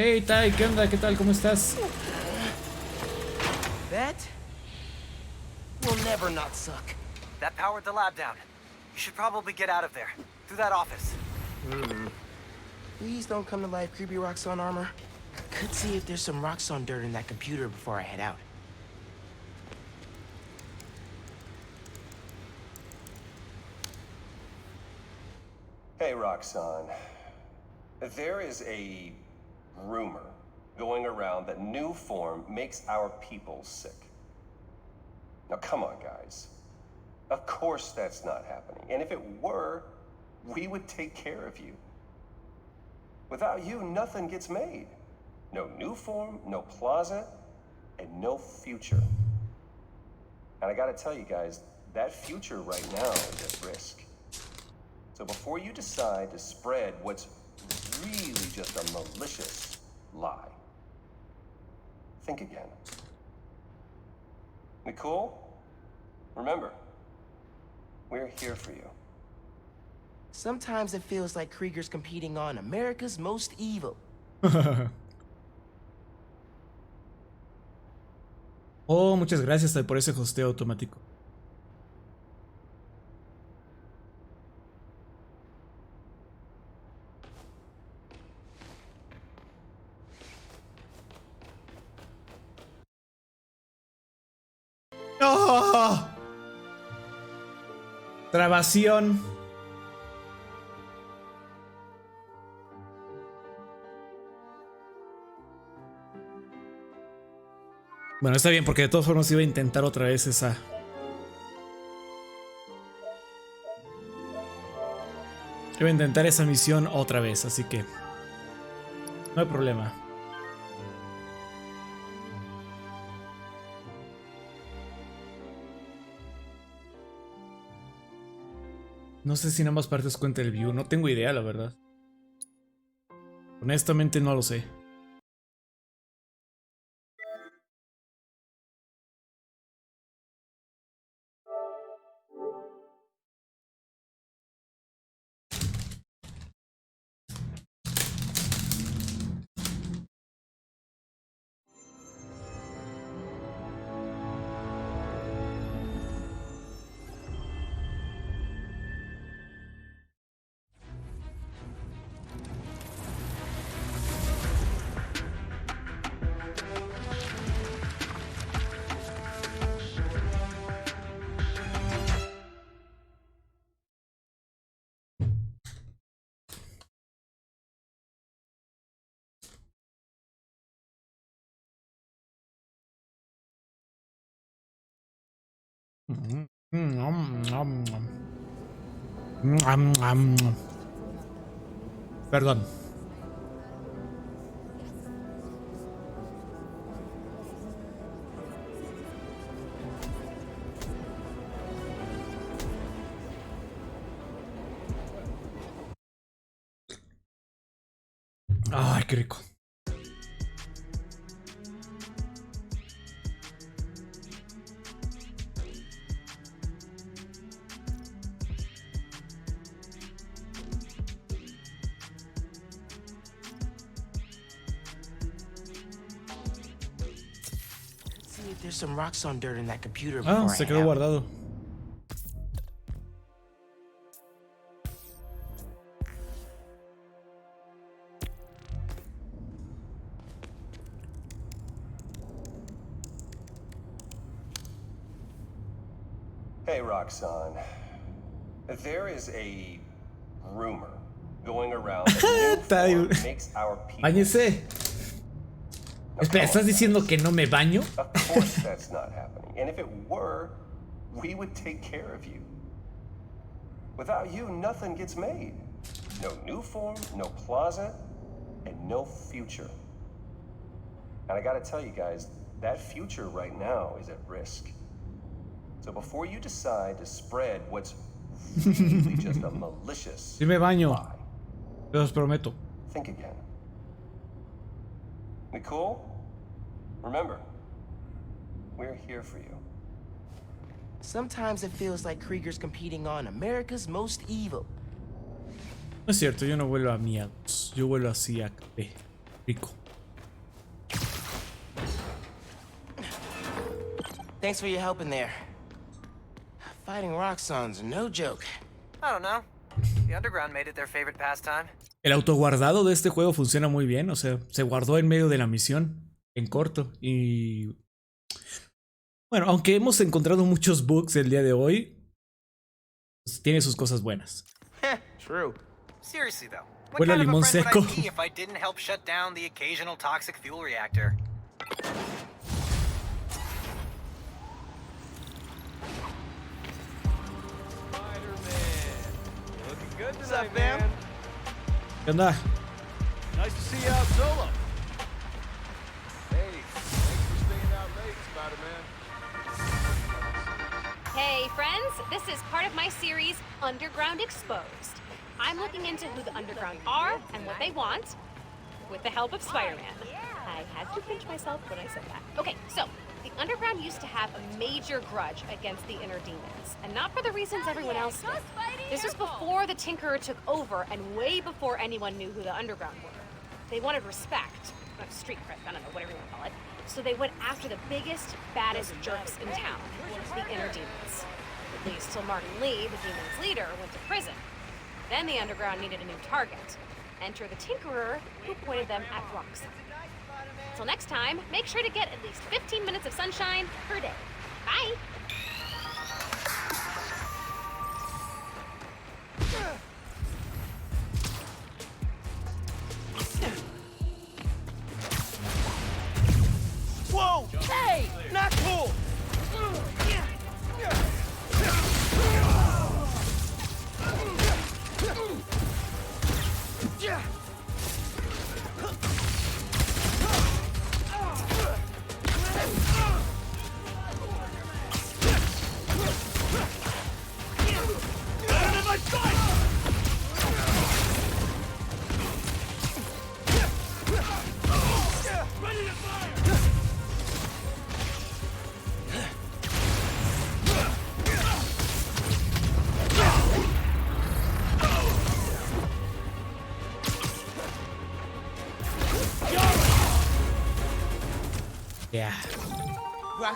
Hey, Tai, ¿qué onda? ¿Qué tal? ¿Cómo estás? That will never not suck. That powered the lab down. You should probably get out of there. Through that office. Please don't come to life, creepy Roxxon armor. Could see if there's some Roxxon dirt in that computer before I head out. Hey, Roxxon. There is a rumor going around that new form makes our people sick. Now, come on, guys. Of course that's not happening. And if it were, we would take care of you. Without you, nothing gets made. No new form, no plaza, and no future. And I gotta tell you guys, that future right now is at risk. So before you decide to spread what's really just a malicious lie, think again. We cool? Remember, we're here for you. Sometimes it feels like Krieger's competing on America's Most Evil. Oh, muchas gracias por ese hosteo automático. ¡Oh! Trabación. Bueno, está bien porque de todas formas iba a intentar otra vez esa. Iba a intentar esa misión otra vez, así que no hay problema. No sé si en ambas partes cuenta el view, no tengo idea, la verdad. Honestamente no lo sé. Perdón. Ay, qué rico. See if there's some Roxxon dirt in that computer Ah, before I se head quedó out. guardado. Hey, Roxxon. There is a rumor going around that new form makes our people. Báñese. Espera, ¿estás diciendo que no me baño? Of course that's not happening. And if it were, we would take care of you. Without you, nothing gets made. No new form, no plaza, and no future. And I gotta tell you guys, that future right now is at risk. So before you decide to spread what's really just a malicious Sí me baño. lie, Los prometo. think again. We cool? Remember, we're here for you. Sometimes it feels like Krieger's competing on America's Most Evil. No es cierto, yo no vuelo a miados. Yo vuelo así a café. Rico. Thanks for your help in there. Fighting Roxxon's no joke. I don't know. The underground made it their favorite pastime. El autoguardado de este juego funciona muy bien, o sea, se guardó en medio de la misión, en corto. Y bueno, aunque hemos encontrado muchos bugs el día de hoy, pues, tiene sus cosas buenas. True. Seriously though, what Huele a kind of a limón friend seco. would I be if I didn't help shut down the occasional toxic fuel reactor? Looking good What's tonight, up, fam? man. ¿Qué onda? Nice to see you out solo. Hey, thanks for staying out late, Spider-Man. Hey, friends, this is part of my series, Underground Exposed. I'm looking into who the Underground are and what they want, with the help of Spider-Man. I had to pinch myself when I said that. Okay, so, the Underground used to have a major grudge against the Inner Demons, and not for the reasons everyone else did. This was before the Tinkerer took over, and way before anyone knew who the Underground were. They wanted respect, street cred, I don't know, whatever you want to call it. So they went after the biggest, baddest jerks in town, the Inner Demons. At least till Martin Lee, the Demons' leader, went to prison. Then the Underground needed a new target. Enter the Tinkerer, who pointed them at Roxxon. Till next time, make sure to get at least 15 minutes of sunshine per day. Bye! Whoa! Hey! Not cool! Yeah.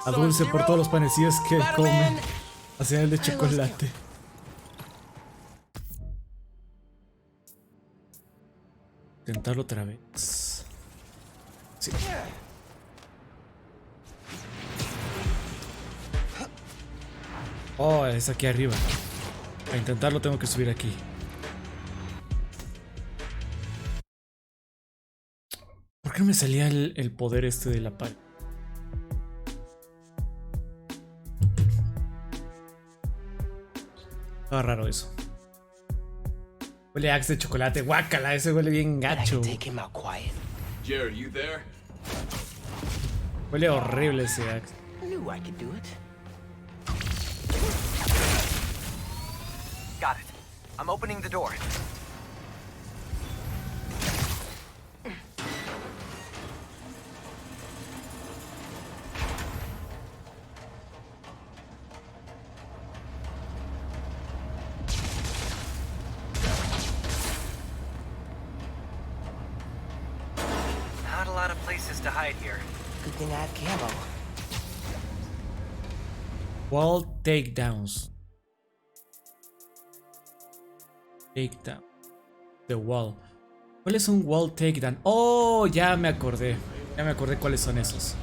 A Dulce por todos los panecillos que come. Hacia el de chocolate. Intentarlo otra vez. Sí. Oh, es aquí arriba. Para intentarlo tengo que subir aquí. ¿Por qué no me salía el poder este de la pared? Estaba raro eso. Huele a Axe de chocolate. Guácala, ese huele bien gacho. Jerry, you there? Huele horrible ese Axe. I knew I could do it. Got it. I'm opening the door. Not a lot of places to hide here. Good thing I have camo. Wall takedowns. Takedown. The wall. ¿Cuál es un wall takedown? Oh, ya me acordé. Ya me acordé cuáles son esos.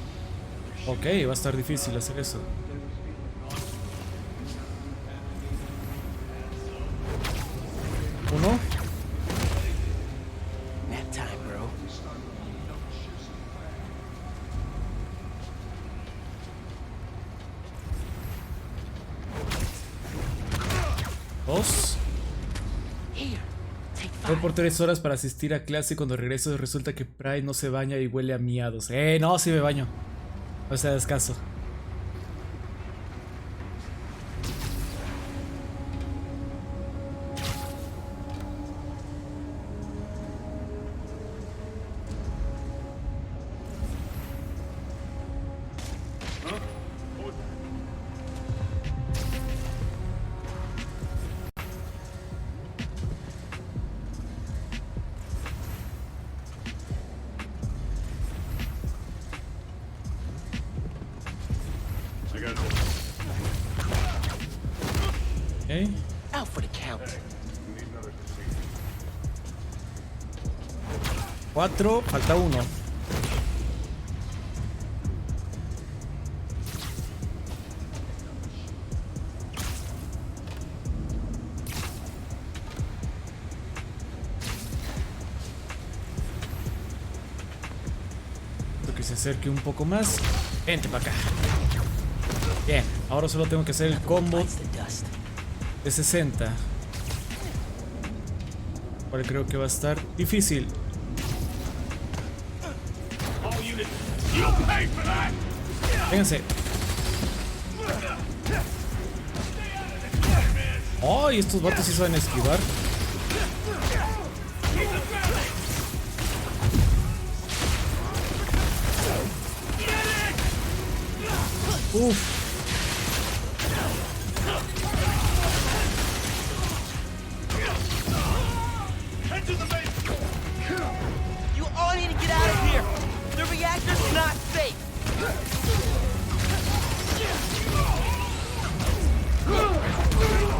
Ok, va a estar difícil hacer eso. Uno. Nap time, bro. Dos. Here, take Voy 5. por 3 horas para asistir a clase y cuando regreso resulta que Pride no se baña y huele a miados. No, sí me baño. O sea, descanso. Out for the count. 4, falta 1. Que se acerque un poco más. Vente para acá. Bien, ahora solo tengo que hacer el combo de 60. Ahora creo que va a estar difícil. Vénganse. ¡Ay! Estos vatos sí saben esquivar. Uf. You all need to get out of here. The reactor's not safe.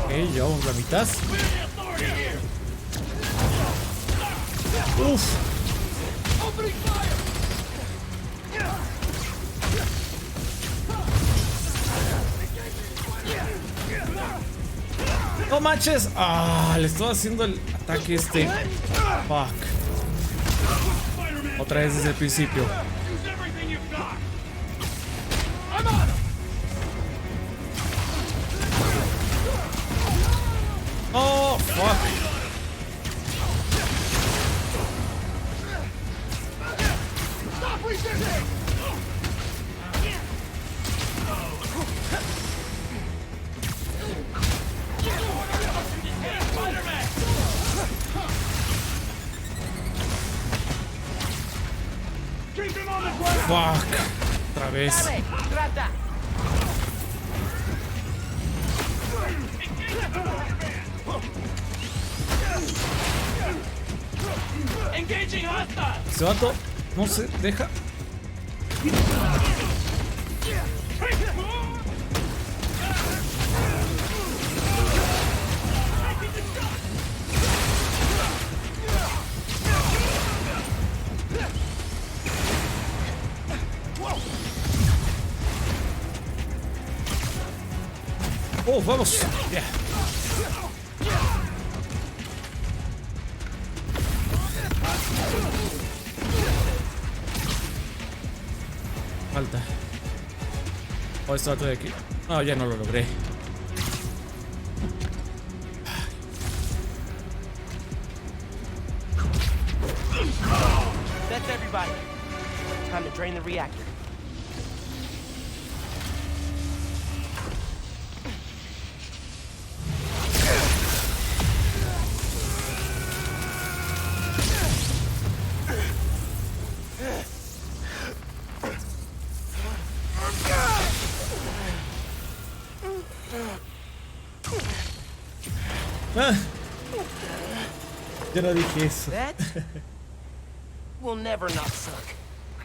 Ok, llevamos la mitad. Uf. No manches. Ah, le estoy haciendo el ataque este. Fuck. Otra vez desde el principio. Oh, fuck. Fuck. Otra vez. Este vato no se deja. Oh, vamos. Yeah. Falta. Oh, esto va de aquí. No, ya no lo logré. That's everybody. Time to drain the reactor. Ah, yo no dije eso. That will never not suck.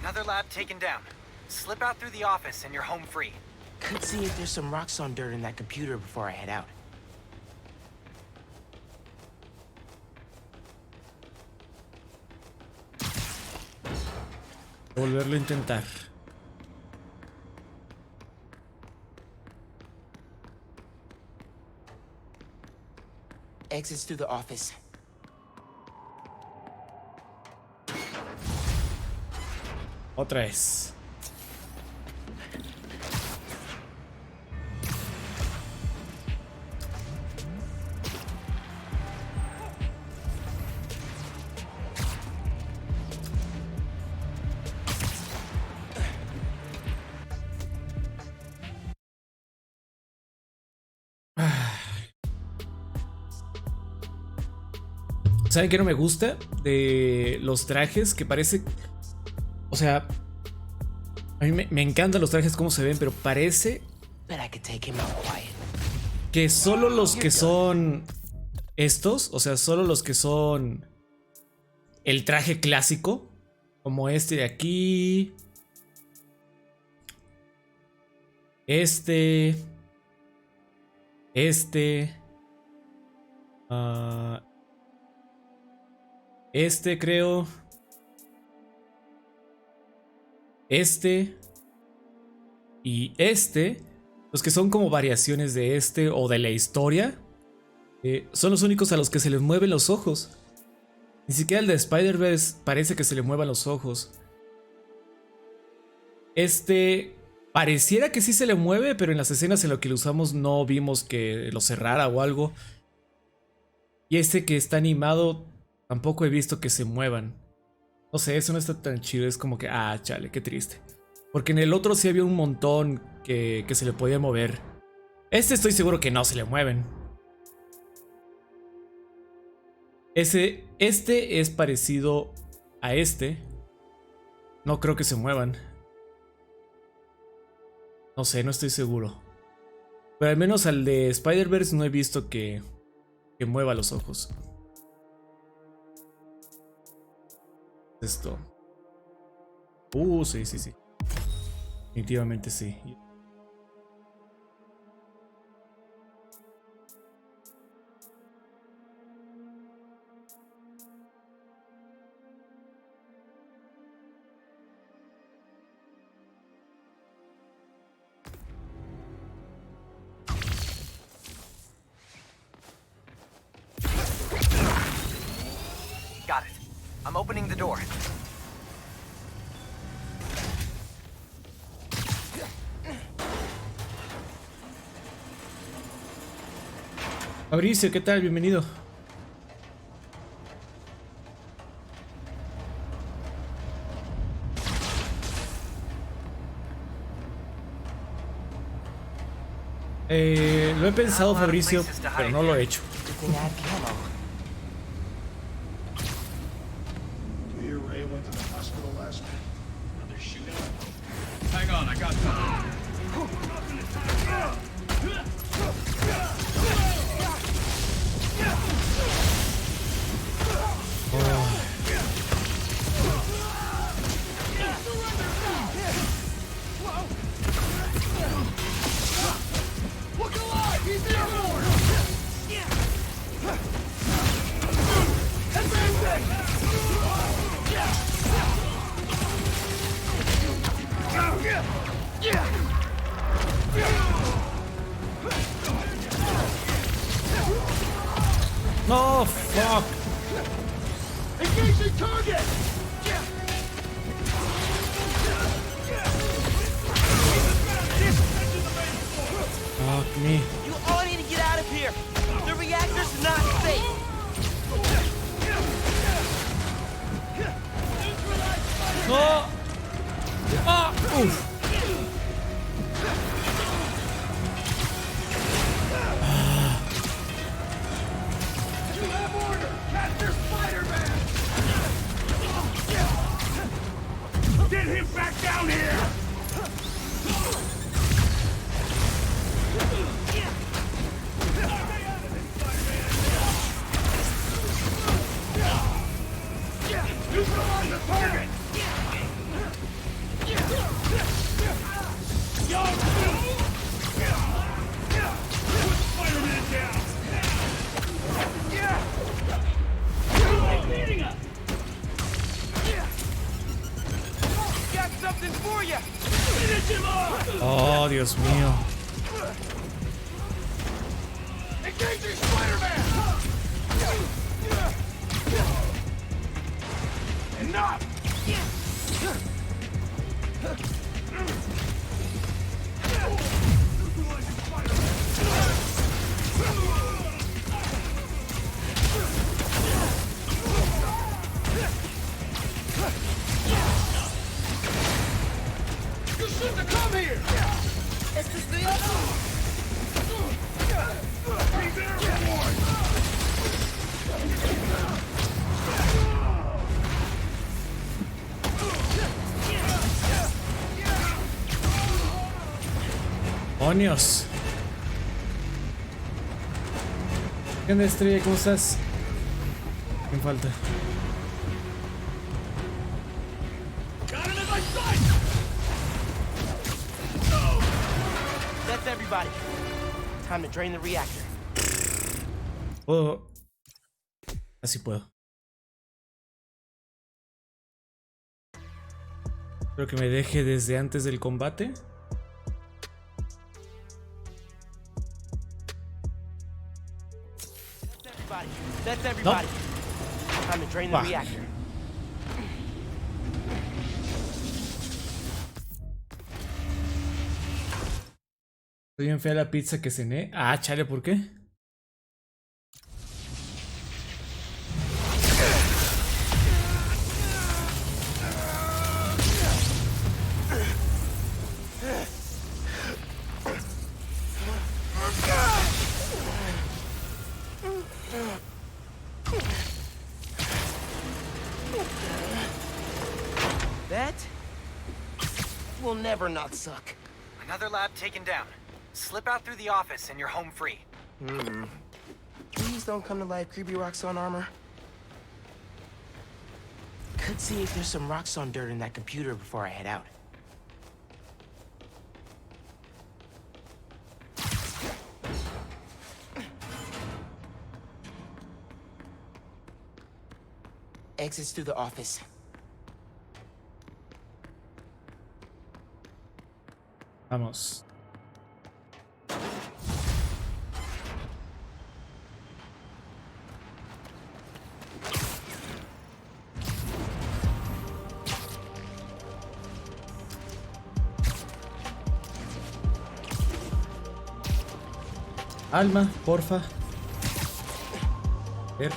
Another lab taken down. Slip out through the office and you're home free. Could see if there's some Roxxon dirt in that computer before I head out. Volverlo a intentar. Exits through the office. Otra vez. ¿Saben qué no me gusta de los trajes? Que parece... O sea... A mí me encantan los trajes cómo se ven, pero parece... que solo los que son... estos, o sea, solo los que son... el traje clásico. Como este de aquí. Este. Este creo. Este. Y este. Los que son como variaciones de este o de la historia. Son los únicos a los que se les mueven los ojos. Ni siquiera el de Spider-Verse parece que se le muevan los ojos. Este pareciera que sí se le mueve, pero en las escenas en las que lo usamos no vimos que lo cerrara o algo. Y este que está animado tampoco he visto que se muevan. No sé, eso no está tan chido, es como que, chale, qué triste. Porque en el otro sí había un montón que se le podía mover. Este estoy seguro que no se le mueven. Este es parecido a este. No creo que se muevan. No sé, no estoy seguro. Pero al menos al de Spider-Verse no he visto que mueva los ojos. Esto. Sí, sí, sí. Definitivamente sí. Got it. I'm opening the door. Fabricio, ¿qué tal? Bienvenido. Lo he pensado, Fabricio, pero no lo he hecho. Ray went to the hospital last night. Another shootout? Hang on, I got time. Look alive! He's airborne! No, fuck. Engaging target! Fuck me. You all need to get out of here. The reactor's not safe. No. Uf. You have order! Capture Spider-Man! Get him back down here! Neutralize the target! Put Spider-Man down! Beating us! Got something for you. Finish him off! Oh, Dios mío. Engaging Spider-Man! Enough! You shouldn't have come here! It's just the other. He's airborne! ¡Onios! ¿Qué onda, Estrella? ¿Cómo estás? ¿Quién falta? Got him in my sight! That's everybody. Time to drain the reactor. ¿Puedo Así puedo. Creo que me deje desde antes del combate. That's everybody. Time to drain the reactor. Estoy bien fea la pizza que cené. Ah, chale, ¿por qué? That will never not suck. Another lab taken down. Slip out through the office and you're home free. Please don't come to life, creepy Roxxon armor. Could see if there's some Roxxon dirt in that computer before I head out. Exits through the office. Vamos. Alma, porfa. A ver.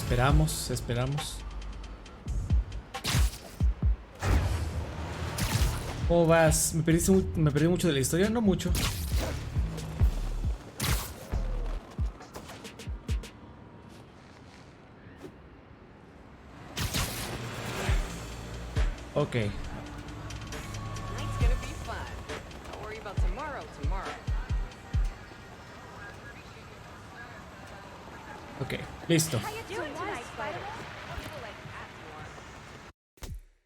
Esperamos. ¿Cómo vas? Me perdí mucho de la historia, no mucho. Ok. Ok, listo.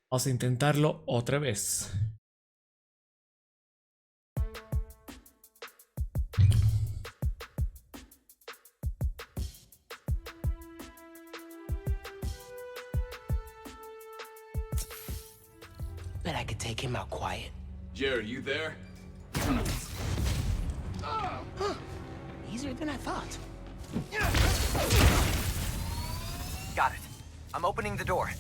Vamos a intentarlo otra vez. Bet I could take him out quiet. Jerry, you there? Easier than I thought. Got it. I'm opening the door.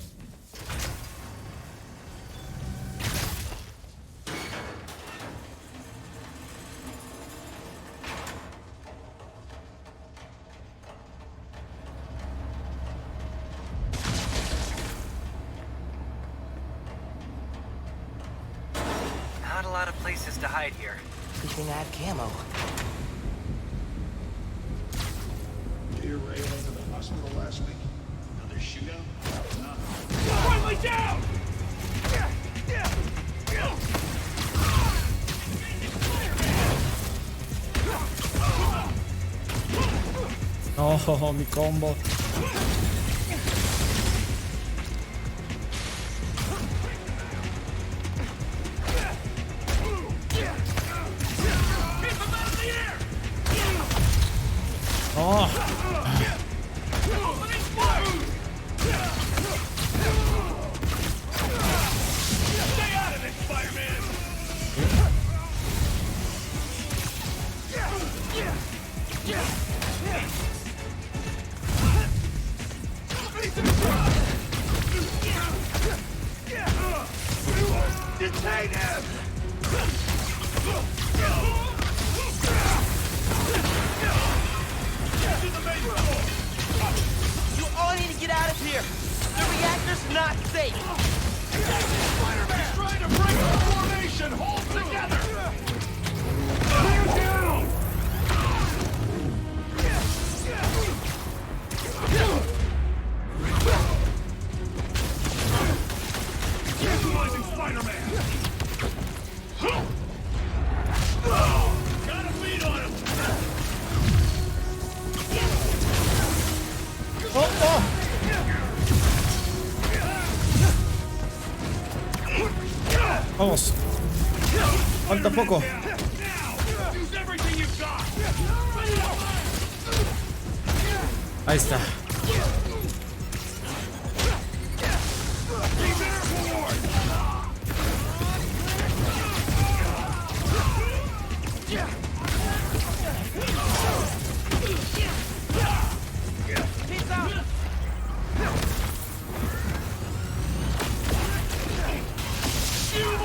Not a lot of places to hide here. Good thing I have camo. Peter Ray went to the hospital last week. Another shootout? No. Finally down! Oh, mi combo. Oh. Stay out of it, Spider-Man! Detain him! You all need to get out of here. The reactor's not safe. Spider-Man! He's trying to break the formation! Hold together! Clear down! Neutralizing Spider-Man! Got a beat on him! Vamos. Falta poco. Use everything you've got! Ahí está.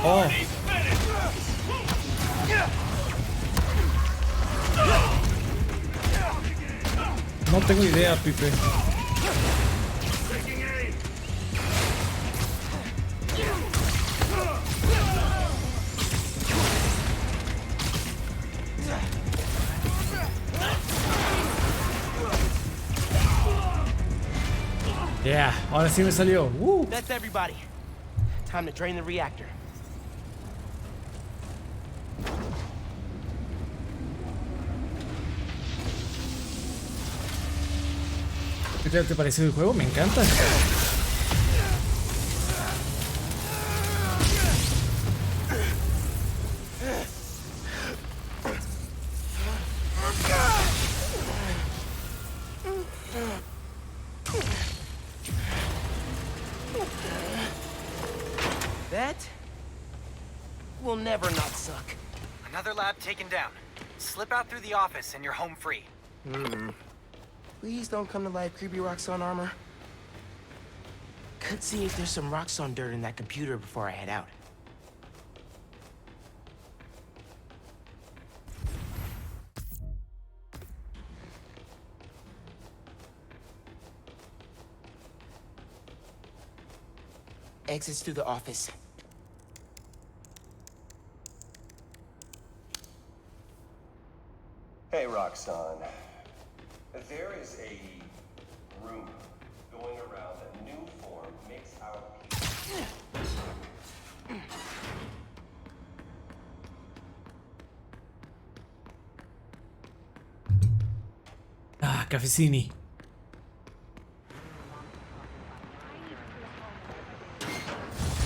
Oh. No tengo idea, Pipe. Yeah, ahora sí me salió. That's everybody. Time to drain the reactor. ¿Qué tal te pareció el juego? Me encanta. That will never not suck. Another lab taken down. Slip out through the office and you're home free. Please don't come to life, creepy Roxxon armor. Could see if there's some Roxxon dirt in that computer before I head out. Exits through the office. Hey, Roxxon. There is a rumor going around that new form makes our people... Ah, Cafecini.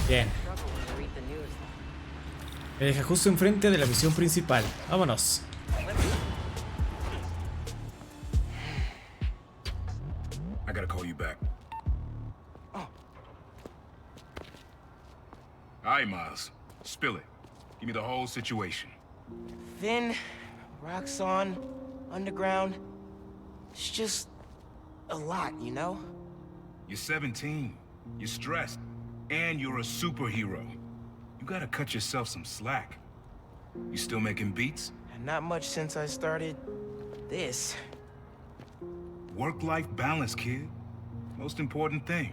Bien. Me deja justo enfrente de la misión principal. Vámonos. I gotta call you back. Oh. Alright, Miles. Spill it. Give me the whole situation. Finn, Roxxon, Underground. It's just a lot, you know? You're 17. You're stressed. And you're a superhero. You gotta cut yourself some slack. You still making beats? Not much since I started this. Work-life balance, kid. Most important thing.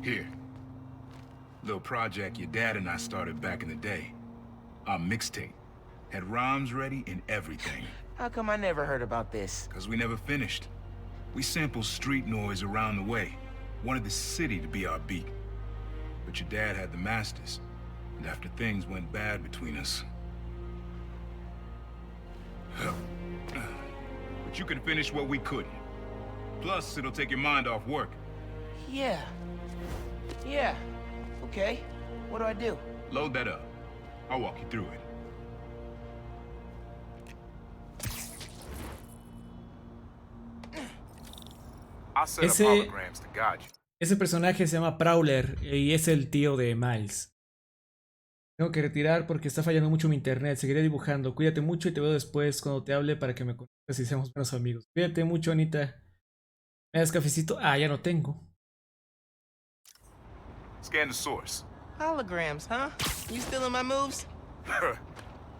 Here. Little project your dad and I started back in the day. Our mixtape. Had rhymes ready and everything. How come I never heard about this? Cause we never finished. We sampled street noise around the way. Wanted the city to be our beat. But your dad had the masters. And after things went bad between us... But you can finish what we couldn't. Plus, it'll take your mind off work. Yeah. Yeah. Okay. What do I do? Load that up. I'll walk you through it. Ese personaje se llama Prowler y es el tío de Miles. Tengo que retirar porque está fallando mucho mi internet. Seguiré dibujando. Cuídate mucho y te veo después cuando te hable para que me conozcas y seamos buenos amigos. Cuídate mucho, Anita. ¿Me das cafecito? Ah, ya no tengo. Scan the source. Holograms, huh? You stealing my moves?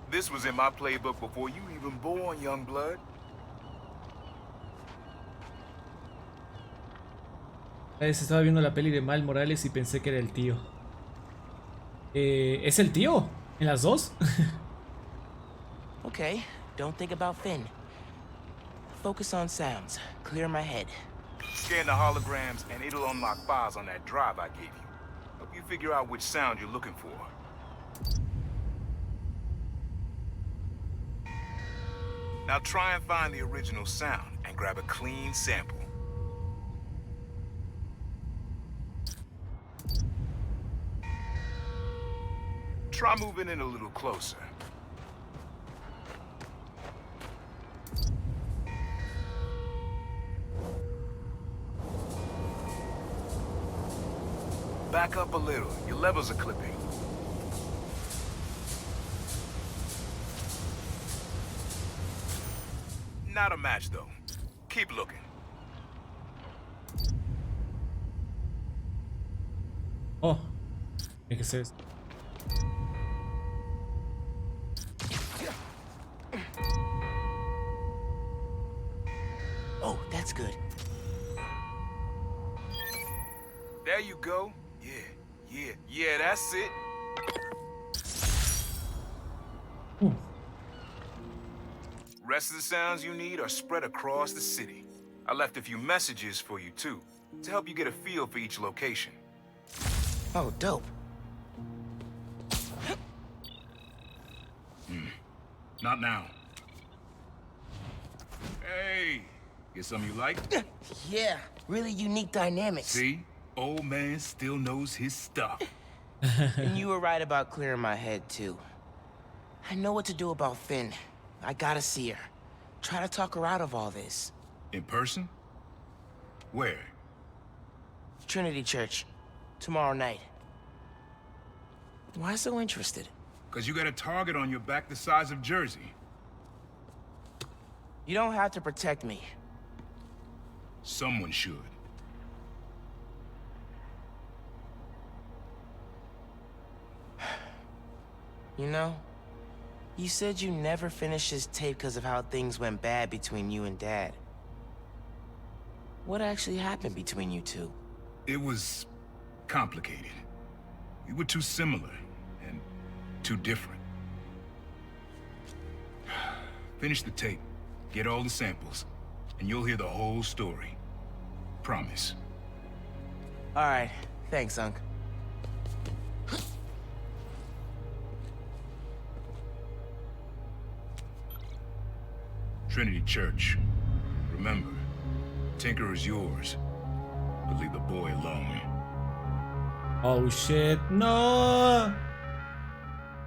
This was in my playbook before you even born, young blood. Estaba viendo la peli de Miles Morales y pensé que era el tío. ¿Es el tío? ¿En las dos? Okay, don't think about Finn. Focus on sounds. Clear my head. Scan the holograms and it'll unlock files on that drive I gave you. Help you figure out which sound you're looking for. Now try and find the original sound and grab a clean sample. Try moving in a little closer. Back up a little. Your levels are clipping. Not a match, though. Keep looking. Oh, tiene que ser esto. Oh, that's good. There you go. Yeah, that's it. Rest of the sounds you need are spread across the city. I left a few messages for you, too, to help you get a feel for each location. Oh, dope. Not now. Hey, get something you like? Yeah, really unique dynamics. See? Old man still knows his stuff. And you were right about clearing my head, too. I know what to do about Finn. I gotta see her. Try to talk her out of all this. In person? Where? Trinity Church. Tomorrow night. Why so interested? Because you got a target on your back the size of Jersey. You don't have to protect me. Someone should. You know, you said you never finished this tape because of how things went bad between you and Dad. What actually happened between you two? It was complicated. We were too similar and too different. Finish the tape, get all the samples, and you'll hear the whole story. Promise. All right, thanks, Unc. Trinity Church. Remember, Tinker is yours, but leave the boy alone. Oh shit, no.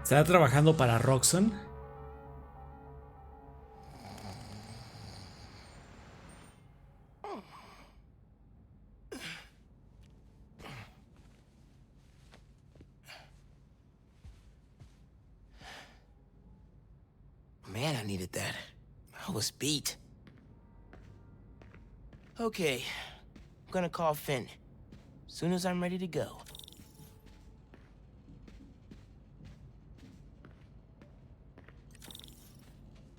¿Está trabajando para Roxxon? Man, I needed that. I was beat. Okay, I'm gonna call Finn. Soon as I'm ready to go.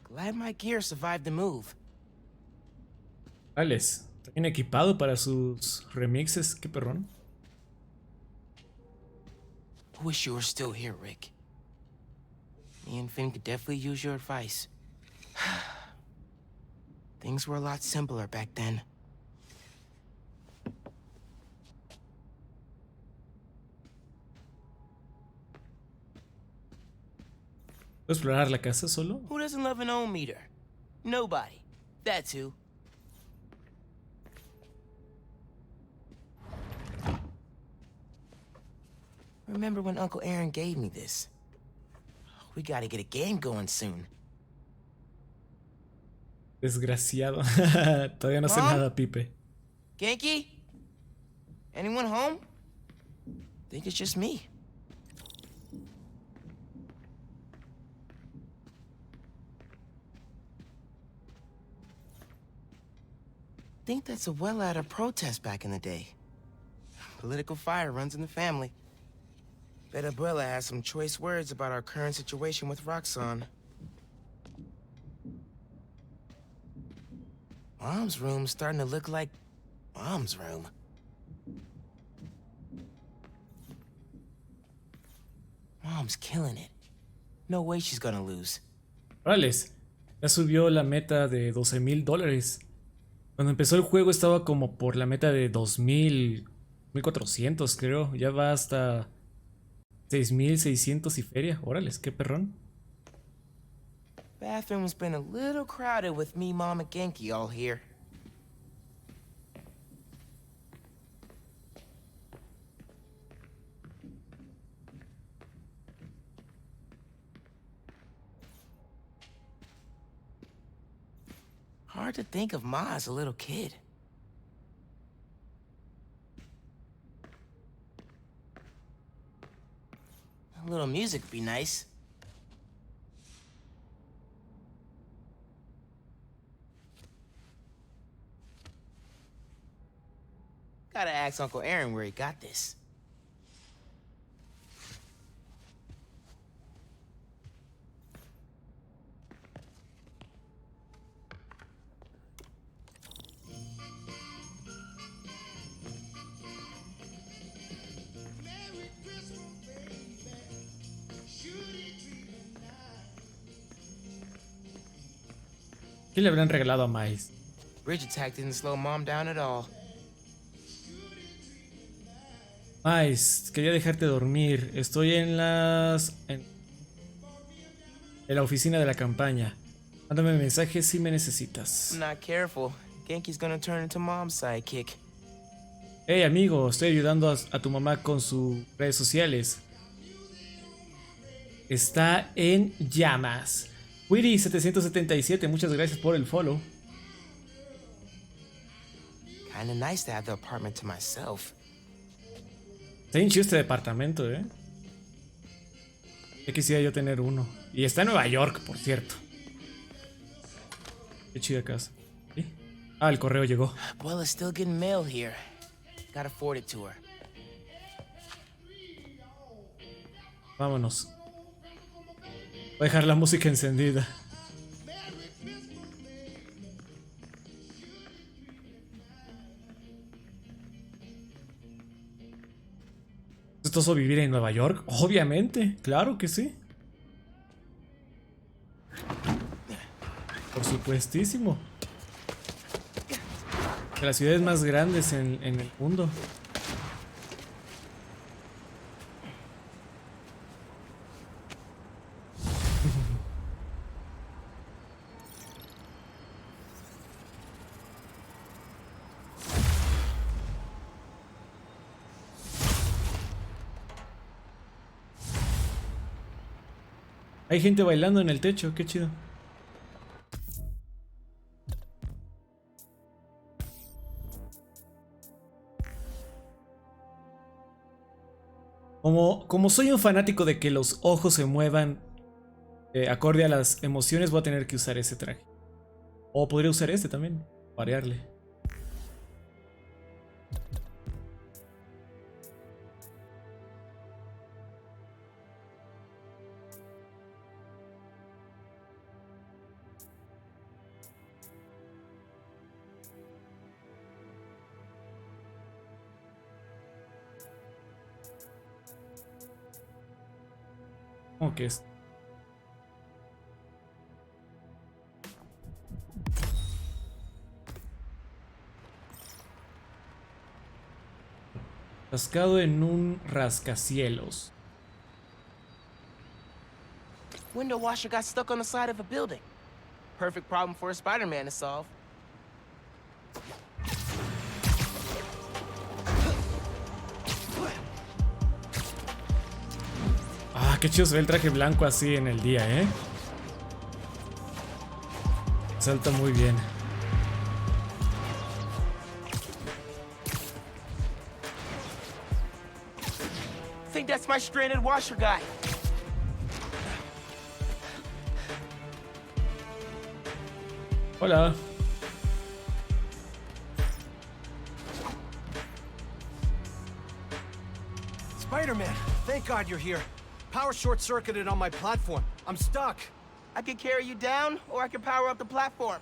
Glad my gear survived the move. Alex, está bien equipado para sus remixes, qué perrón. I wish you were still here, Rick. Me and Finn could definitely use your advice. Things were a lot simpler back then. ¿Puedo explorar la casa solo? Who doesn't love an ohm meter? Nobody. That's who. Remember when Uncle Aaron gave me this? We gotta get a game going soon. Desgraciado. Todavía no sé Mom? nada, Pipe. Genki? Anyone home? Think it's just me. Think that's a well out of protest back in the day. Political fire runs in the family. Bet Abuela has some choice words about our current situation with Roxxon. Mom's room's starting to look like Mom's room. Mom's killing it. No way she's gonna lose. Órales, ya subió la meta de $12,000. Cuando empezó el juego estaba como por la meta de 2,000, 1,400 creo. Ya va hasta 6,600 y feria. Órales, qué perrón. Bathroom's been a little crowded with me, Mom, and Genki all here. Hard to think of Ma as a little kid. A little music would be nice. Gotta ask Uncle Aaron where he got this. ¿Qué le habrán regalado a Miles? Bridge attack didn't slow Mom down at all. Miles, quería dejarte dormir. Estoy en la oficina de la campaña. Mándame mensajes si me necesitas. I'm not careful. Genki's gonna turn into Mom's sidekick. Hey amigo, estoy ayudando a tu mamá con sus redes sociales. Está en llamas. Wiri777, muchas gracias por el follow. Kinda nice to have the apartment to myself. Está bien chido este departamento, Ya quisiera yo tener uno. Y está en Nueva York, por cierto. Qué chida casa. ¿Sí? Ah, el correo llegó. Abuela's still getting mail here. Gotta forward it to her. Vámonos. Voy a dejar la música encendida. ¿Es costoso vivir en Nueva York? Obviamente, claro que sí. Por supuestísimo. De las ciudades más grandes en el mundo. Hay gente bailando en el techo, qué chido. Como soy un fanático de que los ojos se muevan acorde a las emociones, voy a tener que usar ese traje. O podría usar este también, variarle. ¿Cómo que es? Rascado en un rascacielos. Window washer got stuck on the side of a building. Perfect problem for a Spider-Man to solve. Ah, qué chido se ve el traje blanco así en el día, Salta muy bien. Think that's my stranded washer guy. Hola. Spider-Man, thank God you're here. Power short-circuited on my platform. I'm stuck. I could carry you down, or I could power up the platform.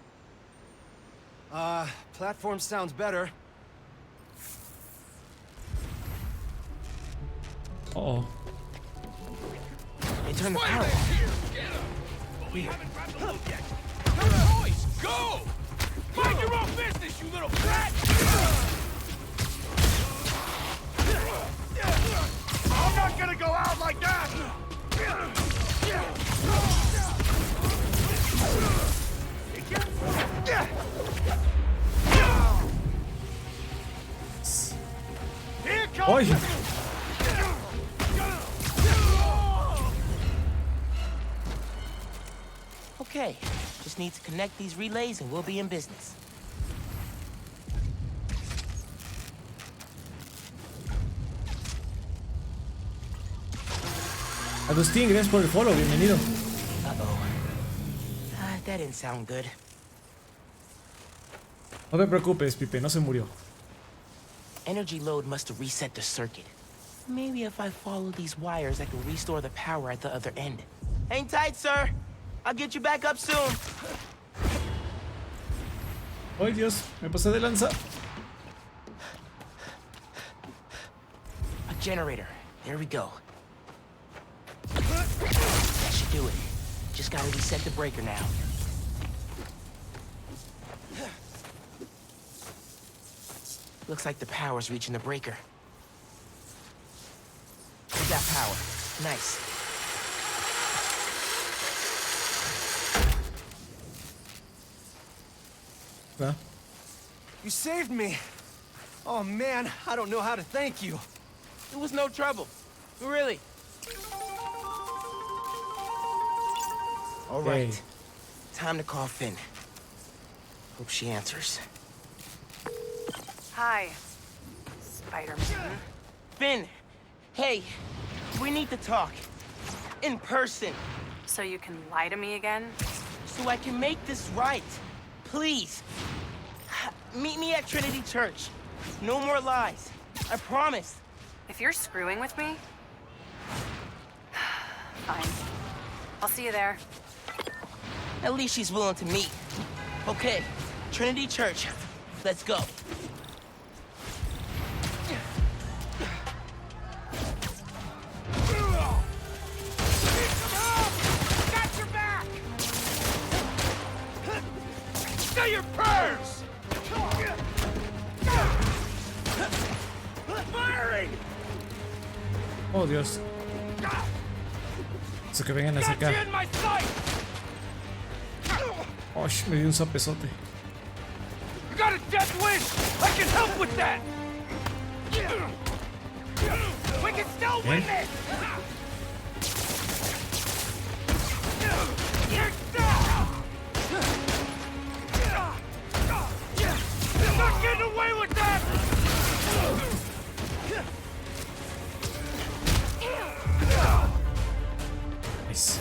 Platform sounds better. Uh-oh. They turned the power off. But we haven't grabbed the loot yet. Boys, go! Mind your own business, you little brat! I'm not gonna go out like that! Here comes Oy. Okay, just need to connect these relays and we'll be in business. Agustín, gracias por el follow, bienvenido. That didn't sound good. No te preocupes, Pipe, no se murió. Energy load must have reset the circuit. Maybe if I follow these wires, I can restore the power at the other end. Hang tight, sir. I'll get you back up soon. Ay, Dios, me pasé de lanza. A generator. There we go. That should do it. Just gotta reset the breaker now. Looks like the power's reaching the breaker. We got power. Nice. Huh? You saved me. Oh man, I don't know how to thank you. It was no trouble. Really. All right. Hey. Time to call Finn. Hope she answers. Hi, Spider-Man. Finn, hey, we need to talk. In person. So you can lie to me again? So I can make this right. Please. Meet me at Trinity Church. No more lies. I promise. If you're screwing with me... Fine. I'll see you there. At least she's willing to meet. Okay, Trinity Church. Let's go. Got your back! Stay your purse! Firing! Oh, Dios. Eso que vengan hacia acá. Oh, me dio un zapesote. You got a death wish! I can help with that! We can still win this! You're not getting away with that! Nice.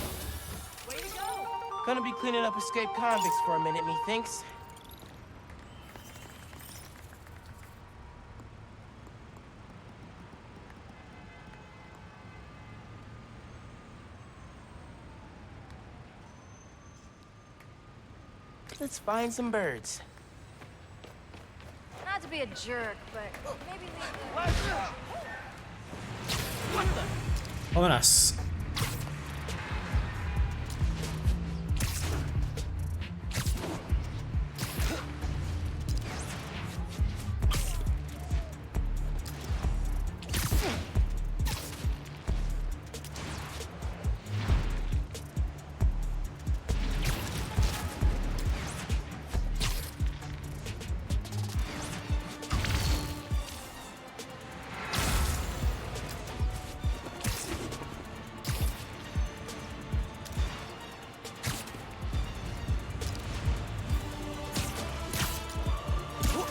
Gonna be cleaning up escaped convicts for a minute, methinks. Let's find some birds. Not to be a jerk, but maybe Vámonos.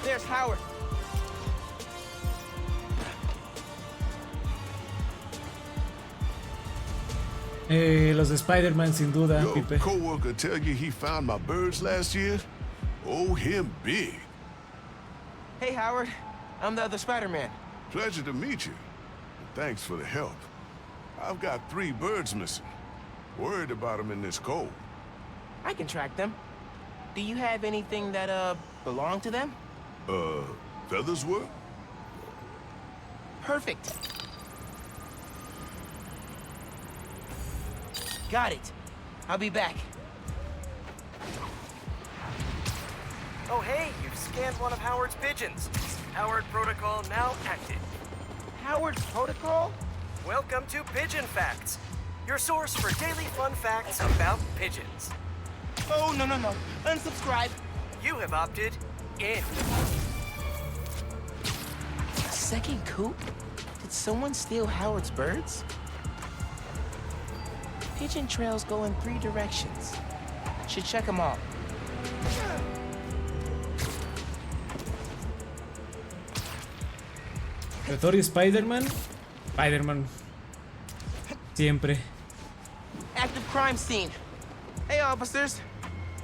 There's Howard. Los de Spider-Man, sin duda, Your Pipe. coworker tell you he found my birds last year? Oh, him big. Hey, Howard. I'm the other Spider-Man. Pleasure to meet you. Thanks for the help. I've got 3 birds missing. Worried about them in this cold. I can track them. Do you have anything that, belong to them? Feathers work? Perfect. Got it. I'll be back. Oh hey, you've scanned one of Howard's pigeons. Howard Protocol now active. Howard Protocol? Welcome to Pigeon Facts, your source for daily fun facts about pigeons. Oh, no. Unsubscribe. You have opted in. A second coop? Did someone steal Howard's birds? Pigeon trails go in 3 directions. Should check them all. Pretor y Spider-Man. Spider-Man. Siempre. Active crime scene. Hey, officers.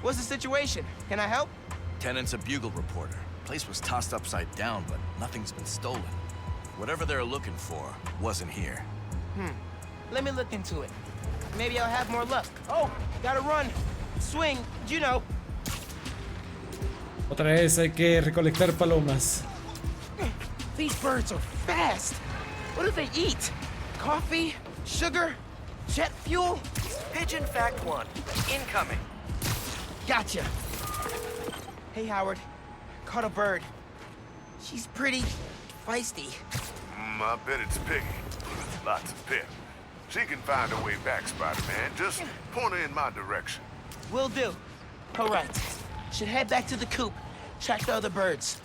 What's the situation? Can I help? Tenant's a bugle reporter. Place was tossed upside down, but nothing's been stolen. Whatever they're looking for wasn't here. Let me look into it. Maybe I'll have more luck. Oh, gotta run. Swing, you know. Otra vez hay que recolectar palomas. These birds are fast. What do they eat? Coffee? Sugar? Jet fuel? Pigeon fact 1. Incoming. Gotcha. Hey, Howard. Caught a bird. She's pretty feisty. I bet it's Piggy. Lots of pep. She can find her way back, Spider-Man. Just point her in my direction. Will do. All right. Should head back to the coop. Track the other birds.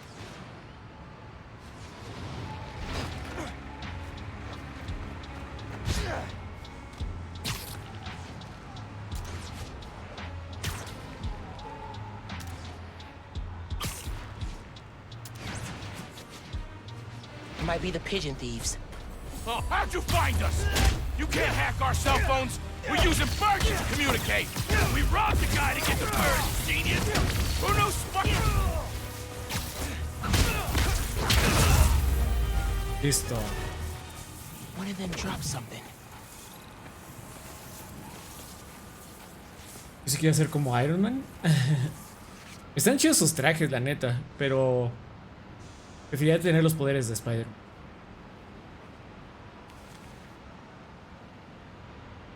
Might be the pigeon thieves. Oh, how'd you find us? You can't hack our cell phones. We're using birds to communicate. We robbed the guy to get the birds, genius. Who knows? Listo. One of them dropped something. Yo sí quiero ser como Iron Man. Están chidos sus trajes, la neta, pero preferiría tener los poderes de Spider.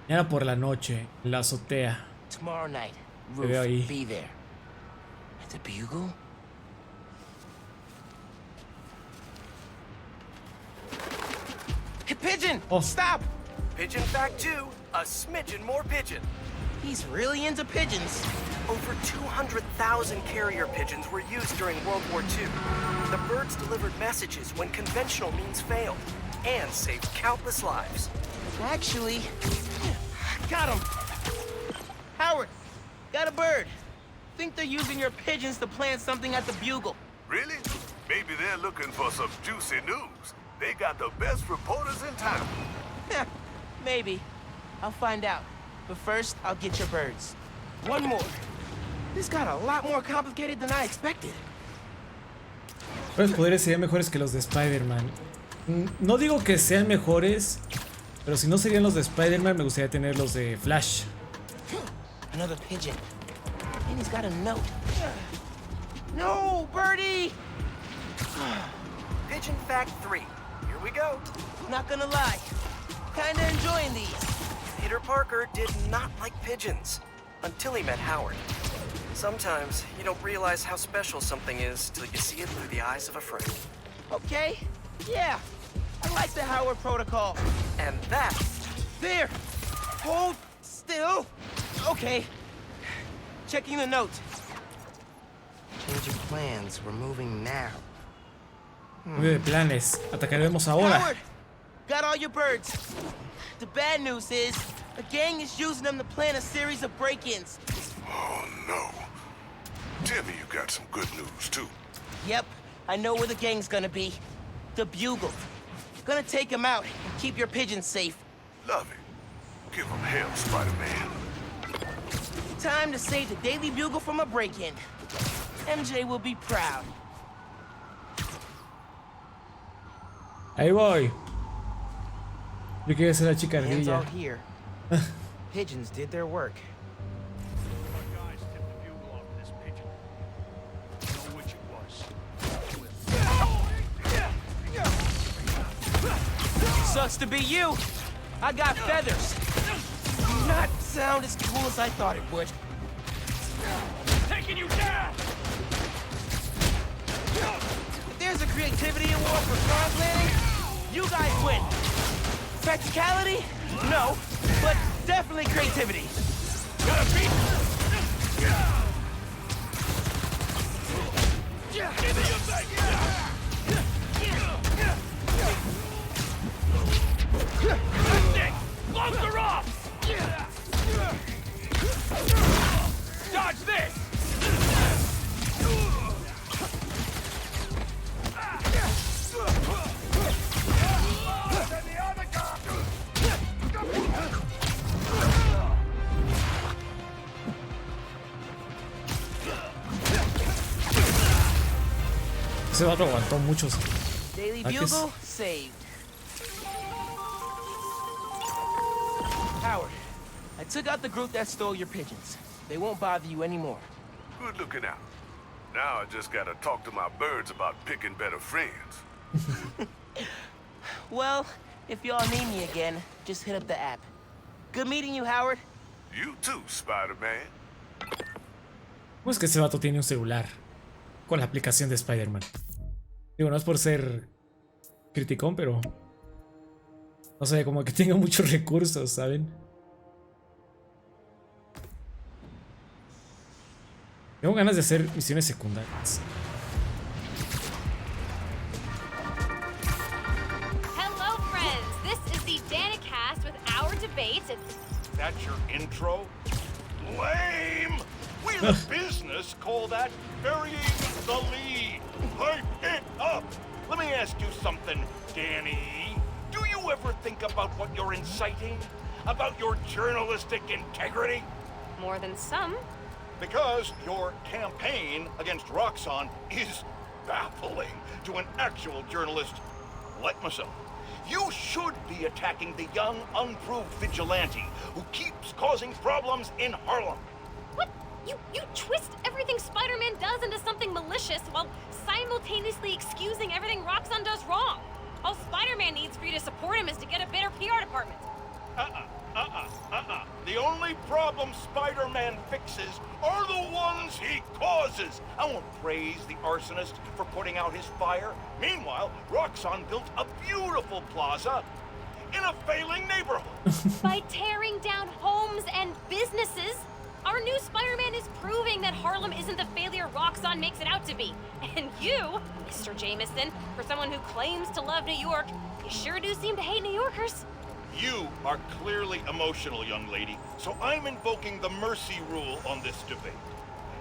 Era por la noche, en la azotea. Tomorrow night, Te veo ahí. be there. At the bugle? Hey, pigeon! Oh. Stop! Pigeon fact 2. A smidgen more pigeon. He's really into pigeons. Over 200,000 carrier pigeons were used during World War II. The birds delivered messages when conventional means failed and saved countless lives. Actually, got him. Howard, got a bird. Think they're using your pigeons to plant something at the bugle. Really? Maybe they're looking for some juicy news. They got the best reporters in town. Maybe. I'll find out. But first, I'll get your birds. One more. This got a lot more complicated than I expected. Los poderes serían mejores que los de Spider-Man. No digo que sean mejores, pero si no serían los de Spider-Man, me gustaría tener los de Flash. Another pigeon. And he's got a note. No, birdie! Pigeon fact 3. Here we go. Not gonna lie. Kinda enjoying these. Peter Parker did not like pigeons until he met Howard. Sometimes you don't realize how special something is till you see it through the eyes of a friend. Okay, yeah. I like the Howard Protocol. And that... There! Hold still. Okay. Checking the note. Change of plans. We're moving now. Cambio de planes. Atacaremos ahora. Howard! Got all your birds. The bad news is, a gang is using them to plan a series of break-ins. Oh, no. Tell me you got some good news, too. Yep, I know where the gang's gonna be. The Bugle. Gonna take him out and keep your pigeons safe. Love it. Give them hell, Spider-Man. Time to save the Daily Bugle from a break-in. MJ will be proud. Ahí voy. Yo quería ser la chica Hands ardilla. all here. Pigeons did their work. Sucks to be you. I got feathers. Not sound as cool as I thought it would. Taking you down! If there's a creativity award for crime planning, you guys win. Practicality? No, but definitely creativity. Gotta beat! Gloves are off! Dodge this! Ese vato aguantó muchos Daily ataques. Bugle saved. Howard, I took out the group that stole your pigeons. They won't bother you anymore. Good looking out. Now I just gotta talk to my birds about picking better friends. Well, if y'all need me again, just hit up the app. Good meeting you, Howard. You too, Spider-Man. ¿Cómo es que ese vato tiene un celular con la aplicación de Spider-Man? Digo, no es por ser criticón, pero no sé, como que tenga muchos recursos, ¿saben? Tengo ganas de hacer misiones secundarias. Hello, friends. This is the Danicast with our debate. That's your intro? Lame! We in the business call that burying the lead. Hype it up! Let me ask you something, Danny. Do you ever think about what you're inciting? About your journalistic integrity? More than some. Because your campaign against Roxxon is baffling to an actual journalist like myself. You should be attacking the young, unproved vigilante who keeps causing problems in Harlem. What? You twist everything Spider-Man does into something malicious while simultaneously excusing everything Roxxon does wrong. All Spider-Man needs for you to support him is to get a better PR department. The only problem Spider-Man fixes are the ones he causes. I won't praise the arsonist for putting out his fire. Meanwhile, Roxxon built a beautiful plaza in a failing neighborhood. By tearing down homes and businesses, our new Spider-Man is proving that Harlem isn't the failure Roxxon makes it out to be. And you, Mr. Jameson, for someone who claims to love New York, you sure do seem to hate New Yorkers. You are clearly emotional, young lady, so I'm invoking the mercy rule on this debate.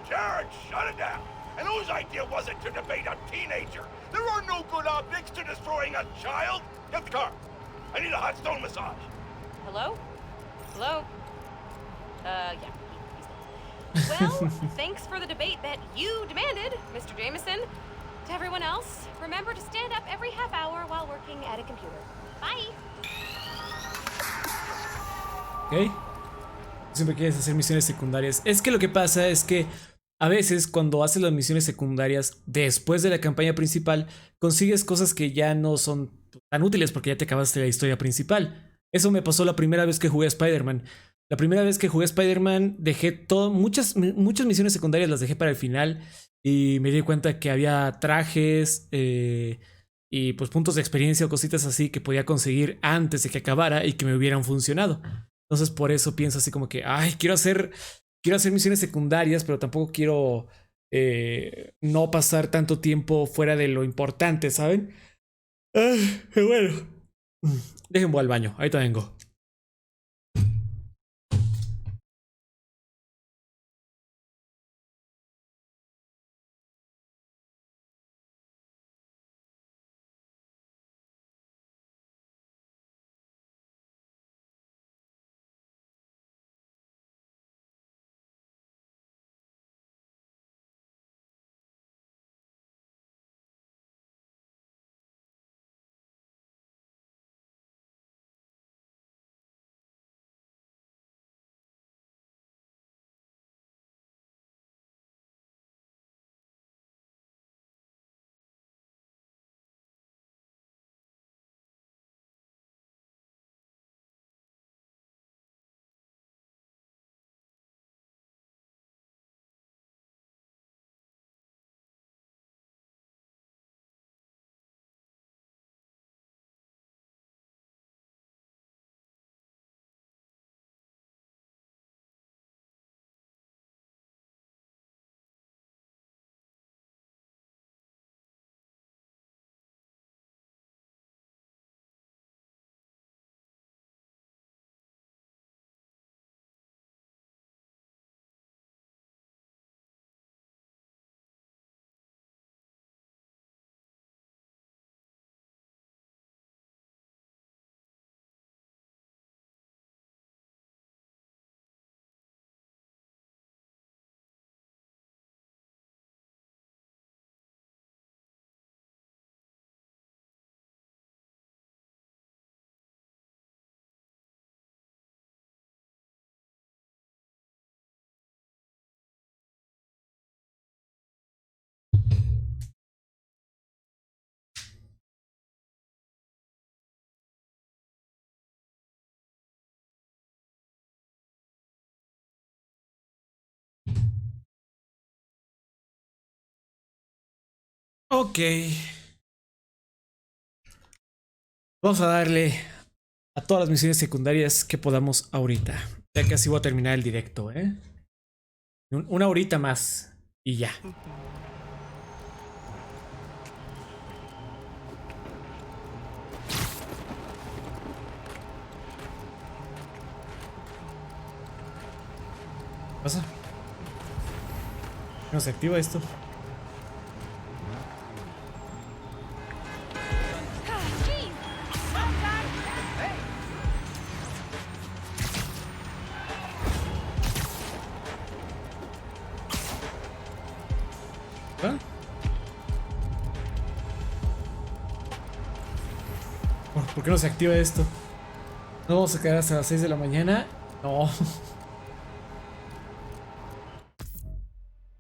Jared, shut it down! And whose idea was it to debate a teenager? There are no good optics to destroying a child! Get the car! I need a hot stone massage! Hello? Hello? Yeah. Well, thanks for the debate that you demanded, Mr. Jameson. To everyone else, remember to stand up every half hour while working at a computer. Bye! Ok. Siempre quieres hacer misiones secundarias. Es que lo que pasa es que a veces cuando haces las misiones secundarias después de la campaña principal, consigues cosas que ya no son tan útiles porque ya te acabaste la historia principal. Eso me pasó la primera vez que jugué a Spider-Man. La primera vez que jugué a Spider-Man dejé muchas misiones secundarias las dejé para el final y me di cuenta que había trajes y pues puntos de experiencia o cositas así que podía conseguir antes de que acabara y que me hubieran funcionado. Entonces por eso pienso así como que, ay, quiero hacer misiones secundarias, pero tampoco quiero no pasar tanto tiempo fuera de lo importante, ¿saben? Bueno, dejen voy al baño, ahorita vengo. Ok. Vamos a darle a todas las misiones secundarias que podamos ahorita. Ya que así voy a terminar el directo, ¿eh? Una horita más y ya. ¿Qué pasa? ¿No se activa esto? ¿Ah? ¿Por qué no se activa esto? ¿No vamos a quedar hasta las 6 de la mañana? No.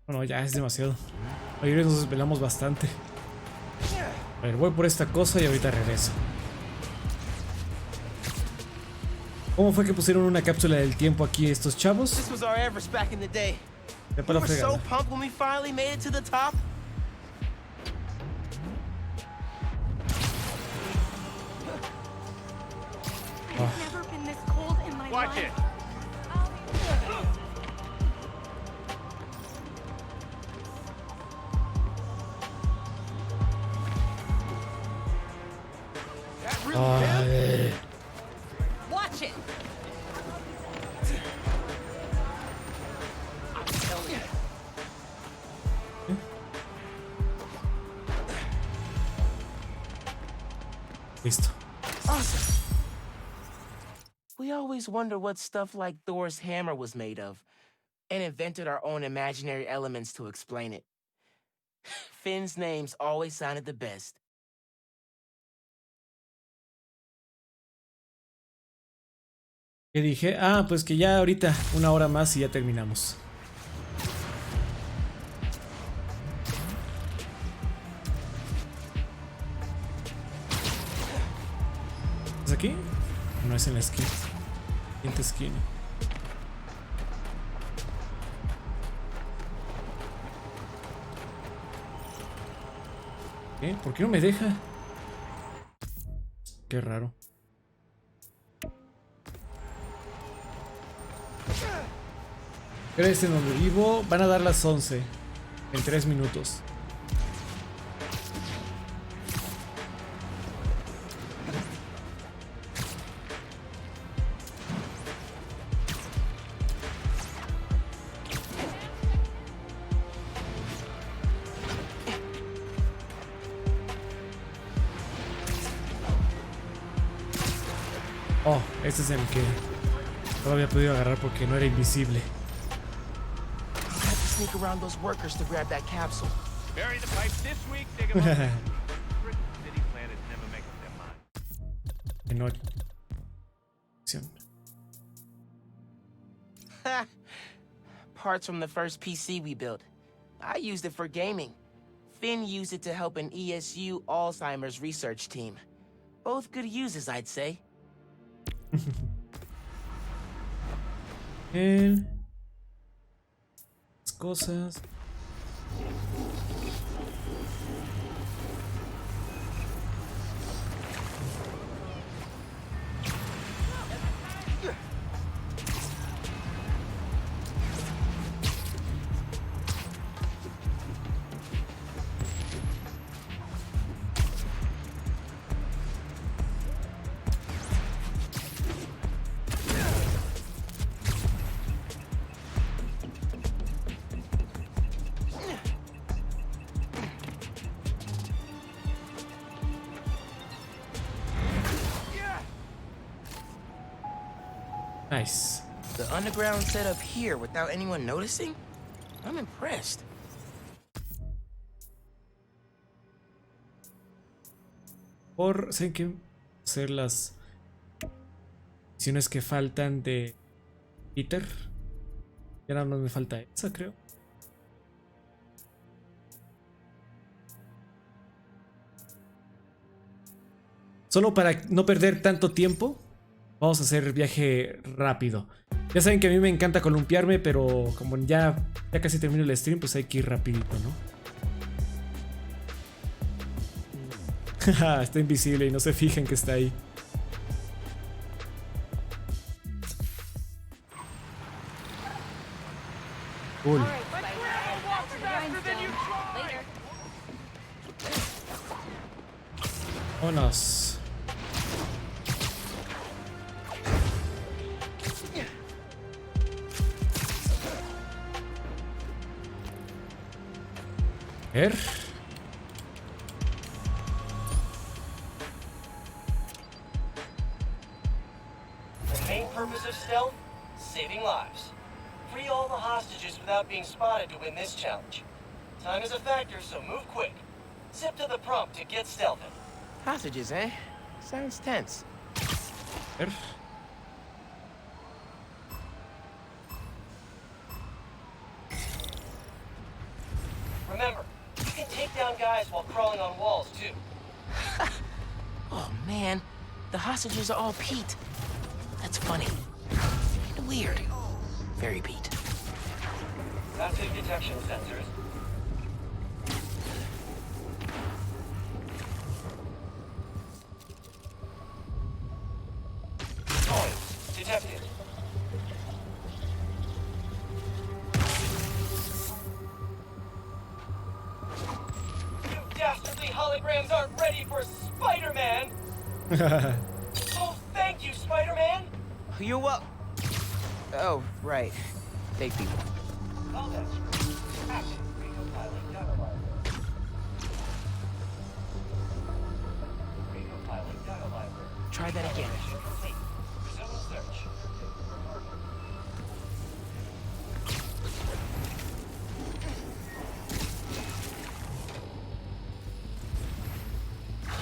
Bueno, ya es demasiado. Ayer nos desvelamos bastante. A ver, voy por esta cosa y ahorita regreso. ¿Cómo fue que pusieron una cápsula del tiempo aquí estos chavos? This was our Everest back in the day. Ya We para la were so fregada. pumped when we finally made it to the top. Never been this cold in my Watch life. it. Ay. Watch it. Listo. Awesome. We always wonder what stuff like Thor's hammer was made of, and invented our own imaginary elements to explain it. Finn's names always sounded the best. ¿Qué dije? Ah, pues que ya ahorita una hora más y ya terminamos. ¿Es aquí? No es en la esquina. Siguiente esquina. ¿Qué? ¿Por qué no me deja? Qué raro. ¿Crees en donde vivo? Van a dar las 11 en 3 minutos. Oh, este es el que no había podido agarrar porque no era invisible. I have to sneak around those workers to grab that capsule. Bury the pipes this week, dig 'em up. City planners never make up their mind. No. Parts from the first PC we built. I used it for gaming. Finn used it to help an ESU Alzheimer's research team. Both good uses, I'd say. Las cosas. Nice. The underground set up here without anyone noticing? I'm impressed. Por, ¿saben qué? Hacer las misiones que faltan de Peter. Ya nada más me falta esa, creo. Solo para no perder tanto tiempo, vamos a hacer viaje rápido. Ya saben que a mí me encanta columpiarme, pero como ya casi termino el stream, pues hay que ir rapidito, ¿no? Está invisible y no se fijan que está ahí. Cool. Vámonos. A ver. The main purpose of stealth? Saving lives. Free all the hostages without being spotted to win this challenge. Time is a factor, so move quick. Zip to the prompt to get stealthing. Hostages, eh? Sounds tense. Remember, you can take down guys while crawling on walls, too. Oh, man. The hostages are all Pete. That's funny. And weird. Very Pete. Passive detection sensors. Noise detected. You dastardly holograms aren't ready for Spider-Man! Oh, thank you, Spider-Man! You're wel- Oh, right. Fake people. Oh, that's true. Active Recompiling data library. Recompiling data library. Try that again. Mission complete. Resume search.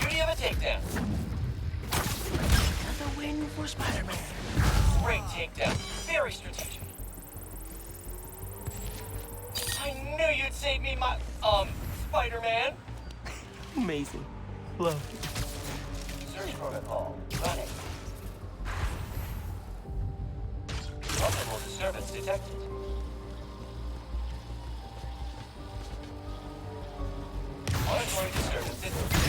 Beauty of a takedown. Another win for Spider-Man. Great takedown. Very strategic. I knew you'd save me, Spider-Man. Amazing. Love. Search protocol running. Multiple disturbance detected. Monitoring disturbance detected.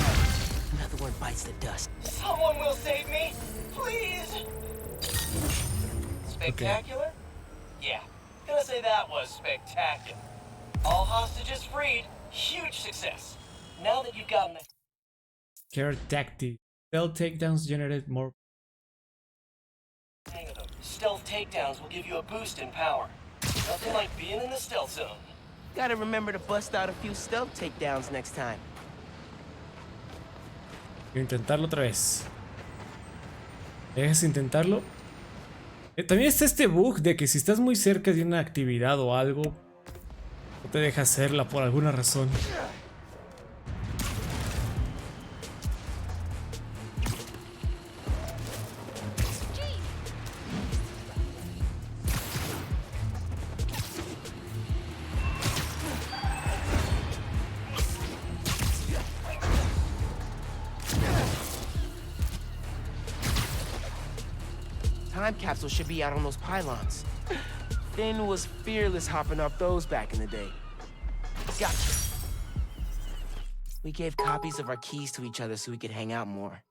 Another one bites the dust. Someone will save me, please. Spectacular? Yeah, gonna say that was spectacular. All hostages freed. Huge success. Now that you've gotten the Care tactic. Stealth takedowns generate more. hang of them, stealth takedowns will give you a boost in power. Nothing like being in the stealth zone. Gotta remember to bust out a few stealth takedowns next time. Quiero intentarlo otra vez. ¿Me dejas intentarlo? También está este bug de que si estás muy cerca de una actividad o algo, no te deja hacerla por alguna razón. Time capsule should be out on those pylons. Finn was fearless hopping off those back in the day. Gotcha. We gave copies of our keys to each other so we could hang out more.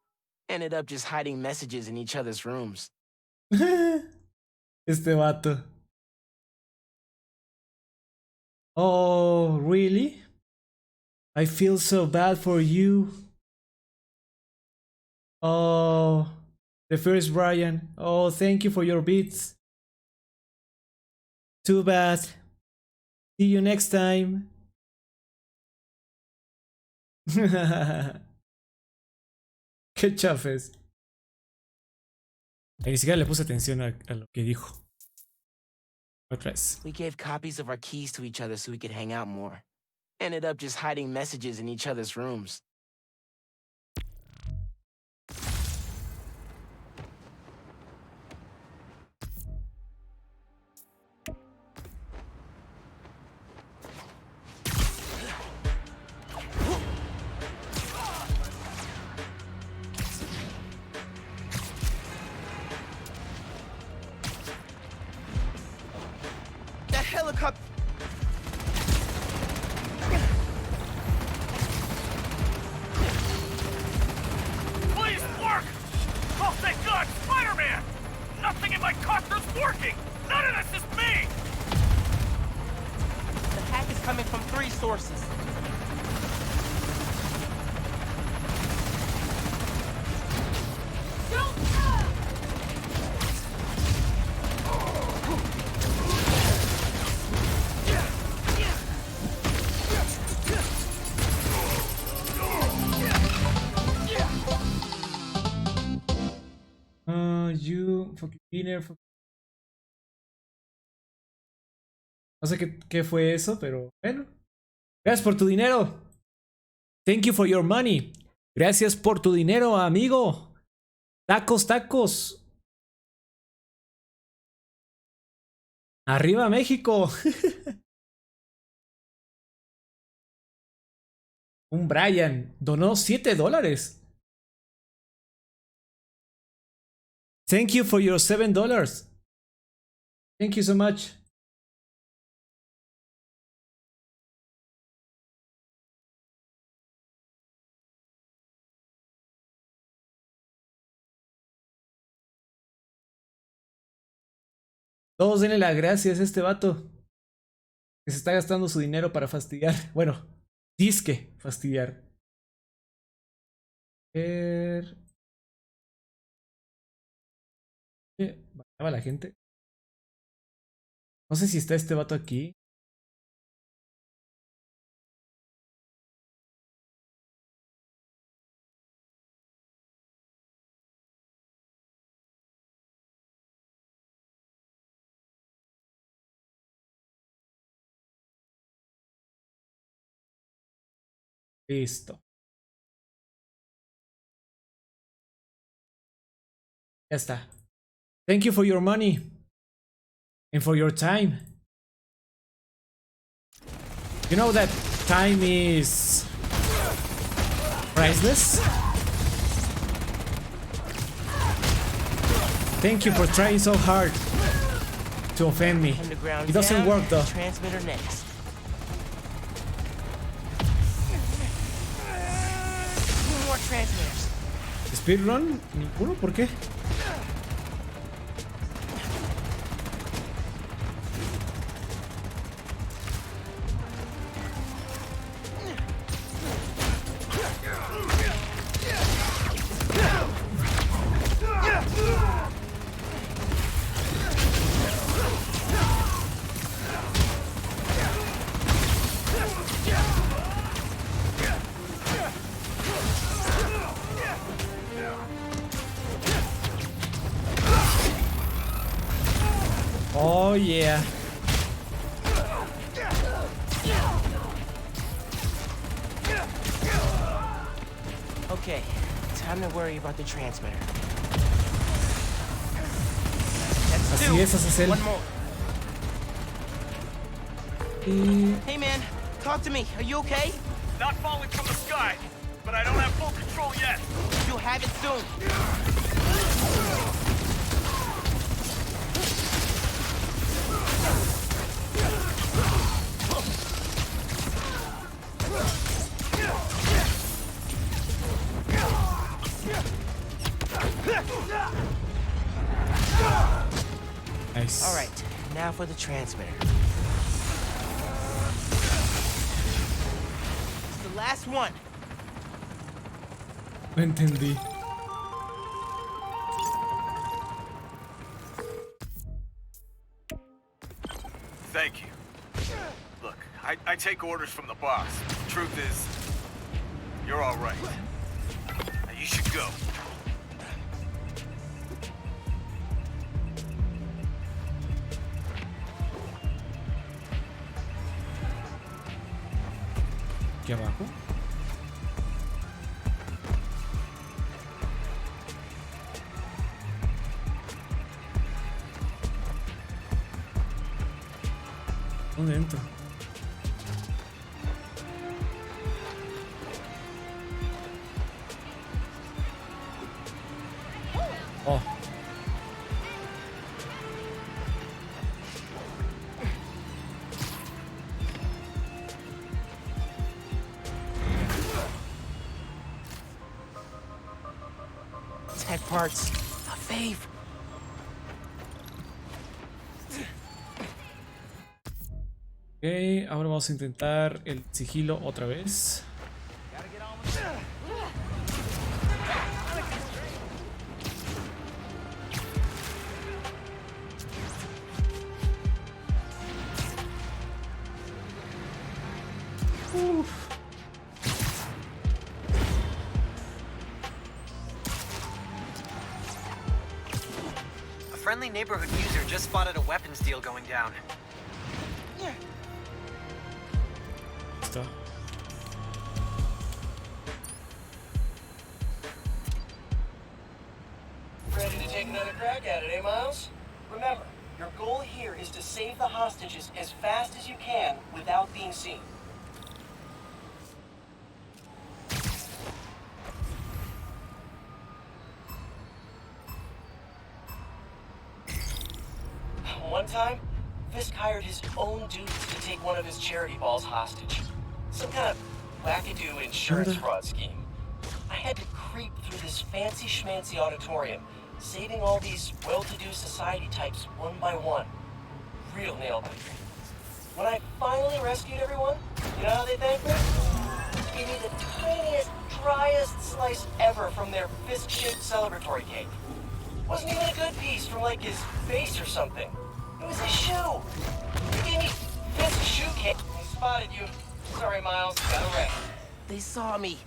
Ended up just hiding messages in each other's rooms. Este vato. Oh, really? I feel so bad for you. Oh, the first Brian. Oh, thank you for your beats. Too bad. See you next time. Qué chafes. Ni siquiera le puse atención a lo que dijo. Otra vez. We gave copies of our keys to each other so we could hang out more. Ended up just hiding messages in each other's rooms. That helicopter. working! None of this is me! The hack is coming from 3 sources. You fucking dinner. No sé qué fue eso, pero bueno. Gracias por tu dinero. Thank you for your money. Gracias por tu dinero, amigo. Tacos, tacos. Arriba México. Un Brian donó $7. Thank you for your $7. Thank you so much. Todos denle las gracias a este vato que se está gastando su dinero para fastidiar. Bueno, disque fastidiar. ¿Bajaba la gente? No sé si está este vato aquí. Listo. Ya está. Thank you for your money. And for your time. You know that time is priceless? Thank you for trying so hard to offend me. It doesn't work though. Transmitter next. More transmitters. Speedrun? Ninguno, ¿por qué? Oh yeah. Okay, time to worry about the transmitter. Así es, ese es él. One more. Hey man, talk to me. Are you okay? Not falling from the sky, but I don't have full control yet. You'll have it soon. Nice. All right, now for the transmitter. It's the last one. No entendí. Thank you. Look, I take orders from the boss. Truth is, you're all right. Now you should go. Aquí abajo. ¿Dónde entro? Oh. Tech parts. A fave. Ok, ahora vamos a intentar el sigilo otra vez. Uf. A friendly neighborhood user just spotted a weapons deal going down. Listo. Ready to take another crack at it, eh, Miles? Remember, your goal here is to save the hostages as fast as you can without being seen. One time, Fisk hired his own dudes to take one of his charity balls hostage. Some kind of wackadoo insurance fraud scheme. I had to creep through this fancy schmancy auditorium, saving all these well-to-do society types one by one. Real nail-biter. When I finally rescued everyone, you know how they thanked me? Gave me the tiniest, driest slice ever from their Fisk-shaped celebratory cake. Wasn't even a good piece from, like, his face or something. It was his shoe. He gave me Fisk shoe cake. I spotted you. Sorry, Miles. Got a wreck. They saw me.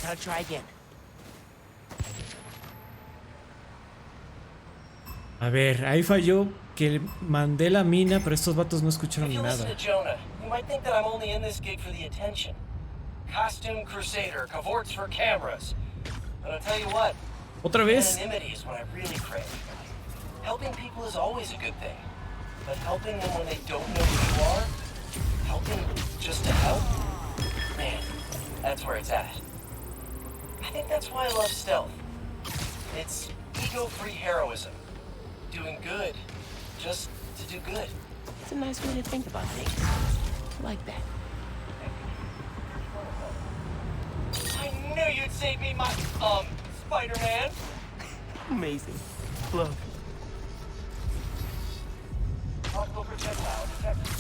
Gotta try again. A ver, ahí falló que mandé la mina, pero estos vatos no escucharon If you listen nada. to Jonah, you might think that I'm only in this gig for the attention. Costume crusader, cavorts for cameras. But I'll tell you what. ¿Otra vez? Anonymity is what I really crave. Helping people is always a good thing. But helping them when they don't know who you are, helping just to help, man, that's where it's at. I think that's why I love stealth. It's ego-free heroism. Doing good, just to do good. It's a nice way to think about things. I like that. I knew you'd save me, my, Spider-Man. Amazing. Love. Possible projectile detected.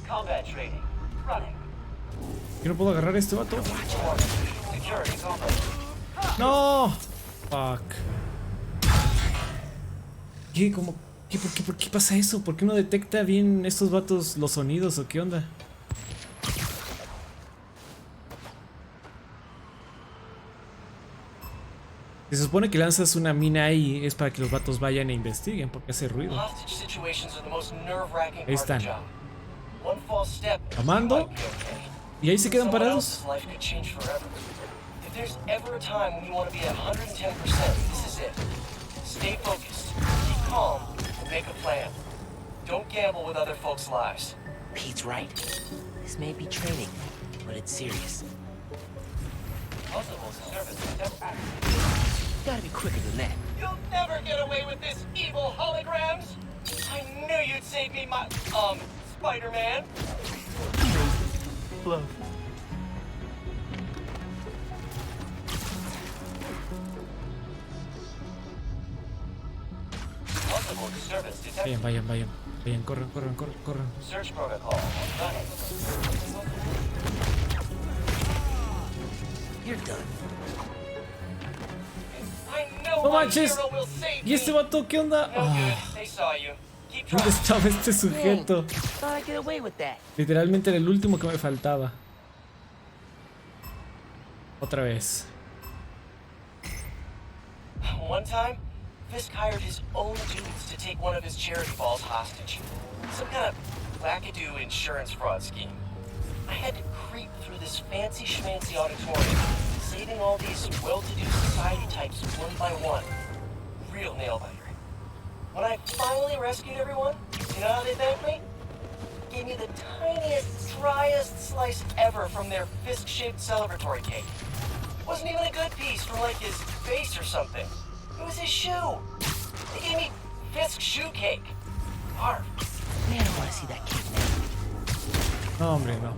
Combat training. Running. Yo no puedo agarrar a este vato. Security combat. No. Fuck. ¿Qué? ¿Cómo? ¿Por qué pasa eso? ¿Por qué no detecta bien estos vatos los sonidos o qué onda? Se supone que lanzas una mina ahí es para que los vatos vayan e investiguen porque hace ruido. Hostage situations are the most nerve-wracking Ahí part of the están. job. One false step, Amando. you might be okay. Y ahí se quedan Someone parados. else's life could change forever. If there's ever a time when you want to be at 110%, this is it. Stay focused, keep calm, and make a plan. Don't gamble with other folks' lives. Pete's right. This may be training, but it's serious. Possible service detected. Gotta be quicker than that. You'll never get away with this, evil holograms! I knew you'd save me, my, Spider-Man. Love. Possible service detected. Vayan, corran. Search protocol. Running. You're done. I know No my manches. hero will save ¿Y este me. vato qué onda? No good. They saw you. Keep trying. ¿Dónde estaba este sujeto? Thought I'd get away with that. Literalmente era el último que me faltaba. Otra vez. One time, Fisk hired his own dudes to take one of his charity balls hostage. Some kind of wackadoo insurance fraud scheme. I had to creep through this fancy schmancy auditorium, saving all these well-to-do society types one by one. Real nail-biter. When I finally rescued everyone, you know how they thanked me? Gave me the tiniest, driest slice ever from their Fisk-shaped celebratory cake. Wasn't even a good piece from, like, his face or something. It was his shoe. They gave me Fisk shoe cake. Arf. Man, I want to see that cake now. No, hombre, no.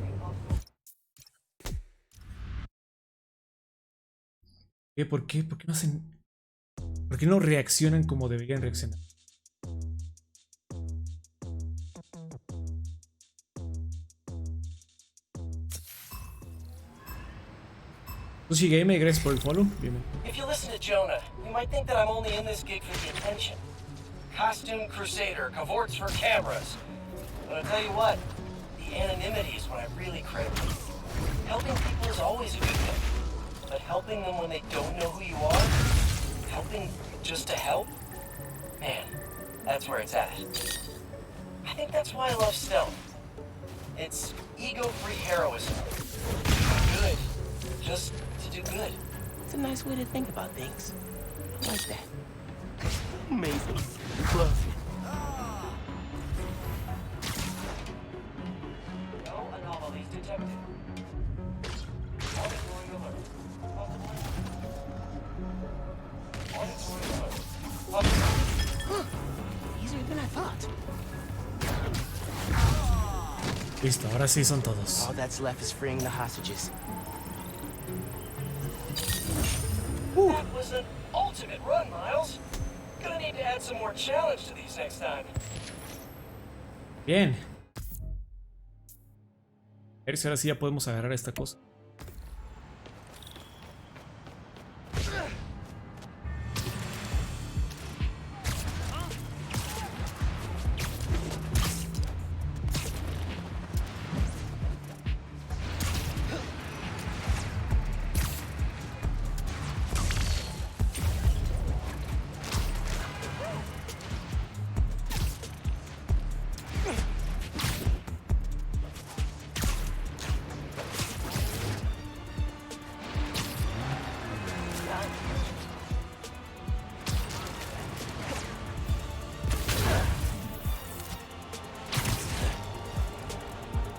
¿Qué? ¿Por qué? ¿Por qué ¿Por qué no reaccionan como deberían reaccionar? Sushi Gamer, gracias por el follow. Bienvenido. If you listen to Jonah, you might think that I'm only in this gig for the attention. Costume crusader, cavorts for cameras. But I'll tell you what, the anonymity is what I really crave. Helping people is always a good thing. But helping them when they don't know who you are, helping just to help, man, that's where it's at. I think that's why I love Stone. It's ego-free heroism. Good. Just to do good. It's a nice way to think about things. I like that. Amazing. Love it. No anomalies detected. Monitoring alert. Monitoring alert. Easier than I thought. Listo, ahora sí son todos. All that's left is freeing the hostages. That was an ultimate run, Miles. Gonna need to add some more challenge to these next time. Bien. A ver si ahora sí ya podemos agarrar esta cosa.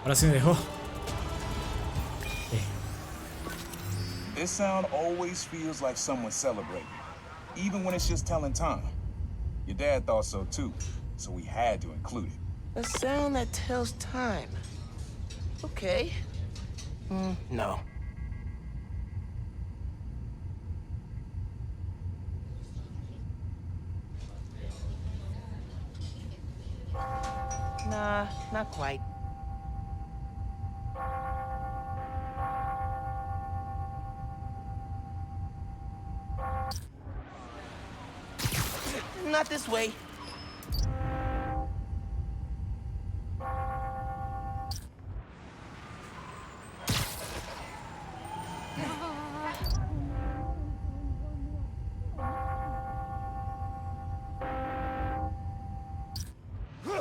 Ahora sí me dejó. This sound always feels like someone's celebrating, even when it's just telling time. Your dad thought so too, so we had to include it. A sound that tells time. Okay. No. Nah, not quite. Not this way.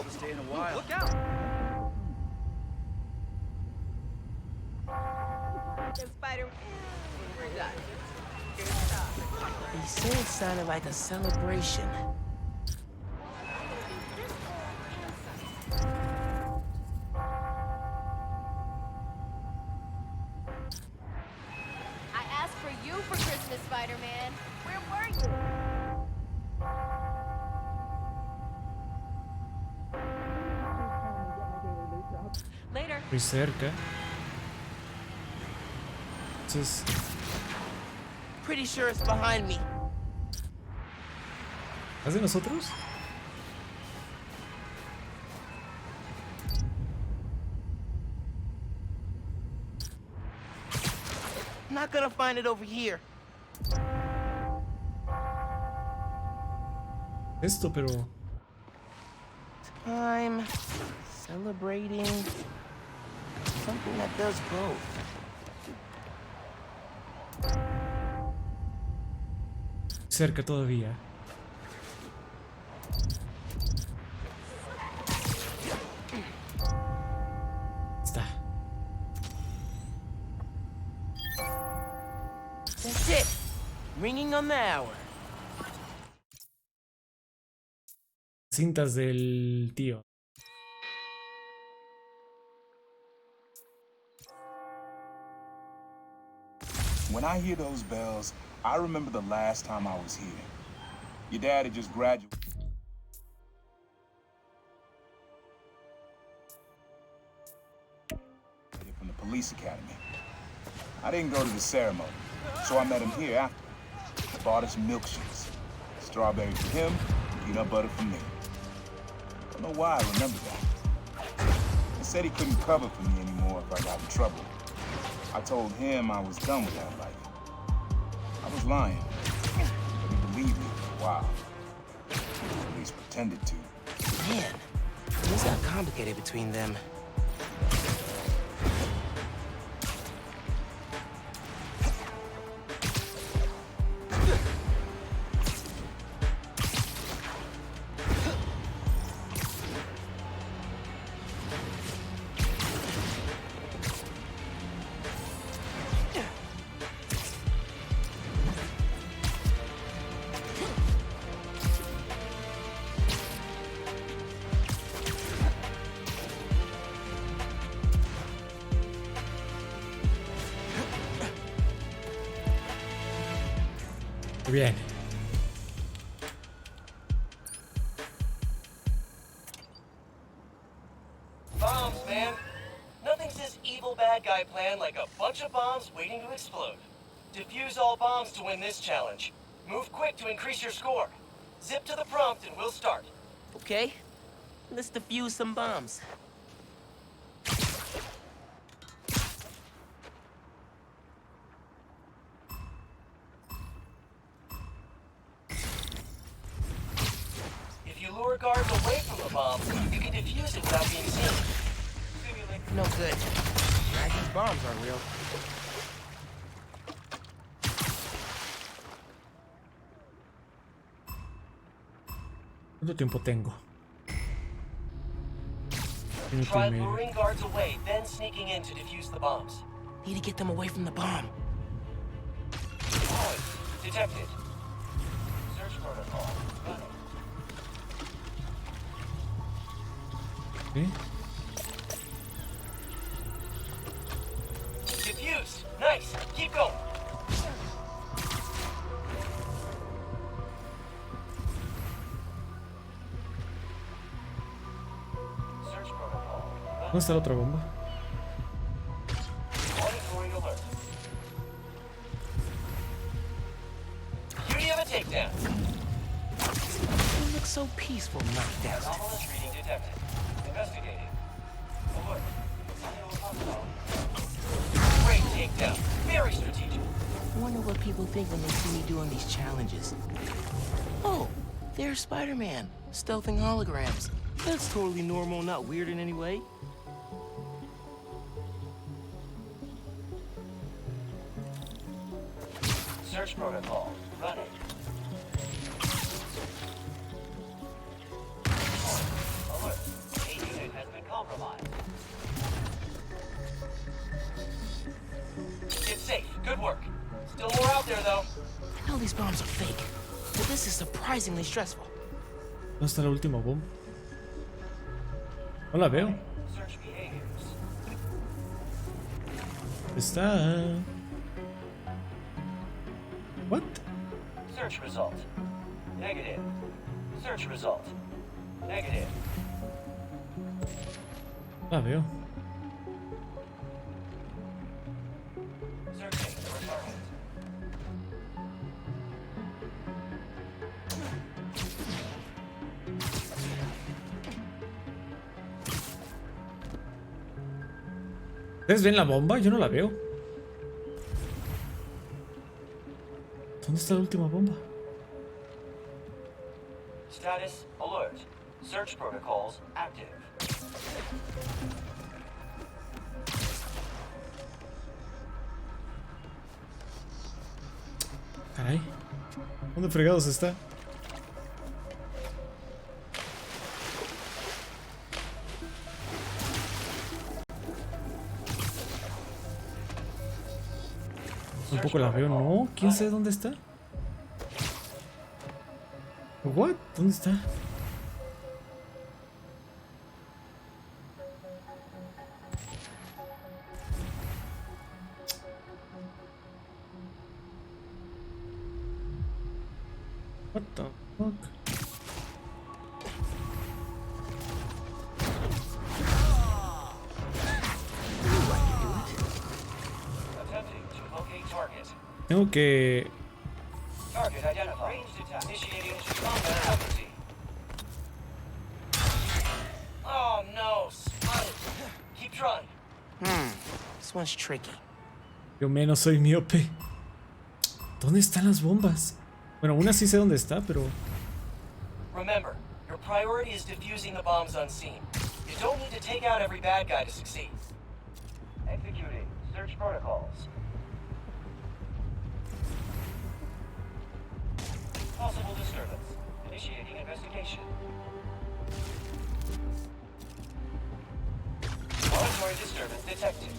Stay in a while. Look out! Spider. We're done. He said it sounded like a celebration. I asked for you for Christmas, Spider-Man. Where were you? Later. Muy cerca. Entonces, Pretty sure it's behind me. ¿es de nosotros? Not gonna find it over here. Esto, pero... Time. Celebrating. Something that does both. Cerca todavía. Está. That's it. Ringing on the hour. Cintas del tío. When I hear those bells, I remember the last time I was here. Your dad had just graduated from the police academy. I didn't go to the ceremony, so I met him here after. Bought us milkshakes. Strawberry for him, peanut butter for me. Don't know why I remember that. He said he couldn't cover for me anymore if I got in trouble. I told him I was done with that life. I was lying, but he believed me for a while. At least pretended to. Man, things got complicated between them. Bien. Bombs, man. Nothing says evil bad guy plan like a bunch of bombs waiting to explode. Defuse all bombs to win this challenge. Move quick to increase your score. Zip to the prompt and we'll start. Okay, let's defuse some bombs. If you lure guards away from the bomb, you can defuse it without being seen. No good. These bombs aren't real. ¿Cuánto tiempo tengo? Minuto Try y medio. luring guards away, then sneaking in to defuse the bombs. Need to get them away from the bomb. Detected. Search protocol. ¿Eh? Defused. Nice. Keep going. Search protocol. ¿Dónde está la otra bomba? Monitoring alert. Beauty of a takedown. It looks so peaceful, knocked out. Anomalous reading detected. Investigating. Alert. Great takedown. Very strategic. Wonder what people think when they see me doing these challenges. Oh, there's Spider-Man, stealthing holograms. That's totally normal, not weird in any way. Search protocol. Running. Alert. A unit has been compromised. It's safe. Good work. Still more out there, though. I know these bombs are fake, but this is surprisingly stressful. ¿Dónde está la última bomba? No la veo. Search behaviors. Está. What? Search result. Negative. Search result. Negative. La veo. Searching for target. ¿Ustedes ven la bomba? Yo no la veo. ¿Dónde está la última bomba? Status alert. Search protocols active. Caray. ¿Dónde fregados está? Tampoco la veo, no. ¿Quién sabe dónde está? What? ¿Dónde está? What the fuck? Attempting to locate target. Tengo que Target identified. Ranged attack. Initiating combat frequency. Oh no, spotted. Keep trying. This one's tricky. Yo menos soy miope. ¿Dónde están las bombas? Bueno, una sí sé dónde está, pero... Remember, your priority is defusing the bombs unseen. You don't need to take out every bad guy to succeed. Executing search protocols. Possible disturbance. Initiating investigation. Auditory disturbance detected.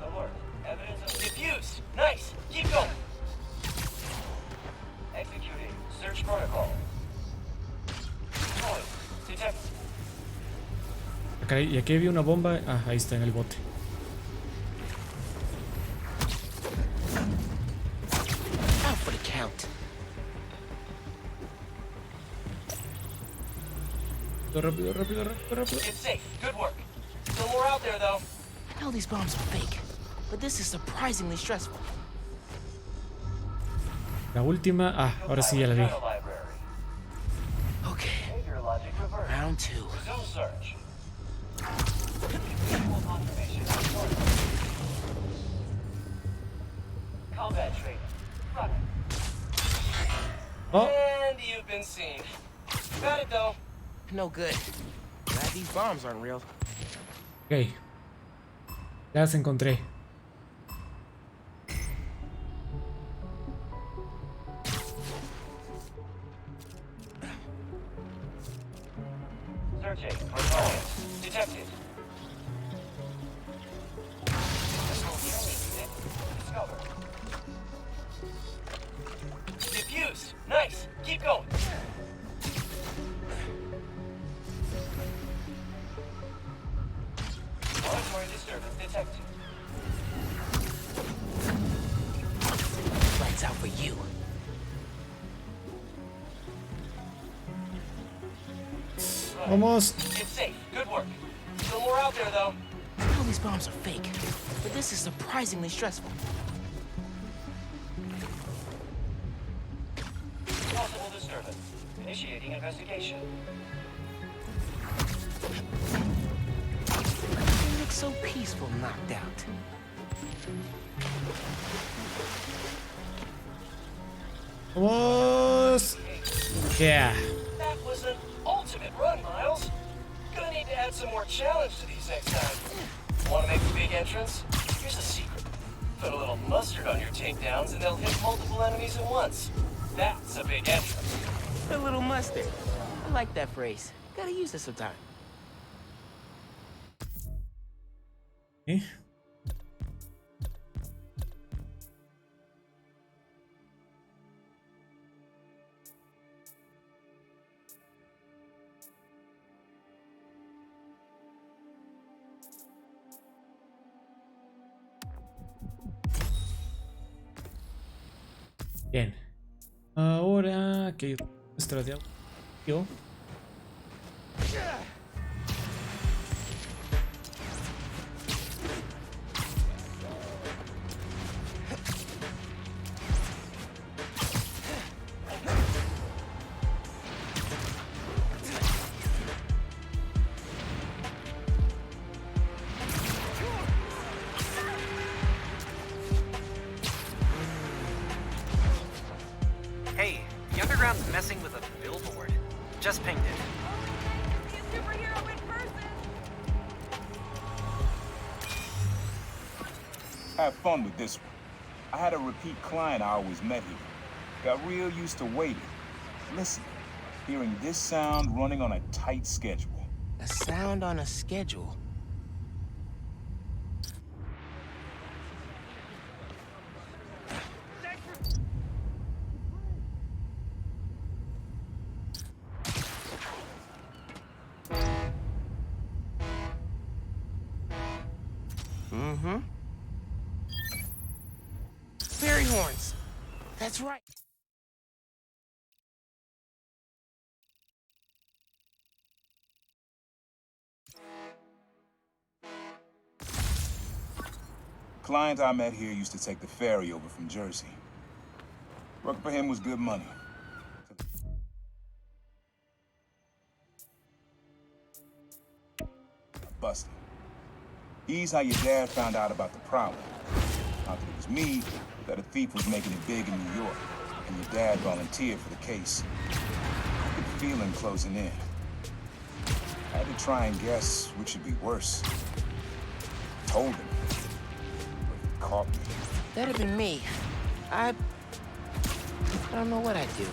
Alert. Evidence of diffuse. Nice. Keep going. Executing search protocol. Noise. Detected. Ah, caray, y aquí había una bomba. Ah, ahí está, en el bote. Out for the count. Rápido, rápido, rápido, rápido. It's safe. Good work. Still more out there, though. I know these bombs are fake, but this is surprisingly stressful. La última. Ah, ahora sí ya la vi. Okay. Round 2. Resume search. Combat training. Running. Oh. And you've been seen. Got it, though. No good. Glad these bombs aren't real. Ok. Ya las encontré. Searching for targets. Detected. Discovered. Diffused. Nice. Keep going. Auditory disturbance detected. Lights out for you. Vamos. It's safe. Good work. Still more out there, though. I know these bombs are fake, but this is surprisingly stressful. Possible disturbance. Initiating investigation. They look so peaceful knocked out. Vamos. Yeah. That was an ultimate run, Miles. Gonna need to add some more challenge to these next time. Want to make a big entrance? Here's a secret. Put a little mustard on your takedowns and they'll hit multiple enemies at once. That's a big entrance. A little mustard. I like that phrase. Gotta use it sometime. ¿Eh? Bien. Ahora que nuestra de audio. Hey, the Underground's messing with a billboard. Just pinged it. Have fun with this one. I had a repeat client I always met here. Got real used to waiting. Listen, hearing this sound running on a tight schedule. A sound on a schedule. Mm-hmm. Fairy horns. That's right. Client I met here used to take the ferry over from Jersey. Working for him was good money. Busted. He's how your dad found out about the problem. Not that it was me, that a thief was making it big in New York, and your dad volunteered for the case. I could feel him closing in. I had to try and guess which should be worse. Told him, but he caught me. That'd have been me. I don't know what I'd do.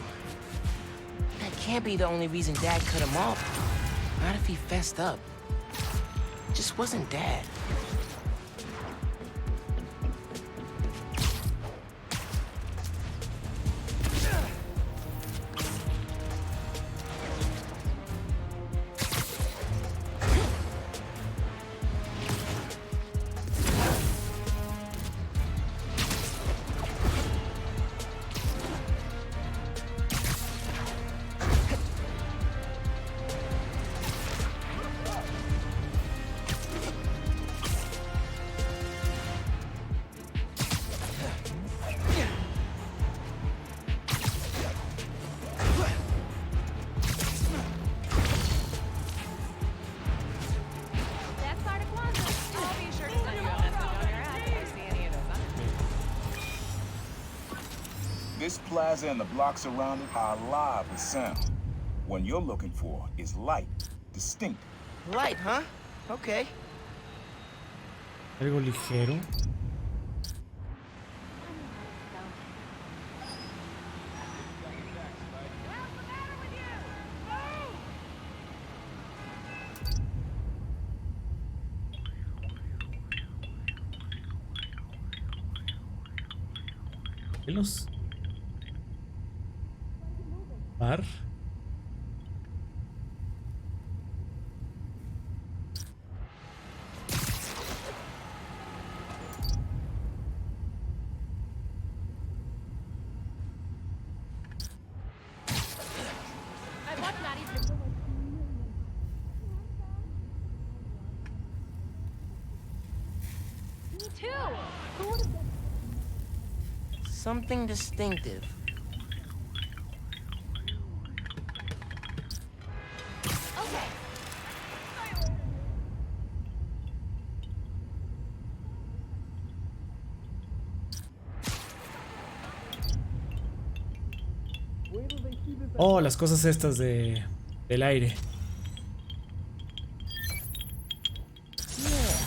That can't be the only reason Dad cut him off. Not if he fessed up. It just wasn't Dad. This plaza and the blocks around it are alive with sound. What you're looking for is light, distinct. Light, huh? Okay. Algo ligero. Los bar. Me too. Who would have been? Something distinctive. Okay. Oh, las cosas estas del aire. Yeah.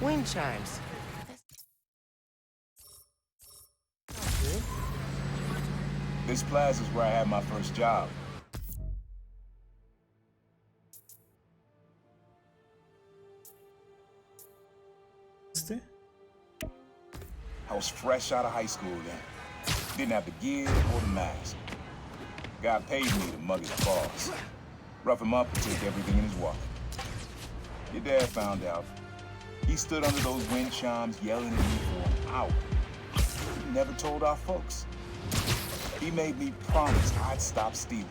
Wind chimes. This plaza is where I had my first job. Este? I was fresh out of high school then. Didn't have the gear or the mask. Guy paid me to mug his boss. Rough him up and take everything in his wallet. Your dad found out. He stood under those wind chimes yelling at me for an hour. He never told our folks. He made me promise I'd stop stealing.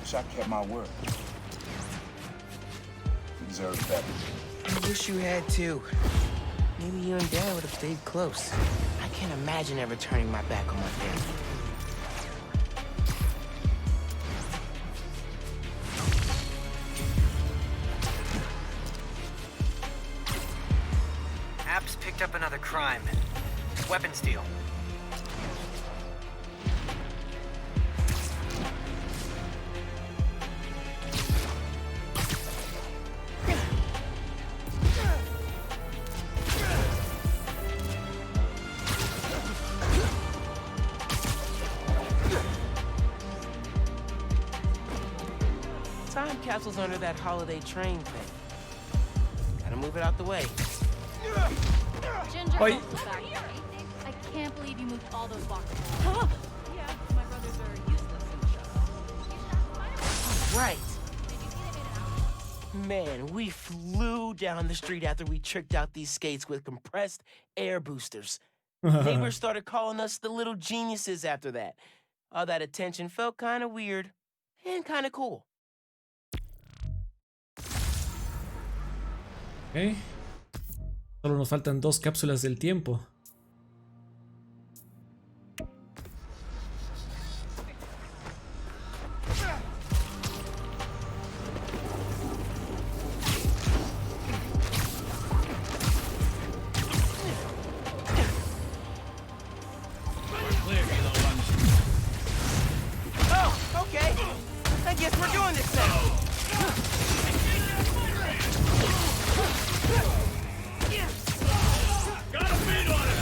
Wish I kept my word. You deserve better. I wish you had too. Maybe you and Dad would have stayed close. I can't imagine ever turning my back on my family. App's picked up another crime. Weapons deal. Time capsule's under that holiday train thing. Gotta move it out the way. Ginger, Oi. also back. I can't believe you moved all those boxes. Huh? Yeah, my brothers are useless in the show. Right. Man, we flew down the street after we tricked out these skates with compressed air boosters. Neighbors started calling us the little geniuses after that. All that attention felt kind of weird and kind of cool. Okay. Solo nos faltan 2 cápsulas del tiempo. Oh, okay. I guess we're doing this now. Got a beat on it!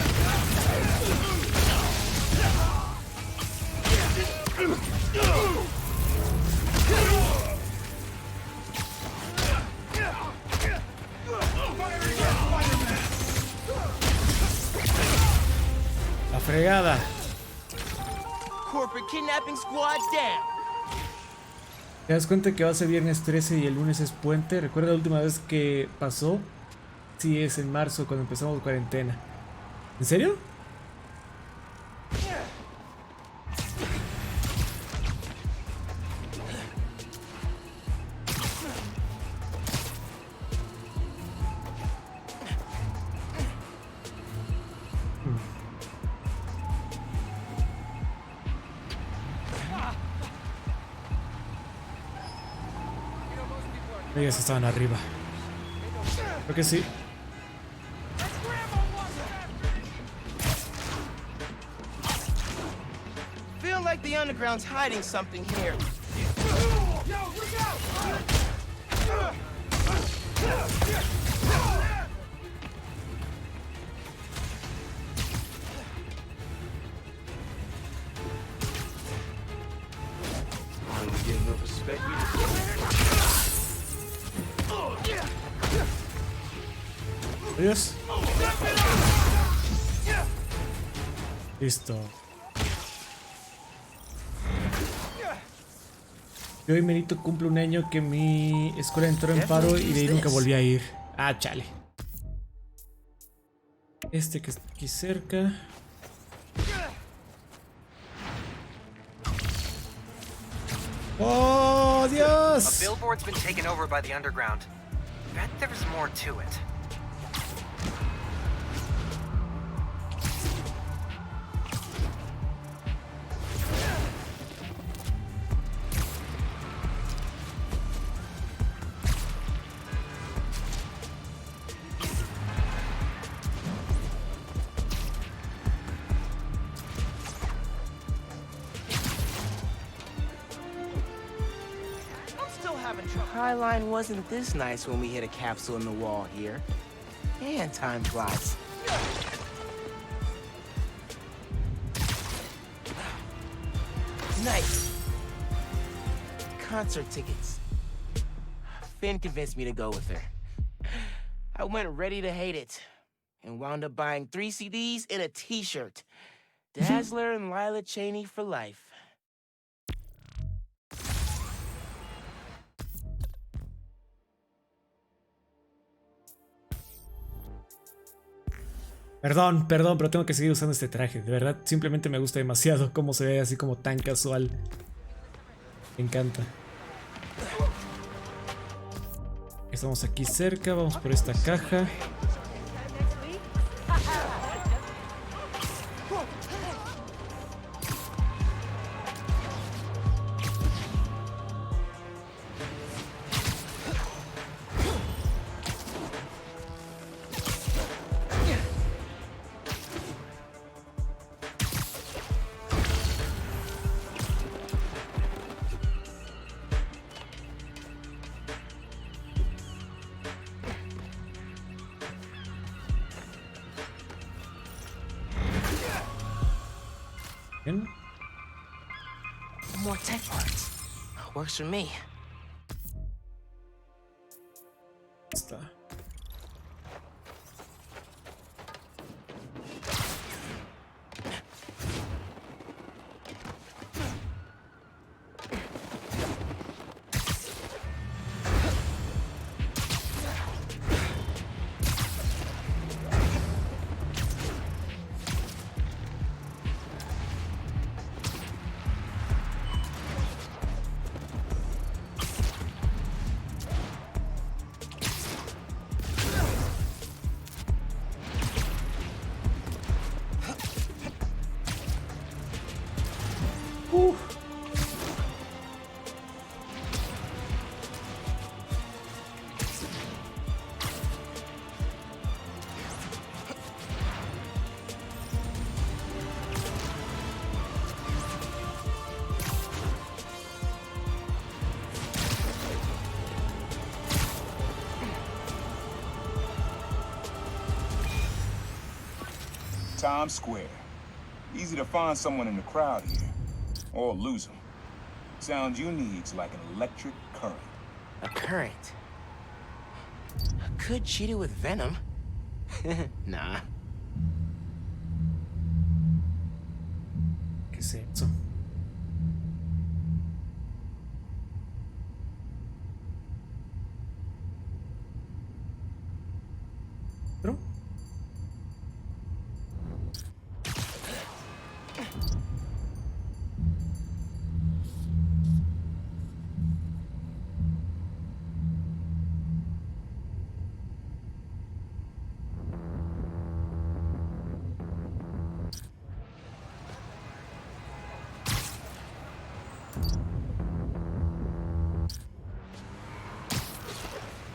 La fregada. Corporate kidnapping squad down. ¿Te das cuenta que va a ser viernes 13 y el lunes es puente? ¿Recuerda la última vez que pasó? Sí, es en marzo cuando empezamos cuarentena. ¿En serio? Ellos estaban arriba. Creo que sí. Feel like the underground's hiding something here. Adiós. Listo. Y hoy Menito cumple un año que mi escuela entró en paro y de ahí nunca volví a ir. Ah, chale. Este que está aquí cerca. ¡Oh, Dios! A billboard's been taken over by the underground. Bet there's more to it. Highline wasn't this nice when we hit a capsule in the wall here. And time flies. Nice. Concert tickets. Finn convinced me to go with her. I went ready to hate it. And wound up buying 3 CDs and a t-shirt. Dazzler and Lila Cheney for life. Perdón, pero tengo que seguir usando este traje. De verdad, simplemente me gusta demasiado cómo se ve así como tan casual. Me encanta. Estamos aquí cerca, vamos por esta caja. More tech parts. Works for me. Está. Times Square. Easy to find someone in the crowd here. Or lose them. Sound you need's like an electric current. A current? Could cheat it with venom. Nah. ¿Qué es eso? ¿Pero?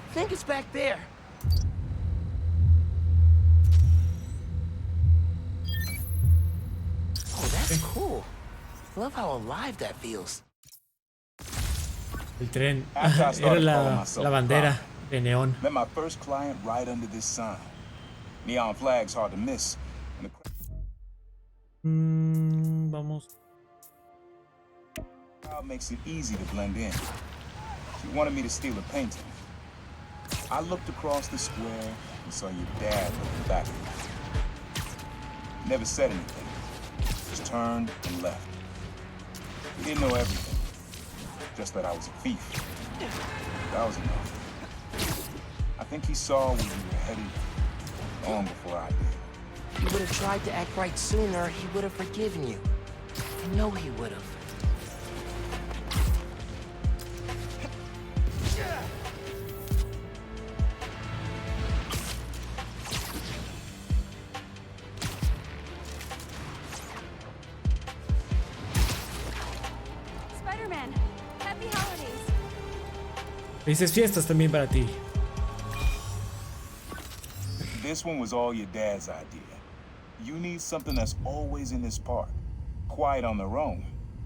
I think it's back there. Oh, that's cool. Love how alive that feels. El tren. Era la bandera de neón. Met my first client right under this sign. Neon flag's hard to miss. And the Vamos. crowd makes it easy to blend in. She wanted me to steal a painting. I looked across the square and saw your dad looking back at me. Never said anything. Just turned and left. He didn't know everything. Just that I was a thief. That was enough. I think he saw where you were headed long before I did. If you would have tried to act right sooner, he would have forgiven you. I know he would have. Spider-Man, happy holidays. Felices fiestas también para ti. This one was all your dad's idea. You need something that's always in this park. Quiet on their own.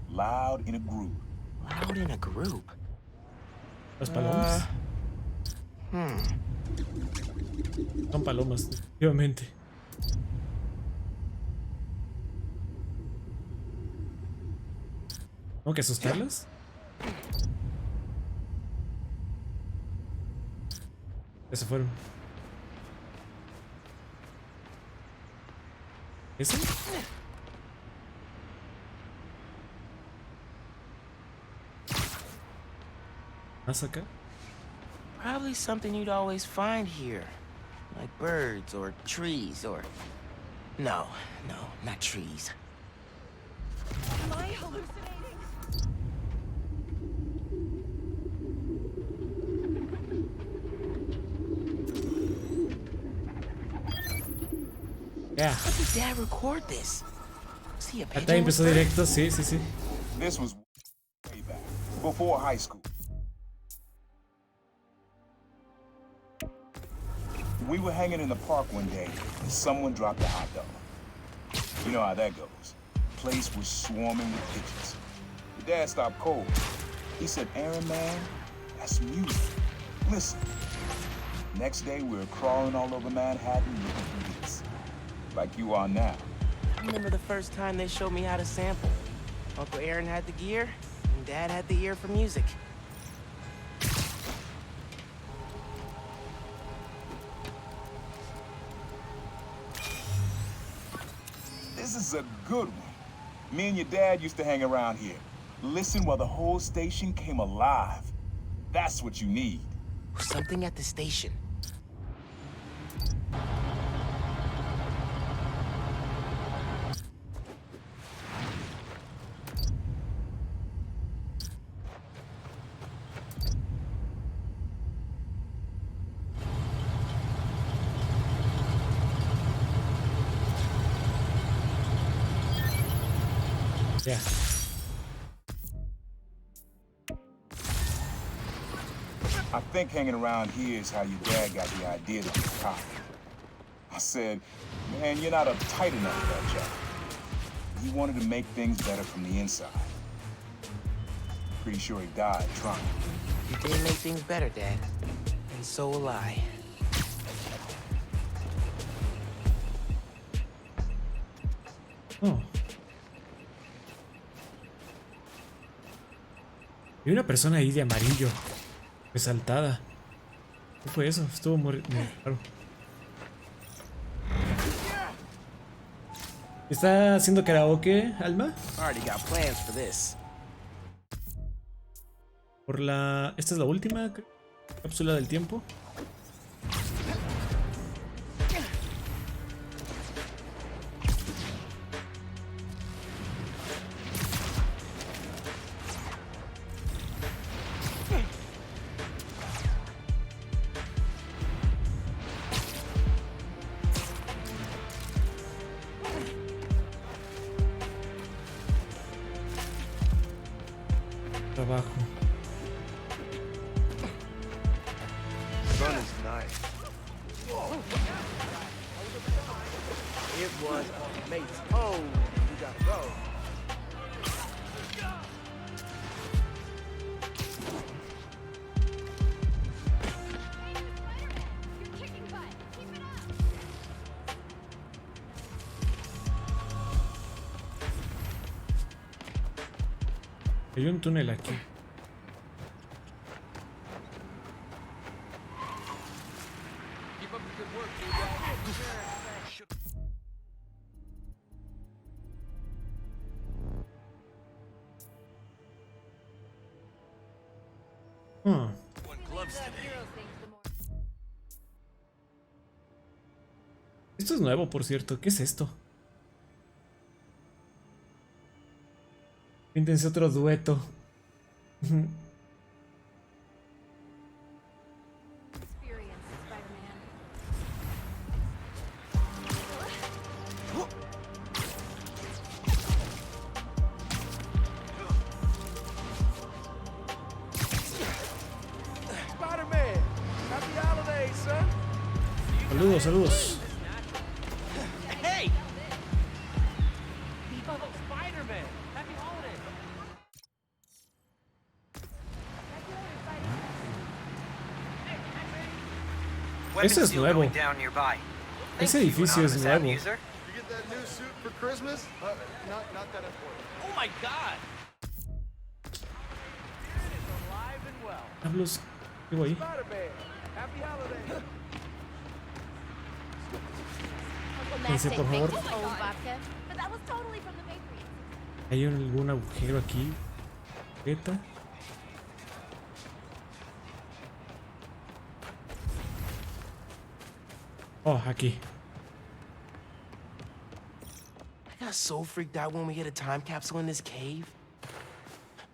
Loud in a group. Loud in a group? Las palomas. Son palomas, definitivamente. ¿Tengo que asustarlas? Ya se fueron. ¿Ese? ¿Más acá? Probably something you'd always find here. Like birds or trees or... No, not trees. Am I hallucinating? Yeah. How did Dad record this? Was he a Acá empezó directo, sí. This was way back, before high school. We were hanging in the park one day, and someone dropped a hot dog. You know how that goes. The place was swarming with pigeons. Your dad stopped cold. He said, "Aaron, man, that's music. Listen." Next day, we were crawling all over Manhattan looking for beats. Like you are now. I remember the first time they showed me how to sample. Uncle Aaron had the gear, and Dad had the ear for music. This is a good one. Me and your dad used to hang around here. Listen while the whole station came alive. That's what you need. Something at the station. Yeah. I think hanging around here is how your dad got the idea to be a cop. I said, "Man, you're not uptight enough for that job." He wanted to make things better from the inside. Pretty sure he died trying. You did make things better, Dad. And so will I. Oh. Hay una persona ahí de amarillo, resaltada. ¿Qué fue eso? Estuvo muy raro. ¿Está haciendo karaoke, Alma? Already got plans for this. Por la... Esta es la última cápsula del tiempo. Trabajo. Sun is nice. It was amazing. Oh, you gotta go. Hay un túnel aquí. Esto es nuevo, por cierto. ¿Qué es esto? Píntense otro dueto. Spider-Man, happy holidays, son. Saludos, saludos. Hey! Spider-Man, happy holidays. Ese es nuevo. Down nearby. Ese edificio es nuevo. You get that new suit for Christmas? Not that important. Oh my God! Spirit is alive and well. Hablos. ¿Qué voy? Spider-Man, happy holidays. Dice, por favor. ¿Hay algún agujero aquí? ¿Beta? Oh, aquí. I got so freaked out when we hit a time capsule in this cave.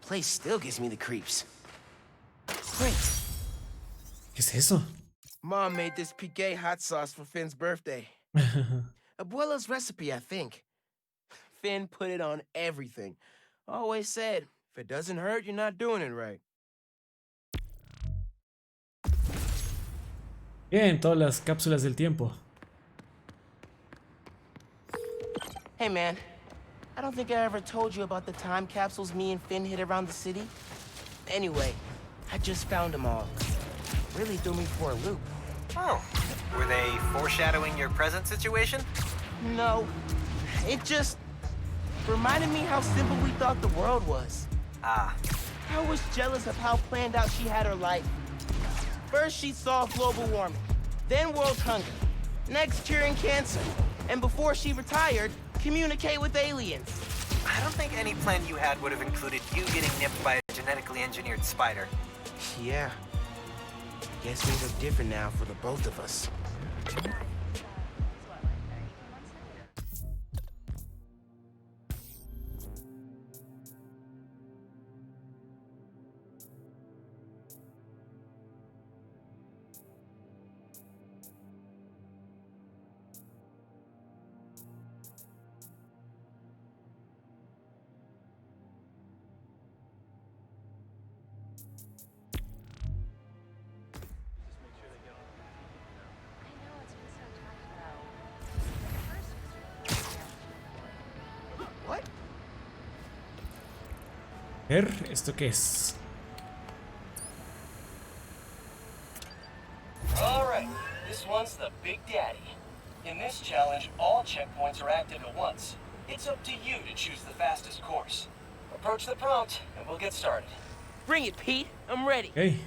Place still gives me the creeps. Wait. ¿Qué es eso? Mom made this piqué hot sauce for Finn's birthday. Abuela's recipe, I think. Finn put it on everything. Always said, if it doesn't hurt, you're not doing it right. Bien, todas las cápsulas del tiempo. Hey, man. I don't think I ever told you about the time capsules me and Finn hid around the city. Anyway, I just found them all. Really threw me for a loop. Oh, were they foreshadowing your present situation? No, it just reminded me how simple we thought the world was. Ah. I was jealous of how planned out she had her life. First, she solved global warming, then world hunger, next curing cancer, and before she retired, communicate with aliens. I don't think any plan you had would have included you getting nipped by a genetically engineered spider. Yeah. Guess we look different now for the both of us. ¿Esto qué es? All right, this one's the Big Daddy. In this challenge, all checkpoints are active at once. It's up to you to choose the fastest course. Approach the prompt, and we'll get started. Bring it, Pete. I'm ready. Hey.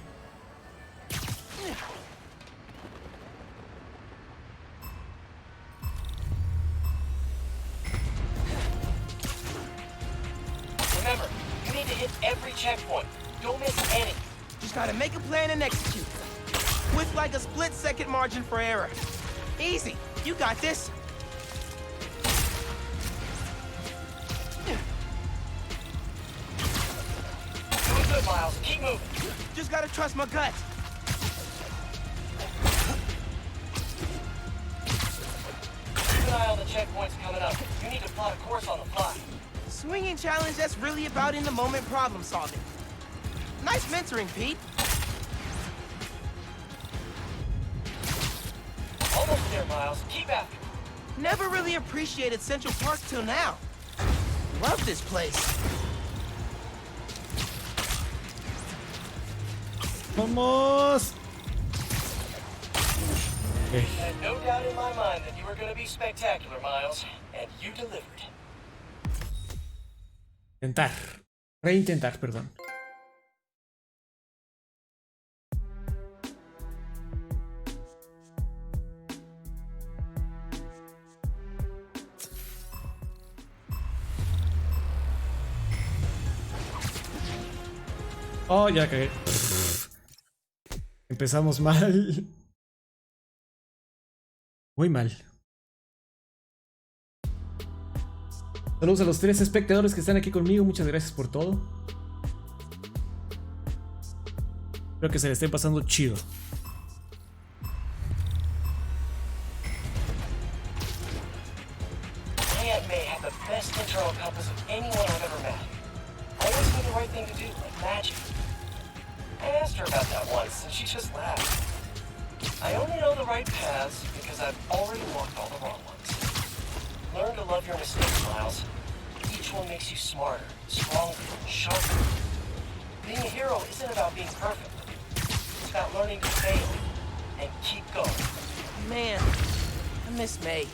Remember, you need to hit every checkpoint. Don't miss any. Just gotta make a plan and execute. With like a split-second margin for error. Easy. You got this. Doing good, Miles. Keep moving. Just gotta trust my gut. Keep an eye on the checkpoints coming up. You need to plot a course on the fly. Swinging challenge, that's really about in-the-moment problem solving. Nice mentoring, Pete. Almost there, Miles. Keep after it. Never really appreciated Central Park till now. Love this place. Vamos. Okay. And no doubt in my mind that you were going to be spectacular, Miles. And you delivered. Intentar. Reintentar, perdón. Oh, ya cagué. Empezamos mal. Muy mal. Saludos a los 3 espectadores que están aquí conmigo. Muchas gracias por todo. Espero que se le esté pasando chido. Aunt May had the best internal compass of anyone I've ever met. Always knew the right thing to do, like magic. I asked her about that once, and she just laughed. I only know the right paths because I've already walked all the wrong ones. Learn to love your mistakes, Miles. Each one makes you smarter, stronger, sharper. Being a hero isn't about being perfect. It's about learning to fail and keep going. Man, I miss May.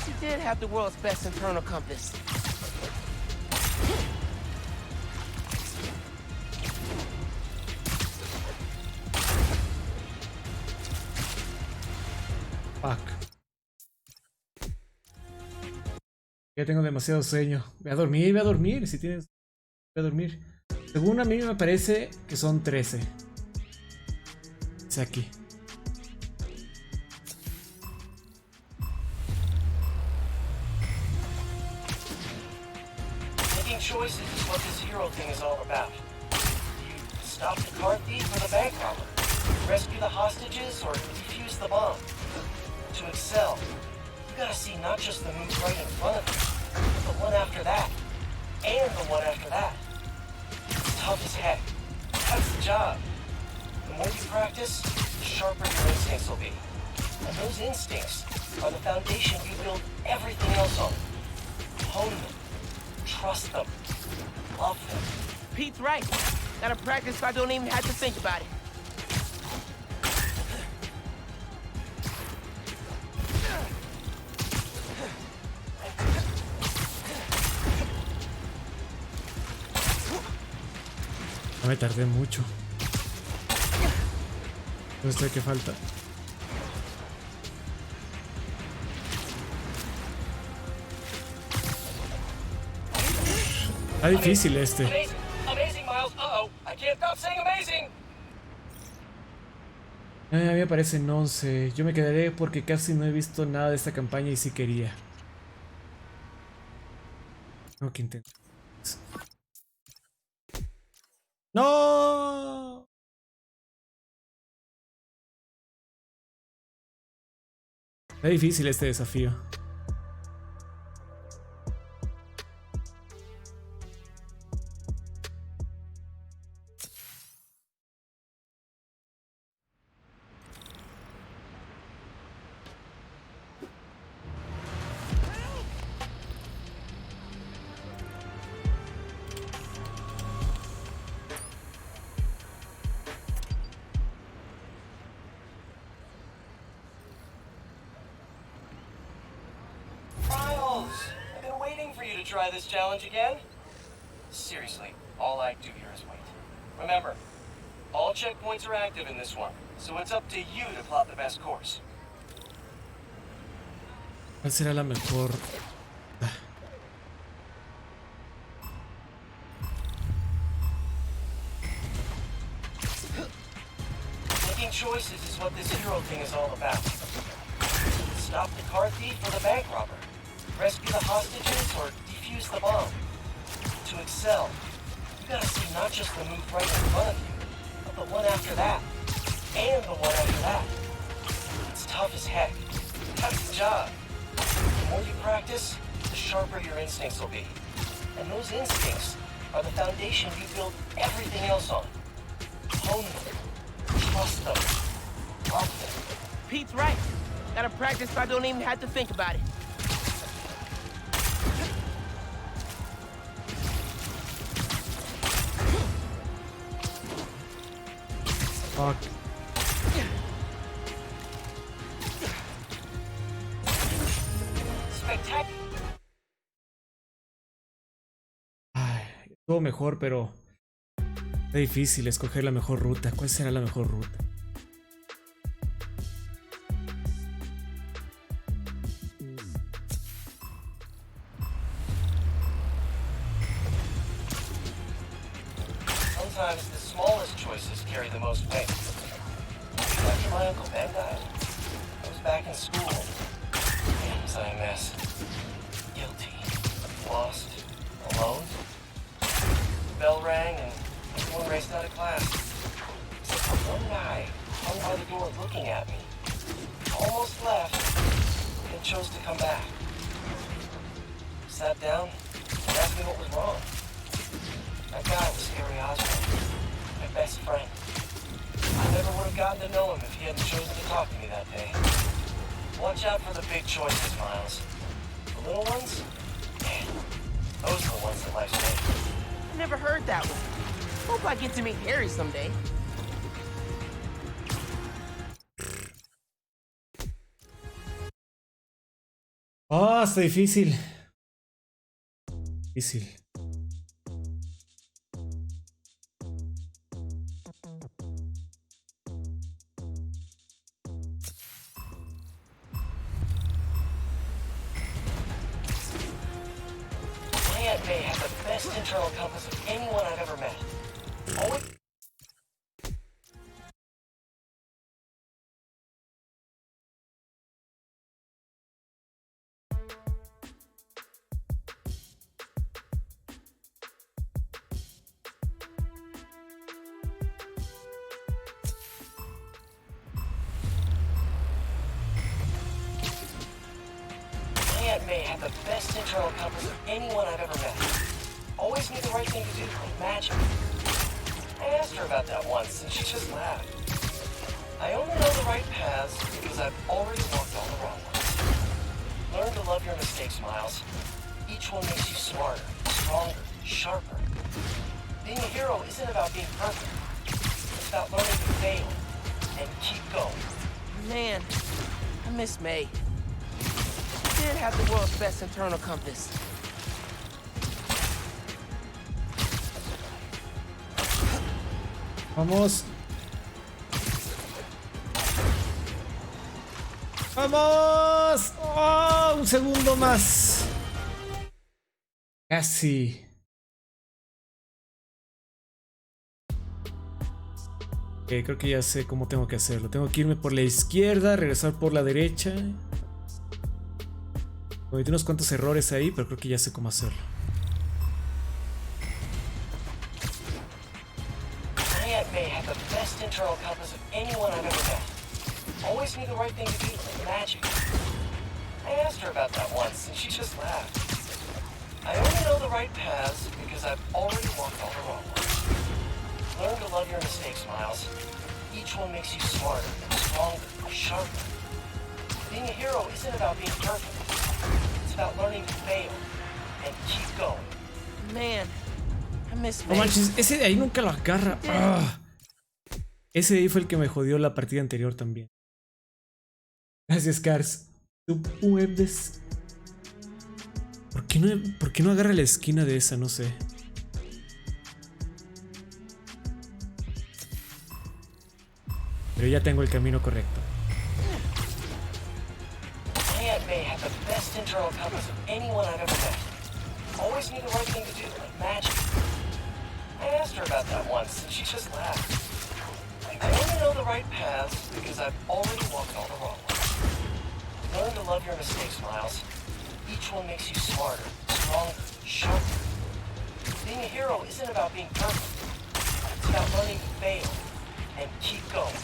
She did have the world's best internal compass. Fuck. Ya tengo demasiado sueño. Voy a dormir. Si tienes... Voy a dormir. Según a mí me parece que son 13. Es aquí. Making choices is what this hero thing is all about. You stop the car thief or the bank robber, rescue the hostages, or defuse the bomb. To excel, you gotta see not just the move right in front of you, but the one after that, and the one after that. It's tough as heck. That's the job. The more you practice, the sharper your instincts will be. And those instincts are the foundation you build everything else on. Hone them. Trust them. Love them. Pete's right. Gotta practice so I don't even have to think about it. No me tardé mucho. No sé qué falta. Está difícil este. Amazing, amazing, Miles. Uh-oh. I can't stop saying amazing. A mí me aparecen 11. Yo me quedaré porque casi no he visto nada de esta campaña y sí quería. Tengo que intentar. ¡No! Está difícil este desafío. try this challenge again? Seriously, all I do here is wait. Remember, all checkpoints are active in this one, so it's up to you to plot the best course. ¿Cuál será la mejor? Making choices is what this hero thing is all about. Stop the car thief or the bank robber. Rescue the hostages or defuse the bomb. To excel, you gotta see not just the move right in front of you, but the one after that, and the one after that. It's tough as heck. That's the job. The more you practice, the sharper your instincts will be. And those instincts are the foundation you build everything else on. Hone them. Trust them. Love them. Pete's right. Gotta practice so I don't even have to think about it. Fuck. Ay, estuvo mejor, pero está difícil escoger la mejor ruta. ¿Cuál será la mejor ruta? Sometimes the smallest choices carry the most weight. After my Uncle Ben died, I was back in school. Man, was I a mess. Guilty. Lost. Alone. The bell rang and everyone raced out of class. Except for one guy hung by the door looking at me. Almost left, and chose to come back. Sat down and asked me what was wrong. That guy was Harry Osborn, my best friend. I never would have gotten to know him if he hadn't chosen to talk to me that day. Watch out for the big choices, Miles. The little ones? Man, those are the ones that life's made. I never heard that one. Hope I get to meet Harry someday. Ah, está difícil. Difícil. My Aunt May had the best internal compass of anyone I've ever met. Always... My Aunt May had the best internal compass of anyone I've ever met. Always knew the right thing to do, like magic. I asked her about that once, and she just laughed. I only know the right paths because I've already walked all the wrong ones. Learn to love your mistakes, Miles. Each one makes you smarter, stronger, sharper. Being a hero isn't about being perfect. It's about learning to fail and keep going. Man, I miss May. She did have the world's best internal compass. Vamos. Vamos. Oh, un segundo más. Casi. Creo que ya sé cómo tengo que hacerlo. Tengo que irme por la izquierda, regresar por la derecha. Cometí unos cuantos errores ahí, pero creo que ya sé cómo hacerlo. My Aunt May had the best internal compass of anyone I've ever met. Always knew the right thing to do, like magic. I asked her about that once, and she just laughed. I only know the right paths because I've already walked all the wrong ones. Learn to love your mistakes, Miles. Each one makes you smarter, stronger, sharper. Being a hero isn't about being perfect. It's about learning to fail and keep going. Man, I miss No May. manches, ese de ahí nunca lo agarra. Ah. Ese de ahí fue el que me jodió la partida anterior también. Gracias, Cars. Tú puedes. ¿Por por qué no agarra la esquina de esa? No sé. Pero ya tengo el camino correcto. My Aunt May had the best internal compass of anyone I've ever met. Always knew the right thing to do, like magic. I asked her about that once, and she just laughed. I only know the right paths because I've already walked all the wrong ones. Learn to love your mistakes, Miles. Each one makes you smarter, stronger, sharper. Being a hero isn't about being perfect. It's about learning to fail and keep going.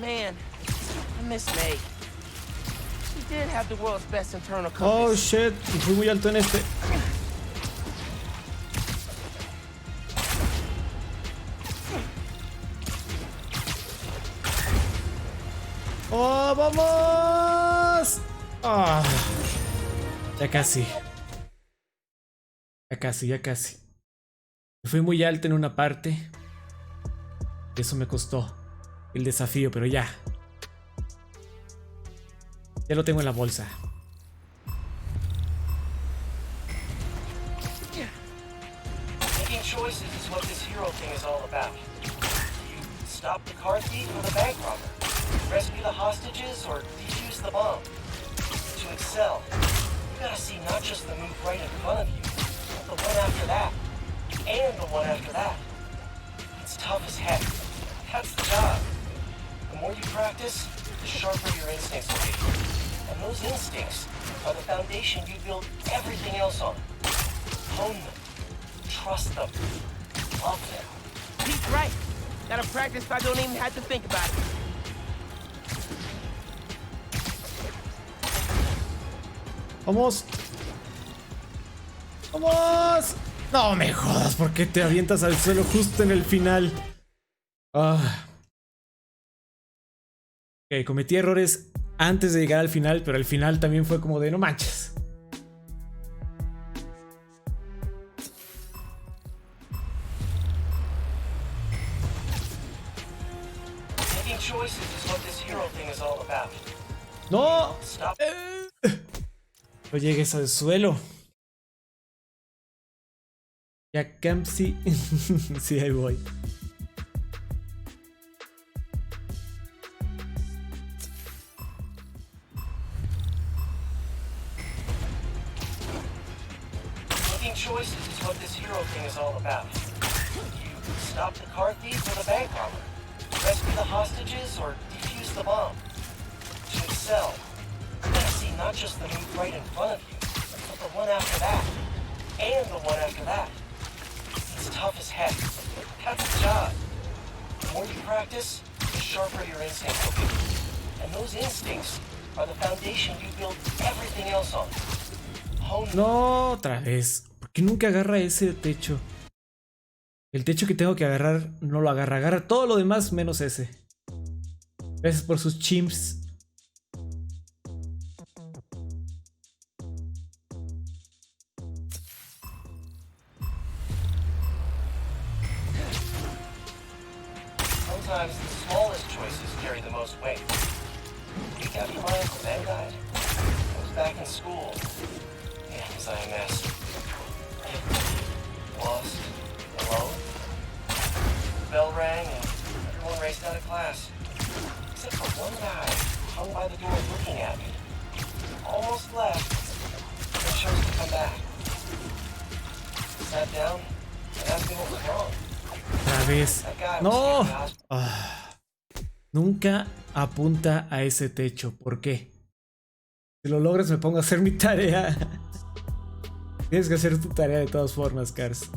Man, I miss May. She did have the world's best internal compass. Oh shit, fui muy alto en este. ¡Oh, vamos! Ah, ya casi. Ya casi, ya casi. Fui muy alto en una parte. Eso me costó el desafío, pero ya. Ya lo tengo en la bolsa. Making choices is what this hero thing is all about. You stop the car thief or the bank robber, rescue the hostages, or defuse the bomb. To excel, you gotta see not just the move right in front of you, but the one after that, and the one after that. It's tough as heck. That's the job. The more you practice, the sharper your instincts will be. And those instincts are the foundation you build everything else on. Hone them. Trust them. Love them. He's right. Gotta practice so I don't even have to think about it. ¡Vamos! ¡Vamos! No me jodas, ¿por qué te avientas al suelo justo en el final? Ah. Ok, cometí errores antes de llegar al final, pero el final también fue como de no manches. Making choices is what this hero thing is all about. ¡No! Stop. No llegues al suelo. Ya Campsy. Sí, ahí voy. Making choices is what this hero thing is all about. You stop the car thief or the bank robber, rescue the hostages, or defuse the bomb. To excel, you gotta see not just the move right in front of you, but the one after that, and the one after that. It's tough as heck. That's the job. The more you practice, the sharper your instincts will be. And those instincts are the foundation you build everything else on. Hone them. No, otra vez. ¿Por qué nunca agarra ese techo? El techo que tengo que agarrar no lo agarra. Agarra todo lo demás menos ese. Gracias por sus chimps. Sometimes the smallest choices carry the most weight. Week after my Uncle Ben died, I was back in school. Yeah, was I a mess. Lost, alone. The bell rang and everyone raced out of class. Except for one guy hung by the door looking at me. Almost left, but chose to come back. Sat down and asked me what was wrong. Otra vez. No. Ah. Nunca apunta a ese techo. ¿Por qué? Si lo logras me pongo a hacer mi tarea. Tienes que hacer tu tarea de todas formas, Cars.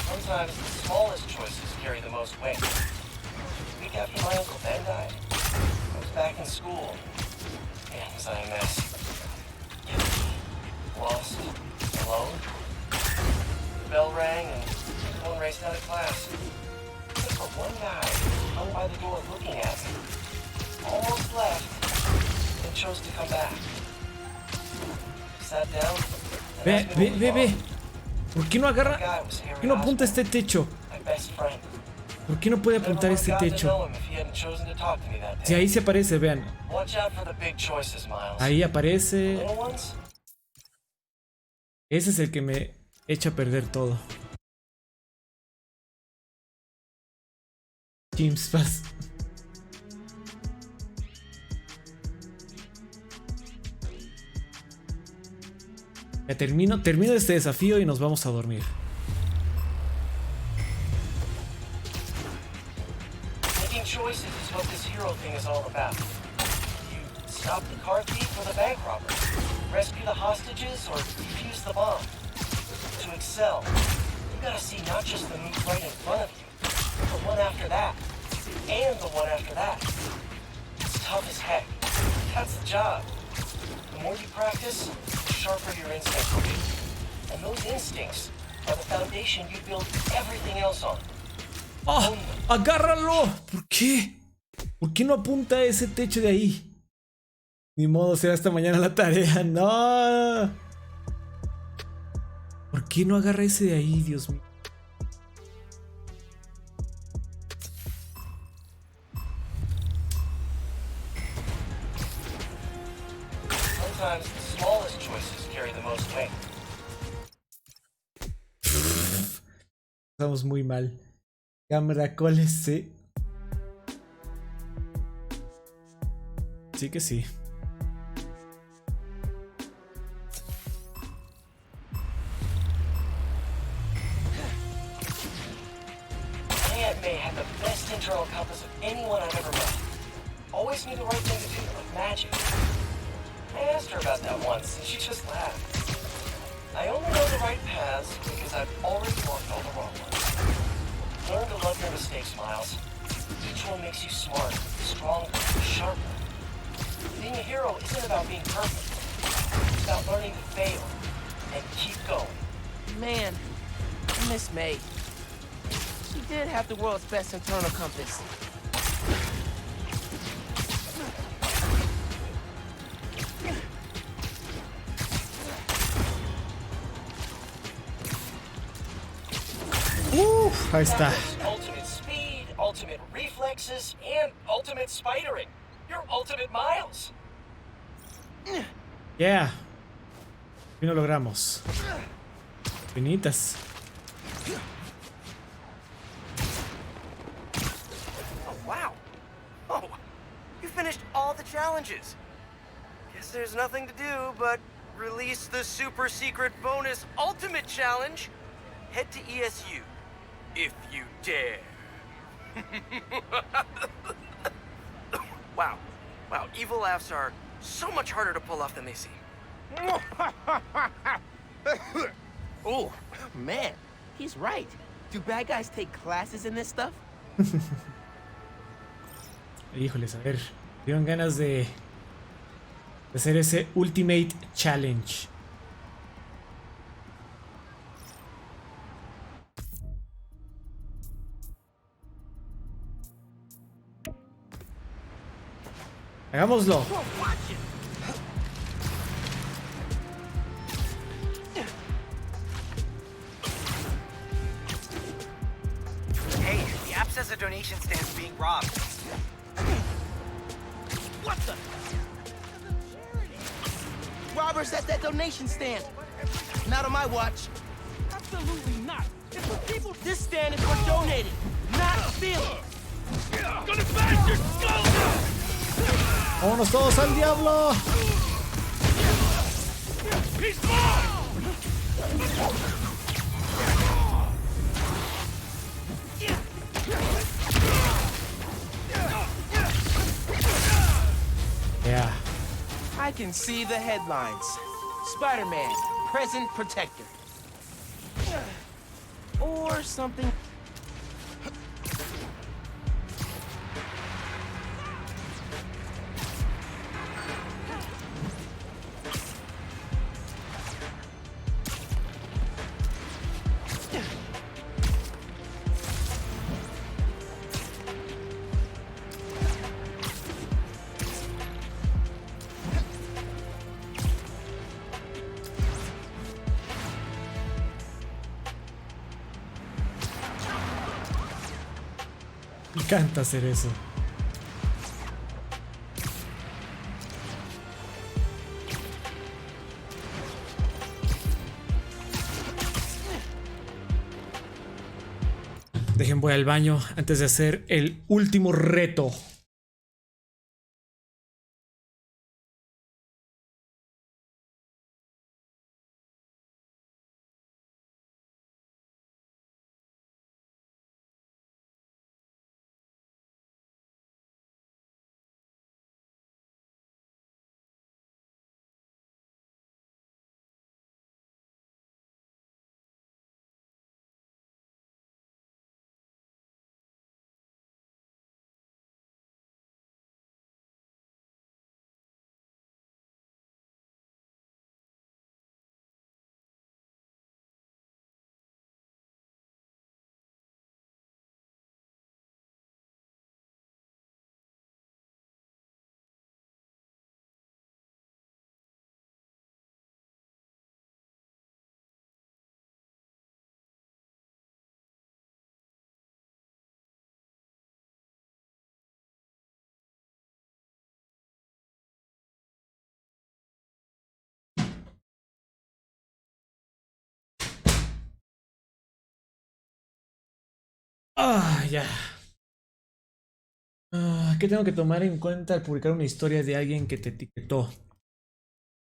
Sometimes the smallest choices carry the most weight. The week after my Uncle Ben died, I was back in school. Man, was I a mess. Lost, alone. The bell rang and everyone raced out of class. Except for one guy hung by the door looking at me. Almost left, and chose to come back. Sat down. Ve. ¿Por qué no agarra? ¿Por qué no apunta este techo? My best friend. ¿Por qué no puede apuntar este techo? Si ahí se aparece, vean. Ahí aparece. Ese es el que me echa a perder todo. James Pass. Ya termino este desafío y nos vamos a dormir. Making choices is what this hero thing is all about. You stop the car thief or the bank robber, rescue the hostages, or defuse the bomb. To excel, you gotta see not just the move right in front of you, but the one after that, and the one after that. It's tough as heck. That's the job. The more you practice, the sharper your instincts will be. And those instincts are the foundation you build everything else on. ¡Oh! ¡Agárralo! ¿Por qué? ¿Por qué no apunta ese techo de ahí? Ni modo, será hasta mañana la tarea. ¡No! ¿Por qué no agarra ese de ahí, Dios mío? Sometimes the smallest choices carry the most weight. Estamos muy mal. Cámara, ¿cuál es? Sí. Sí que sí. Aunt May had the best internal compass of anyone I've ever met. Always knew the right thing to do, like magic. I asked her about that once, and she just laughed. I only know the right paths because I've already walked all the wrong ones. Learn to love your mistakes, Miles. Each one makes you smarter, stronger, sharper. Being a hero isn't about being perfect. It's about learning to fail and keep going. Man, I miss May. She did have the world's best internal compass. Ahí está. Ultimate speed, ultimate reflexes, and ultimate spidering. Your ultimate Miles. Yeah. Y lo logramos. Finitas. Oh, wow. Oh, you finished all the challenges. Guess there's nothing to do but release the super secret bonus ultimate challenge. Head to ESU, if you dare. Wow. Wow, evil laughs are so much harder to pull off than they seem. Oh, man, he's right. Do bad guys take classes in this stuff? Híjoles, a ver. Dieron ganas de hacer ese Ultimate Challenge. Hagámoslo. Hey, the app says a donation stand's being robbed. What the? Robbers at that donation stand. Not on my watch. Absolutely not. It's for people. This stand is for donating, not stealing. Gonna bash your skull down! ¡Vámonos todos al diablo! He's mine! Yeah. I can see the headlines. Spider-Man, present protector. Or something. Me encanta hacer eso. Dejen, voy al baño antes de hacer el último reto. Ah, ya. ¿Qué tengo que tomar en cuenta al publicar una historia de alguien que te etiquetó?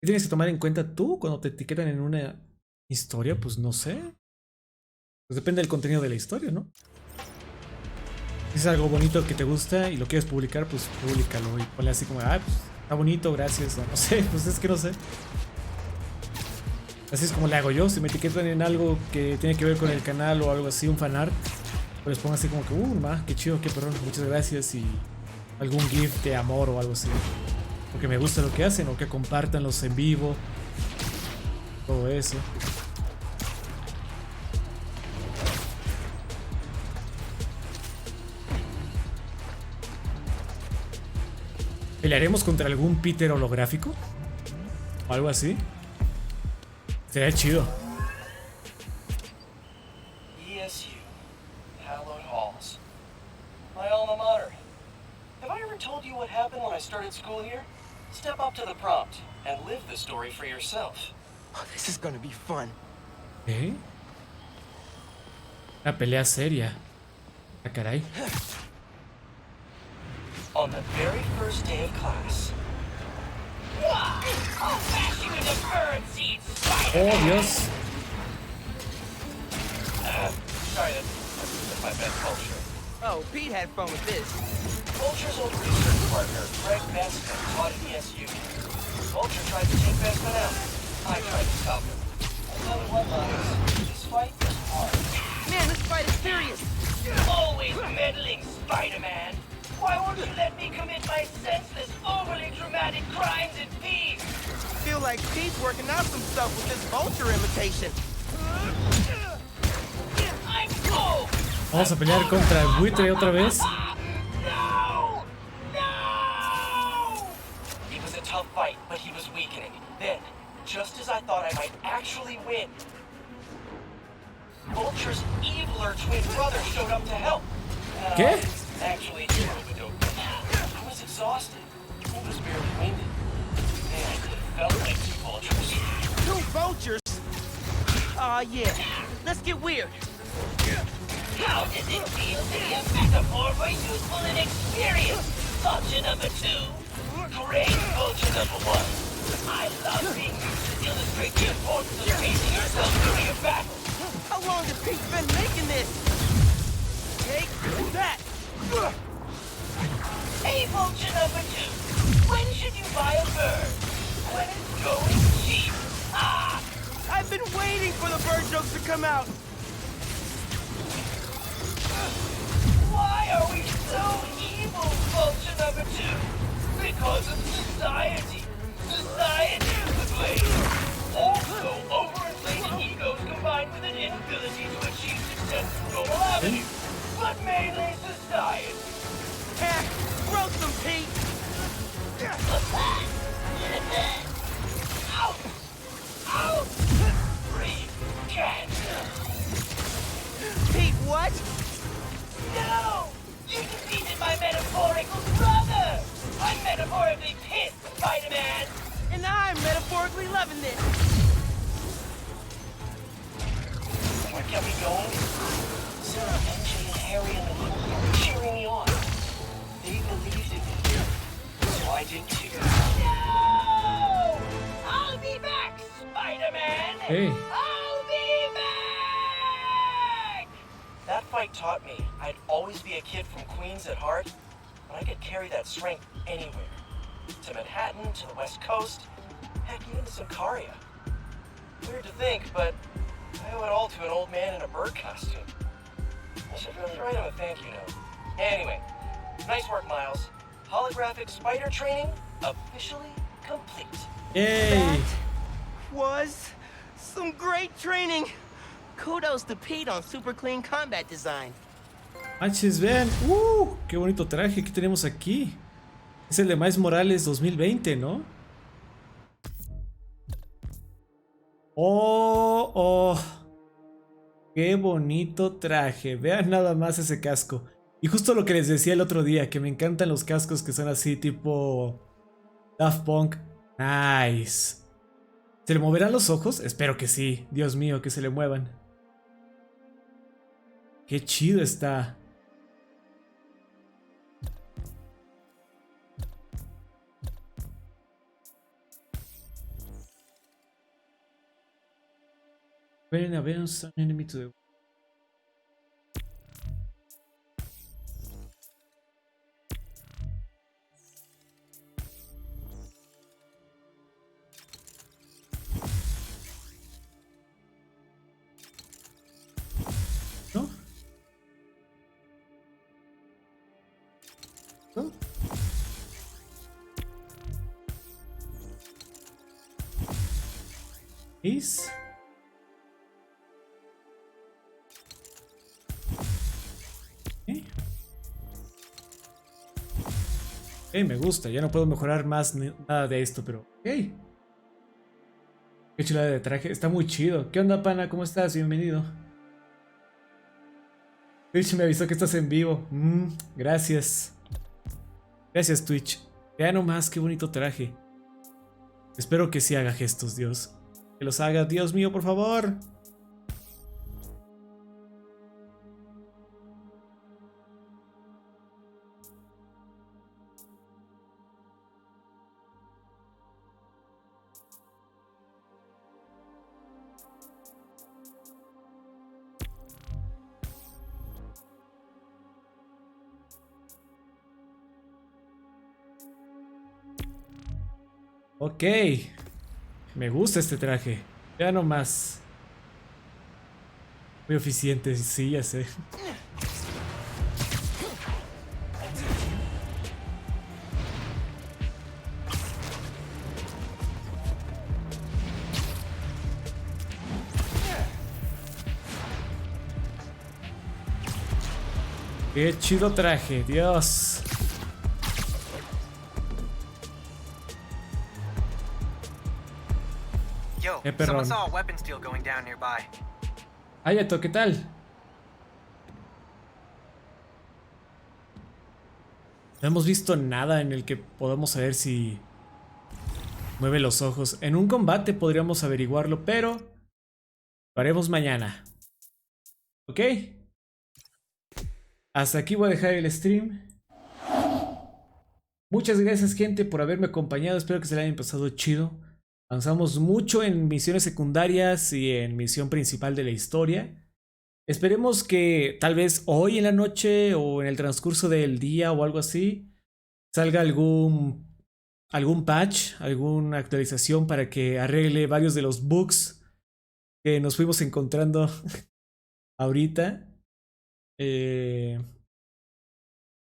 ¿Qué tienes que tomar en cuenta tú cuando te etiquetan en una historia? Pues no sé. Pues depende del contenido de la historia, ¿no? Si es algo bonito que te gusta y lo quieres publicar, pues públicalo y ponle así como, pues está bonito, gracias. O no sé, pues es que no sé. Así es como le hago yo. Si me etiquetan en algo que tiene que ver con el canal o algo así, un fanart, pues pongo así como que, qué chido, qué perrón, muchas gracias y algún GIF de amor o algo así. Porque me gusta lo que hacen o que compartan los en vivo. Todo eso. ¿Pelearemos contra algún Peter holográfico? O algo así. Sería chido. ESU, hallowed halls. My alma mater. Have I ever told you what happened when I started school here? Step up to the prompt and live the story for yourself. Oh, this is gonna be fun. ¿Eh? Una pelea seria. Ah, caray. On the very first day of class. I'll bash you into bird seed, Spider-Man! Oh, Dios. Sorry, that's my best culture. Oh, Pete had fun with this. Vulture's old research partner, Greg Bestman, taught at ESU. Vulture tried to take Bestman out. I tried to stop him. I tell you what, Miles, this fight is hard. Man, this fight is serious. Always meddling, Spider-Man. Why won't you let me commit my senseless, overly dramatic crimes in peace? Feel like Pete's working out some stuff with this Vulture imitation. I'm full. Vamos a pelear contra el buitre otra vez. No! No! It was a tough fight, but he was weakening. Then, just as I thought I might actually win, Vulture's eviler twin brother showed up to help. ¿Qué? Actually, I was exhausted. It was barely winded. Man, it felt like two vultures. Two vultures? Aw, yeah. Let's get weird. How does it feel to be a metaphor for useful and experience? Vulture number 2. Great Vulture number 1. I love being used to illustrate the importance of pacing yourself during a battle. How long has Pete been making this? Take that! Hey, Vulture number 2. When should you buy a bird? When it's going cheap. Ah! I've been waiting for the bird jokes to come out. Why are we so evil, Vulture number 2? Because of society. Society is the blame. Also, overinflated egos combined with an inability to achieve success through normal avenues. But mainly society. Heck, roast them, Pete! Out! Out! Breathe cancer. Pete, what? No! You metaphorically pissed, Spider-Man! And I'm metaphorically loving this. Where can we go? Soon MJ and Harry and the Lily are cheering me on. They believed in me. So I did too. No! I'll be back, Spider-Man! Hey. I'll be back! That fight taught me I'd always be a kid from Queens at heart, but I could carry that strength anywhere. To Manhattan, to the West Coast, heck, even to Sicaria. Weird to think, but I owe it all to an old man in a bird costume. I should really write him a thank you note. Anyway, nice work, Miles. Holographic spider training officially complete. Yay! Was some great training. Kudos to Pete on super clean combat design. Manches, vean. ¡Qué bonito traje que tenemos aquí! Es el de Miles Morales 2020, ¿no? ¡Oh! ¡Qué bonito traje! Vean nada más ese casco. Y justo lo que les decía el otro día, que me encantan los cascos que son así tipo Daft Punk. Nice. ¿Se le moverán los ojos? Espero que sí. Dios mío, que se le muevan. ¡Qué chido está! When avenge an enemy to the... ¿No? ¿No? ¿Es? Me gusta, ya no puedo mejorar más nada de esto, pero hey. Qué chulada de traje, está muy chido. ¿Qué onda, pana? ¿Cómo estás? Bienvenido. Twitch me avisó que estás en vivo. Gracias. Gracias, Twitch. Vean nomás qué bonito traje. Espero que sí haga gestos, Dios. Que los haga, Dios mío, por favor. Ok. Me gusta este traje. Ya nomás. Muy eficiente, sí, ya sé. Qué chido traje, Dios. Yo, someone saw a weapons deal going down nearby. Ayato, ¿qué tal? No hemos visto nada en el que podamos saber si mueve los ojos. En un combate podríamos averiguarlo, pero lo haremos mañana. ¿Ok? Hasta aquí voy a dejar el stream. Muchas gracias, gente, por haberme acompañado. Espero que se le hayan pasado chido. Avanzamos mucho en misiones secundarias y en misión principal de la historia. Esperemos que tal vez hoy en la noche o en el transcurso del día o algo así salga algún patch, alguna actualización para que arregle varios de los bugs que nos fuimos encontrando ahorita.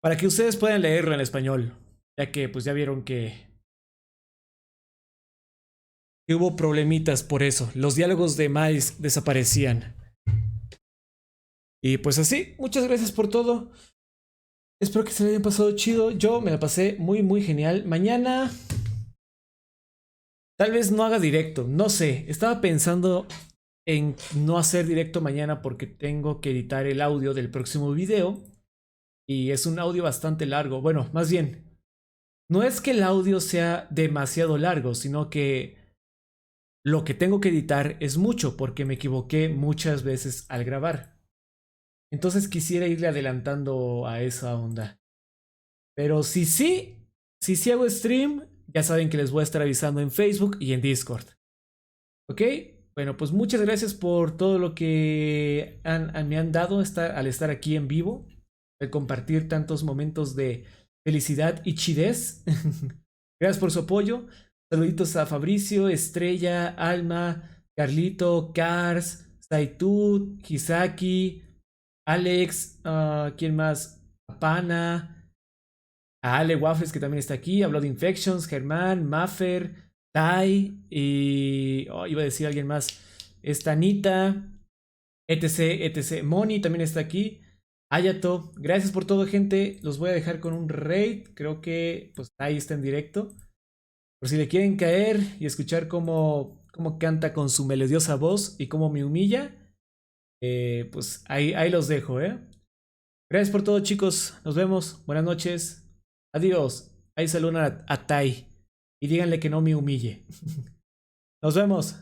Para que ustedes puedan leerlo en español, ya que pues ya vieron que hubo problemitas por eso. Los diálogos de Miles desaparecían. Y pues así, muchas gracias por todo. Espero que se le hayan pasado chido. Yo me la pasé muy muy genial. Mañana tal vez no haga directo, no sé. Estaba pensando en no hacer directo mañana porque tengo que editar el audio del próximo video. Y es un audio bastante largo. Bueno, más bien no es que el audio sea demasiado largo, sino que lo que tengo que editar es mucho porque me equivoqué muchas veces al grabar. Entonces quisiera irle adelantando a esa onda. Pero si sí hago stream, ya saben que les voy a estar avisando en Facebook y en Discord. ¿Ok? Bueno, pues muchas gracias por todo lo que me han dado al estar aquí en vivo, de compartir tantos momentos de felicidad y chidez. Gracias por su apoyo. Saluditos a Fabricio, Estrella, Alma, Carlito, Cars, Saitud, Hisaki, Alex, ¿quién más? Pana, a Ale Waffles que también está aquí, a Blood Infections, Germán, Maffer, Tai y iba a decir alguien más, esta Anita, etc, etc. Moni también está aquí. Ayato, gracias por todo, gente. Los voy a dejar con un raid. Creo que pues ahí está en directo. Por si le quieren caer y escuchar cómo canta con su melodiosa voz y cómo me humilla, pues ahí los dejo, ¿eh? Gracias por todo, chicos. Nos vemos. Buenas noches. Adiós. Ahí saludan a Tai. Y díganle que no me humille. Nos vemos.